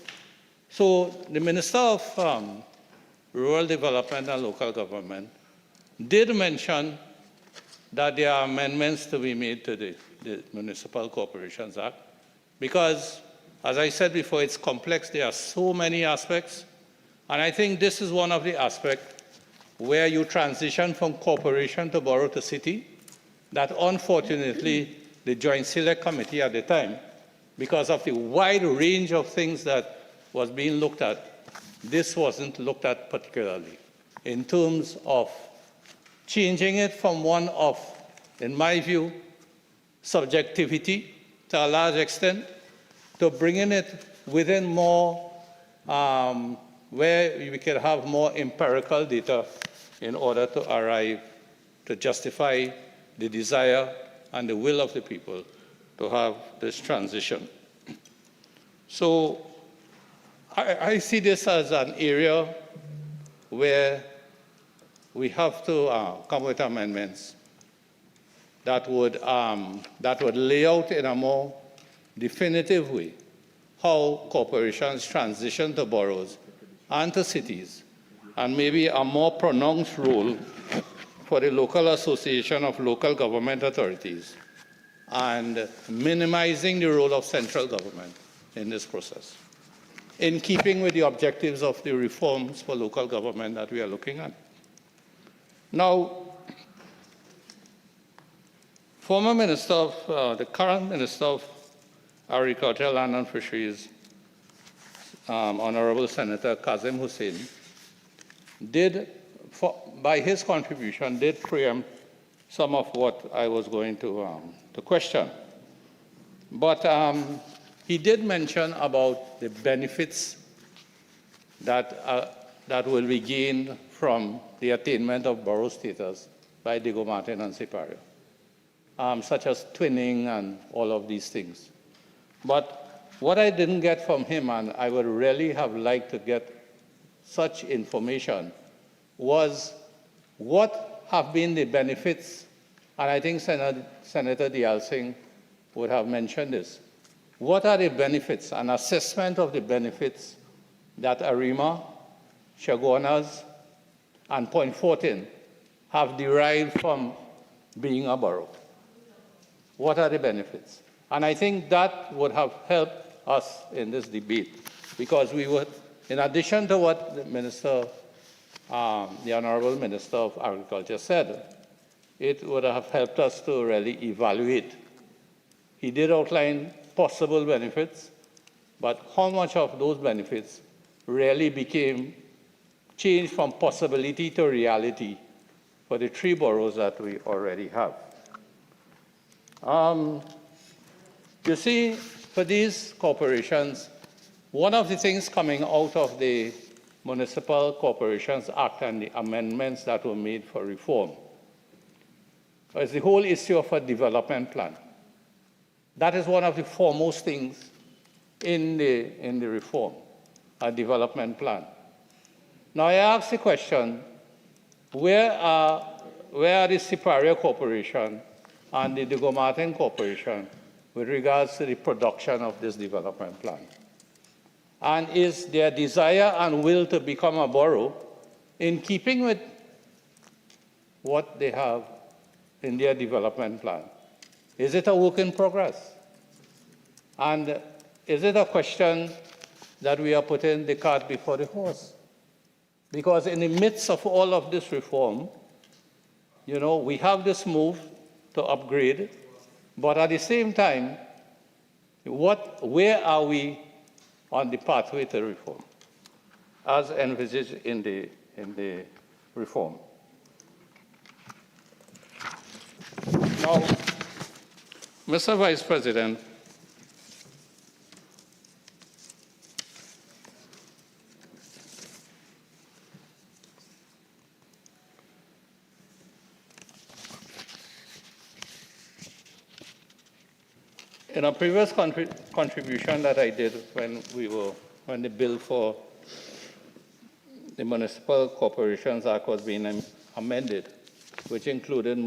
So the Minister of Rural Development and Local Government did mention that there are amendments to be made to the Municipal Corporations Act because, as I said before, it's complex. There are so many aspects. And I think this is one of the aspects where you transition from corporation to borough to city that unfortunately the Joint Select Committee at the time, because of the wide range of things that was being looked at, this wasn't looked at particularly in terms of changing it from one of, in my view, subjectivity to a large extent, to bringing it within more, where we can have more empirical data in order to arrive, to justify the desire and the will of the people to have this transition. So I see this as an area where we have to come with amendments that would lay out in a more definitive way how corporations transition to boroughs and to cities, and maybe a more pronounced role for the local association of local government authorities, and minimizing the role of central government in this process, in keeping with the objectives of the reforms for local government that we are looking at. Now, the current Minister of Agriculture, Land and Fisheries, Honorable Senator Kazim Hussain, by his contribution, did preempt some of what I was going to question. But he did mention about the benefits that will be gained from the attainment of borough status by Diego Martin and Siparia, such as twinning and all of these things. But what I didn't get from him, and I would really have liked to get such information, was what have been the benefits, and I think Senator Dial Singh would have mentioned this. What are the benefits, an assessment of the benefits that Arima, Chaguanas, and Point Fortin have derived from being a borough? What are the benefits? And I think that would have helped us in this debate, because we would, in addition to what the Minister, the Honorable Minister of Agriculture said, it would have helped us to really evaluate. He did outline possible benefits, but how much of those benefits really became changed from possibility to reality for the 3 boroughs that we already have. You see, for these corporations, one of the things coming out of the Municipal Corporations Act and the amendments that were made for reform is the whole issue of a development plan. That is one of the foremost things in the reform, a development plan. Now I ask the question, where are the Siparia Corporation and the Diego Martin Corporation with regards to the production of this development plan? And is their desire and will to become a borough in keeping with what they have in their development plan? Is it a work in progress? And is it a question that we are putting the cart before the horse? Because in the midst of all of this reform, you know, we have this move to upgrade, but at the same time, where are we on the pathway to reform, as envisaged in the reform? Now, Mr. Vice President, in a previous contribution that I did when the bill for the Municipal Corporations Act was being amended, which included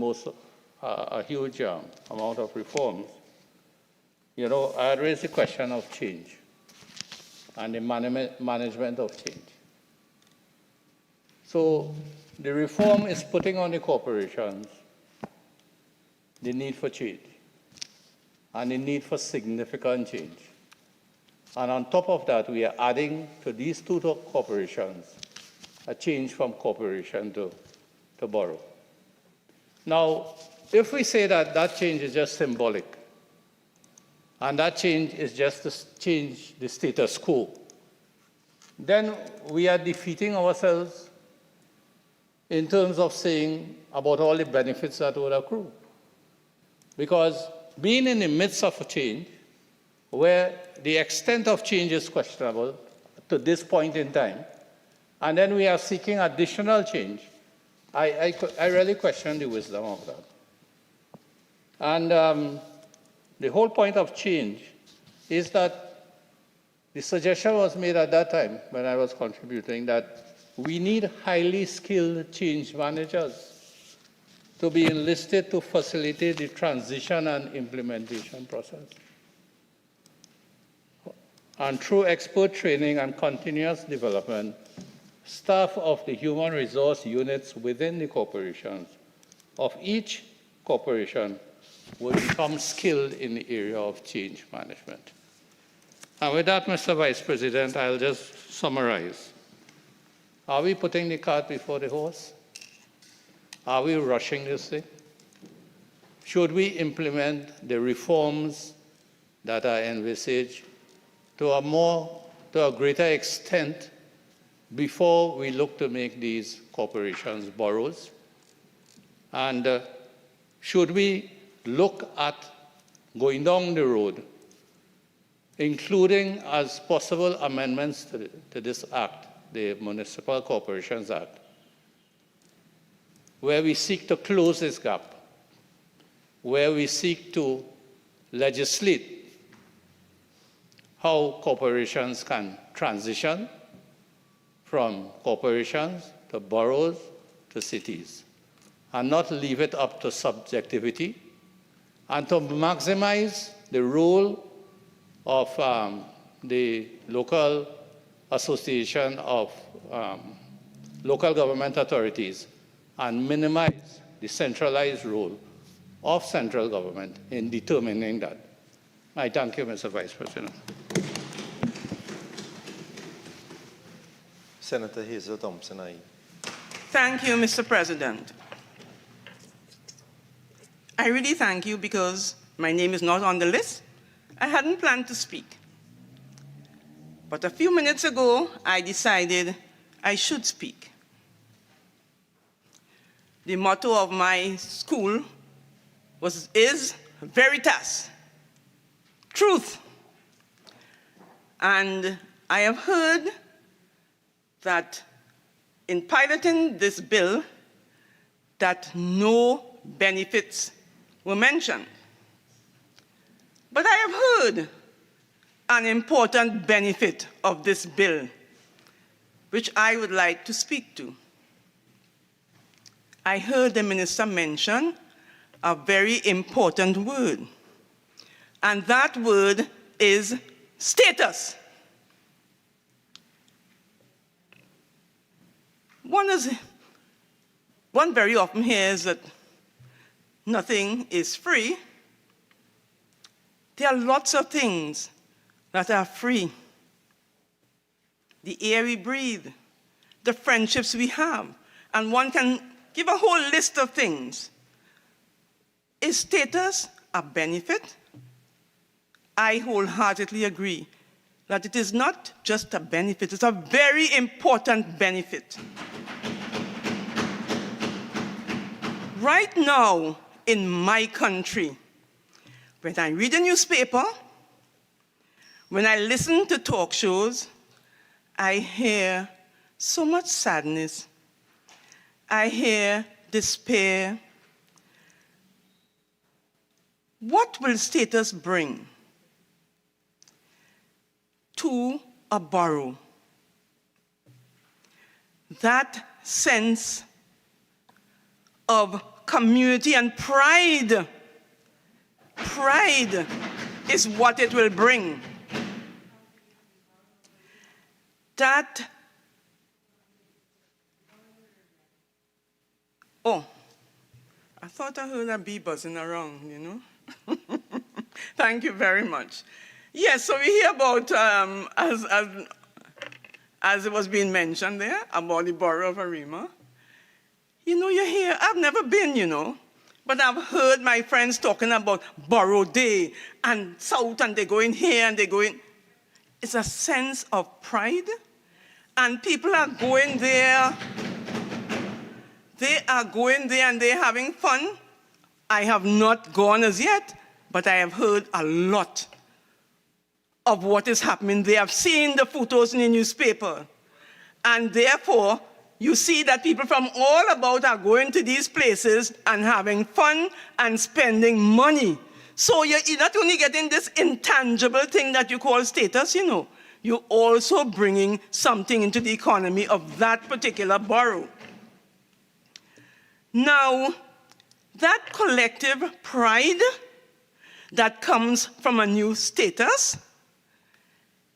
a huge amount of reforms, you know, I had raised the question of change and the management of change. So the reform is putting on the corporations the need for change and the need for significant change. And on top of that, we are adding to these 2 corporations a change from corporation to borough. Now, if we say that that change is just symbolic, and that change is just to change the status quo, then we are defeating ourselves in terms of saying about all the benefits that would accrue. Because being in the midst of a change, where the extent of change is questionable to this point in time, and then we are seeking additional change, I really question the wisdom of that. And the whole point of change is that the suggestion was made at that time when I was contributing that we need highly skilled change managers to be enlisted to facilitate the transition and implementation process. And through expert training and continuous development, staff of the human resource units within the corporations of each corporation will become skilled in the area of change management. And with that, Mr. Vice President, I'll just summarize. Are we putting the cart before the horse? Are we rushing this thing? Should we implement the reforms that are envisaged to a greater extent before we look to make these corporations boroughs? And should we look at going down the road, including as possible amendments to this act, the Municipal Corporations Act, where we seek to close this gap, where we seek to legislate how corporations can transition from corporations to boroughs to cities, and not leave it up to subjectivity, and to maximize the role of the local association of local government authorities and minimize the centralized role of central government in determining that. I thank you, Mr. Vice President. Senator Hazel Thompson, aye. Thank you, Mr. President. I really thank you because my name is not on the list. I hadn't planned to speak. But a few minutes ago, I decided I should speak. The motto of my school is Veritas, truth. And I have heard that in piloting this bill, that no benefits were mentioned. But I have heard an important benefit of this bill, which I would like to speak to. I heard the minister mention a very important word, and that word is status. One very often hears that nothing is free. There are lots of things that are free. The air we breathe, the friendships we have, and one can give a whole list of things. Is status a benefit? I wholeheartedly agree that it is not just a benefit, it's a very important benefit. Right now in my country, when I read a newspaper, when I listen to talk shows, I hear so much sadness. I hear despair. What will status bring to a borough? That sense of community and pride. Pride is what it will bring. Oh, I thought I heard a bee buzzing around, you know. Thank you very much. Yes, so we hear about, as it was being mentioned there, about the Borough of Arima. You know, you hear, I've never been, you know, but I've heard my friends talking about Borough Day and South, and they go in here and they go in. It's a sense of pride, and people are going there. They are going there and they're having fun. I have not gone as yet, but I have heard a lot of what is happening there. I've seen the photos in the newspaper. And therefore, you see that people from all about are going to these places and having fun and spending money. So you're not only getting this intangible thing that you call status, you know, you're also bringing something into the economy of that particular borough. Now, that collective pride that comes from a new status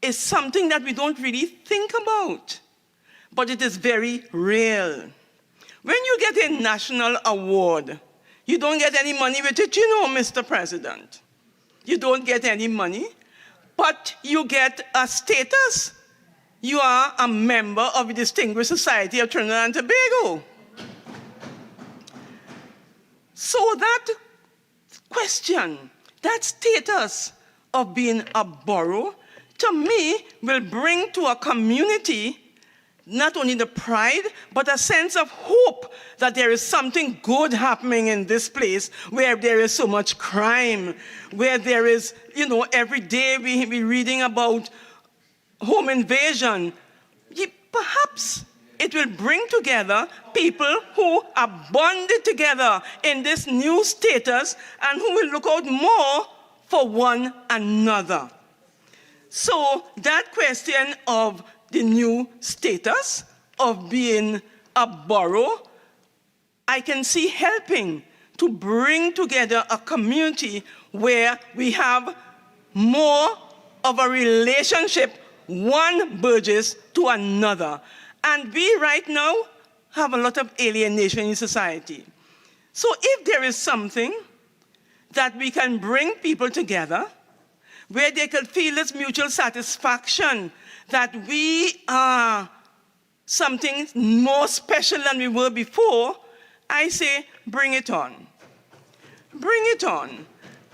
is something that we don't really think about, but it is very real. When you get a national award, you don't get any money with it, you know, Mr. President. You don't get any money, but you get a status. You are a member of the Distinguished Society of Trinidad and Tobago. So that question, that status of being a borough, to me, will bring to a community not only the pride, but a sense of hope that there is something good happening in this place where there is so much crime, where there is, you know, every day we be reading about home invasion. Perhaps it will bring together people who are bonded together in this new status and who will look out more for one another. So that question of the new status of being a borough, I can see helping to bring together a community where we have more of a relationship, one Burgess to another. And we right now have a lot of alienation in society. So if there is something that we can bring people together, where they could feel this mutual satisfaction that we are something more special than we were before, I say, bring it on. Bring it on.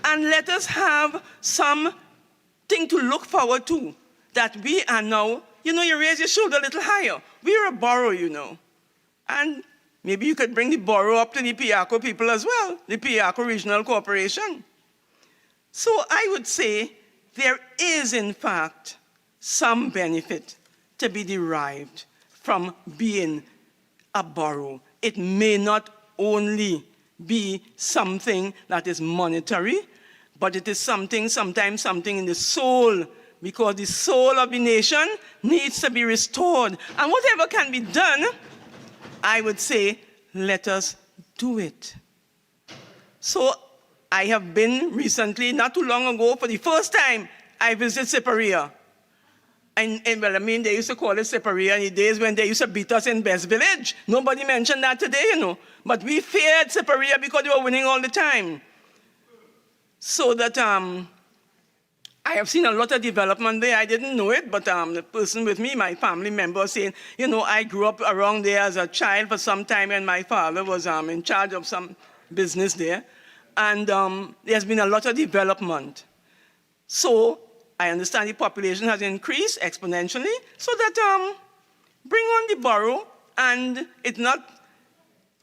And let us have something to look forward to, that we are now, you know, you raise your shoulder a little higher. We're a borough, you know. And maybe you could bring the borough up to the Piarco people as well, the Piarco Regional Corporation. So I would say there is, in fact, some benefit to be derived from being a borough. It may not only be something that is monetary, but it is something, sometimes something in the soul, because the soul of the nation needs to be restored. And whatever can be done, I would say, let us do it. So I have been recently, not too long ago, for the first time, I visited Siparia. And well, I mean, they used to call it Siparia in the days when they used to beat us in Best Village. Nobody mentioned that today, you know. But we feared Siparia because they were winning all the time. So that I have seen a lot of development there. I didn't know it, but the person with me, my family member, saying, you know, I grew up around there as a child for some time, and my father was in charge of some business there. And there's been a lot of development. So I understand the population has increased exponentially, so that bring on the borough, and it's not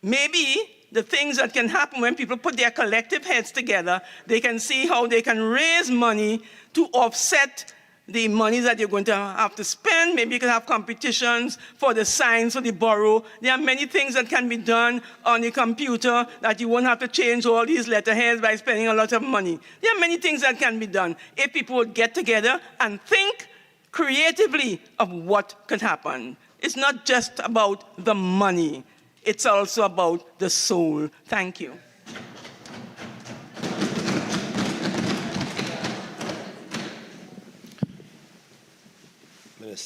maybe the things that can happen when people put their collective heads together. They can see how they can raise money to offset the money that you're going to have to spend. Maybe you can have competitions for the signs for the borough. There are many things that can be done on the computer that you won't have to change all these letterheads by spending a lot of money. There are many things that can be done if people would get together and think creatively of what could happen. It's not just about the money. It's also about the soul. Thank you.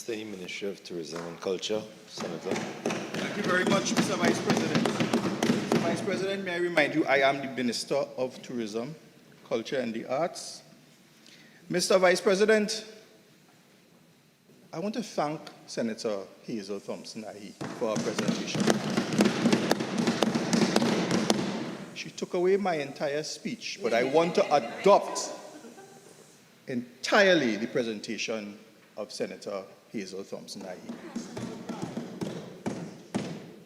Ministry of Tourism and Culture, Senator. Thank you very much, Mr. Vice President. Mr. Vice President, may I remind you, I am the Minister of Tourism, Culture and the Arts. Mr. Vice President, I want to thank Senator Hazel Thompson-Ahi for her presentation. She took away my entire speech, but I want to adopt entirely the presentation of Senator Hazel Thompson-Ahi.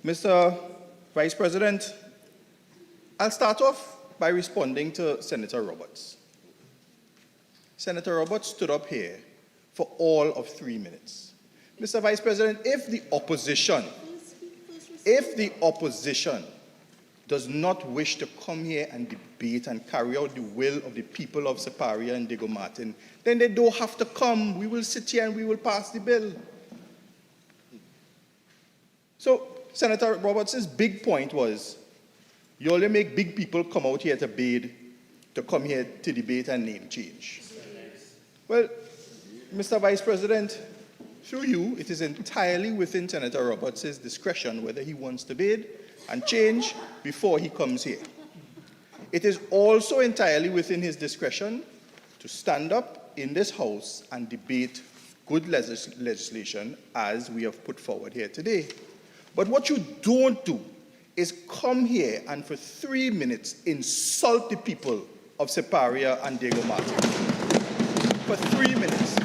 Mr. Vice President, I'll start off by responding to Senator Roberts. Senator Roberts stood up here for all of 3 minutes. Mr. Vice President, if the opposition does not wish to come here and debate and carry out the will of the people of Siparia and Diego Martin, then they don't have to come. We will sit here and we will pass the bill. So Senator Roberts' big point was, you only make big people come out here to bid, to come here to debate and name change. Well, Mr. Vice President, through you, it is entirely within Senator Roberts' discretion whether he wants to bid and change before he comes here. It is also entirely within his discretion to stand up in this House and debate good legislation as we have put forward here today. But what you don't do is come here and for 3 minutes insult the people of Siparia and Diego Martin. For 3 minutes.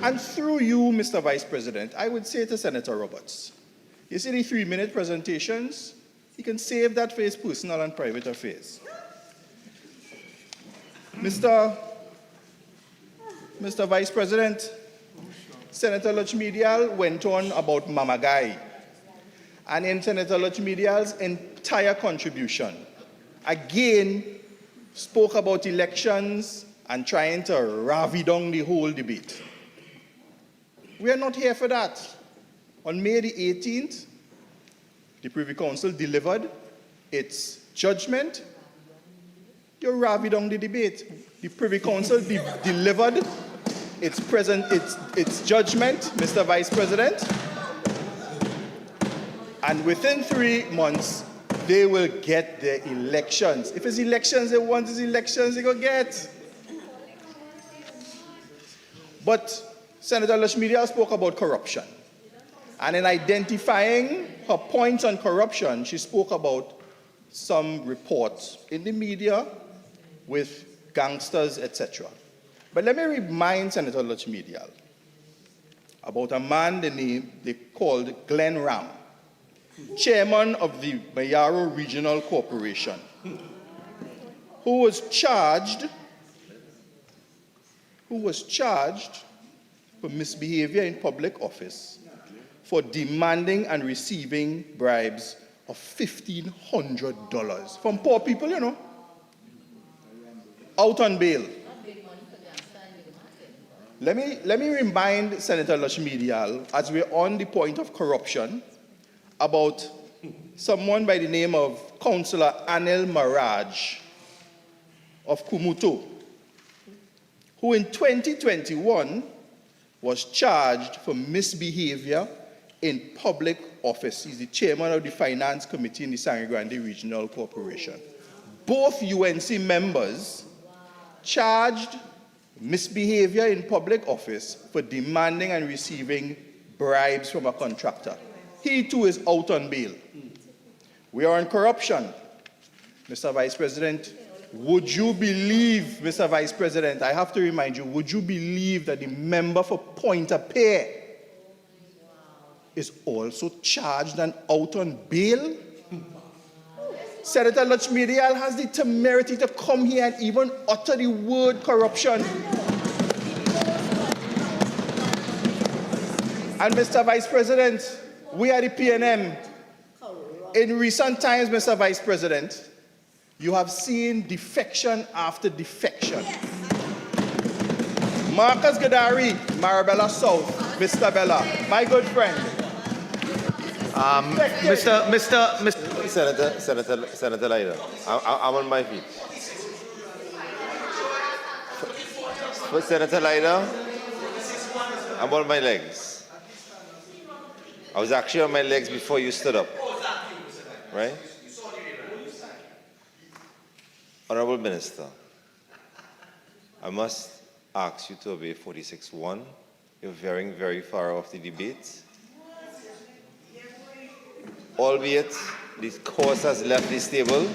And through you, Mr. Vice President, I would say to Senator Roberts, you see the 3-minute presentations? He can save that for his personal and private affairs. Mr. Vice President, Senator Luchmedial went on about Mamagai. And in Senator Luchmedial's entire contribution, again, spoke about elections and trying to ravi down the whole debate. We are not here for that. On May the 18th, the Privy Council delivered its judgment. You ravi down the debate. The Privy Council delivered its judgment, Mr. Vice President. And within 3 months, they will get their elections. If it's elections they want, it's elections they go get. But Senator Luchmedial spoke about corruption. And in identifying her points on corruption, she spoke about some reports in the media with gangsters, etc. But let me remind Senator Luchmedial about a man they called Glenn Ram, chairman of the Mayaro Regional Corporation, who was charged for misbehavior in public office for demanding and receiving bribes of $1,500 from poor people, you know, out on bail. Let me remind Senator Luchmedial, as we're on the point of corruption, about someone by the name of Councillor Anil Maraj of Kumuto, who in 2021 was charged for misbehavior in public office. He's the chairman of the Finance Committee in the Sangre Grande Regional Corporation. Both UNC members charged misbehavior in public office for demanding and receiving bribes from a contractor. He too is out on bail. We are on corruption. Mr. Vice President, would you believe, Mr. Vice President, I have to remind you, would you believe that the member for Pointe-a-Pierre is also charged and out on bail? Senator Luchmedial has the temerity to come here and even utter the word corruption. And Mr. Vice President, we are the PNM. In recent times, Mr. Vice President, you have seen defection after defection. Marcus Gadari, Marabella South, Vista Bella, my good friend. Senator Leiter, I'm on my feet. For Senator Leiter, I'm on my legs. I was actually on my legs before you stood up, right? Honorable Minister, I must ask you to obey 46.1. You're veering very far off the debate. Albeit this course has left this table,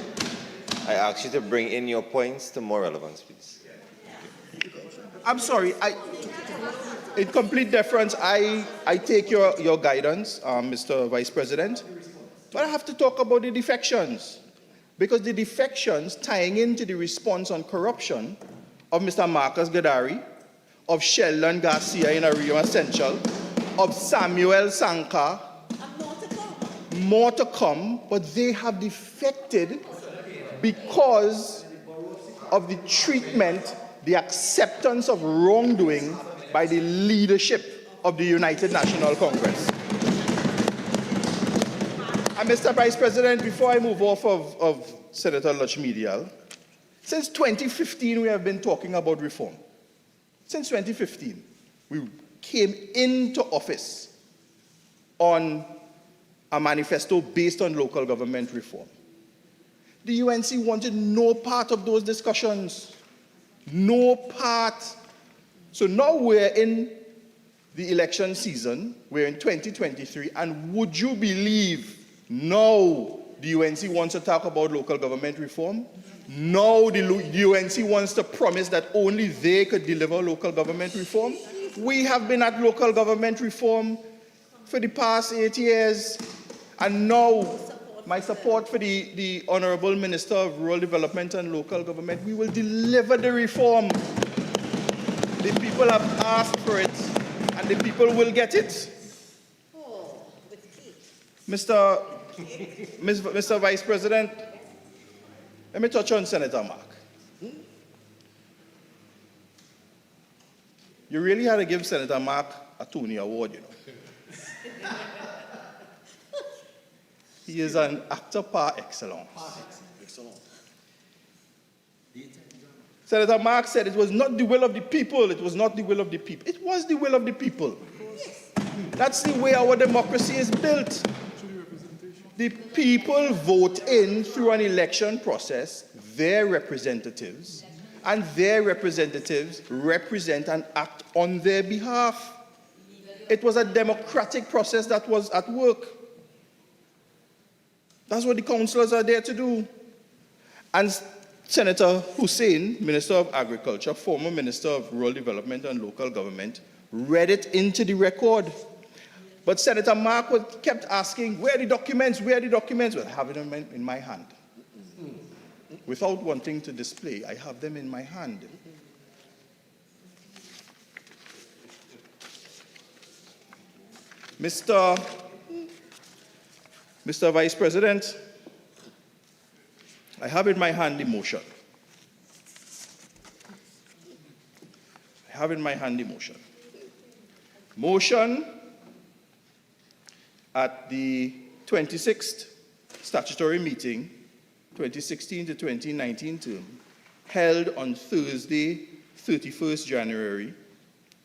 I ask you to bring in your points to more relevance, please. I'm sorry, in complete deference, I take your guidance, Mr. Vice President, but I have to talk about the defections, because the defections tying into the response on corruption of Mr. Marcus Gadari, of Sheldon Garcia in Ario Essential, of Samuel Sanka, more to come, but they have defected because of the treatment, the acceptance of wrongdoing by the leadership of the United National Congress. And Mr. Vice President, before I move off of Senator Lutchmedial, since 2015 we have been talking about reform. Since 2015, we came into office on a manifesto based on local government reform. The UNC wanted no part of those discussions. No part. So now we're in the election season, we're in 2023, and would you believe now the UNC wants to talk about local government reform? Now the UNC wants to promise that only they could deliver local government reform? We have been at local government reform for the past 8 years, and now my support for the Honorable Minister of Rural Development and Local Government, we will deliver the reform. The people have asked for it, and the people will get it. Mr. Vice President, let me touch on Senator Mark. You really had to give Senator Mark a Tony Award, you know. He is an actor par excellence. Senator Mark said it was not the will of the people, it was not the will of the people. It was the will of the people. That's the way our democracy is built. The people vote in through an election process their representatives, and their representatives represent and act on their behalf. It was a democratic process that was at work. That's what the councillors are there to do. And Senator Hussain, Minister of Agriculture, former Minister of Rural Development and Local Government, read it into the record. But Senator Mark kept asking, where are the documents? Where are the documents? Well, I have them in my hand. Without wanting to display, I have them in my hand. Mr. Vice President, I have in my hand the motion. I have in my hand the motion. Motion at the 26th statutory meeting, 2016 to 2019 term, held on Thursday, 31st January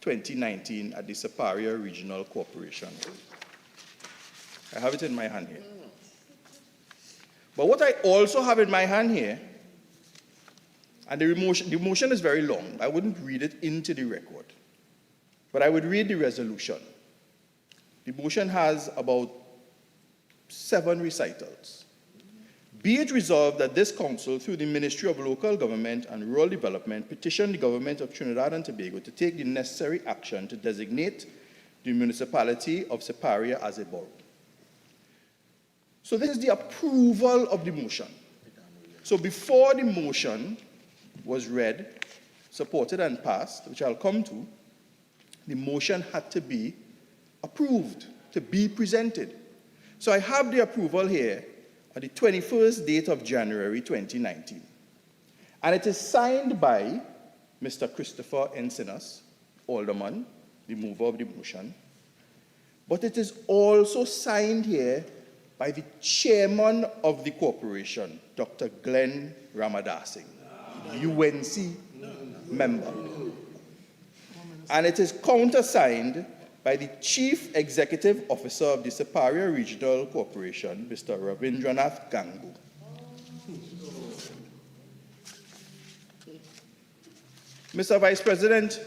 2019 at the Siparia Regional Corporation. I have it in my hand here. But what I also have in my hand here, and the motion is very long. I wouldn't read it into the record, but I would read the resolution. The motion has about 7 recitals. Be it resolved that this council, through the Ministry of Local Government and Rural Development, petition the government of Trinidad and Tobago to take the necessary action to designate the municipality of Siparia as a borough. So this is the approval of the motion. So before the motion was read, supported and passed, which I'll come to, the motion had to be approved, to be presented. So I have the approval here on the 21st date of January 2019. And it is signed by Mr. Christopher Encinas, Alderman, the mover of the motion. But it is also signed here by the chairman of the corporation, Dr. Glenn Ramadasing, UNC member. And it is countersigned by the Chief Executive Officer of the Siparia Regional Corporation, Mr. Ravindranath Gangu. Mr. Vice President,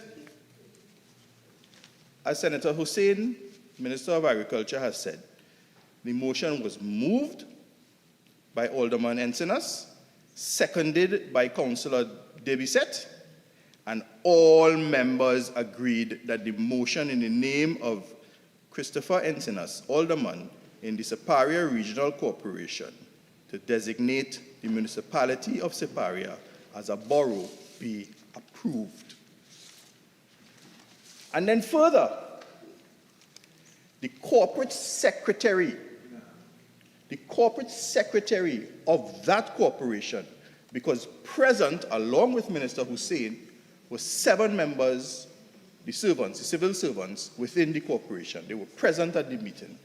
as Senator Hussain, Minister of Agriculture, has said, the motion was moved by Alderman Encinas, seconded by Councillor Debisette, and all members agreed that the motion in the name of Christopher Encinas, Alderman, in the Siparia Regional Corporation to designate the municipality of Siparia as a borough be approved. And then further, the corporate secretary the corporate secretary of that corporation, because present, along with Minister Hussein, were 7 members, the servants, the civil servants within the corporation. They were present at the meeting.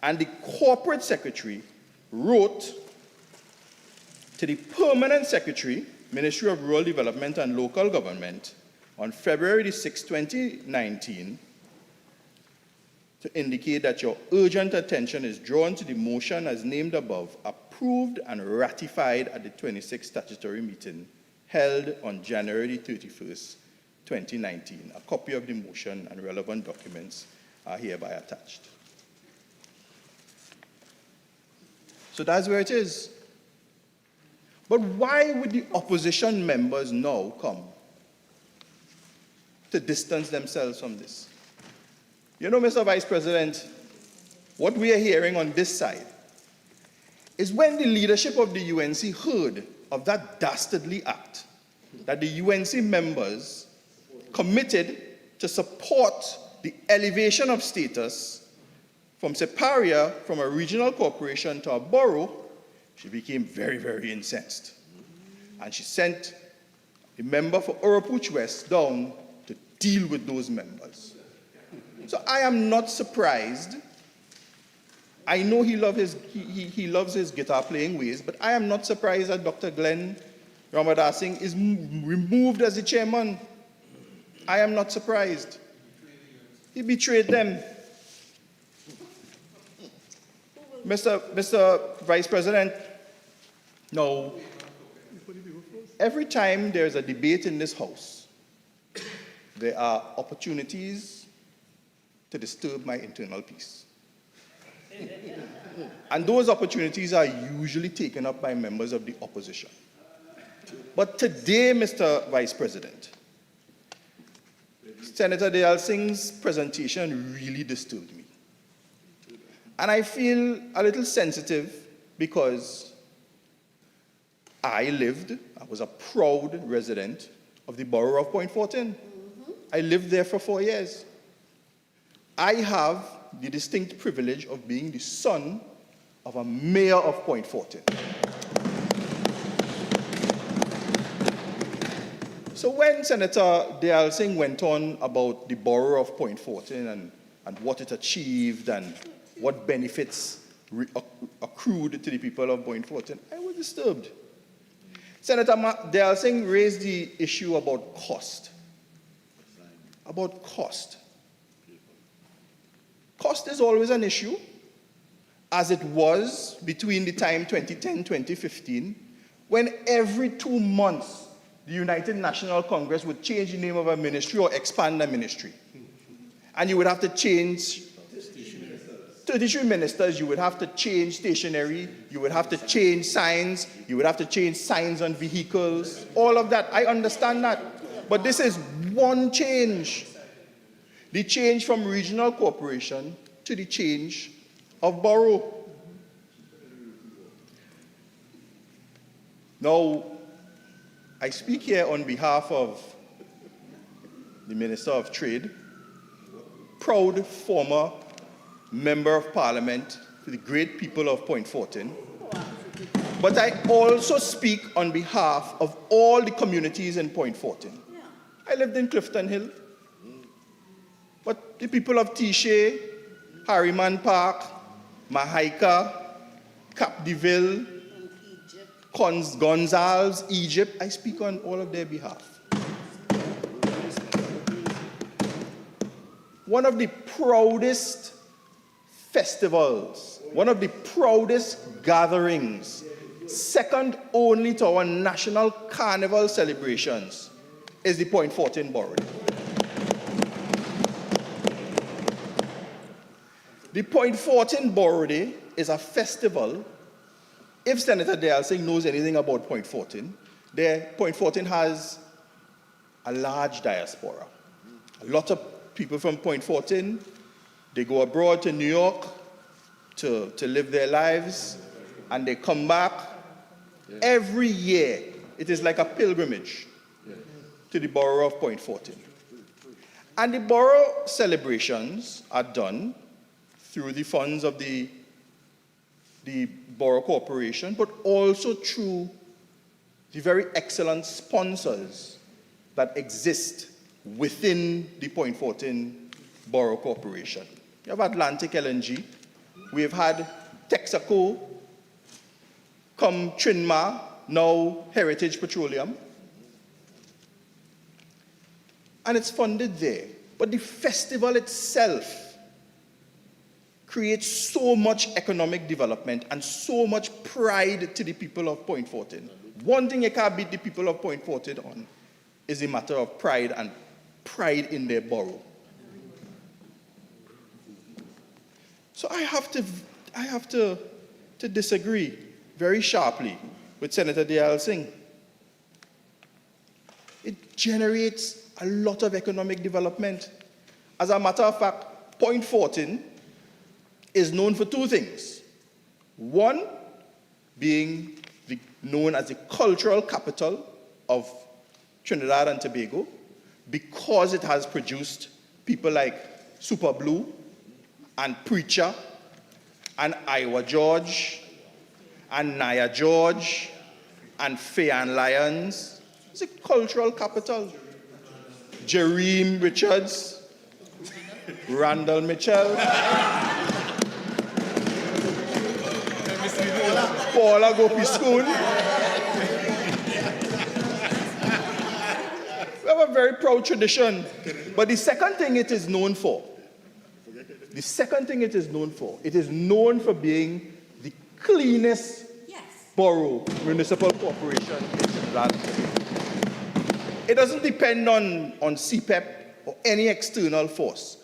And the corporate secretary wrote to the permanent secretary, Ministry of Rural Development and Local Government, on February 6, 2019, to indicate that your urgent attention is drawn to the motion as named above, approved and ratified at the 26th statutory meeting held on January 31st, 2019. A copy of the motion and relevant documents are hereby attached. So that's where it is. But why would the opposition members now come to distance themselves from this? You know, Mr. Vice President, what we are hearing on this side is when the leadership of the UNC heard of that dastardly act, that the UNC members committed to support the elevation of status from Siparia, from a regional corporation to a borough, she became very, very incensed. And she sent a member for Oropuch West down to deal with those members. So I am not surprised. I know he loves his guitar playing ways, but I am not surprised that Dr. Glenn Ramadas Singh is removed as the chairman. I am not surprised. He betrayed them. Mr. Vice President, no. Every time there's a debate in this House, there are opportunities to disturb my internal peace. And those opportunities are usually taken up by members of the opposition. But today, Mr. Vice President, Senator Dayal Singh's presentation really disturbed me. And I feel a little sensitive because I was a proud resident of the borough of Point Fortin. I lived there for 4 years. I have the distinct privilege of being the son of a mayor of Point Fortin. So when Senator Dayal Singh went on about the borough of Point Fortin and what it achieved and what benefits accrued to the people of Point Fortin, I was disturbed. Senator Dayal Singh raised the issue about cost. About cost. Cost is always an issue, as it was between the time 2010-2015, when every 2 months the United National Congress would change the name of a ministry or expand a ministry. And you would have to change 33 ministers, you would have to change stationery, you would have to change signs, you would have to change signs on vehicles, all of that. I understand that. But this is one change. The change from regional corporation to the change of borough. Now, I speak here on behalf of the Minister of Trade, proud former Member of Parliament to the great people of Point Fortin. But I also speak on behalf of all the communities in Point Fortin. I lived in Clifton Hill. But the people of Tiche, Harriman Park, Mahaika, Cap de Ville, Gonzales, Egypt, I speak on all of their behalf. One of the proudest festivals, one of the proudest gatherings, second only to our national carnival celebrations, is the Point Fortin Borough. The Point Fortin Borough Day is a festival. If Senator Dayal Singh knows anything about Point Fortin, Point Fortin has a large diaspora. A lot of people from Point Fortin, they go abroad to New York to live their lives, and they come back. Every year, it is like a pilgrimage to the borough of Point Fortin. And the borough celebrations are done through the funds of the the Borough Corporation, but also through the very excellent sponsors that exist within the Point Fortin Borough Corporation. We have Atlantic LNG, we have had Texaco, come Trinma, now Heritage Petroleum, and it's funded there. But the festival itself creates so much economic development and so much pride to the people of Point Fortin. One thing you can't beat the people of Point Fortin on is a matter of pride and pride in their borough. So I have to disagree very sharply with Senator Dayal Singh. It generates a lot of economic development. As a matter of fact, Point Fortin is known for two things. One, being known as the cultural capital of Trinidad and Tobago, because it has produced people like Super Blue and Preacher and Iowa George and Naya George and Fayan Lyons. It's a cultural capital. Jereme Richards, Randall Mitchell, Paula Gopi-Schoon. We have a very proud tradition. But the second thing it is known for, it is known for being the cleanest borough municipal corporation in Trinidad. It doesn't depend on CPEP or any external force.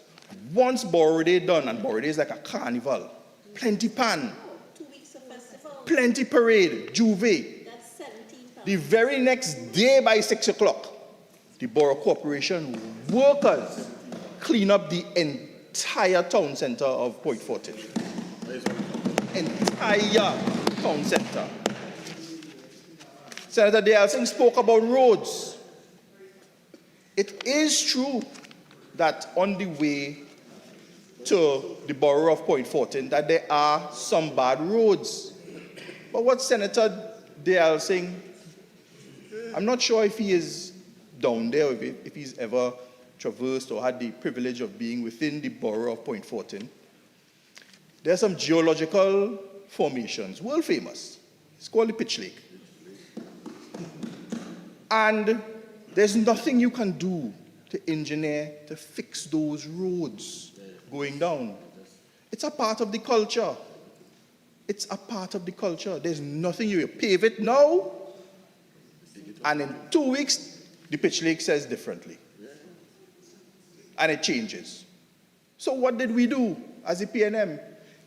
Once Borough Day done, and Borough Day is like a carnival, plenty pan, 2 weeks of festival. plenty parade, juve. That's 17,000. The very next day by 6 o'clock, the Borough Corporation workers clean up the entire town centre of Point Fortin. Entire town centre. Senator Dayal Singh spoke about roads. It is true that on the way to the borough of Point Fortin that there are some bad roads. But what Senator Dayal Singh, I'm not sure if he is down there, or if he's ever traversed or had the privilege of being within the borough of Point Fortin. There are some geological formations, world famous. It's called the Pitch Lake. And there's nothing you can do to engineer to fix those roads going down. It's a part of the culture. It's a part of the culture. There's nothing you pave it now, and in 2 weeks, the Pitch Lake says differently. And it changes. So what did we do as the PNM?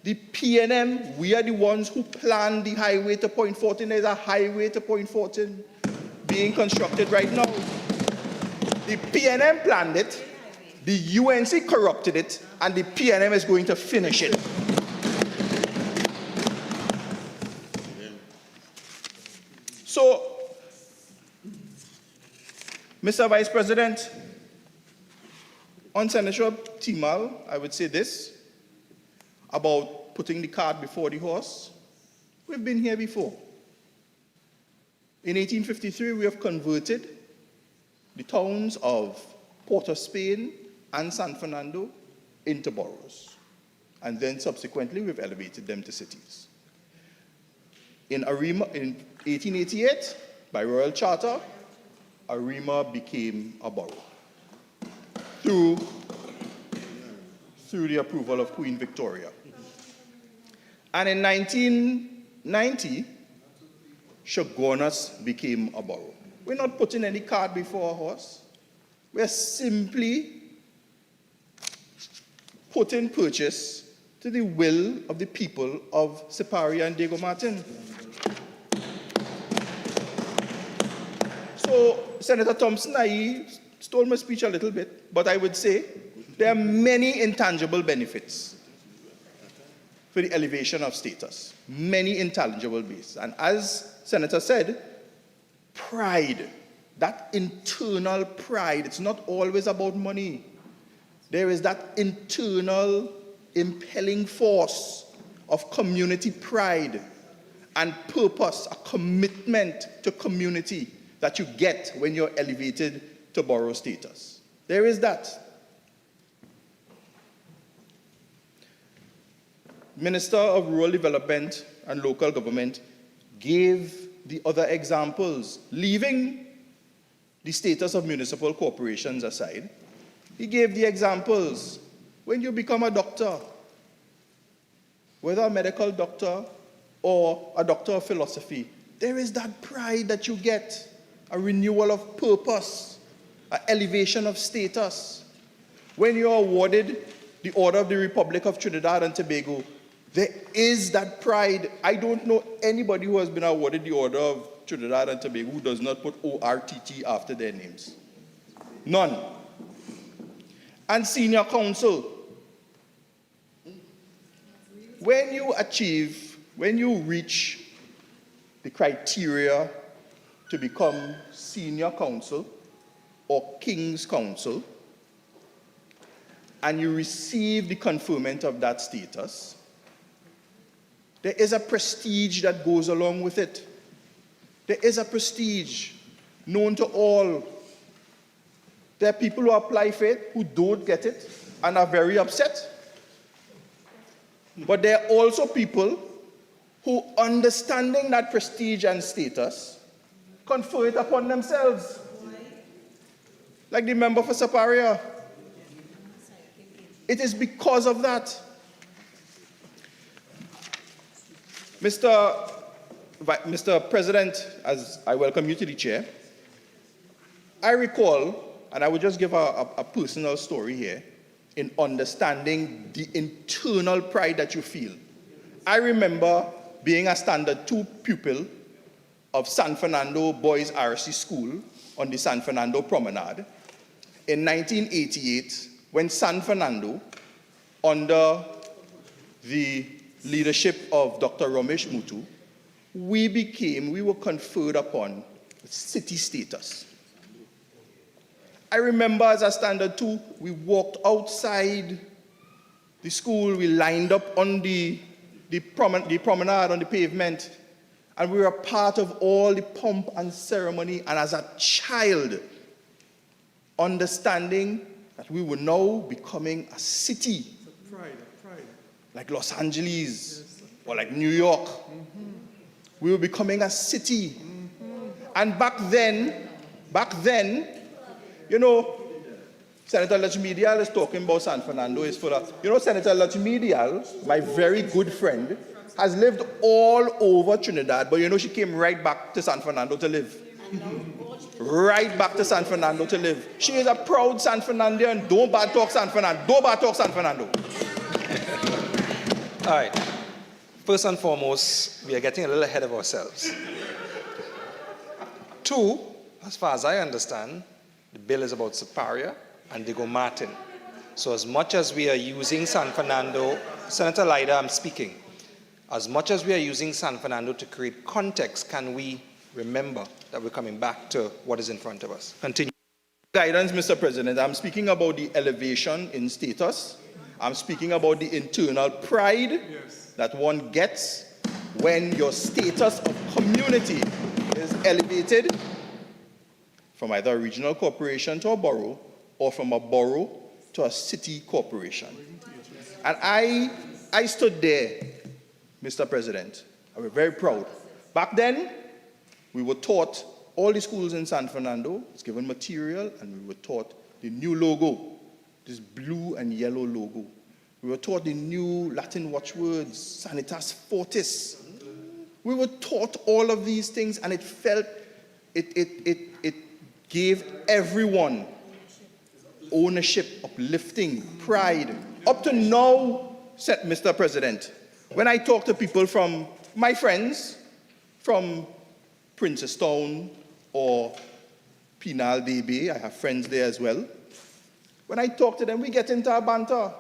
The PNM, we are the ones who planned the highway to Point Fortin. There's a highway to Point Fortin being constructed right now. The PNM planned it, the UNC corrupted it, and the PNM is going to finish it. So, Mr. Vice President, on Senator Timal, I would say this about putting the cart before the horse. We've been here before. In 1853, we have converted the towns of Port of Spain and San Fernando into boroughs. And then subsequently, we've elevated them to cities. In 1888, by Royal Charter, Arima became a borough through the approval of Queen Victoria. And in 1990, Chaguanas became a borough. We're not putting any cart before a horse. We're simply putting purchase to the will of the people of Siparia and Diego Martin. So, Senator Thompson, I stole my speech a little bit, but I would say there are many intangible benefits for the elevation of status. Many intangible benefits. And as Senator said, pride, that internal pride, it's not always about money. There is that internal impelling force of community pride and purpose, a commitment to community that you get when you're elevated to borough status. There is that. Minister of Rural Development and Local Government gave the other examples, leaving the status of municipal corporations aside. He gave the examples. When you become a doctor, whether a medical doctor or a doctor of philosophy, there is that pride that you get, a renewal of purpose, an elevation of status. When you're awarded the Order of the Republic of Trinidad and Tobago, there is that pride. I don't know anybody who has been awarded the Order of Trinidad and Tobago who does not put ORTT after their names. None. And senior counsel. When you reach the criteria to become senior counsel or king's counsel, and you receive the conferment of that status, there is a prestige that goes along with it. There is a prestige known to all. There are people who apply for it who don't get it and are very upset. But there are also people who, understanding that prestige and status, confer it upon themselves. Like the member for Siparia. It is because of that. Mr. President, as I welcome you to the chair, I recall, and I will just give a personal story here, in understanding the internal pride that you feel. I remember being a Standard 2 pupil of San Fernando Boys RC School on the San Fernando Promenade in 1988, when San Fernando, under the leadership of Dr. Ramesh Mutu, we were conferred upon city status. I remember as a Standard 2, we walked outside the school, we lined up on the promenade on the pavement, and we were a part of all the pomp and ceremony, and as a child, understanding that we were now becoming a city. Pride. Like Los Angeles, or like New York. We were becoming a city. And back then, you know, Senator Lachmidial is talking about San Fernando is full of, you know, Senator Lachmidial, my very good friend, has lived all over Trinidad, but you know, she came right back to San Fernando to live. Right back to San Fernando to live. She is a proud San Fernandian. Don't bad talk San Fernando. Don't bad talk San Fernando. All right. First and foremost, we are getting a little ahead of ourselves. Two, as far as I understand, the bill is about Siparia and Diego Martin. So as much as we are using San Fernando, Senator Leida, I'm speaking. As much as we are using San Fernando to create context, can we remember that we're coming back to what is in front of us? Continue. Guidance, Mr. President. I'm speaking about the elevation in status. I'm speaking about the internal pride that one gets when your status of community is elevated from either a regional corporation to a borough, or from a borough to a city corporation. And I stood there, Mr. President. I was very proud. Back then, we were taught, all the schools in San Fernando was given material, and we were taught the new logo, this blue and yellow logo. We were taught the new Latin watchwords, Sanitas Fortis. We were taught all of these things, and it gave everyone ownership, uplifting, pride. Up to now, Mr. President, when I talk to people from my friends from Princestown or Penal Bay, I have friends there as well. When I talk to them, we get into a banter.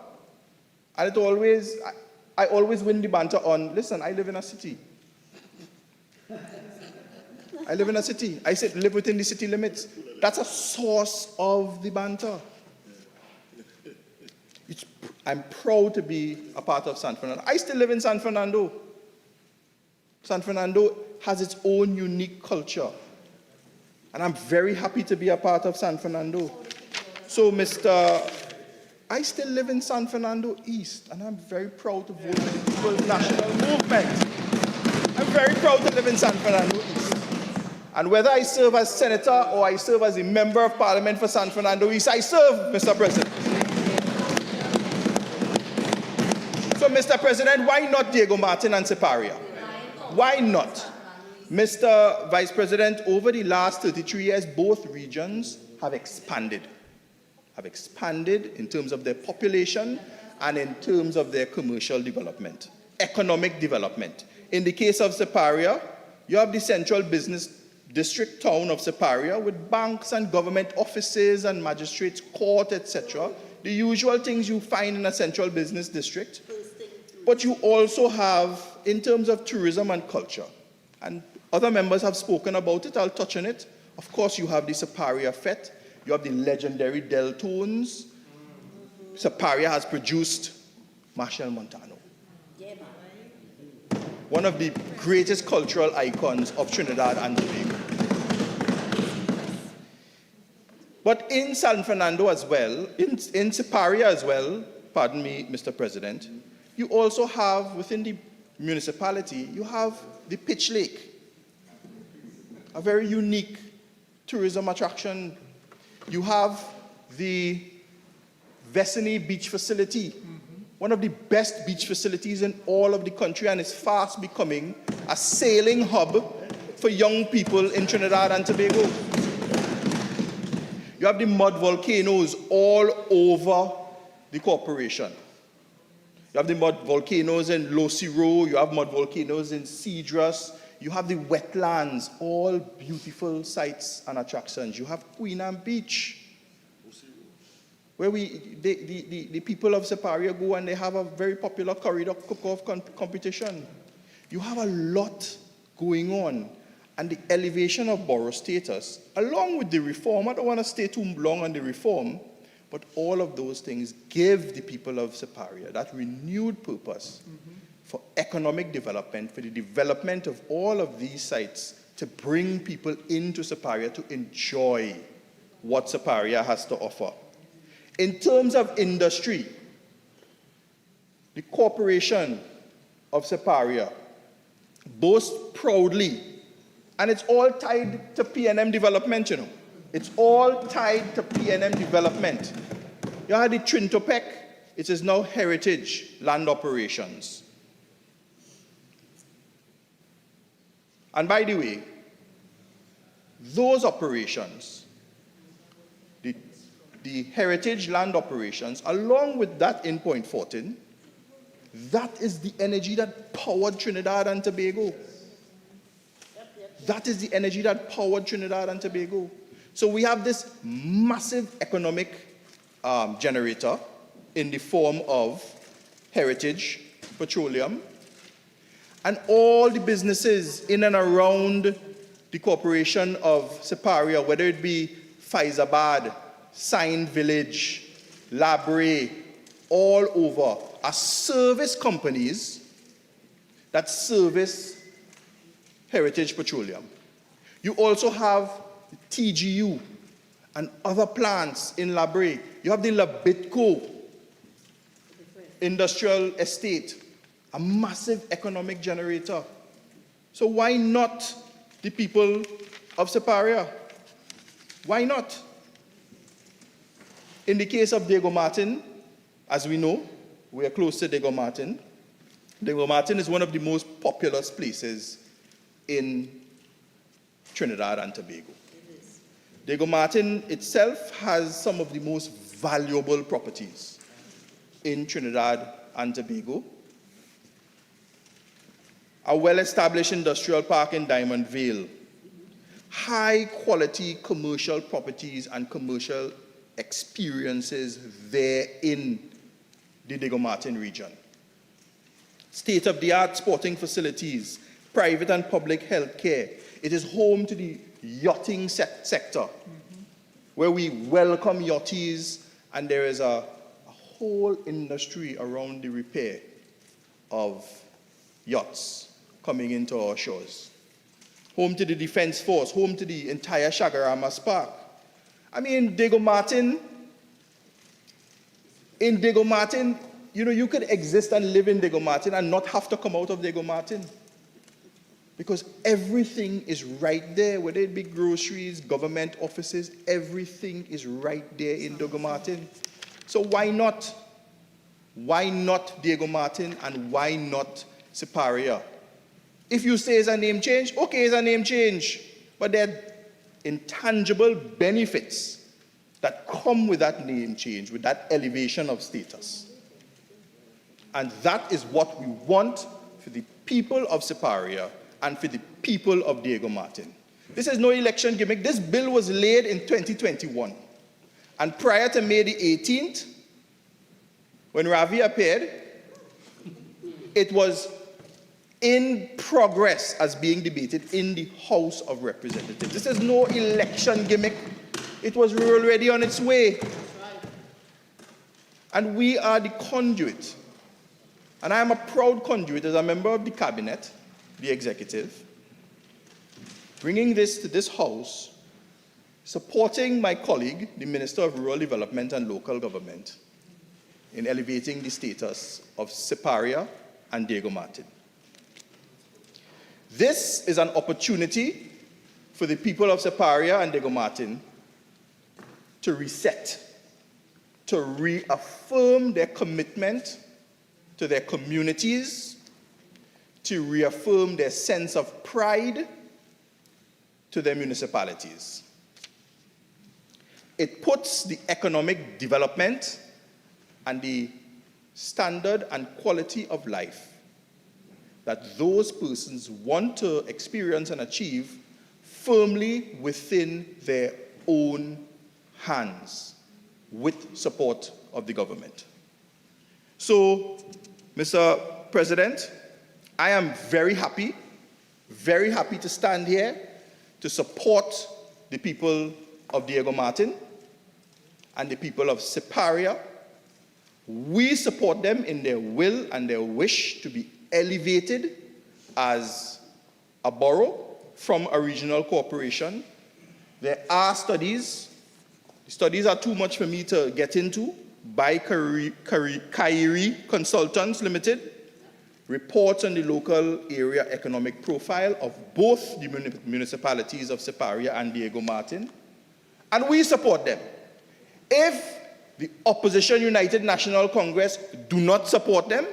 And I always win the banter on, listen, I live in a city. I live in a city. I said, live within the city limits. That's a source of the banter. I'm proud to be a part of San Fernando. I still live in San Fernando. San Fernando has its own unique culture. And I'm very happy to be a part of San Fernando. So, I still live in San Fernando East, and I'm very proud to vote for the People's National Movement. I'm very proud to live in San Fernando East. And whether I serve as senator or I serve as a member of parliament for San Fernando East, I serve, Mr. President. So, Mr. President, why not Diego Martin and Siparia? Why not? Mr. Vice President, over the last 33 years, both regions have expanded in terms of their population and in terms of their commercial development, economic development. In the case of Siparia, you have the central business district town of Siparia with banks and government offices and magistrates court, etc. The usual things you find in a central business district. But you also have, in terms of tourism and culture, and other members have spoken about it, I'll touch on it. Of course, you have the Siparia Fete, you have the legendary Deltones. Siparia has produced Marshall Montano, one of the greatest cultural icons of Trinidad and Tobago. But in San Fernando as well, in Siparia as well, pardon me, Mr. President, you also have, within the municipality, you have the Pitch Lake, a very unique tourism attraction. You have the Vesini Beach Facility, one of the best beach facilities in all of the country, and it's fast becoming a sailing hub for young people in Trinidad and Tobago. You have the mud volcanoes all over the corporation. You have the mud volcanoes in Losiro, you have mud volcanoes in Cedrus, you have the wetlands, all beautiful sites and attractions. You have Queen Anne Beach, where the people of Siparia go and they have a very popular corridor cook-off competition. You have a lot going on. And the elevation of borough status, along with the reform, I don't want to stay too long on the reform, but all of those things give the people of Siparia that renewed purpose for economic development, for the development of all of these sites, to bring people into Siparia to enjoy what Siparia has to offer. In terms of industry, the corporation of Siparia boasts proudly, and it's all tied to PNM development, you know. It's all tied to PNM development. You had the Trintopec, it is now heritage land operations. And by the way, those operations, the heritage land operations, along with that in Point Fortin, that is the energy that powered Trinidad and Tobago. That is the energy that powered Trinidad and Tobago. So we have this massive economic generator in the form of heritage petroleum, and all the businesses in and around the corporation of Siparia, whether it be Faizabad, Sign Village, Labre, all over, are service companies that service heritage petroleum. You also have TGU and other plants in Labre. You have the Labitco industrial estate, a massive economic generator. So why not the people of Siparia? Why not? In the case of Diego Martin, as we know, we are close to Diego Martin. Diego Martin is one of the most populous places in Trinidad and Tobago. Diego Martin itself has some of the most valuable properties in Trinidad and Tobago. A well-established industrial park in Diamond Vale, high-quality commercial properties and commercial experiences there in the Diego Martin region. State-of-the-art sporting facilities, private and public health care. It is home to the yachting sector, where we welcome yachties, and there is a whole industry around the repair of yachts coming into our shores. Home to the Defense Force, home to the entire Chaguaramas Park. I mean, in Diego Martin, you could exist and live in Diego Martin and not have to come out of Diego Martin. Because everything is right there, whether it be groceries, government offices, everything is right there in Diego Martin. So why not? Why not Diego Martin and why not Siparia? If you say it's a name change, okay, it's a name change. But there are intangible benefits that come with that name change, with that elevation of status. And that is what we want for the people of Siparia and for the people of Diego Martin. This is no election gimmick. This bill was laid in 2021. And prior to May the 18th, when Ravi appeared, it was in progress as being debated in the House of Representatives. This is no election gimmick. It was already on its way. And we are the conduit. And I am a proud conduit as a member of the cabinet, the executive, bringing this to this House, supporting my colleague, the Minister of Rural Development and Local Government, in elevating the status of Siparia and Diego Martin. This is an opportunity for the people of Siparia and Diego Martin to reset, to reaffirm their commitment to their communities, to reaffirm their sense of pride to their municipalities. It puts the economic development and the standard and quality of life that those persons want to experience and achieve firmly within their own hands with support of the government. So, Mr. President, I am very happy to stand here to support the people of Diego Martin and the people of Siparia. We support them in their will and their wish to be elevated as a borough from a regional corporation. There are studies. The studies are too much for me to get into, by Kairi Consultants Limited, reports on the local area economic profile of both the municipalities of Siparia and Diego Martin, and we support them. If the Opposition United National Congress do not support them,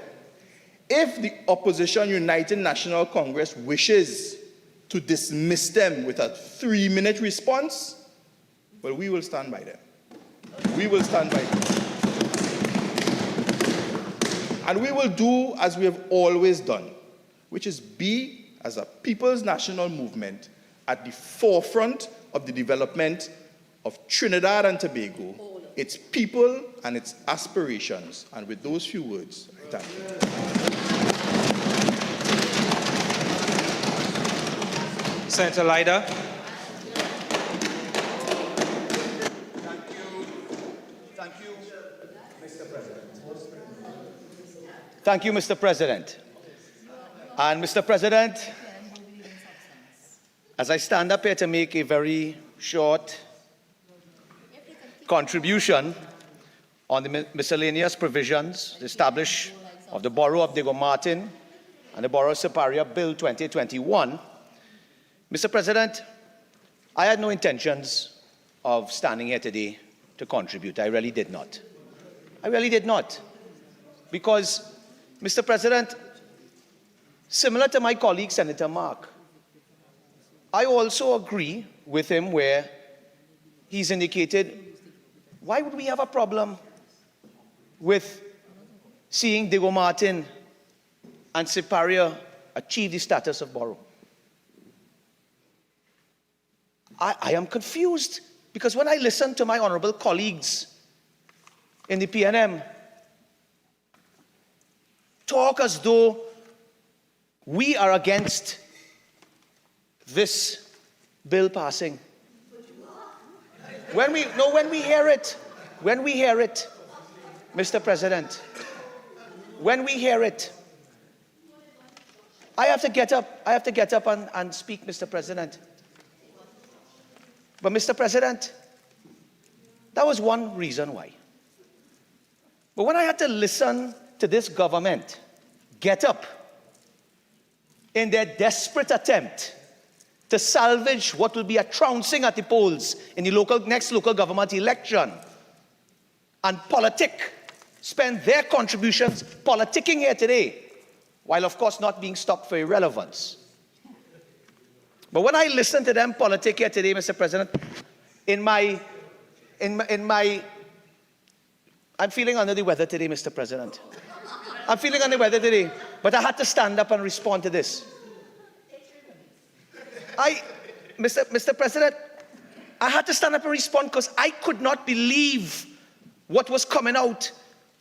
if the Opposition United National Congress wishes to dismiss them with a 3-minute response, well, we will stand by them. We will stand by them. And we will do as we have always done, which is be, as a people's national movement, at the forefront of the development of Trinidad and Tobago, its people and its aspirations. And with those few words, I thank you. Senator Leida. Thank you, Mr. President. And Mr. President, as I stand up here to make a very short contribution on the miscellaneous provisions established of the Borough of Diego Martin and the Borough of Siparia Bill 2021, Mr. President, I had no intentions of standing here today to contribute. I really did not. I really did not. Because, Mr. President, similar to my colleague, Senator Mark, I also agree with him where he's indicated, why would we have a problem with seeing Diego Martin and Siparia achieve the status of borough? I am confused, because when I listen to my honorable colleagues in the PNM talk as though we are against this bill passing. When we hear it, Mr. President, when we hear it, I have to get up and speak, Mr. President. But Mr. President, that was one reason why. But when I had to listen to this government get up in their desperate attempt to salvage what will be a trouncing at the polls in the next local government election, and spend their contributions politicking here today, while of course not being stopped for irrelevance. But when I listen to them politic here today, Mr. President, I'm feeling under the weather today, Mr. President. I'm feeling under the weather today, but I had to stand up and respond to this. Mr. President, I had to stand up and respond because I could not believe what was coming out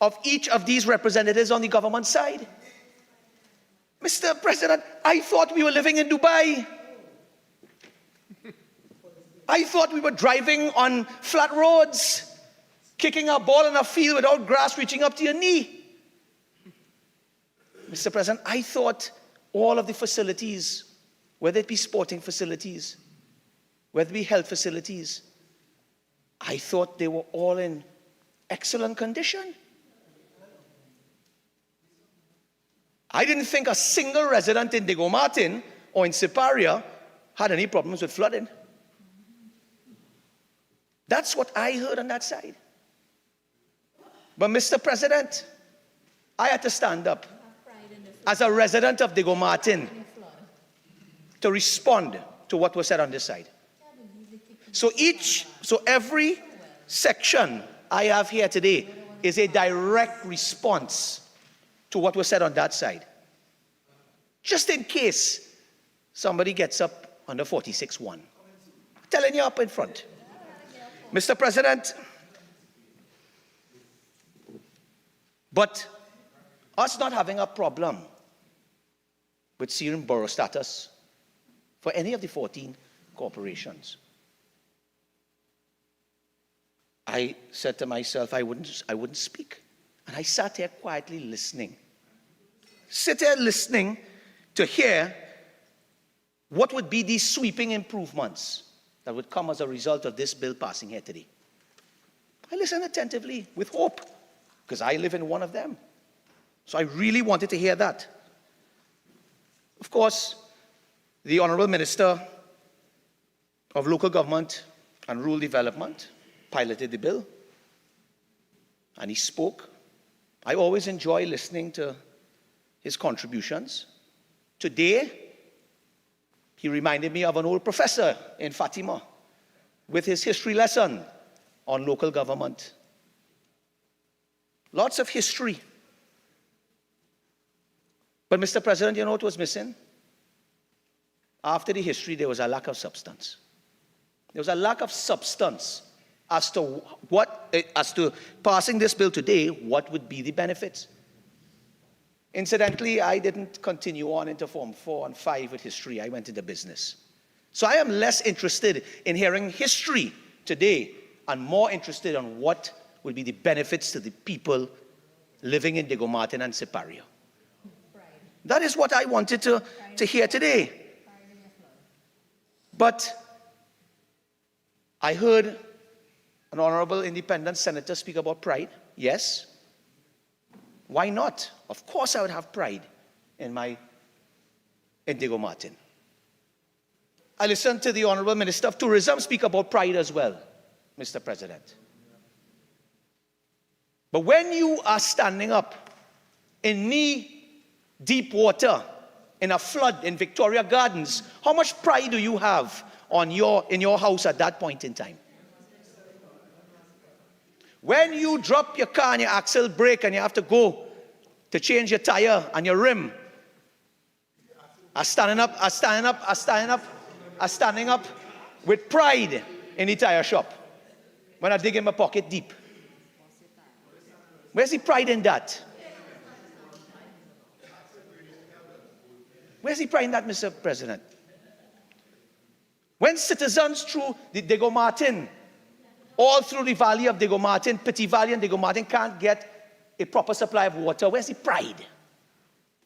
of each of these representatives on the government side. Mr. President, I thought we were living in Dubai. I thought we were driving on flat roads, kicking a ball in a field without grass reaching up to your knee. Mr. President, I thought all of the facilities, whether it be sporting facilities, whether it be health facilities, I thought they were all in excellent condition. I didn't think a single resident in Diego Martin or in Siparia had any problems with flooding. That's what I heard on that side. But Mr. President, I had to stand up as a resident of Diego Martin to respond to what was said on this side. So every section I have here today is a direct response to what was said on that side. Just in case somebody gets up under 46-1. Telling you up in front. Mr. President, but us not having a problem with sealing borough status for any of the 14 corporations, I said to myself, I wouldn't speak. And I sat here quietly listening. Sit here listening to hear what would be these sweeping improvements that would come as a result of this bill passing here today. I listened attentively with hope, because I live in one of them. So I really wanted to hear that. Of course, the Honorable Minister of Local Government and Rural Development piloted the bill, and he spoke. I always enjoy listening to his contributions. Today, he reminded me of an old professor in Fatima with his history lesson on local government. Lots of history. But Mr. President, you know what was missing? After the history, there was a lack of substance. There was a lack of substance as to passing this bill today, what would be the benefits. Incidentally, I didn't continue on into Form 4 and 5 with history. I went into business. So I am less interested in hearing history today and more interested in what will be the benefits to the people living in Diego Martin and Siparia. That is what I wanted to hear today. But I heard an honorable independent senator speak about pride. Yes. Why not? Of course I would have pride in Diego Martin. I listened to the Honorable Minister of Tourism speak about pride as well, Mr. President. But when you are standing up in knee-deep water, in a flood in Victoria Gardens, how much pride do you have in your house at that point in time? When you drop your car and your axle brake and you have to go to change your tire and your rim, standing up with pride in the tire shop when I dig in my pocket deep. Where's the pride in that? Where's the pride in that, Mr. President? When citizens through the Diego Martin, all through the valley of Diego Martin, Petit Valley and Diego Martin can't get a proper supply of water, where's the pride?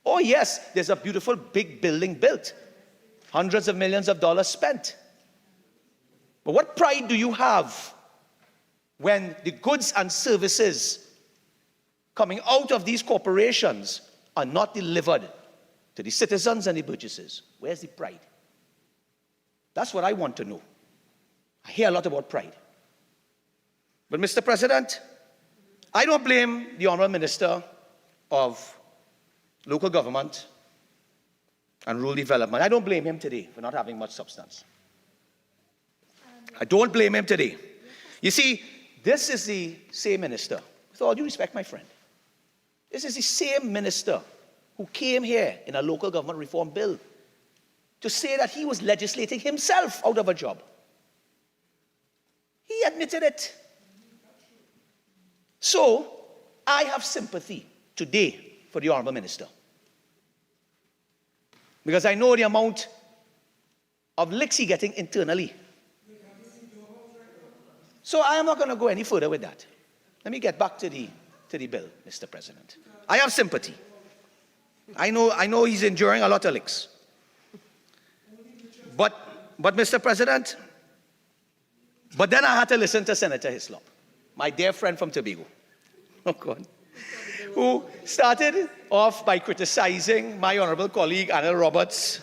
Oh yes, there's a beautiful big building built, hundreds of millions of dollars spent. But what pride do you have when the goods and services coming out of these corporations are not delivered to the citizens and the burgesses? Where's the pride? That's what I want to know. I hear a lot about pride. But Mr. President, I don't blame the Honourable Minister of Local Government and Rural Development. I don't blame him today for not having much substance. I don't blame him today. You see, this is the same minister, with all due respect, my friend, this is the same minister who came here in a local government reform bill to say that he was legislating himself out of a job. He admitted it. So, I have sympathy today for the Honourable Minister, because I know the amount of licks he's getting internally. So I am not going to go any further with that. Let me get back to the bill, Mr. President. I have sympathy. I know he's enduring a lot of licks. But Mr. President, but then I had to listen to Senator Hislop, my dear friend from Tobago, oh God, who started off by criticizing my honorable colleague, Anna Roberts,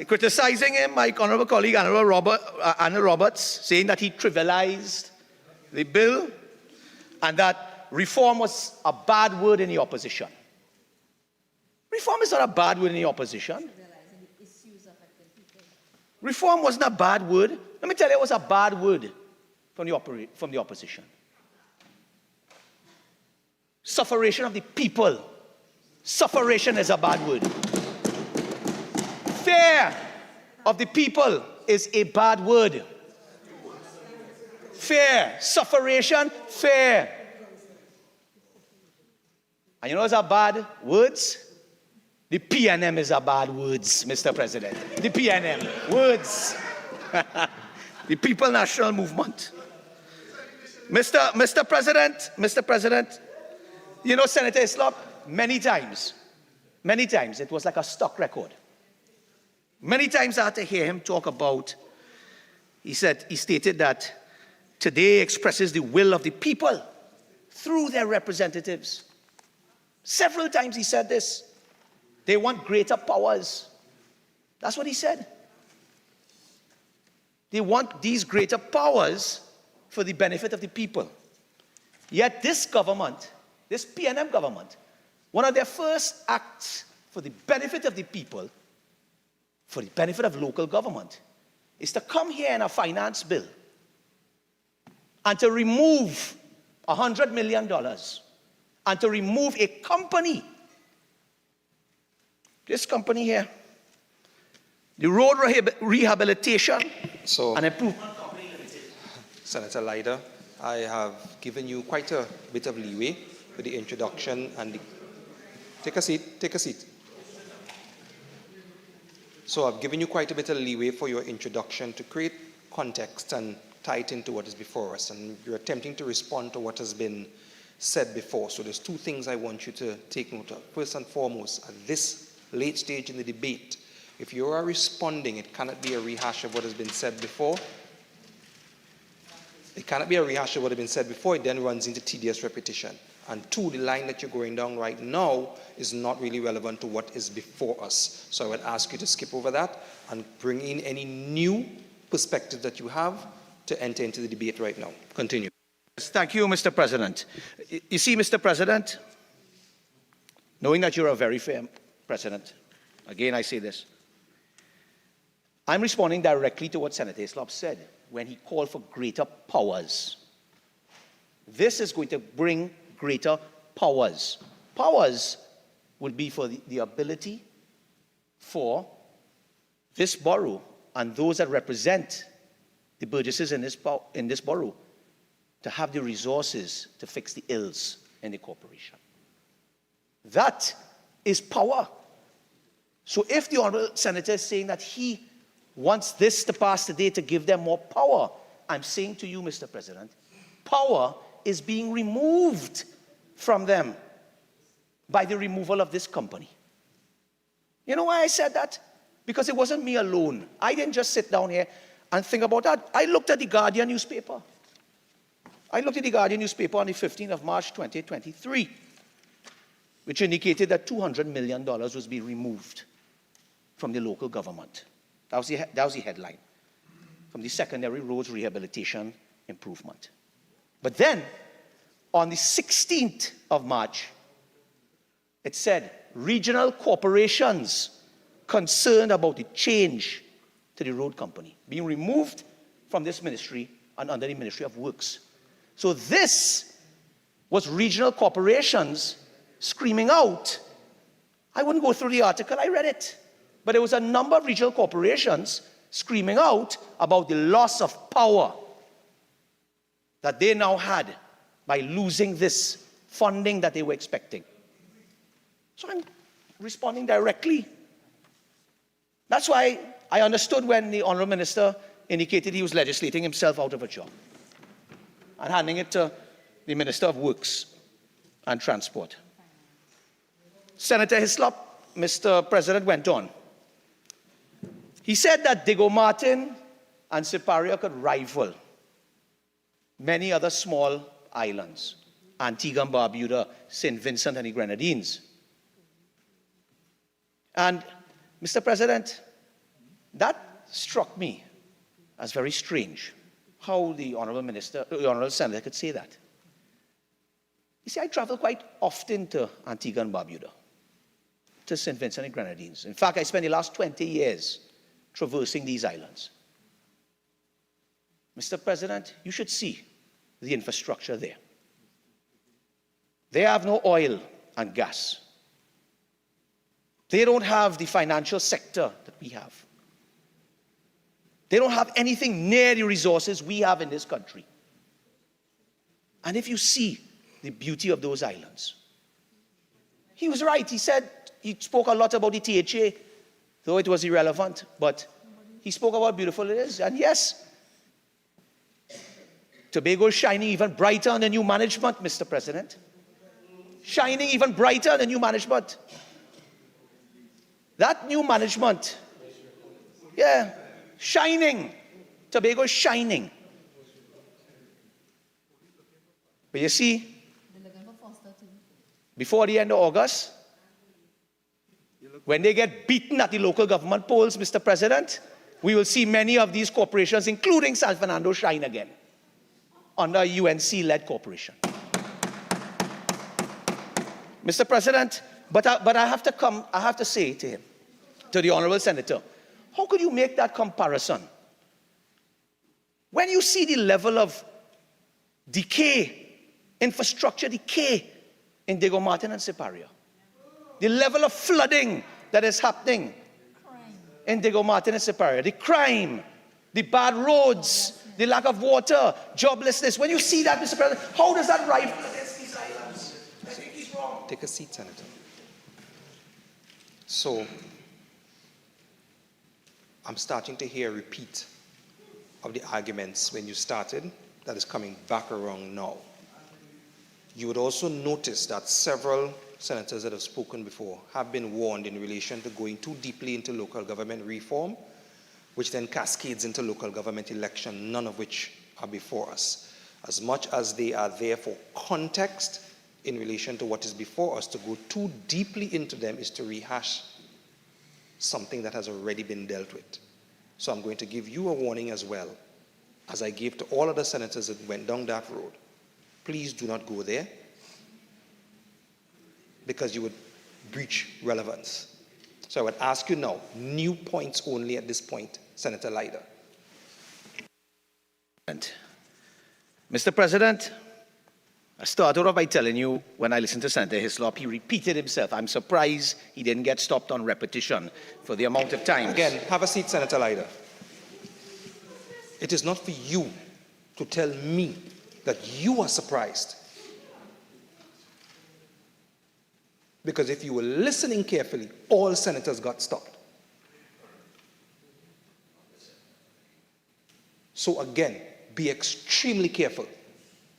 criticizing him, my honorable colleague, Anna Roberts, saying that he trivialized the bill and that reform was a bad word in the opposition. Reform is not a bad word in the opposition. Reform wasn't a bad word. Let me tell you, it was a bad word from the opposition. Sufferation of the people. Sufferation is a bad word. Fear of the people is a bad word. Fear, sufferation, fear. And you know what's a bad words? The PNM is a bad words, Mr. President. The PNM, words. The People National Movement. Mr. President, you know Senator Hislop, many times, it was like a stock record. Many times I had to hear him talk about, he stated that today expresses the will of the people through their representatives. Several times he said this. They want greater powers. That's what he said. They want these greater powers for the benefit of the people. Yet this government, this PNM government, one of their first acts for the benefit of the people, for the benefit of local government, is to come here in a finance bill and to remove $100 million and to remove a company. This company here, the Road Rehabilitation and Improvement Company Limited. Senator Leiter, I have given you quite a bit of leeway with the introduction and the... Take a seat. So I've given you quite a bit of leeway for your introduction to create context and tie it into what is before us. And you're attempting to respond to what has been said before. So there's two things I want you to take note of. First and foremost, at this late stage in the debate, if you are responding, it cannot be a rehash of what has been said before. It cannot be a rehash of what has been said before. It then runs into tedious repetition. And two, the line that you're going down right now is not really relevant to what is before us. So I would ask you to skip over that and bring in any new perspective that you have to enter into the debate right now. Continue. Thank you, Mr. President. You see, Mr. President, knowing that you're a very fair president, again I say this, I'm responding directly to what Senator Hislop said when he called for greater powers. This is going to bring greater powers. Powers would be for the ability for this borough and those that represent the burgesses in this borough to have the resources to fix the ills in the corporation. That is power. So if the Honourable Senator is saying that he wants this to pass today to give them more power, I'm saying to you, Mr. President, power is being removed from them by the removal of this company. You know why I said that? Because it wasn't me alone. I didn't just sit down here and think about that. I looked at the Guardian newspaper. I looked at the Guardian newspaper on the 15th of March 2023, which indicated that $200 million was being removed from the local government. That was the headline, from the secondary roads rehabilitation improvement. But then, on the 16th of March, it said, regional corporations concerned about the change to the road company being removed from this ministry and under the Ministry of Works. So this was regional corporations screaming out. I wouldn't go through the article, I read it. But there was a number of regional corporations screaming out about the loss of power that they now had by losing this funding that they were expecting. So I'm responding directly. That's why I understood when the Honourable Minister indicated he was legislating himself out of a job and handing it to the Minister of Works and Transport. Senator Hislop, Mr. President, went on. He said that Diego Martin and Siparia could rival many other small islands, Antigua and Barbuda, St. Vincent and the Grenadines. And, Mr. President, that struck me as very strange, how the Honourable Senator could say that. You see, I travel quite often to Antigua and Barbuda, to St. Vincent and Grenadines. In fact, I spent the last 20 years traversing these islands. Mr. President, you should see the infrastructure there. They have no oil and gas. They don't have the financial sector that we have. They don't have anything near the resources we have in this country. And if you see the beauty of those islands, he was right. He said, he spoke a lot about the THA, though it was irrelevant, but he spoke about how beautiful it is. And yes, Tobago is shining even brighter under new management, Mr. President. Shining even brighter under new management. That new management, yeah, shining. Tobago is shining. But you see, before the end of August, when they get beaten at the local government polls, Mr. President, we will see many of these corporations, including San Fernando, shine again under a UNC-led corporation. Mr. President, but I have to say to him, to the Honourable Senator, how could you make that comparison? When you see the level of decay, infrastructure decay in Diego Martin and Siparia, the level of flooding that is happening in Diego Martin and Siparia, the crime, the bad roads, the lack of water, joblessness. When you see that, Mr. President, how does that rival against these islands? I think he's wrong. Take a seat, Senator. So, I'm starting to hear a repeat of the arguments when you started that is coming back around now. You would also notice that several senators that have spoken before have been warned in relation to going too deeply into local government reform, which then cascades into local government election, none of which are before us. As much as they are there for context in relation to what is before us, to go too deeply into them is to rehash something that has already been dealt with. So I'm going to give you a warning as well, as I gave to all other senators that went down that road. Please do not go there, because you would breach relevance. So I would ask you now, new points only at this point, Senator Leiter. Mr. President, I started off by telling you, when I listened to Senator Hislop, he repeated himself. I'm surprised he didn't get stopped on repetition for the amount of time. Again, have a seat, Senator Leiter. It is not for you to tell me that you are surprised. Because if you were listening carefully, all senators got stopped. So again, be extremely careful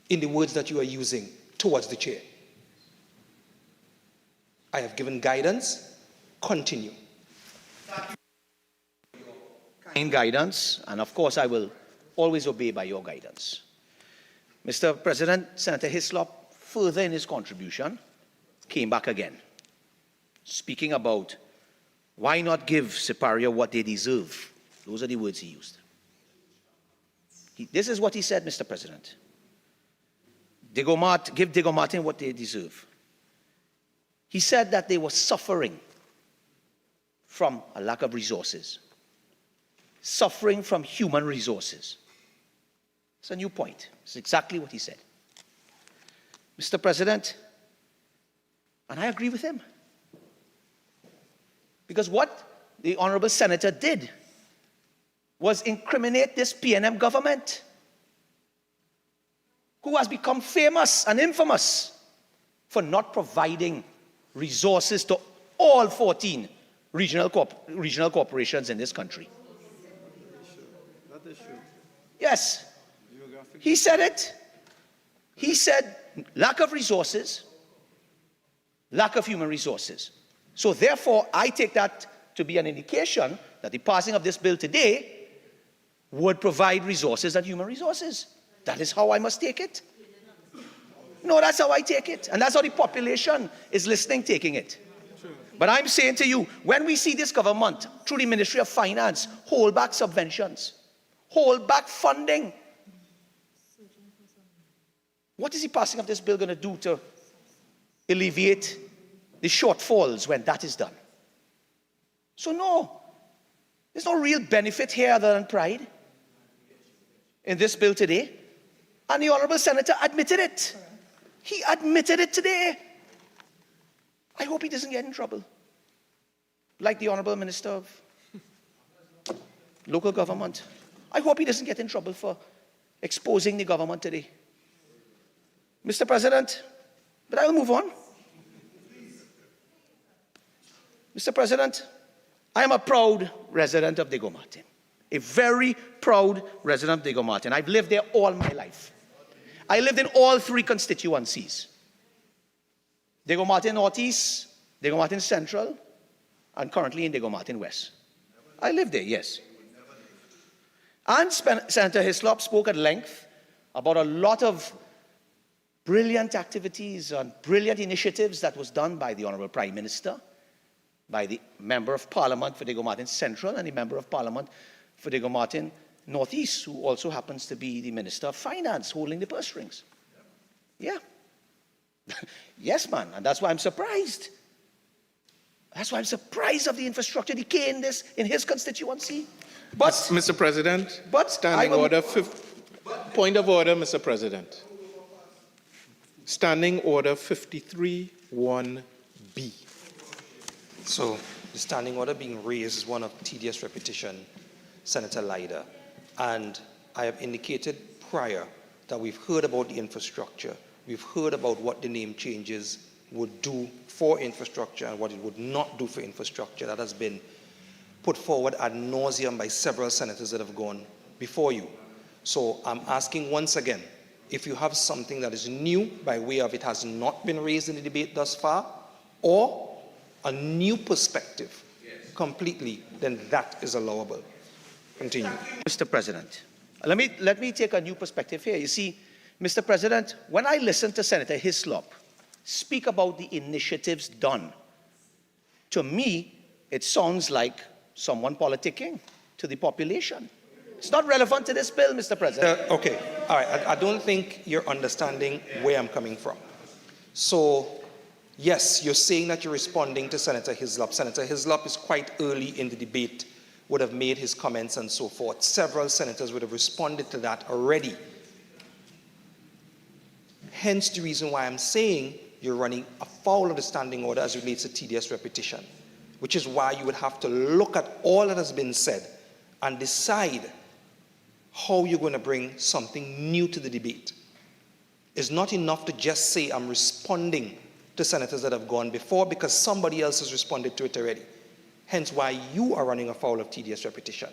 in the words that you are using towards the chair. I have given guidance. Continue. Kind guidance, and of course I will always obey by your guidance. Mr. President, Senator Hislop, further in his contribution, came back again, speaking about why not give Siparia what they deserve. Those are the words he used. This is what he said, Mr. President. Give Diego Martin what they deserve. He said that they were suffering from a lack of resources, suffering from human resources. It's a new point. It's exactly what he said. Mr. President, and I agree with him. Because what the Honorable Senator did was incriminate this PNM government, who has become famous and infamous for not providing resources to all 14 regional corporations in this country. Yes, he said it. He said lack of resources, lack of human resources. So therefore, I take that to be an indication that the passing of this bill today would provide resources and human resources. That is how I must take it. No, that's how I take it. And that's how the population is listening, taking it. But I'm saying to you, when we see this government, through the Ministry of Finance, hold back subventions, hold back funding, what is the passing of this bill going to do to alleviate the shortfalls when that is done? So no, there's no real benefit here other than pride in this bill today. And the Honorable Senator admitted it. He admitted it today. I hope he doesn't get in trouble. Like the Honorable Minister of Local Government. I hope he doesn't get in trouble for exposing the government today. Mr. President, but I will move on. Mr. President, I am a proud resident of Diego Martin. A very proud resident of Diego Martin. I've lived there all my life. I lived in all 3 constituencies. Diego Martin Northeast, Diego Martin Central, and currently in Diego Martin West. I lived there, yes. And Senator Hislop spoke at length about a lot of brilliant activities and brilliant initiatives that was done by the Honorable Prime Minister, by the Member of Parliament for Diego Martin Central and the Member of Parliament for Diego Martin Northeast, who also happens to be the Minister of Finance, holding the purse strings. Yeah. Yes, man, and that's why I'm surprised. That's why I'm surprised of the infrastructure decay in his constituency. But, Mr. President, point of order, Mr. President. Standing Order 53(1)B. So the standing order being raised is one of tedious repetition, Senator Leiter. And I have indicated prior that we've heard about the infrastructure. We've heard about what the name changes would do for infrastructure and what it would not do for infrastructure. That has been put forward ad nauseum by several senators that have gone before you. So I'm asking once again, if you have something that is new by way of it has not been raised in the debate thus far, or a new perspective completely, then that is allowable. Continue. Mr. President, let me take a new perspective here. You see, Mr. President, when I listen to Senator Hislop speak about the initiatives done, to me, it sounds like someone politicking to the population. It's not relevant to this bill, Mr. President. Okay, all right. I don't think you're understanding where I'm coming from. So, yes, you're saying that you're responding to Senator Hislop. Senator Hislop is quite early in the debate, would have made his comments and so forth. Several senators would have responded to that already. Hence the reason why I'm saying you're running afoul of the standing order as it relates to tedious repetition, which is why you would have to look at all that has been said and decide how you're going to bring something new to the debate. It's not enough to just say I'm responding to senators that have gone before because somebody else has responded to it already. Hence why you are running afoul of tedious repetition.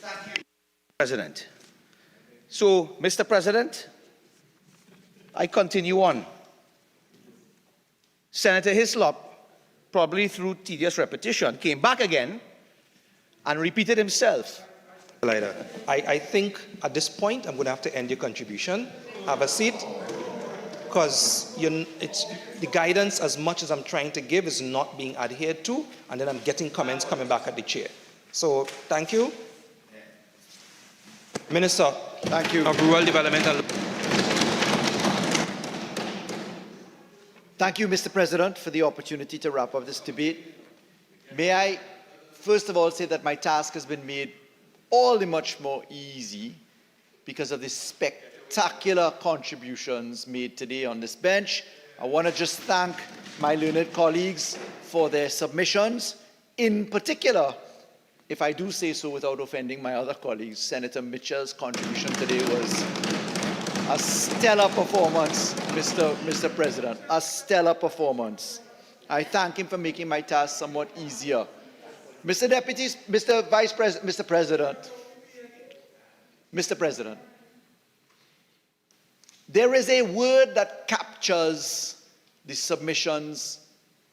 Thank you, President. So, Mr. President, I continue on. Senator Hislop, probably through tedious repetition, came back again and repeated himself. I think at this point I'm going to have to end your contribution. Have a seat, because it's the guidance, as much as I'm trying to give, is not being adhered to, and then I'm getting comments coming back at the chair. So thank you. Minister. Thank you. Of Rural Development and Thank you, Mr. President, for the opportunity to wrap up this debate. May I first of all say that my task has been made all the much more easy because of the spectacular contributions made today on this bench. I want to just thank my learned colleagues for their submissions. In particular, if I do say so without offending my other colleagues, Senator Mitchell's contribution today was a stellar performance, Mr. President, a stellar performance. I thank him for making my task somewhat easier. Mr. Deputy, Mr. Vice President, Mr. President, there is a word that captures the submissions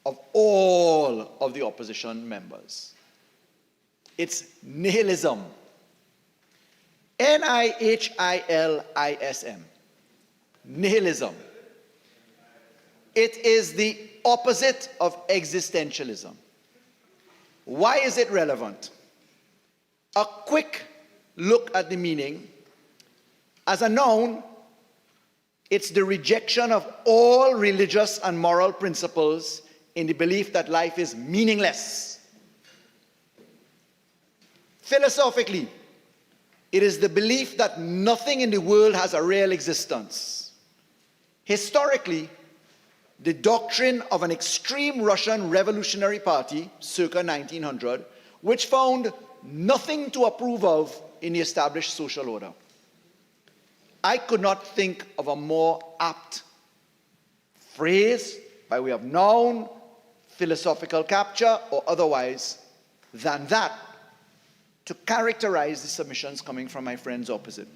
of all of the opposition members. It's nihilism. Nihilism. Nihilism. It is the opposite of existentialism. Why is it relevant? A quick look at the meaning. As a noun, it's the rejection of all religious and moral principles in the belief that life is meaningless. Philosophically, it is the belief that nothing in the world has a real existence. Historically, the doctrine of an extreme Russian revolutionary party, circa 1900, which found nothing to approve of in the established social order. I could not think of a more apt phrase, by way of noun, philosophical capture, or otherwise, than that to characterize the submissions coming from my friends opposite.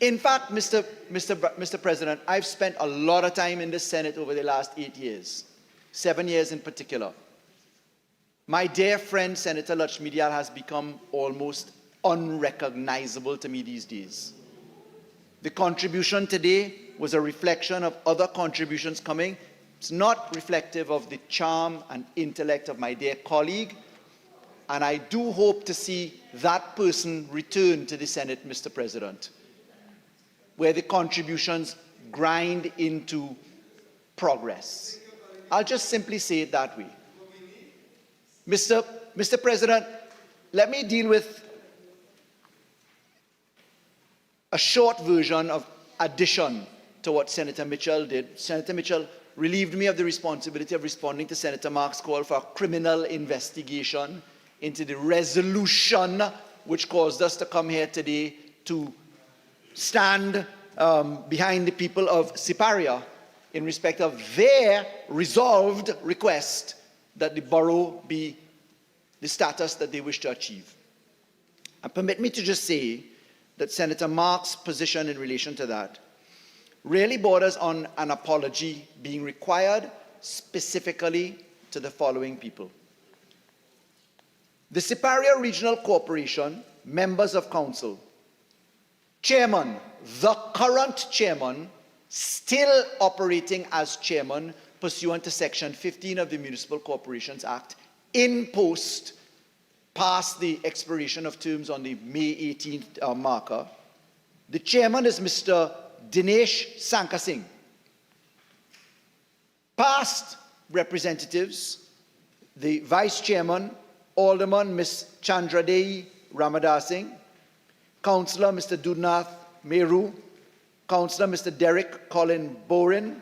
In fact, Mr. President, I've spent a lot of time in the Senate over the last 8 years, 7 years in particular. My dear friend, Senator Lakshmi Dayal, has become almost unrecognizable to me these days. The contribution today was a reflection of other contributions coming. It's not reflective of the charm and intellect of my dear colleague, and I do hope to see that person return to the Senate, Mr. President, where the contributions grind into progress. I'll just simply say it that way. Mr. President, let me deal with a short version of addition to what Senator Mitchell did. Senator Mitchell relieved me of the responsibility of responding to Senator Mark's call for a criminal investigation into the resolution which caused us to come here today to stand behind the people of Siparia in respect of their resolved request that the borough be the status that they wish to achieve. And permit me to just say that Senator Mark's position in relation to that really borders on an apology being required specifically to the following people. The Siparia Regional Corporation, members of council, chairman, the current chairman, still operating as chairman pursuant to Section 15 of the Municipal Corporations Act, in post past the expiration of terms on the May 18th marker. The chairman is Mr. Dinesh Sankasingh. Past representatives, the vice chairman, Alderman Ms. Chandradehi Ramadasing, Councillor Mr. Dudnath Meru, Councillor Mr. Derek Colin Borin,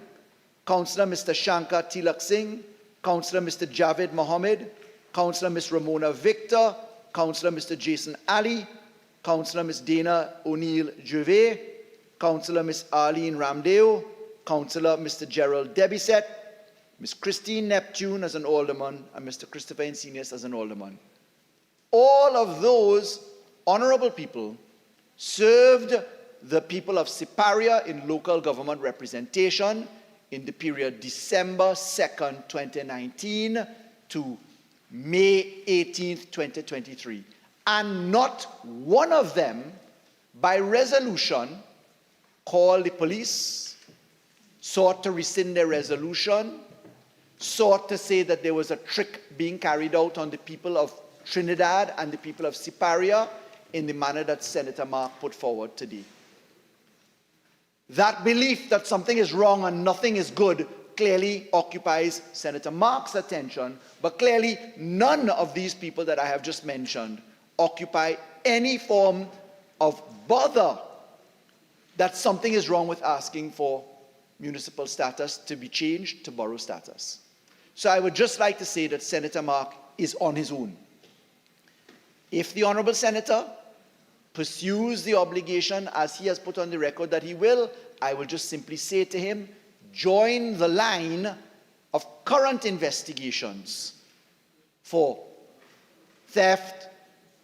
Councillor Mr. Shankar Tilak Singh, Councillor Mr. Javed Mohammed, Councillor Ms. Ramona Victor, Councillor Mr. Jason Ali, Councillor Ms. Dana O'Neill Gervais, Councillor Ms. Arlene Ramdeo, Councillor Mr. Gerald Debiset, Ms. Christine Neptune as an alderman, and Mr. Christopher Insenius as an alderman. All of those honorable people served the people of Siparia in local government representation in the period December 2nd, 2019 to May 18th, 2023. And not one of them, by resolution, called the police, sought to rescind their resolution, sought to say that there was a trick being carried out on the people of Trinidad and the people of Siparia in the manner that Senator Mark put forward today. That belief that something is wrong and nothing is good clearly occupies Senator Mark's attention, but clearly none of these people that I have just mentioned occupy any form of bother that something is wrong with asking for municipal status to be changed to borough status. So I would just like to say that Senator Mark is on his own. If the Honourable Senator pursues the obligation as he has put on the record that he will, I will just simply say to him, join the line of current investigations for theft,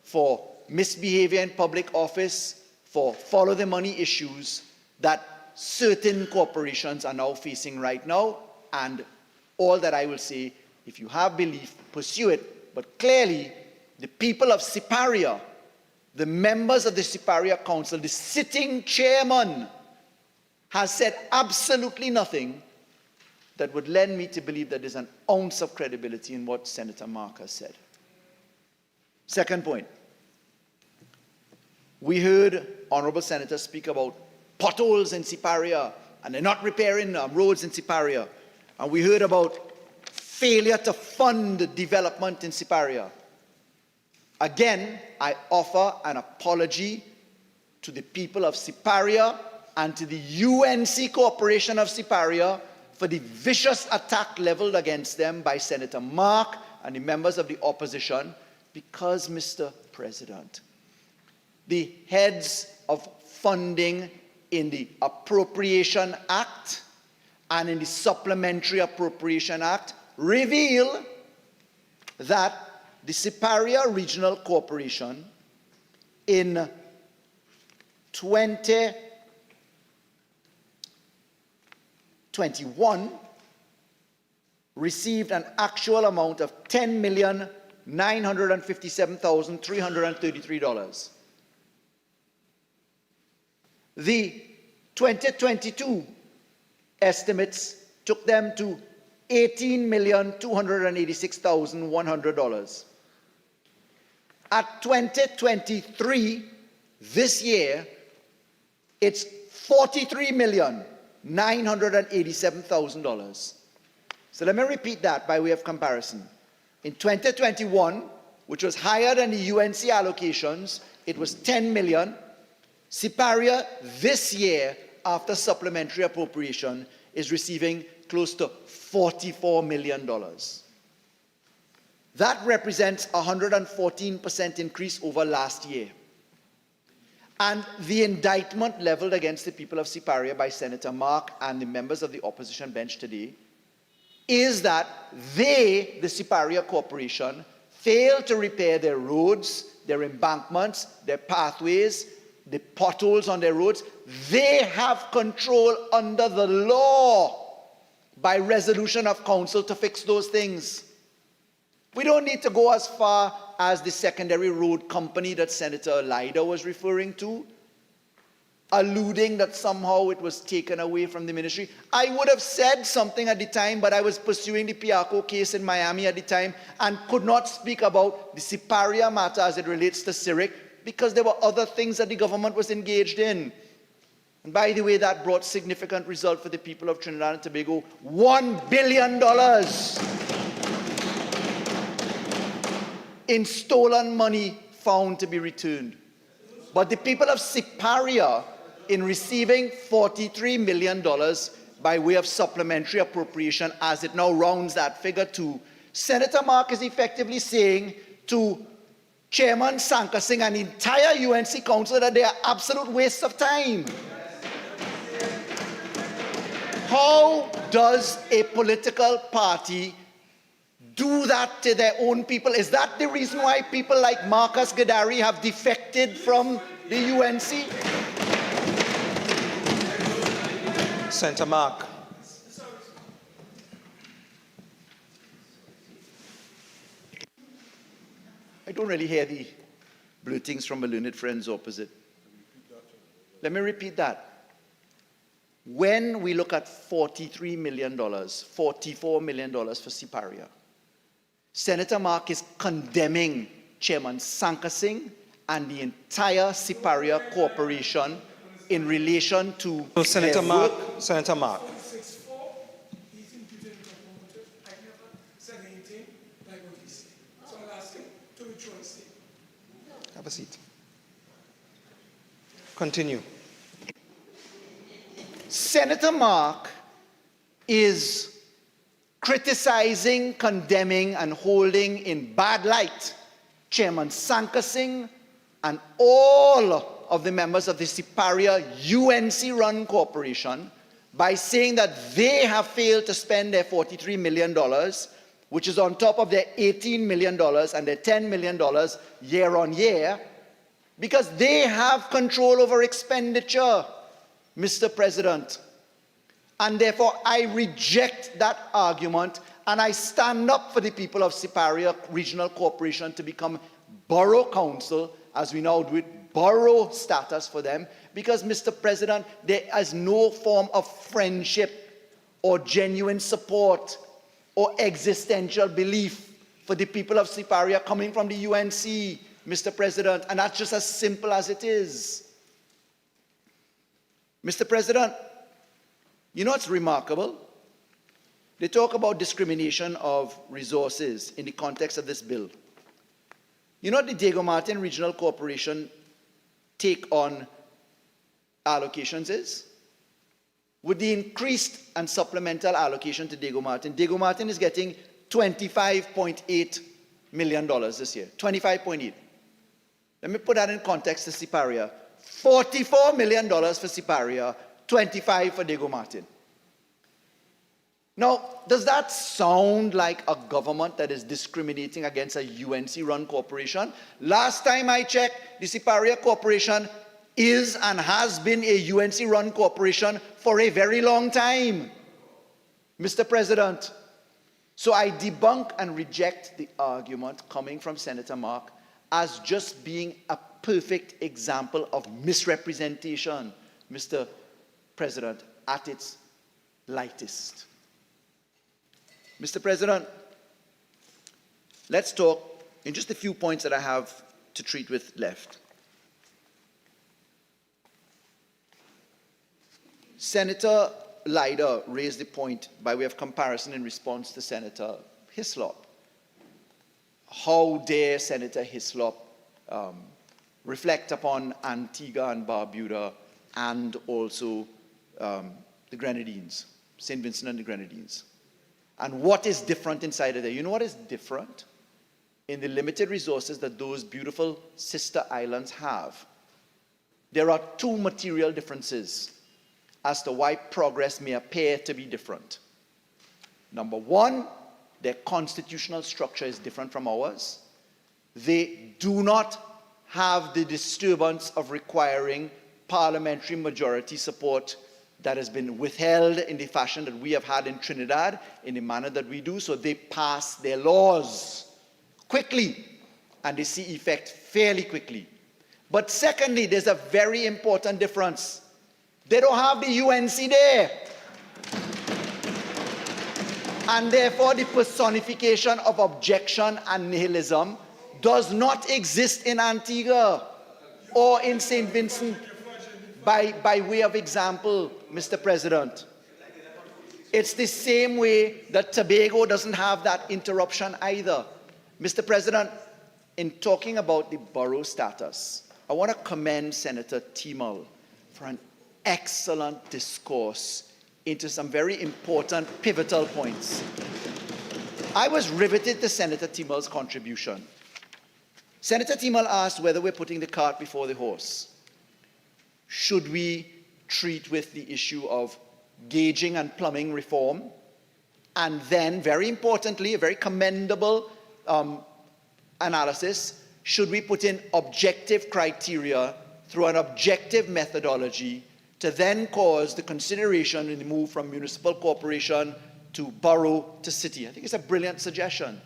for misbehavior in public office, for follow the money issues that certain corporations are now facing right now. And all that I will say, if you have belief, pursue it. But clearly, the people of Siparia, the members of the Siparia Council, the sitting chairman, has said absolutely nothing that would lend me to believe that there's an ounce of credibility in what Senator Mark has said. Second point. We heard Honourable Senator speak about potholes in Siparia, and they're not repairing roads in Siparia. And we heard about failure to fund development in Siparia. Again, I offer an apology to the people of Siparia and to the UNC Corporation of Siparia for the vicious attack leveled against them by Senator Mark and the members of the opposition, because, Mr. President, the heads of funding in the Appropriation Act and in the Supplementary Appropriation Act reveal that the Siparia Regional Corporation in 2021 received an actual amount of $10,957,333. The 2022 estimates took them to $18,286,100. At 2023, this year, it's $43,987,000. So let me repeat that by way of comparison. In 2021, which was higher than the UNC allocations, it was $10 million. Siparia this year, after supplementary appropriation, is receiving close to $44 million. That represents a 114% increase over last year. And the indictment leveled against the people of Siparia by Senator Mark and the members of the opposition bench today is that they, the Siparia Corporation, failed to repair their roads, their embankments, their pathways, the potholes on their roads. They have control under the law by resolution of council to fix those things. We don't need to go as far as the secondary road company that Senator Elida was referring to, alluding that somehow it was taken away from the ministry. I would have said something at the time, but I was pursuing the Piaco case in Miami at the time and could not speak about the Siparia matter as it relates to CIRIC because there were other things that the government was engaged in. And by the way, that brought significant result for the people of Trinidad and Tobago. $1 billion in stolen money found to be returned. But the people of Siparia, in receiving $43 million by way of supplementary appropriation, as it now rounds that figure to, Senator Mark is effectively saying to Chairman Sankar Singh and the entire UNC Council that they are absolute wastes of time. How does a political party do that to their own people? Is that the reason why people like Marcus Gadari have defected from the UNC? Senator Mark. don't really hear the blurtings from my learned friends opposite. Let me repeat that. When we look at $43 million, $44 million for Siparia, Senator Mark is condemning Chairman Sankar Singh and the entire Siparia Corporation in relation to Senator their Mark, work. Senator Mark. Have a seat. Continue. Senator Mark is criticizing, condemning, and holding in bad light Chairman Sankar Singh and all of the members of the Siparia UNC-run corporation by saying that they have failed to spend their $43 million, which is on top of their $18 million and their $10 million year on year, because they have control over expenditure, Mr. President. And therefore, I reject that argument, and I stand up for the people of Siparia Regional Corporation to become Borough Council, as we now do it, Borough status for them, because, Mr. President, there is no form of friendship or genuine support or existential belief for the people of Siparia coming from the UNC, Mr. President, and that's just as simple as it is. Mr. President, you know what's remarkable? They talk about discrimination of resources in the context of this bill. You know what the Diego Martin Regional Corporation take on allocations is? With the increased and supplemental allocation to Diego Martin is getting $25.8 million this year. 25.8. Let me put that in context to Siparia. $44 million for Siparia, 25 for Diego Martin. Now, does that sound like a government that is discriminating against a UNC-run corporation? Last time I checked, the Siparia Corporation is and has been a UNC-run corporation for a very long time, Mr. President. So I debunk and reject the argument coming from Senator Mark as just being a perfect example of misrepresentation, Mr. President, at its lightest. Mr. President, let's talk in just a few points that I have to treat with left. Senator Leiter raised the point by way of comparison in response to Senator Hislop. How dare Senator Hislop reflect upon Antigua and Barbuda and also the Grenadines, St. Vincent and the Grenadines. And what is different inside of there? You know what is different? In the limited resources that those beautiful sister islands have, there are two material differences as to why progress may appear to be different. Number one, their constitutional structure is different from ours. They do not have the disturbance of requiring parliamentary majority support that has been withheld in the fashion that we have had in Trinidad, in the manner that we do, so they pass their laws quickly, and they see effect fairly quickly. But secondly, there's a very important difference. They don't have the UNC there. And therefore, the personification of objection and nihilism does not exist in Antigua or in St. Vincent. By way of example, Mr. President, it's the same way that Tobago doesn't have that interruption either. Mr. President, in talking about the borough status, I want to commend Senator Timal for an excellent discourse into some very important, pivotal points. I was riveted to Senator Timal's contribution. Senator Timal asked whether we're putting the cart before the horse. Should we treat with the issue of gauging and plumbing reform? And then, very importantly, a very commendable analysis, should we put in objective criteria through an objective methodology to then cause the consideration in the move from municipal corporation to borough to city? I think it's a brilliant suggestion.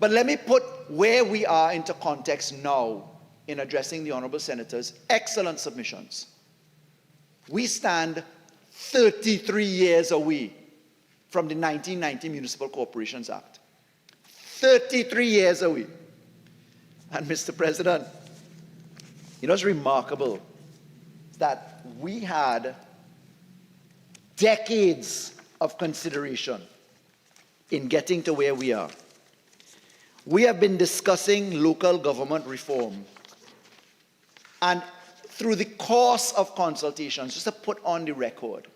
But let me put where we are into context now in addressing the Honourable Senator's excellent submissions. We stand 33 years away from the 1990 Municipal Corporations Act. 33 years away. And Mr. President, you know, it's remarkable that we had decades of consideration in getting to where we are. We have been discussing local government reform, and through the course of consultations, just to put on the record,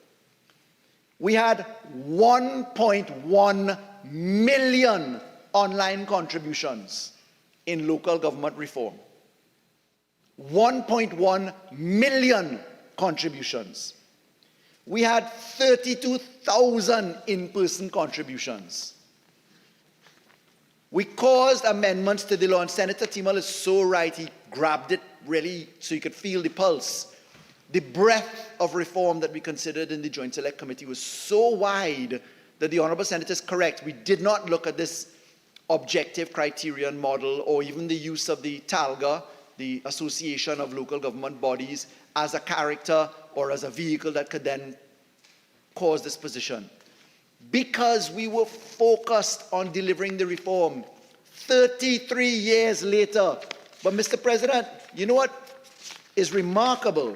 we had 1.1 million online contributions in local government reform. 1.1 million contributions. We had 32,000 in-person contributions. We caused amendments to the law, and Senator Timal is so right, he grabbed it really so you could feel the pulse. The breadth of reform that we considered in the Joint Select Committee was so wide that the Honourable Senator is correct. We did not look at this objective criterion model or even the use of the TALGA, the Association of Local Government Bodies, as a character or as a vehicle that could then cause this position. Because we were focused on delivering the reform 33 years later. But Mr. President, you know what is remarkable,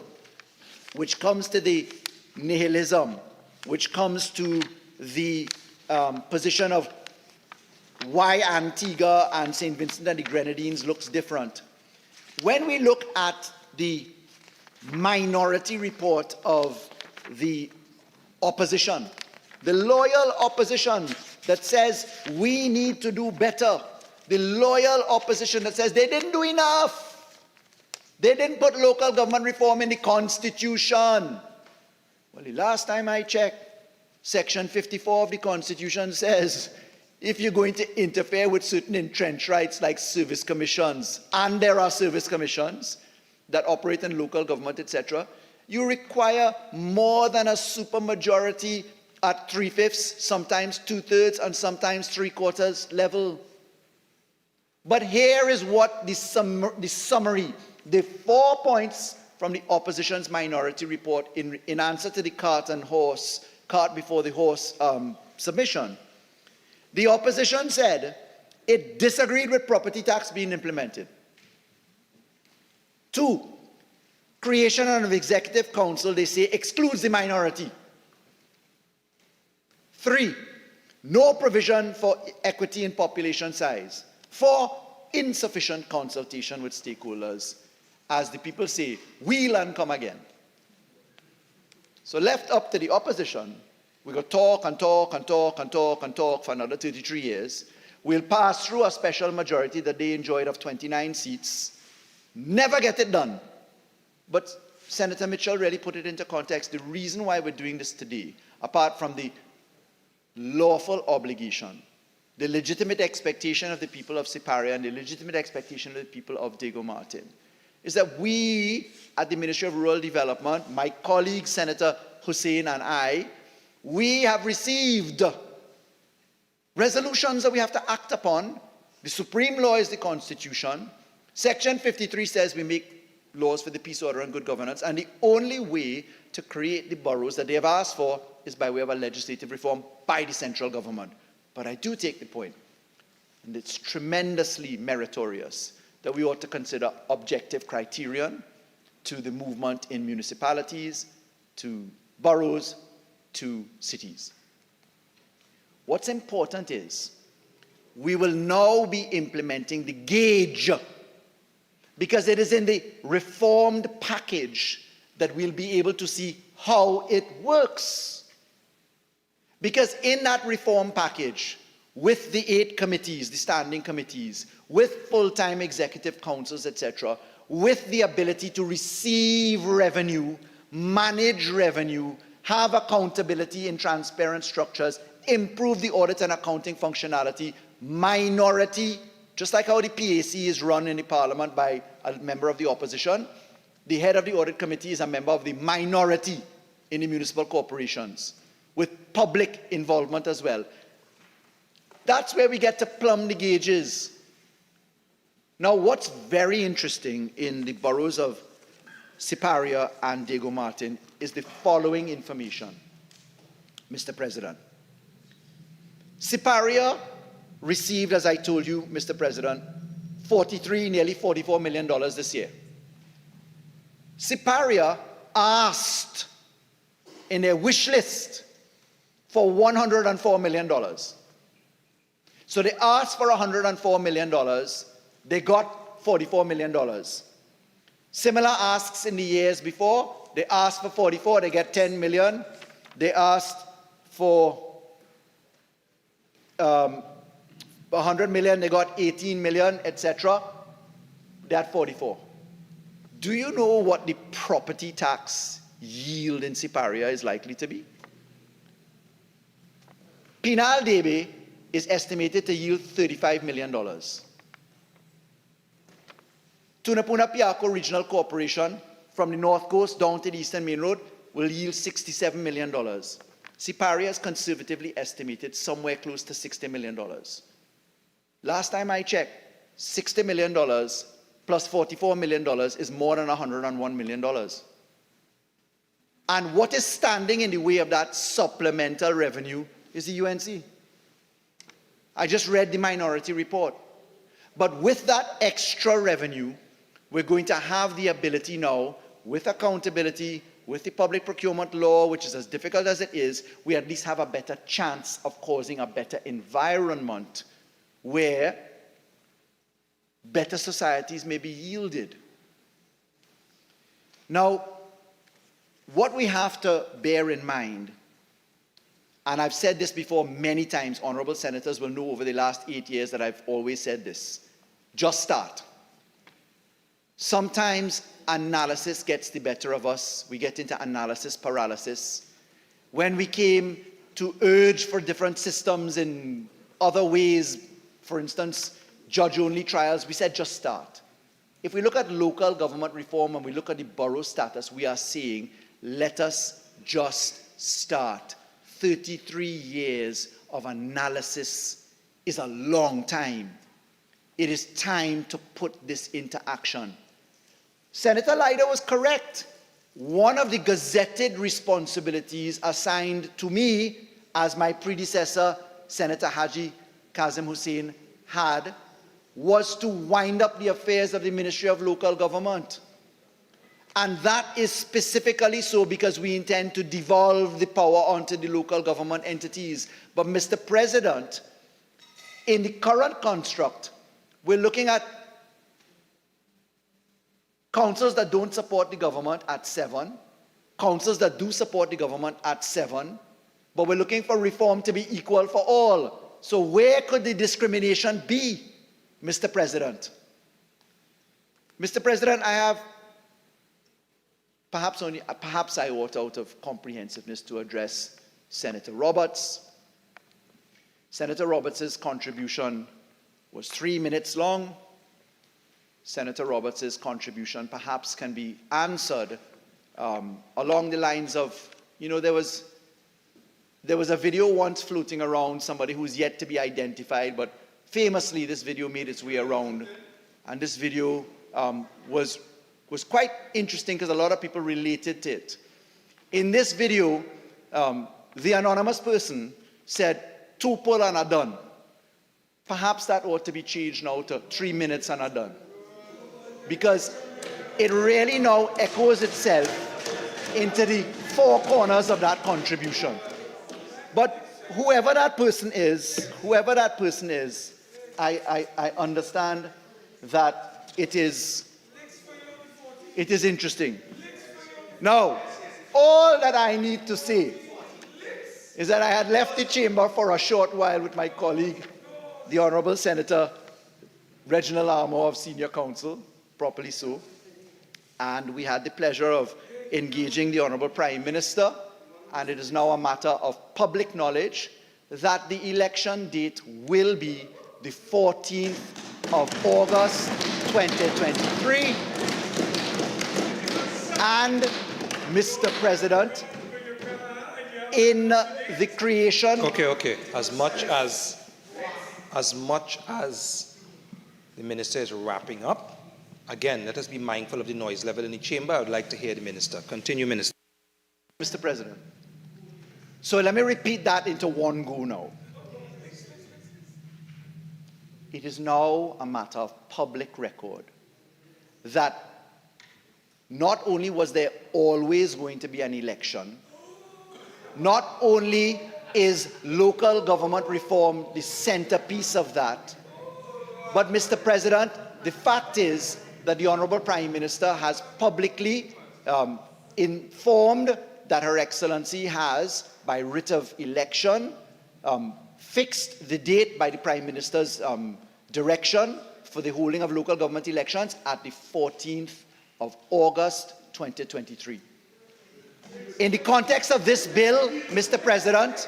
which comes to the nihilism, which comes to the position of why Antigua and St. Vincent and the Grenadines looks different. When we look at the minority report of the opposition, the loyal opposition that says we need to do better, the loyal opposition that says they didn't do enough, they didn't put local government reform in the Constitution. Well, the last time I checked, Section 54 of the Constitution says if you're going to interfere with certain entrenched rights like service commissions, and there are service commissions that operate in local government, etc., you require more than a supermajority at 3/5, sometimes 2/3, and sometimes 3/4 level. But here is what the summary, the 4 points from the opposition's minority report in answer to the cart before the horse submission. The opposition said it disagreed with property tax being implemented. 2, creation of an executive council, they say, excludes the minority. 3, no provision for equity in population size. 4, insufficient consultation with stakeholders. As the people say, wheel and come again. So left up to the opposition, we're going to talk and talk and talk and talk and talk for another 33 years. We'll pass through a special majority that they enjoyed of 29 seats. Never get it done. But Senator Mitchell really put it into context. The reason why we're doing this today, apart from the lawful obligation, the legitimate expectation of the people of Siparia and the legitimate expectation of the people of Diego Martin, is that we at the Ministry of Rural Development, my colleague Senator Hussain and I, we have received resolutions that we have to act upon. The supreme law is the Constitution. Section 53 says we make laws for the peace, order, and good governance, and the only way to create the boroughs that they have asked for is by way of a legislative reform by the central government. But I do take the point, and it's tremendously meritorious, that we ought to consider objective criterion to the movement in municipalities, to boroughs, to cities. What's important is we will now be implementing the gauge, because it is in the reformed package that we'll be able to see how it works. Because in that reform package, with the 8 committees, the standing committees, with full-time executive councils, etc., with the ability to receive revenue, manage revenue, have accountability in transparent structures, improve the audit and accounting functionality, minority, just like how the PAC is run in the Parliament by a member of the opposition, the head of the audit committee is a member of the minority in the municipal corporations, with public involvement as well. That's where we get to plumb the gauges. Now, what's very interesting in the boroughs of Siparia and Diego Martin is the following information, Mr. President. Siparia received, as I told you, Mr. President, nearly $44 million this year. Siparia asked in their wish list for $104 million. So they asked for $104 million. They got $44 million. Similar asks in the years before. They asked for 44, they get 10 million. They asked for 100 million, they got 18 million, etc. They're at 44. Do you know what the property tax yield in Siparia is likely to be? Penal Debe is estimated to yield $35 million. Tunapuna Piarco Regional Corporation, from the North Coast down to the Eastern Main Road, will yield $67 million. Siparia is conservatively estimated somewhere close to $60 million. Last time I checked, $60 million plus $44 million is more than $101 million. And what is standing in the way of that supplemental revenue is the UNC. I just read the minority report. But with that extra revenue, we're going to have the ability now, with accountability, with the public procurement law, which is as difficult as it is, we at least have a better chance of causing a better environment where better societies may be yielded. Now, what we have to bear in mind, and I've said this before many times, honorable senators will know over the last 8 years that I've always said this, just start. Sometimes analysis gets the better of us. We get into analysis paralysis. When we came to urge for different systems in other ways, for instance, judge-only trials, we said just start. If we look at local government reform and we look at the borough status, we are saying, let us just start. 33 years of analysis is a long time. It is time to put this into action. Senator Leiter was correct. One of the gazetted responsibilities assigned to me, as my predecessor, Senator Haji Kazim Hussain, had, was to wind up the affairs of the Ministry of Local Government. And that is specifically so because we intend to devolve the power onto the local government entities. But Mr. President, in the current construct, we're looking at councils that don't support the government at 7, councils that do support the government at 7, but we're looking for reform to be equal for all. So where could the discrimination be, Mr. President? Mr. President, I have perhaps I ought, out of comprehensiveness, to address Senator Roberts. Senator Roberts' contribution was 3 minutes long. Senator Roberts' contribution perhaps can be answered along the lines of, there was a video once floating around, somebody who's yet to be identified, but famously this video made its way around. And this video was quite interesting because a lot of people related to it. In this video, the anonymous person said, 2 pull and are done. Perhaps that ought to be changed now to 3 minutes and are done. Because it really now echoes itself into the 4 corners of that contribution. But whoever that person is, I understand that it is interesting. Now, all that I need to say is that I had left the chamber for a short while with my colleague, the Honorable Senator Reginald Armour of Senior Counsel, properly so, and we had the pleasure of engaging the Honorable Prime Minister, and it is now a matter of public knowledge that the election date will be the 14th of August 2023. And, Mr. President, in the creation... Okay. As much as As much as the minister is wrapping up, again, let us be mindful of the noise level in the chamber. I would like to hear the minister. Continue, Minister. Mr. President. So let me repeat that into one go now. It is now a matter of public record that not only was there always going to be an election, not only is local government reform the centerpiece of that, but Mr. President, the fact is that the Honorable Prime Minister has publicly informed that Her Excellency has, by writ of election, fixed the date by the Prime Minister's direction for the holding of local government elections at the 14th of August 2023. In the context of this bill, Mr. President,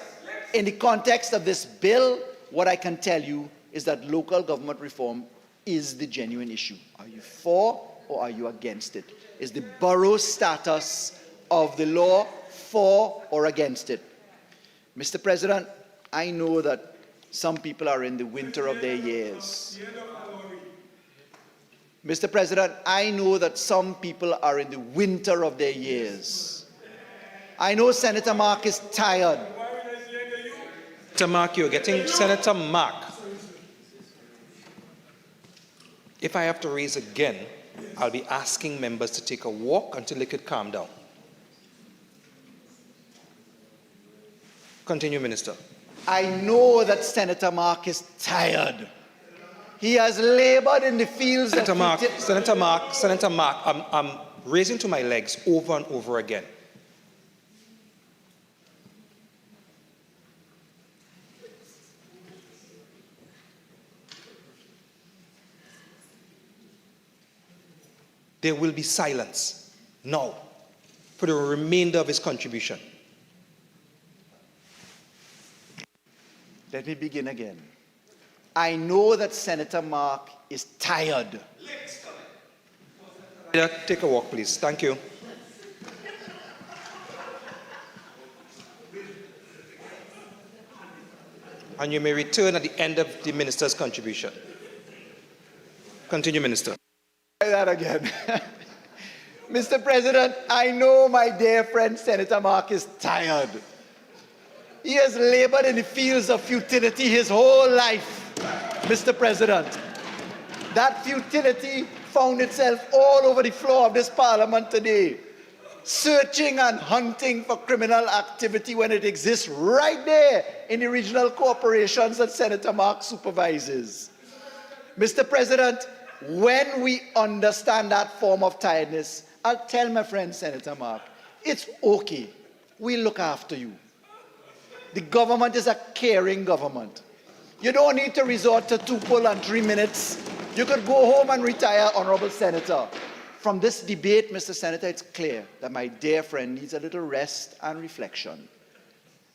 in the context of this bill, what I can tell you is that local government reform is the genuine issue. Are you for or are you against it? Is the borough status of the law for or against it? Mr. President, I know that some people are in the winter of their years. Mr. President, I know that some people are in the winter of their years. I know Senator Mark is tired. Senator Mark, you're getting Senator Mark. If I have to raise again, I'll be asking members to take a walk until they could calm down. Continue, Minister. I know that Senator Mark is tired. He has labored in the fields. Senator Mark, I'm raising to my legs over and over again. There will be silence now for the remainder of his contribution. Let me begin again. I know that Senator Mark is tired. Take a walk, please. Thank you. And you may return at the end of the minister's contribution. Continue, Minister. Try that again. Mr. President, I know my dear friend Senator Mark is tired. He has labored in the fields of futility his whole life, Mr. President. That futility found itself all over the floor of this parliament today, searching and hunting for criminal activity when it exists right there in the regional corporations that Senator Mark supervises. Mr. President, when we understand that form of tiredness, I'll tell my friend Senator Mark, it's okay. We'll look after you. The government is a caring government. You don't need to resort to 2 full and 3 minutes. You could go home and retire, Honorable Senator. From this debate, Mr. Senator, it's clear that my dear friend needs a little rest and reflection.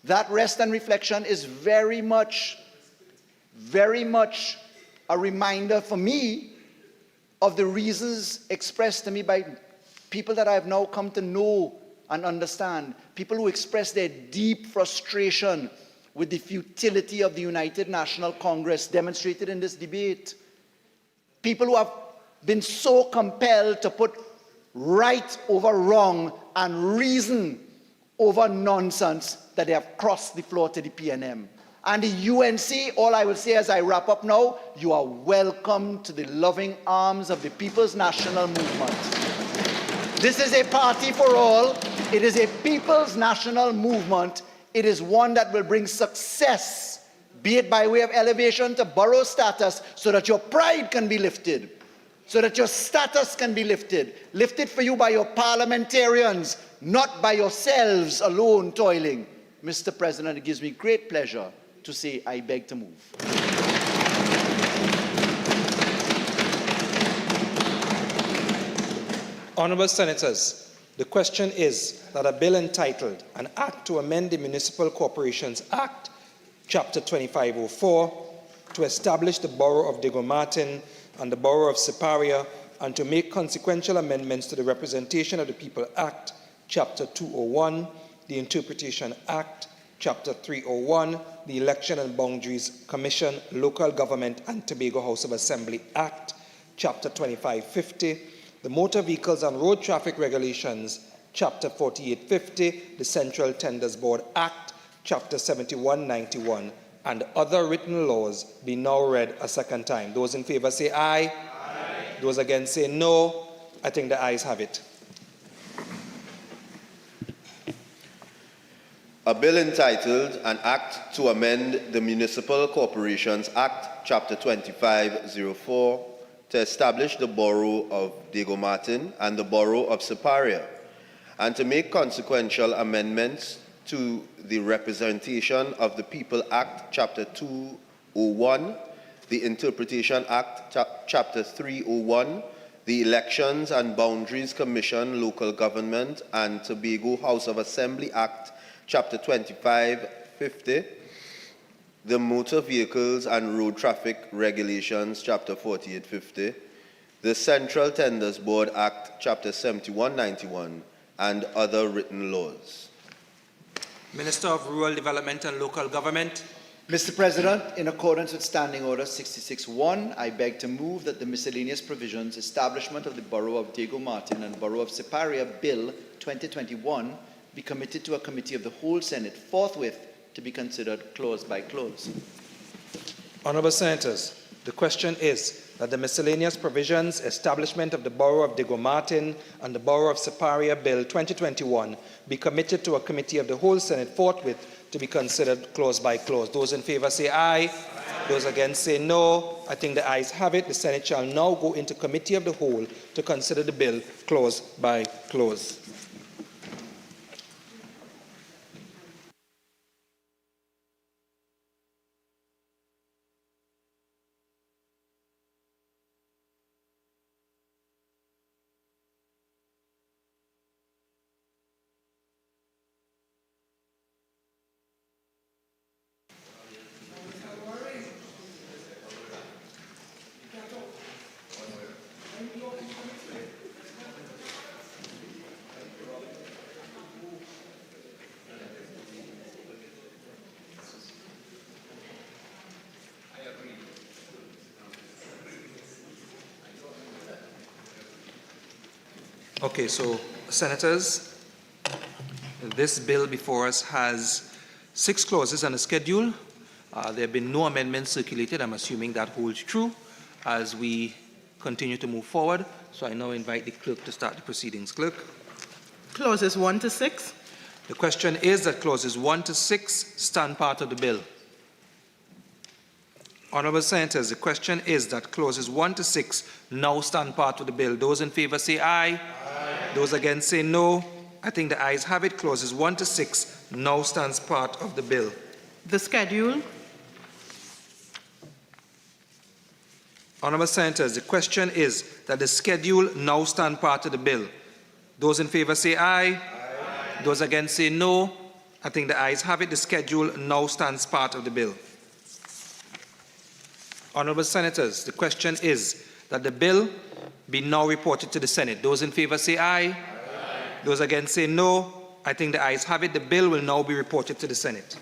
That rest and reflection is very much a reminder for me of the reasons expressed to me by people that I have now come to know and understand, people who express their deep frustration with the futility of the United National Congress demonstrated in this debate. People who have been so compelled to put right over wrong and reason over nonsense that they have crossed the floor to the PNM. And the UNC, all I will say as I wrap up now, you are welcome to the loving arms of the People's National Movement. This is a party for all. It is a people's national movement. It is one that will bring success, be it by way of elevation to borough status, so that your pride can be lifted, so that your status can be lifted for you by your parliamentarians, not by yourselves alone toiling. Mr. President, it gives me great pleasure to say I beg to move. Honourable Senators, the question is that a bill entitled An Act to Amend the Municipal Corporations Act, Chapter 2504, to establish the Borough of Diego Martin and the Borough of Siparia, and to make consequential amendments to the Representation of the People Act, Chapter 201, the Interpretation Act, Chapter 301, the Election and Boundaries Commission, Local Government and Tobago House of Assembly Act, Chapter 2550, the Motor Vehicles and Road Traffic Regulations, Chapter 4850, the Central Tenders Board Act, Chapter 7191, and other written laws be now read a second time. Those in favor say aye. Aye. Those against say no. I think the ayes have it. A bill entitled An Act to Amend the Municipal Corporations Act, Chapter 2504, to establish the Borough of Diego Martin and the Borough of Siparia, and to make consequential amendments to the Representation of the People Act, Chapter 201, the Interpretation Act, Chapter 301, the Elections and Boundaries Commission, Local Government and Tobago House of Assembly Act, Chapter 2550, the Motor Vehicles and Road Traffic Regulations, Chapter 4850, the Central Tenders Board Act, Chapter 7191, and other written laws. Minister of Rural Development and Local Government. Mr. President, in accordance with Standing Order 66-1, I beg to move that the miscellaneous provisions establishment of the Borough of Diego Martin and Borough of Siparia Bill 2021 be committed to a committee of the whole Senate forthwith to be considered clause by clause. Honourable Senators, the question is that the miscellaneous provisions establishment of the Borough of Diego Martin and the Borough of Siparia Bill 2021 be committed to a committee of the whole Senate forthwith to be considered clause by clause. Those in favour say aye. Aye. Those against say no. I think the ayes have it. The Senate shall now go into committee of the whole to consider the bill clause by clause. Okay, so Senators, this bill before us has 6 clauses and a schedule. There have been no amendments circulated. I'm assuming that holds true as we continue to move forward. So I now invite the clerk to start the proceedings. Clerk. Clauses 1 to 6. The question is that clauses 1 to 6 stand part of the bill. Honourable Senators, the question is that clauses 1 to 6 now stand part of the bill. Those in favour say aye. Aye. Those against say no. I think the ayes have it. Clauses 1 to 6 now stands part of the bill. The schedule. Honourable Senators, the question is that the schedule now stand part of the bill. Those in favour say aye. Aye. Those against say no. I think the ayes have it. The schedule now stands part of the bill. Honourable Senators, the question is that the bill be now reported to the Senate. Those in favour say aye. Aye. Those against say no. I think the ayes have it. The bill will now be reported to the Senate.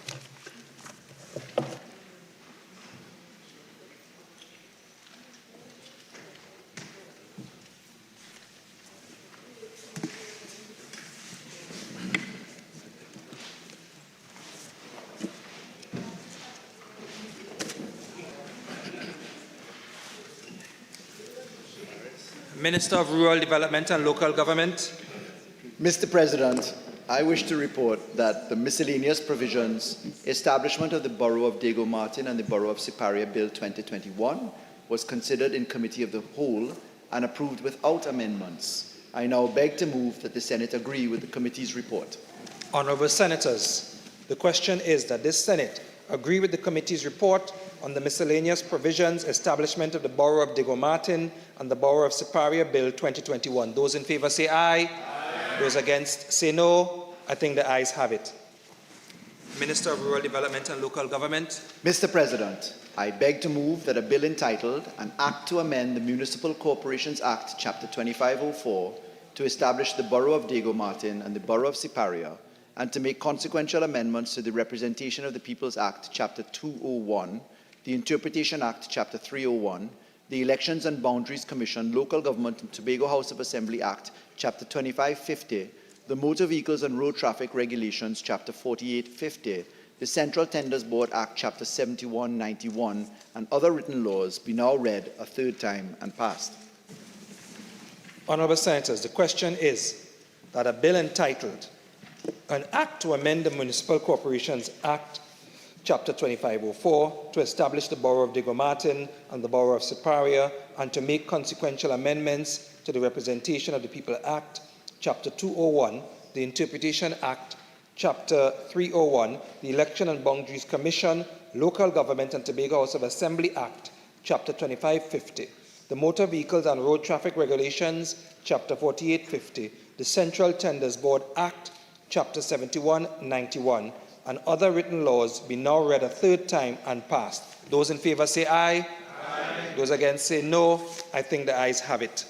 Minister of Rural Development and Local Government. Mr. President, I wish to report that the miscellaneous provisions establishment of the Borough of Diego Martin and the Borough of Siparia Bill 2021 was considered in Committee of the Whole and approved without amendments. I now beg to move that the Senate agree with the committee's report. Honourable Senators, the question is that this Senate agree with the committee's report on the miscellaneous provisions establishment of the Borough of Diego Martin and the Borough of Siparia Bill 2021. Those in favour say aye. Aye. Those against say no. I think the ayes have it. Minister of Rural Development and Local Government. Mr. President, I beg to move that a bill entitled An Act to Amend the Municipal Corporations Act, Chapter 2504, to establish the Borough of Diego Martin and the Borough of Siparia, and to make consequential amendments to the Representation of the People's Act, Chapter 201, the Interpretation Act, Chapter 301, the Elections and Boundaries Commission, Local Government and Tobago House of Assembly Act, Chapter 2550, the Motor Vehicles and Road Traffic Regulations, Chapter 4850, the Central Tenders Board Act, Chapter 7191, and other written laws be now read a third time and passed. Honourable Senators, the question is that a bill entitled An Act to Amend the Municipal Corporations Act, Chapter 2504, to establish the Borough of Diego Martin and the Borough of Siparia, and to make consequential amendments to the Representation of the People Act, Chapter 201, the Interpretation Act, Chapter 301, the Election and Boundaries Commission, Local Government and Tobago House of Assembly Act, Chapter 2550, the Motor Vehicles and Road Traffic Regulations, Chapter 4850, the Central Tenders Board Act, Chapter 7191, and other written laws be now read a third time and passed. Those in favour say aye. Aye. Those against say no. I think the ayes have it.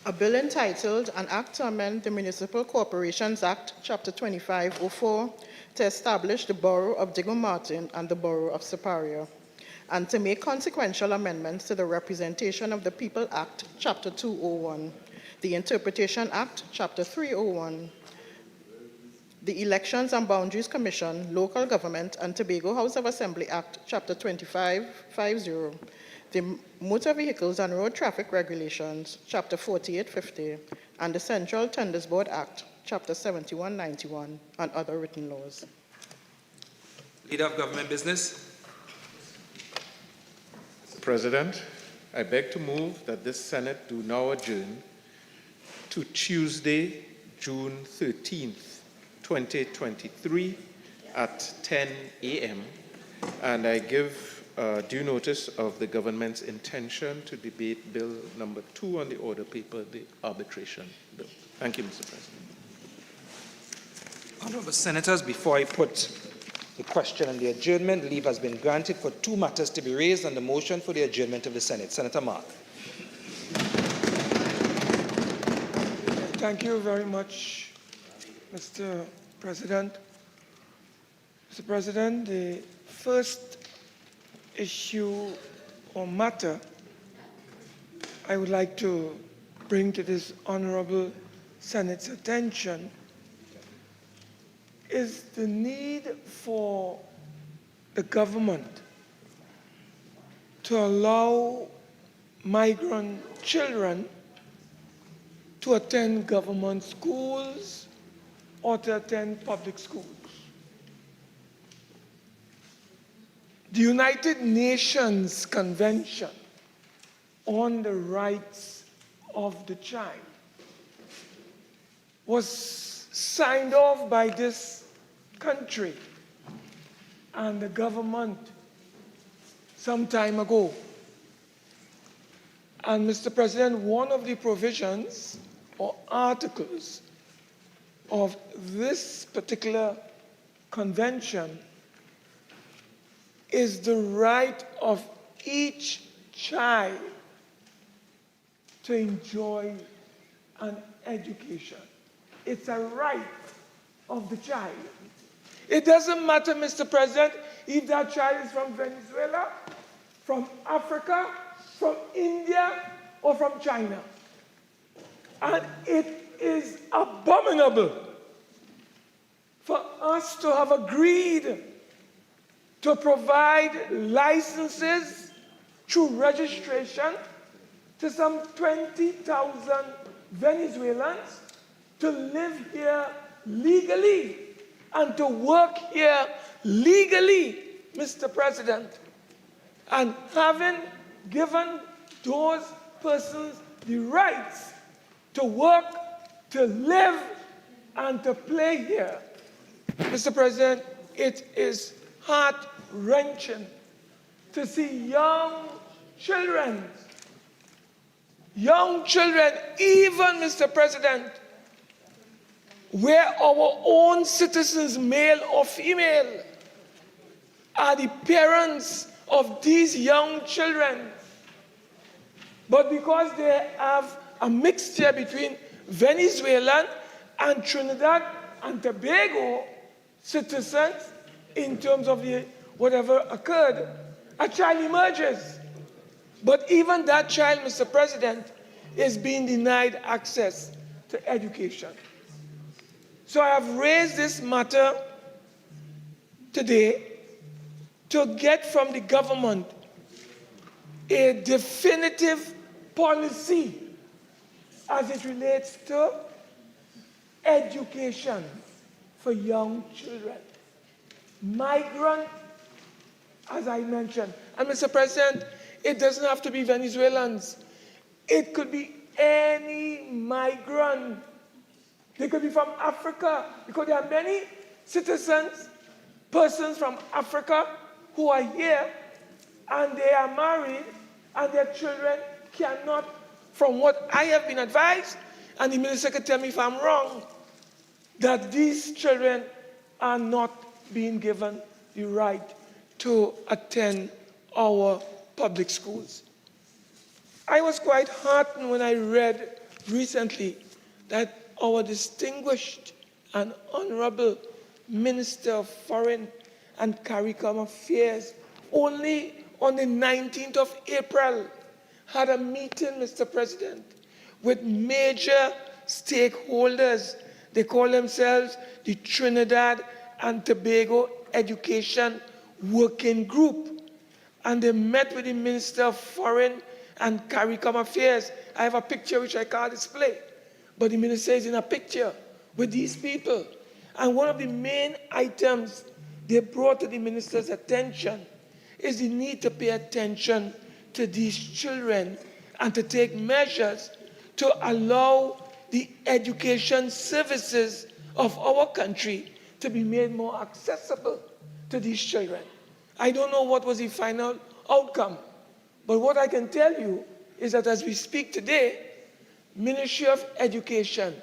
A bill entitled An Act to Amend the Municipal Corporations Act, Chapter 2504, to establish the Borough of Diego Martin and the Borough of Siparia, and to make consequential amendments to the Representation of the People Act, Chapter 201, the Interpretation Act, Chapter 301, the Elections and Boundaries Commission, Local Government and Tobago House of Assembly Act, Chapter 2550, the Motor Vehicles and Road Traffic Regulations, Chapter 4850, and the Central Tenders Board Act, Chapter 7191, and other written laws. Leader of Government Business. Mr. President, I beg to move that this Senate do now adjourn to Tuesday, June 13th, 2023 at 10 a.m. And I give due notice of the government's intention to debate Bill number 2 on the order paper, the arbitration bill. Thank you, Mr. President. Honourable Senators, before I put the question on the adjournment, leave has been granted for 2 matters to be raised on the motion for the adjournment of the Senate. Senator Mark. Thank you very much, Mr. President. Mr. President, the first issue or matter I would like to bring to this honorable Senate's attention is the need for the government to allow migrant children to attend government schools or to attend public schools. The United Nations Convention on the Rights of the Child was signed off by this country and the government some time ago. And Mr. President, one of the provisions or articles of this particular convention is the right of each child to enjoy an education. It's a right of the child. It doesn't matter, Mr. President, if that child is from Venezuela, from Africa, from India, or from China. And it is abominable for us to have agreed to provide licenses through registration to some 20,000 Venezuelans to live here legally and to work here legally, Mr. President. And having given those persons the rights to work, to live, and to play here, Mr. President, it is heart-wrenching to see young children, even, Mr. President, where our own citizens, male or female, are the parents of these young children. But because they have a mixture between Venezuelan and Trinidad and Tobago citizens in terms of whatever occurred, a child emerges. But even that child, Mr. President, is being denied access to education. So I have raised this matter today to get from the government a definitive policy as it relates to education for young children. Migrant, as I mentioned. And Mr. President, it doesn't have to be Venezuelans. It could be any migrant. They could be from Africa, because there are many citizens, persons from Africa who are here and they are married and their children cannot, from what I have been advised, and the minister can tell me if I'm wrong, that these children are not being given the right to attend our public schools. I was quite heartened when I read recently that our distinguished and honorable Minister of Foreign and CARICOM Affairs only on the 19th of April had a meeting, Mr. President, with major stakeholders. They call themselves the Trinidad and Tobago Education Working Group. And they met with the Minister of Foreign and CARICOM Affairs. I have a picture which I can't display, but the minister is in a picture with these people. And one of the main items they brought to the minister's attention is the need to pay attention to these children and to take measures to allow the education services of our country to be made more accessible to these children. I don't know what was the final outcome, but what I can tell you is that as we speak today, Ministry of Education,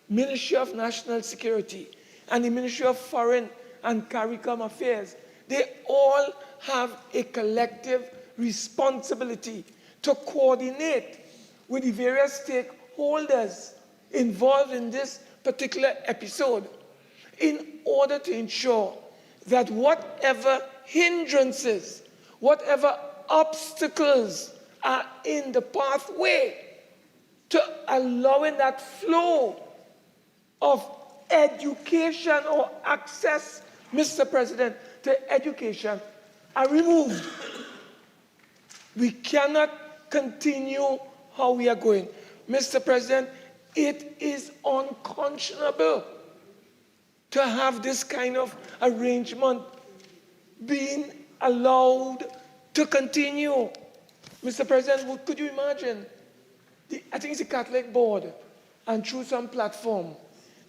Ministry of National Security, and the Ministry of Foreign and CARICOM Affairs, they all have a collective responsibility to coordinate with the various stakeholders involved in this particular episode in order to ensure that whatever hindrances, whatever obstacles are in the pathway to allowing that flow of education or access, Mr. President, to education are removed. We cannot continue how we are going. Mr. President, it is unconscionable to have this kind of arrangement being allowed to continue. Mr. President, could you imagine? I think it's the Catholic Board, and through some platform,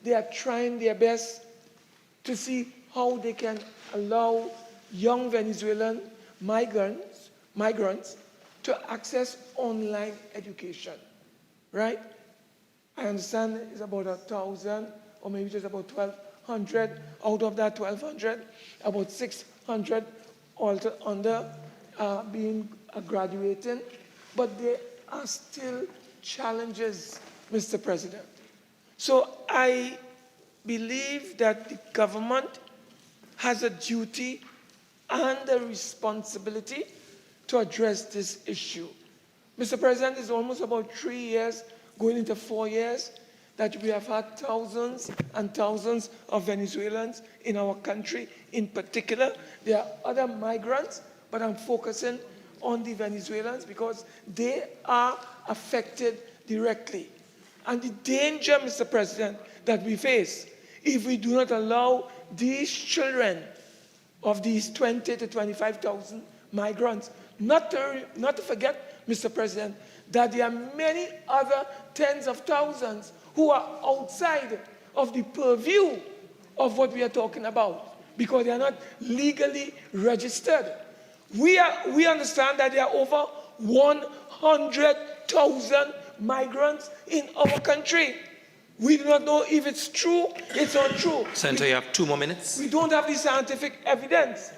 they are trying their best to see how they can allow young Venezuelan migrants to access online education, right? I understand it's about 1,000 or maybe just about 1,200. Out of that 1,200, about 600 also under being graduating, but there are still challenges, Mr. President. So I believe that the government has a duty and a responsibility to address this issue. Mr. President, it's almost about 3 years, going into 4 years, that we have had thousands and thousands of Venezuelans in our country. In particular, there are other migrants, but I'm focusing on the Venezuelans because they are affected directly. And the danger, Mr. President, that we face if we do not allow these children of these 20 to 25,000 migrants, not to forget, Mr. President, that there are many other tens of thousands who are outside of the purview of what we are talking about because they are not legally registered. We understand that there are over 100,000 migrants in our country. We do not know if it's true, it's untrue. Senator, you have 2 more minutes. We don't have the scientific evidence.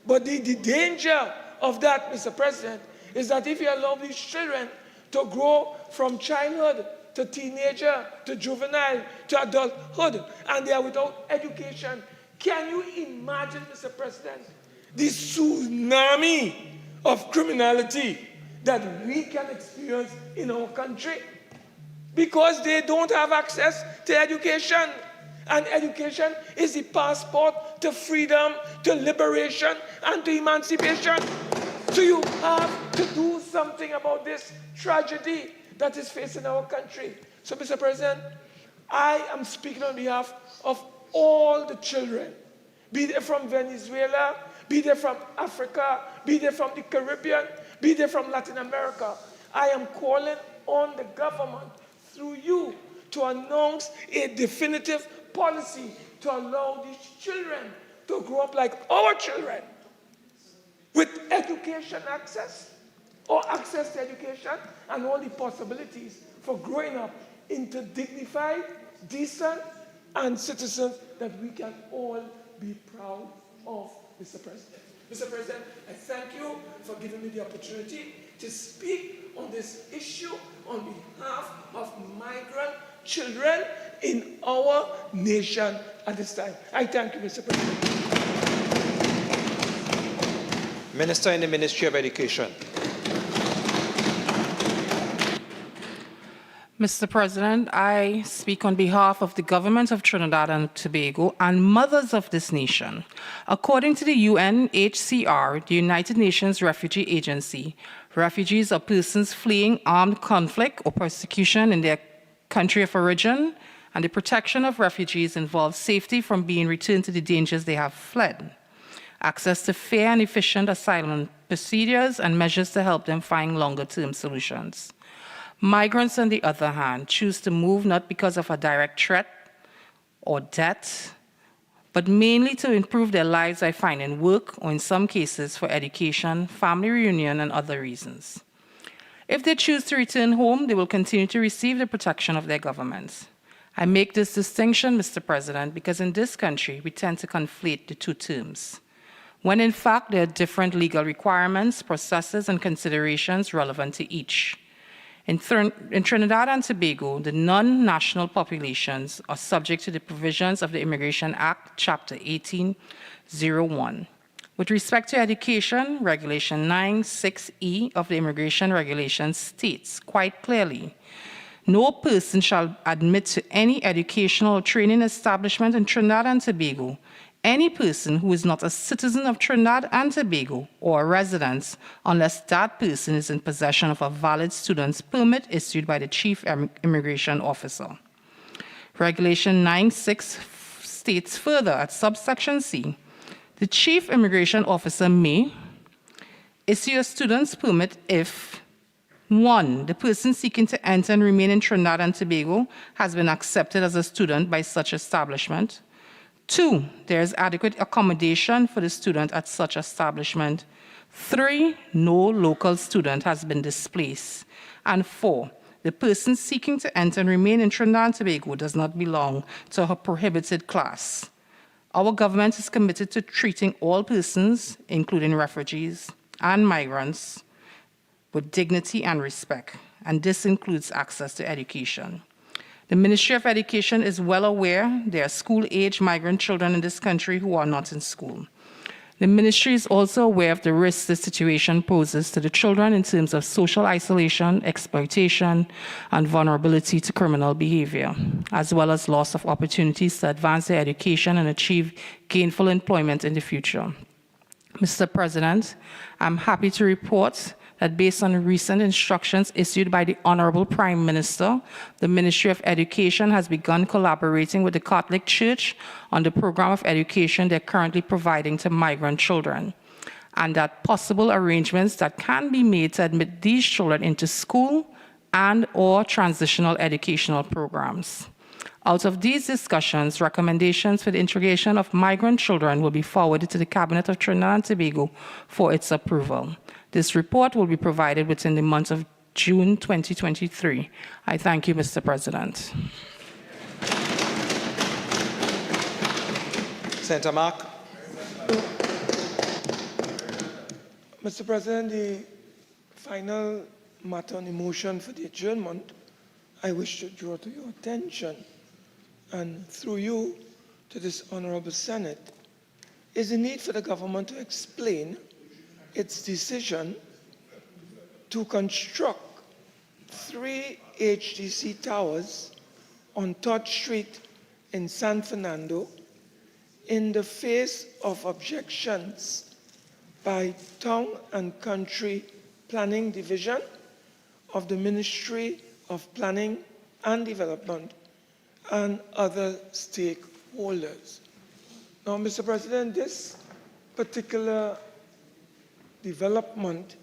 But the danger of that, Mr. President, is that if you allow these children to grow from childhood to teenager, to juvenile, to adulthood, and they are without education. Can you imagine, Mr. President, the tsunami of criminality that we can experience in our country? Because they don't have access to education. And education is the passport to freedom, to liberation, and to emancipation. So you have to do something about this tragedy that is facing our country. So, Mr. President, I am speaking on behalf of all the children, be they from Venezuela, be they from Africa, be they from the Caribbean, be they from Latin America. I am calling on the government through you to announce a definitive policy to allow these children to grow up like our children with education access or access to education and all the possibilities for growing up into dignified, decent, and citizens that we can all be proud of, Mr. President. Mr. President, I thank you for giving me the opportunity to speak on this issue on behalf of migrant children in our nation at this time. I thank you, Mr. President. Minister in the Ministry of Education. Mr. President, I speak on behalf of the government of Trinidad and Tobago and mothers of this nation. According to the UNHCR, the United Nations Refugee Agency, refugees are persons fleeing armed conflict or persecution in their country of origin, and the protection of refugees involves safety from being returned to the dangers they have fled, access to fair and efficient asylum procedures, and measures to help them find longer-term solutions. Migrants, on the other hand, choose to move not because of a direct threat or debt, but mainly to improve their lives by finding work, or in some cases for education, family reunion, and other reasons. If they choose to return home, they will continue to receive the protection of their governments. I make this distinction, Mr. President, because in this country, we tend to conflate the two terms, when in fact there are different legal requirements, processes, and considerations relevant to each. In Trinidad and Tobago, the non-national populations are subject to the provisions of the Immigration Act, Chapter 1801. With respect to education, Regulation 9(6)(e) of the Immigration Regulations states quite clearly, no person shall admit to any educational or training establishment in Trinidad and Tobago any person who is not a citizen of Trinidad and Tobago or a resident, unless that person is in possession of a valid student's permit issued by the Chief Immigration Officer. Regulation 9(6) states further at subsection C, the Chief Immigration Officer may issue a student's permit if 1, the person seeking to enter and remain in Trinidad and Tobago has been accepted as a student by such establishment. 2, there is adequate accommodation for the student at such establishment. 3, no local student has been displaced. And 4, the person seeking to enter and remain in Trinidad and Tobago does not belong to a prohibited class. Our government is committed to treating all persons, including refugees and migrants, with dignity and respect, and this includes access to education. The Ministry of Education is well aware there are school-age migrant children in this country who are not in school. The ministry is also aware of the risks this situation poses to the children in terms of social isolation, exploitation, and vulnerability to criminal behavior, as well as loss of opportunities to advance their education and achieve gainful employment in the future. Mr. President, I'm happy to report that based on recent instructions issued by the Honorable Prime Minister, the Ministry of Education has begun collaborating with the Catholic Church on the program of education they're currently providing to migrant children, and that possible arrangements that can be made to admit these children into school and/or transitional educational programs. Out of these discussions, recommendations for the integration of migrant children will be forwarded to the Cabinet of Trinidad and Tobago for its approval. This report will be provided within the month of June 2023. I thank you, Mr. President. Senator Mark. Mr. President, the final matter on the motion for the adjournment I wish to draw to your attention, and through you to this Honorable Senate, is the need for the government to explain its decision to construct 3 HDC towers on 3rd Street in San Fernando in the face of objections by Town and Country Planning Division of the Ministry of Planning and Development and other stakeholders. Now, Mr. President, this particular development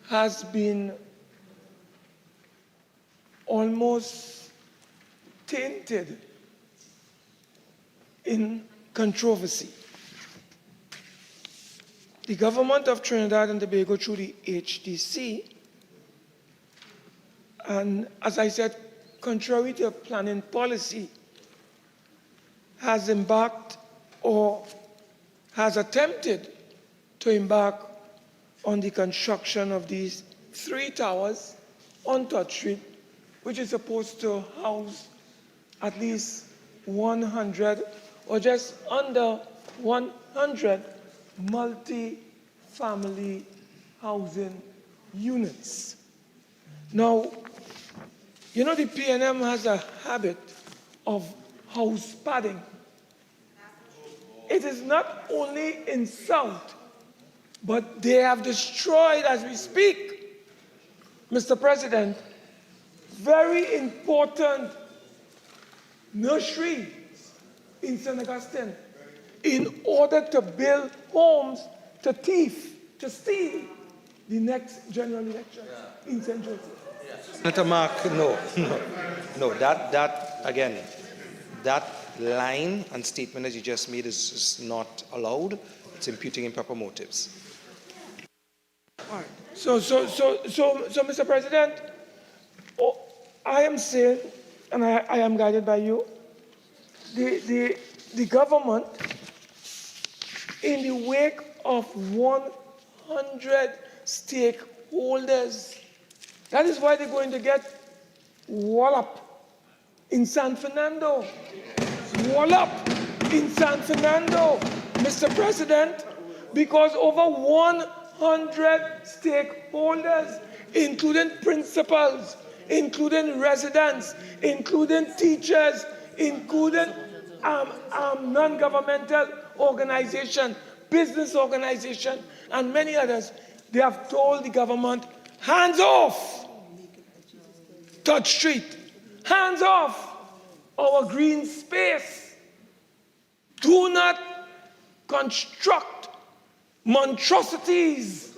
has been almost tainted in controversy. The government of Trinidad and Tobago through the HDC, and as I said, contrary to planning policy, has embarked or has attempted to embark on the construction of these 3 towers on 3rd Street, which is supposed to house at least 100 or just under 100 multi-family housing units. Now, you know the PNM has a habit of house padding. It is not only in South, but they have destroyed, as we speak, Mr. President, very important nursery in St. Augustine in order to build homes to steal the next general election in St. Joseph. Senator Mark, no. That again, that line and statement that you just made is not allowed. It's imputing improper motives. All right. So, Mr. President, I am saying, and I am guided by you, the government, in the wake of 100 stakeholders, that is why they're going to get wallop in San Fernando. Wallop in San Fernando, Mr. President, because over 100 stakeholders, including principals, including residents, including teachers, including non-governmental organization, business organization, and many others, they have told the government, hands off 3rd Street, hands off our green space. Do not construct monstrosities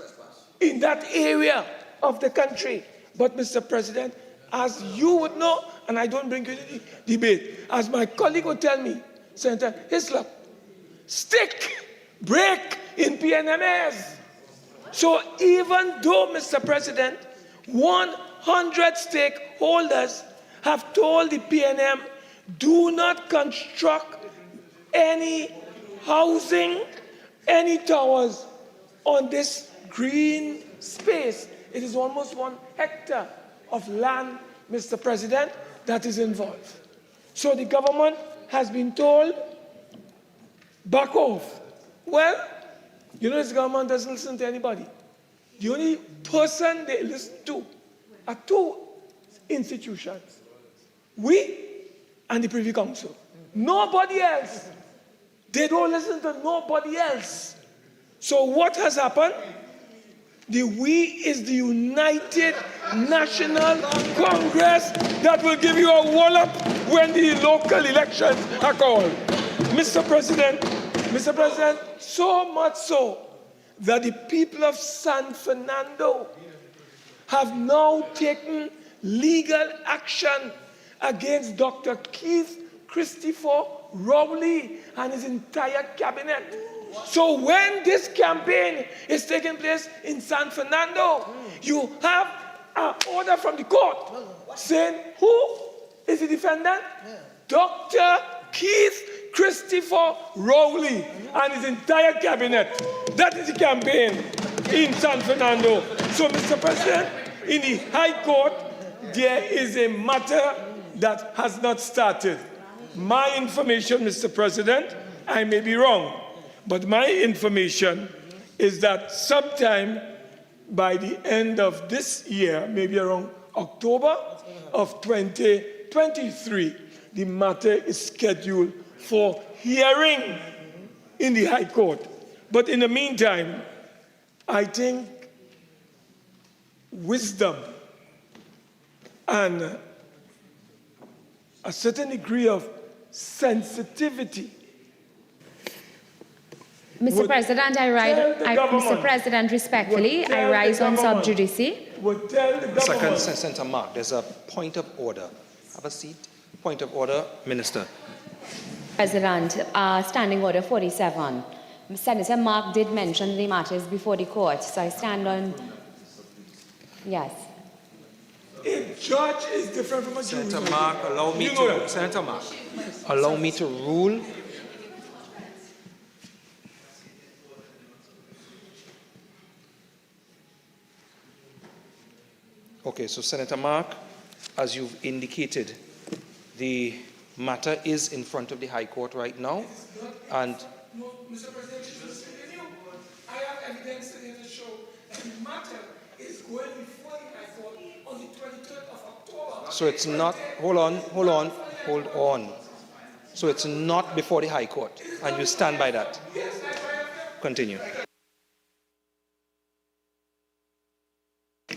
in that area of the country. But, Mr. President, as you would know, and I don't bring you to the debate, as my colleague would tell me, Senator Hislop, stick, break in PNMS. So even though, Mr. President, 100 stakeholders have told the PNM, do not construct any housing, any towers on this green space. It is almost 1 hectare of land, Mr. President, that is involved. So the government has been told, back off. Well, you know this government doesn't listen to anybody. The only person they listen to are 2 institutions. We and the Privy Council. Nobody else. They don't listen to nobody else. So what has happened? The we is the United National Congress that will give you a wallop when the local elections are called. Mr. President, so much so that the people of San Fernando have now taken legal action against Dr. Keith Christopher Rowley and his entire cabinet. So when this campaign is taking place in San Fernando, you have an order from the court saying, who is the defendant? Dr. Keith Christopher Rowley and his entire cabinet. That is the campaign in San Fernando. So, Mr. President, in the High Court, there is a matter that has not started. My information, Mr. President, I may be wrong, but my information is that sometime by the end of this year, maybe around October of 2023, the matter is scheduled for hearing in the High Court. But in the meantime, I think wisdom and a certain degree of sensitivity. Mr. President, Mr. President, respectfully, I rise on sub judice. Second, Senator Mark, there's a point of order. Have a seat. Point of order, Minister. President, Standing Order 47. Senator Mark did mention the matters before the court, so I stand on. Yes. A judge is different from a jury. Senator Mark, allow me to. Senator Mark, allow me to rule. Okay, so Senator Mark, as you've indicated, the matter is in front of the High Court right now, and No, Mr. President, I have evidence to show that the matter is going before the High Court on the 23rd of October. so it's not. Hold on. So it's not before the High Court, and you stand by that. Continue.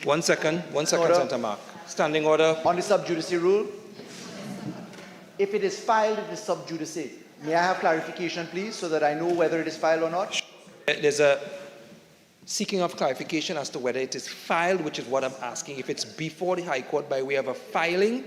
One second, Senator Mark. Standing order. On the sub judice rule, if it is filed, it is sub judice. May I have clarification, please, so that I know whether it is filed or not? There's a seeking of clarification as to whether it is filed, which is what I'm asking. If it's before the High Court by way of a filing,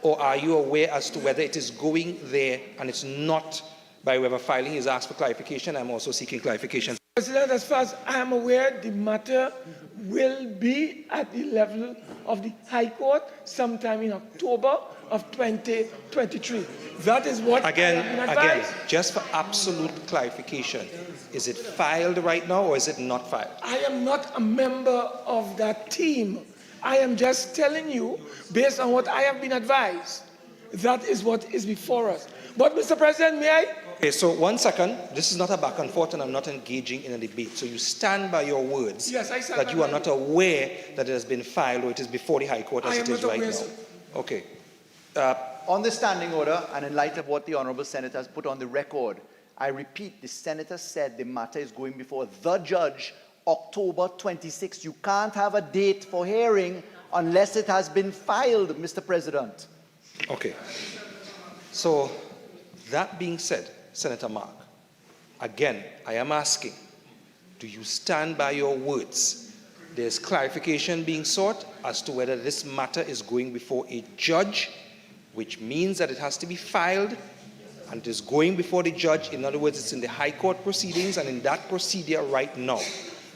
or are you aware as to whether it is going there and it's not by way of a filing? He's asked for clarification. I'm also seeking clarification. President, as far as I am aware, the matter will be at the level of the High Court sometime in October of 2023. That is what Again, just for absolute clarification, is it filed right now or is it not filed? I am not a member of that team. I am just telling you, based on what I have been advised, that is what is before us. But, Mr. President, may I? Okay, so 1 second. This is not a back and forth, and I'm not engaging in a debate. So you stand by your words. Yes, I stand that you are not aware that it has been filed or it is before the High Court as it is right now. Sir. Okay. On the standing order, and in light of what the Honourable Senator has put on the record, I repeat, the Senator said the matter is going before the judge October 26th. You can't have a date for hearing unless it has been filed, Mr. President. Okay. So, that being said, Senator Mark, again, I am asking, do you stand by your words? There's clarification being sought as to whether this matter is going before a judge, which means that it has to be filed, and it is going before the judge. In other words, it's in the High Court proceedings, and in that procedure right now.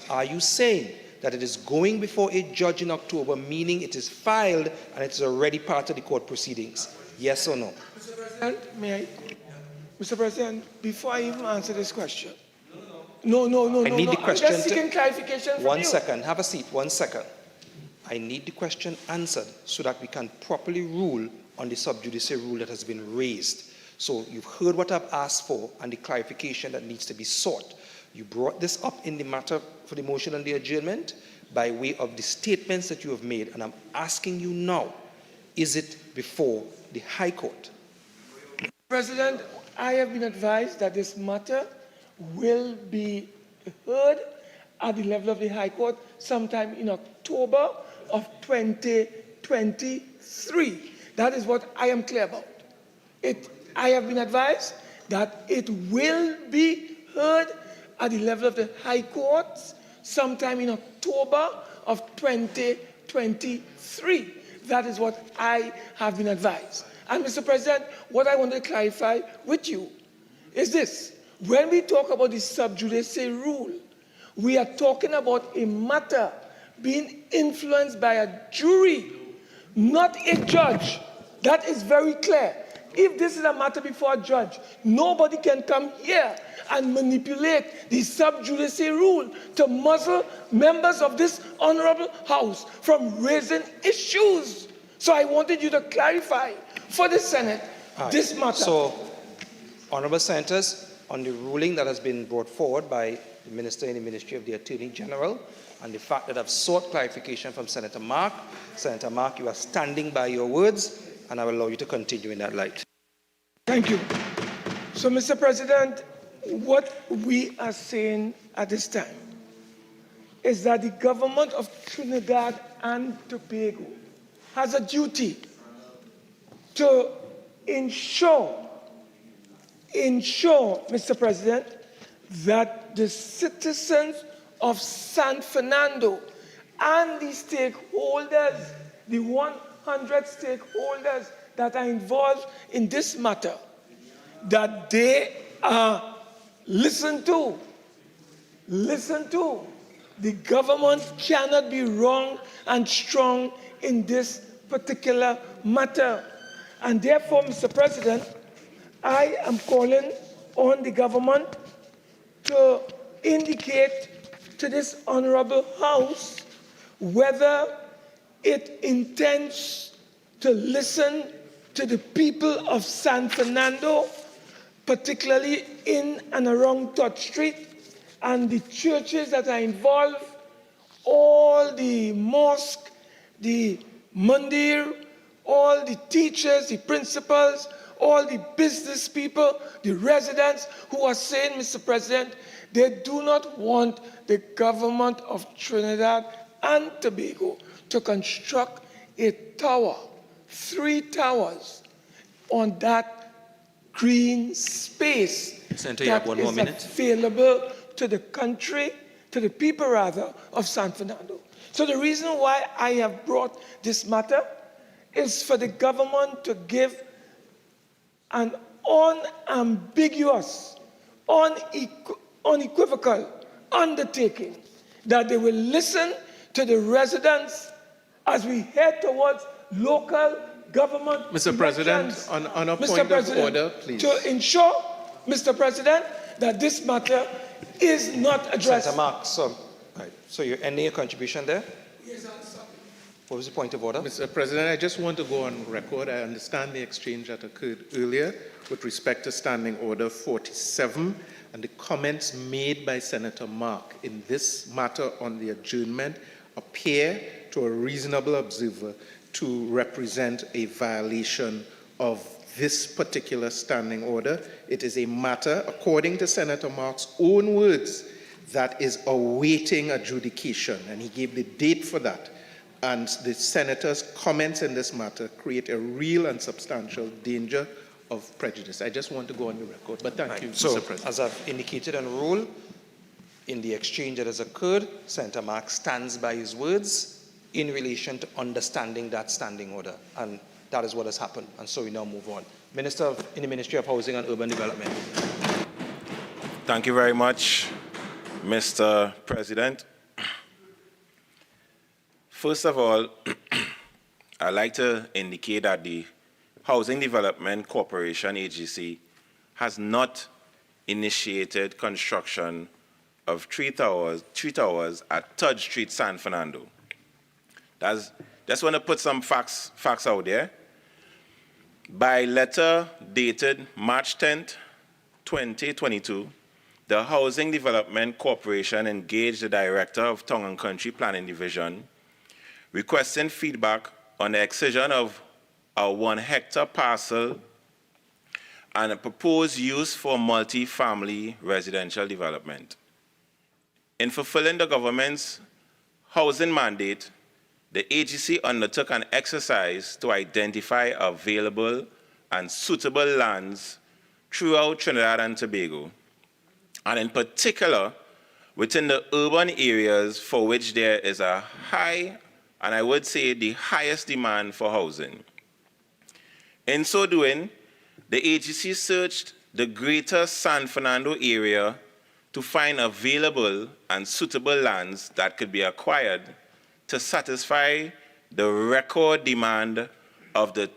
Are you saying that it is going before a judge in October, meaning it is filed and it's already part of the court proceedings? Yes or no? Mr. President, may I? Mr. President, before I even answer this question. No. I need the question. I'm just seeking clarification from you. 1 second. Have a seat. 1 second. I need the question answered so that we can properly rule on the sub judice rule that has been raised. So you've heard what I've asked for and the clarification that needs to be sought. You brought this up in the matter for the motion on the adjournment by way of the statements that you have made, and I'm asking you now, is it before the High Court? President, I have been advised that this matter will be heard at the level of the High Court sometime in October of 2023. That is what I am clear about. I have been advised that it will be heard at the level of the High Court sometime in October of 2023. That is what I have been advised. And Mr. President, what I want to clarify with you is this. When we talk about the sub judice rule, we are talking about a matter being influenced by a jury, not a judge. That is very clear. if this is a matter before a judge, nobody can come here and manipulate the sub judice rule to muzzle members of this honorable house from raising issues. So I wanted you to clarify for the Senate this matter. So, honorable senators, on the ruling that has been brought forward by the Minister in the Ministry of the Attorney General, and the fact that I've sought clarification from Senator Mark, you are standing by your words, and I will allow you to continue in that light. Thank you. So, Mr. President, what we are saying at this time is that the government of Trinidad and Tobago has a duty to ensure, Mr. President, that the citizens of San Fernando and the stakeholders, the 100 stakeholders that are involved in this matter, that they are listened to. The government cannot be wrong and strong in this particular matter. And therefore, Mr. President, I am calling on the government to indicate to this honorable House whether it intends to listen to the people of San Fernando, particularly in and around Touch Street, and the churches that are involved, all the mosque, the mandir, all the teachers, the principals, all the business people, the residents who are saying, Mr. President, they do not want the government of Trinidad and Tobago to construct a tower, 3 towers, on that green space Senator, you have one more minute. Available to the country, to the people rather, of San Fernando. So the reason why I have brought this matter is for the government to give an unambiguous, unequivocal undertaking that they will listen to the residents as we head towards local government Mr. President, on a point of order, please. To ensure, Mr. President, that this matter is not addressed. Senator Mark, so you're ending your contribution there? Yes, I'm sorry. What was the point of order? Mr. President, I just want to go on record. I understand the exchange that occurred earlier with respect to Standing Order 47 and the comments made by Senator Mark in this matter on the adjournment appear to a reasonable observer to represent a violation of this particular standing order. It is a matter, according to Senator Mark's own words, that is awaiting adjudication, and he gave the date for that. And the senator's comments in this matter create a real and substantial danger of prejudice. I just want to go on the record, but thank you, So, Mr. President. as I've indicated on rule, in the exchange that has occurred, Senator Mark stands by his words in relation to understanding that standing order, and that is what has happened, and so we now move on. Minister in the Ministry of Housing and Urban Development. Thank you very much, Mr. President. First of all, I'd like to indicate that the Housing Development Corporation Agency has not initiated construction of 3 towers at Tudge Street, San Fernando. Just want to put some facts out there. By letter dated March 10th, 2022, the Housing Development Corporation engaged the Director of Town and Country Planning Division, requesting feedback on the excision of a 1-hectare parcel and a proposed use for multi-family residential development. In fulfilling the government's housing mandate, the agency undertook an exercise to identify available and suitable lands throughout Trinidad and Tobago, and in particular within the urban areas for which there is a high, and I would say the highest demand for housing. In so doing, the agency searched the greater San Fernando area to find available and suitable lands that could be acquired to satisfy the record demand of the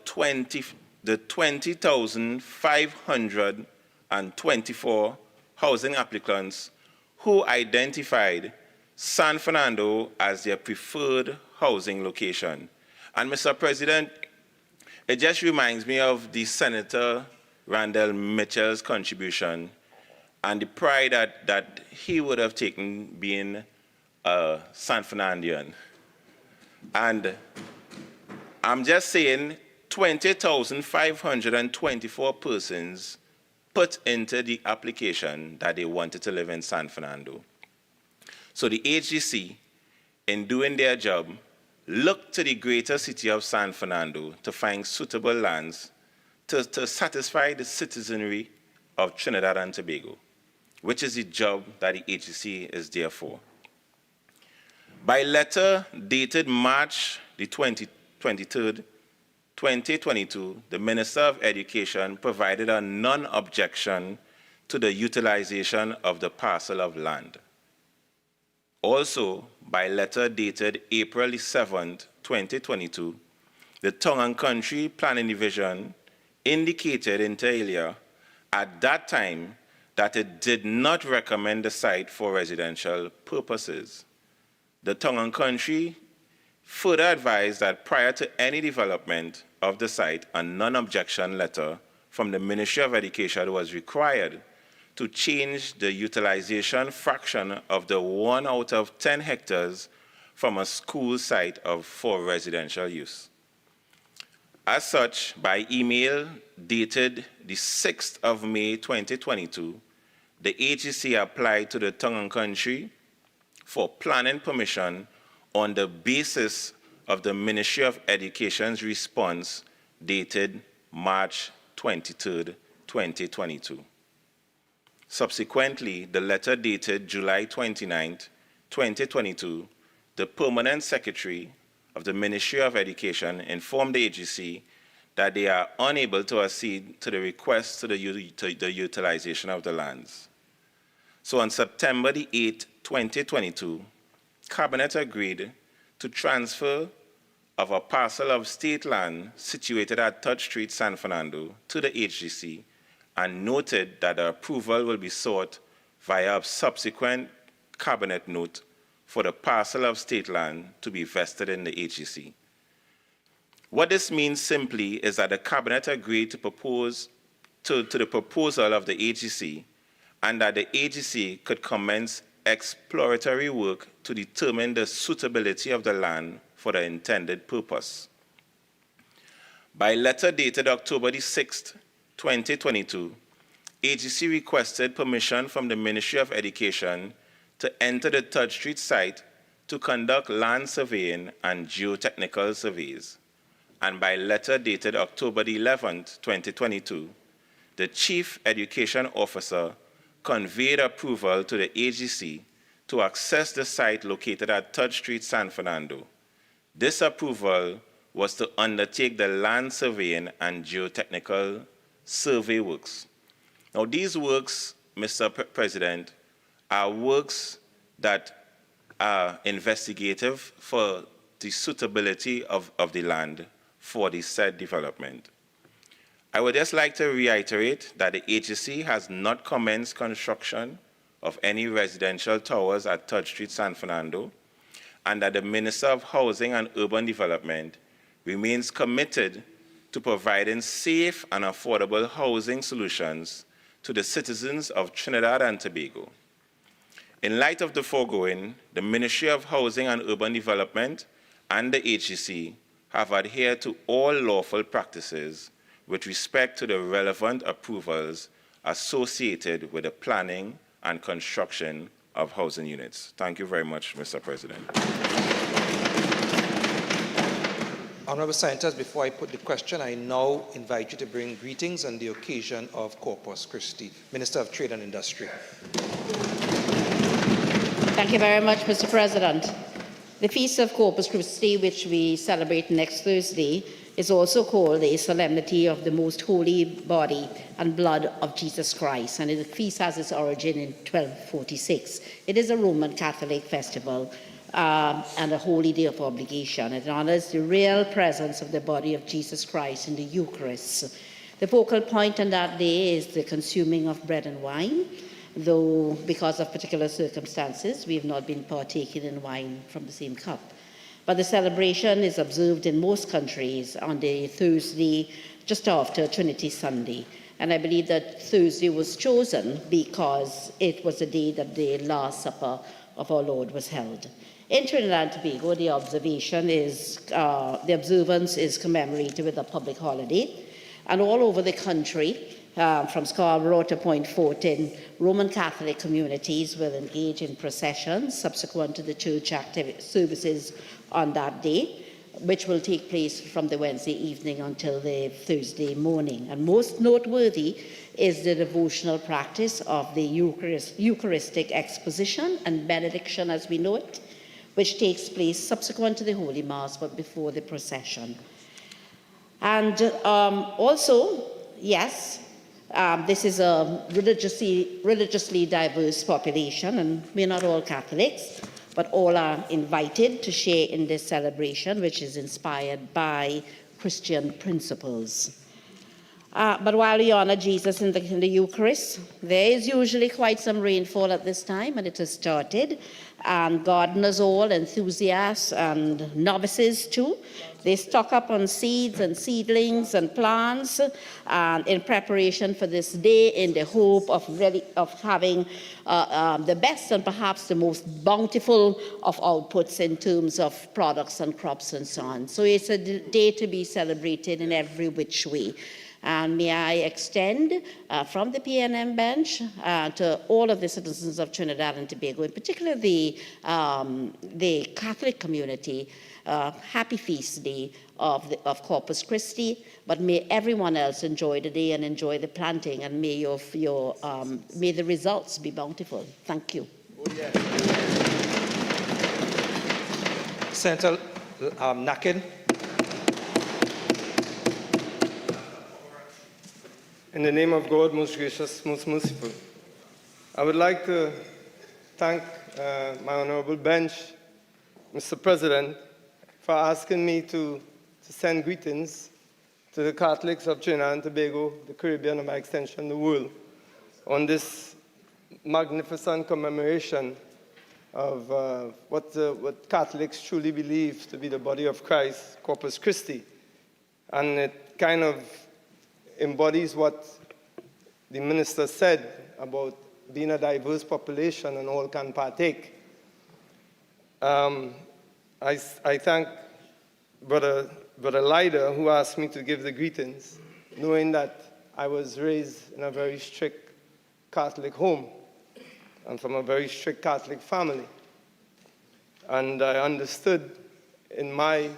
the 20,524 housing applicants who identified San Fernando as their preferred housing location. And Mr. President, it just reminds me of the Senator Randall Mitchell's contribution and the pride that he would have taken being a San Fernandian. And I'm just saying 20,524 persons put into the application that they wanted to live in San Fernando. So the HGC, in doing their job, looked to the greater city of San Fernando to find suitable lands to satisfy the citizenry of Trinidad and Tobago, which is the job that the HGC is there for. By letter dated March the 23rd, 2022, the Minister of Education provided a non-objection to the utilization of the parcel of land. Also, by letter dated April 7th, 2022, the Tongue and Country Planning Division indicated inter alia at that time that it did not recommend the site for residential purposes. The Tongue and Country further advised that prior to any development of the site, a non-objection letter from the Ministry of Education was required to change the utilization fraction of the 1 out of 10 hectares from a school site for residential use. As such, by email dated the 6th of May 2022, the HGC applied to the Tongue and Country for planning permission on the basis of the Ministry of Education's response dated March 23rd, 2022. Subsequently, the letter dated July 29th, 2022, the Permanent Secretary of the Ministry of Education informed the agency that they are unable to accede to the request to the utilization of the lands. So on September the 8th, 2022, Cabinet agreed to transfer of a parcel of state land situated at Touch Street, San Fernando, to the HGC, and noted that the approval will be sought via a subsequent Cabinet note for the parcel of state land to be vested in the HGC. What this means simply is that the Cabinet agreed to propose to the proposal of the HGC, and that the HGC could commence exploratory work to determine the suitability of the land for the intended purpose. By letter dated October the 6th, 2022, HGC requested permission from the Ministry of Education to enter the Touch Street site to conduct land surveying and geotechnical surveys. And by letter dated October the 11th, 2022, the Chief Education Officer conveyed approval to the AGC to access the site located at Touch Street, San Fernando. This approval was to undertake the land surveying and geotechnical survey works. Now, these works, Mr. President, are works that are investigative for the suitability of the land for the said development. I would just like to reiterate that the agency has not commenced construction of any residential towers at Touch Street, San Fernando, and that the Minister of Housing and Urban Development remains committed to providing safe and affordable housing solutions to the citizens of Trinidad and Tobago. In light of the foregoing, the Ministry of Housing and Urban Development and the HGC have adhered to all lawful practices with respect to the relevant approvals associated with the planning and construction of housing units. Thank you very much, Mr. President. Honourable Senators, before I put the question, I now invite you to bring greetings on the occasion of Corpus Christi. Minister of Trade and Industry. Thank you very much, Mr. President. The Feast of Corpus Christi, which we celebrate next Thursday, is also called a solemnity of the most holy body and blood of Jesus Christ, and the feast has its origin in 1246. It is a Roman Catholic festival and a holy day of obligation. It honors the real presence of the body of Jesus Christ in the Eucharist. The focal point on that day is the consuming of bread and wine, though because of particular circumstances, we have not been partaking in wine from the same cup. But the celebration is observed in most countries on the Thursday just after Trinity Sunday. And I believe that Thursday was chosen because it was the day that the Last Supper of our Lord was held. In Trinidad and Tobago, the observance is commemorated with a public holiday. And all over the country, from Scarborough to Point Fortin, Roman Catholic communities will engage in processions subsequent to the church services on that day, which will take place from the Wednesday evening until the Thursday morning. And most noteworthy is the devotional practice of the Eucharistic exposition and benediction as we know it, which takes place subsequent to the Holy Mass but before the procession. And also, yes, this is a religiously diverse population, and we're not all Catholics, but all are invited to share in this celebration, which is inspired by Christian principles. But while we honor Jesus in the Eucharist, there is usually quite some rainfall at this time, and it has started. And gardeners all, enthusiasts and novices too, they stock up on seeds and seedlings and plants in preparation for this day in the hope of having the best and perhaps the most bountiful of outputs in terms of products and crops and so on. So it's a day to be celebrated in every which way. And may I extend from the PNM bench to all of the citizens of Trinidad and Tobago, in particular the Catholic community, happy feast day of Corpus Christi, but may everyone else enjoy the day and enjoy the planting, and may may the results be bountiful. Thank you. Senator Nakin. In the name of God, most gracious, most merciful, I would like to thank my honorable bench, Mr. President, for asking me to send greetings to the Catholics of Trinidad and Tobago, the Caribbean, and by extension, the world, on this magnificent commemoration of what Catholics truly believe to be the body of Christ, Corpus Christi. And it kind of embodies what the minister said about being a diverse population and all can partake. I thank Brother Lyder, who asked me to give the greetings, knowing that I was raised in a very strict Catholic home and from a very strict Catholic family. And I understood in my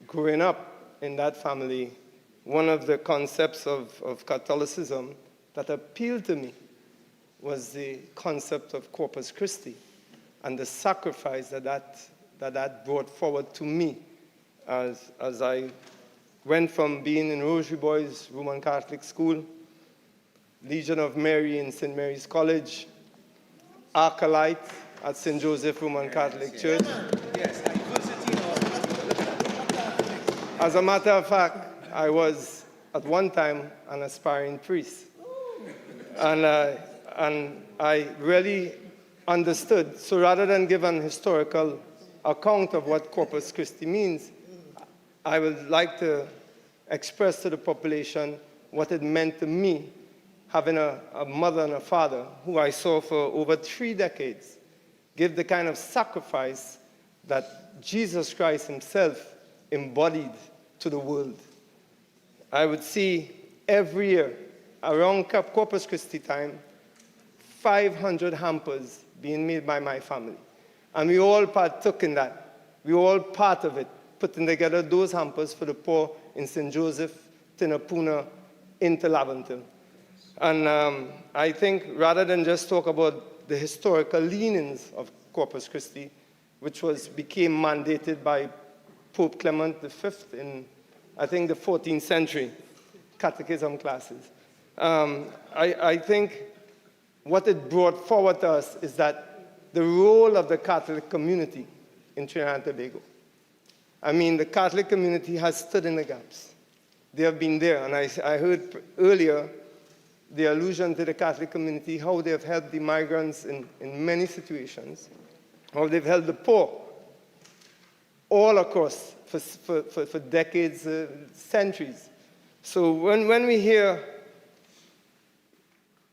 growing up in that family, one of the concepts of Catholicism that appealed to me was the concept of Corpus Christi and the sacrifice that brought forward to me as I went from being in Rosary Boys Roman Catholic School, Legion of Mary in St. Mary's College, Acolyte at St. Joseph Roman Catholic Church. As a matter of fact, I was at one time an aspiring priest. And I really understood. So rather than give an historical account of what Corpus Christi means, I would like to express to the population what it meant to me, having a mother and a father who I saw for over 3 decades give the kind of sacrifice that Jesus Christ himself embodied to the world. I would see every year, around Corpus Christi time, 500 hampers being made by my family. And we all partook in that. We were all part of it, putting together those hampers for the poor in St. Joseph, Tinapuna, into Laventille. And I think rather than just talk about the historical leanings of Corpus Christi, which became mandated by Pope Clement V in, I think, the 14th century catechism classes. I think what it brought forward to us is that the role of the Catholic community in Trinidad and Tobago. I mean, the Catholic community has stood in the gaps. They have been there, and I heard earlier the allusion to the Catholic community, how they have helped the migrants in many situations, how they've helped the poor all across for decades, centuries. So when we hear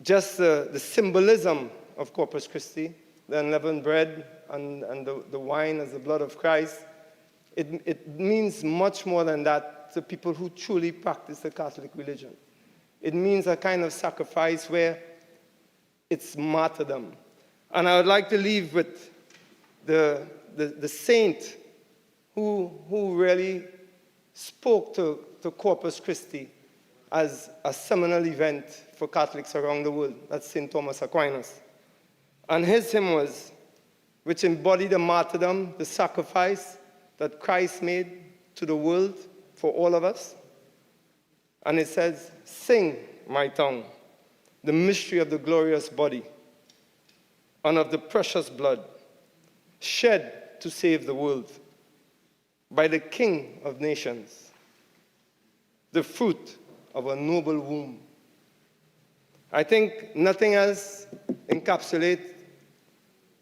just the symbolism of Corpus Christi, the unleavened bread and the wine as the blood of Christ, it means much more than that to people who truly practice the Catholic religion. It means a kind of sacrifice where it's martyrdom. And I would like to leave with the saint who really spoke to Corpus Christi as a seminal event for Catholics around the world. That's St. Thomas Aquinas. And his hymn was, which embodied the martyrdom, the sacrifice that Christ made to the world for all of us. And it says, "Sing, my tongue, the mystery of the glorious body and of the precious blood shed to save the world by the King of nations, the fruit of a noble womb." I think nothing else encapsulates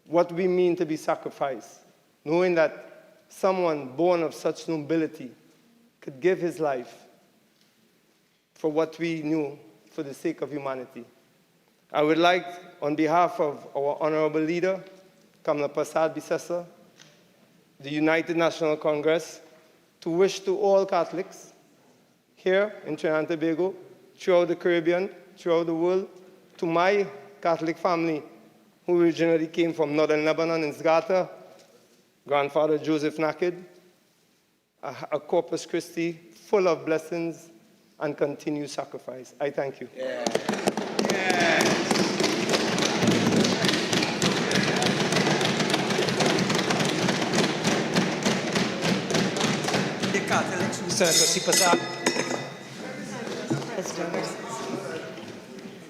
what we mean to be sacrificed, knowing that someone born of such nobility could give his life for what we knew for the sake of humanity. I would like, on behalf of our honorable leader, Kamala Prasad Bisesa, the United National Congress, to wish to all Catholics here in Trinidad and Tobago, throughout the Caribbean, throughout the world, to my Catholic family who originally came from northern Lebanon in Sgata, grandfather Joseph Naked, a Corpus Christi full of blessings and continued sacrifice. I thank you. Yeah. Senator Siparia.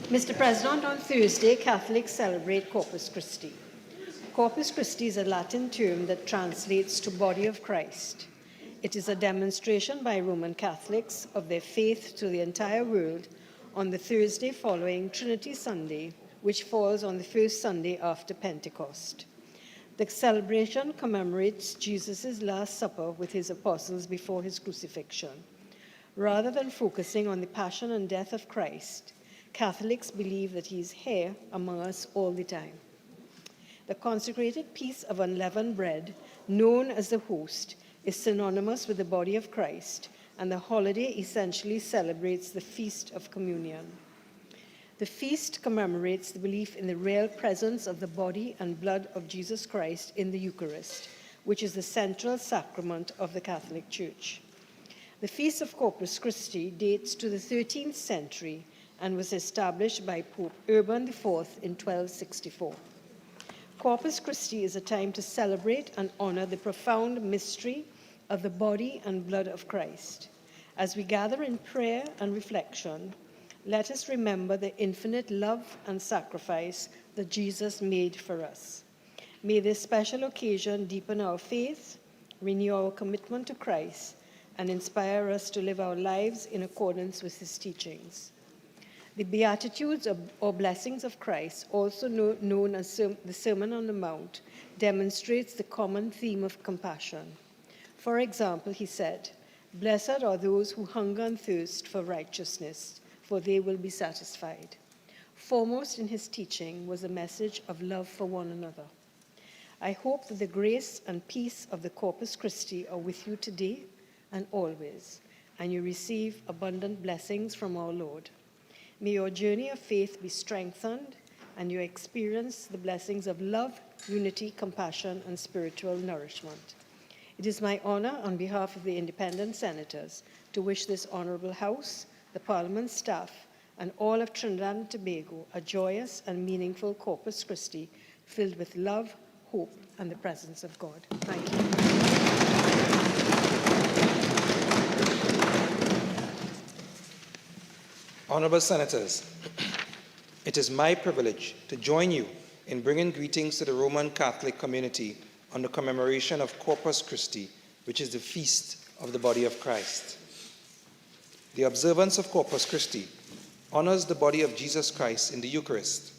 Mr. President, on Thursday, Catholics celebrate Corpus Christi. Corpus Christi is a Latin term that translates to body of Christ. It is a demonstration by Roman Catholics of their faith to the entire world on the Thursday following Trinity Sunday, which falls on the first Sunday after Pentecost. The celebration commemorates Jesus' Last Supper with his apostles before his crucifixion. Rather than focusing on the passion and death of Christ, Catholics believe that he is here among us all the time. The consecrated piece of unleavened bread, known as the host, is synonymous with the body of Christ, and the holiday essentially celebrates the Feast of Communion. The feast commemorates the belief in the real presence of the body and blood of Jesus Christ in the Eucharist, which is the central sacrament of the Catholic Church. The Feast of Corpus Christi dates to the 13th century and was established by Pope Urban IV in 1264. Corpus Christi is a time to celebrate and honor the profound mystery of the body and blood of Christ. As we gather in prayer and reflection, let us remember the infinite love and sacrifice that Jesus made for us. May this special occasion deepen our faith, renew our commitment to Christ, and inspire us to live our lives in accordance with his teachings. The Beatitudes or blessings of Christ, also known as the Sermon on the Mount, demonstrates the common theme of compassion. For example, he said, "Blessed are those who hunger and thirst for righteousness, for they will be satisfied." Foremost in his teaching was a message of love for one another. I hope that the grace and peace of the Corpus Christi are with you today and always, and you receive abundant blessings from our Lord. May your journey of faith be strengthened, and you experience the blessings of love, unity, compassion, and spiritual nourishment. It is my honor, on behalf of the independent senators, to wish this honorable House, the Parliament staff, and all of Trinidad and Tobago a joyous and meaningful Corpus Christi filled with love, hope, and the presence of God. Thank you. Honorable Senators, it is my privilege to join you in bringing greetings to the Roman Catholic community on the commemoration of Corpus Christi, which is the feast of the body of Christ. The observance of Corpus Christi honors the body of Jesus Christ in the Eucharist.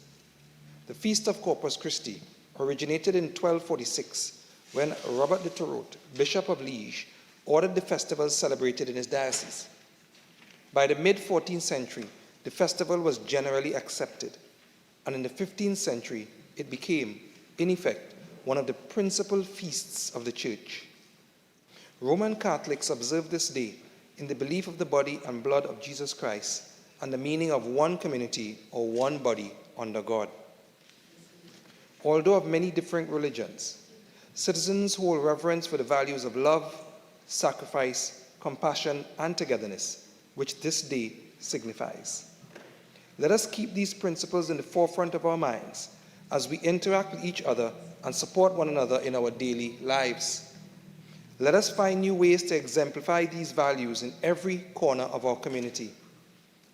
The feast of Corpus Christi originated in 1246 when Robert de Thorold, Bishop of Liege, ordered the festival celebrated in his diocese. By the mid-14th century, the festival was generally accepted, and in the 15th century, it became, in effect, one of the principal feasts of the Church. Roman Catholics observe this day in the belief of the body and blood of Jesus Christ and the meaning of one community or one body under God. Although of many different religions, citizens hold reverence for the values of love, sacrifice, compassion, and togetherness, which this day signifies. Let us keep these principles in the forefront of our minds as we interact with each other and support one another in our daily lives. Let us find new ways to exemplify these values in every corner of our community.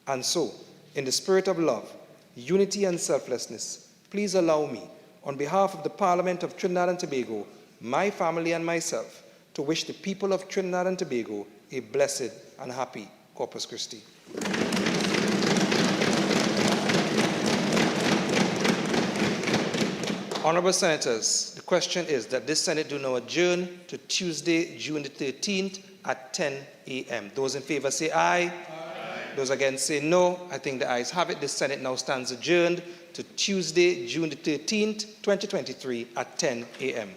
And so, in the spirit of love, unity, and selflessness, please allow me, on behalf of the Parliament of Trinidad and Tobago, my family and myself, to wish the people of Trinidad and Tobago a blessed and happy Corpus Christi. Honourable Senators, the question is that this Senate do now adjourn to Tuesday, June the 13th at 10 a.m. Those in favour say aye. Aye. Those against say no. I think the ayes have it. The Senate now stands adjourned to Tuesday, June the 13th, 2023 at 10 a.m.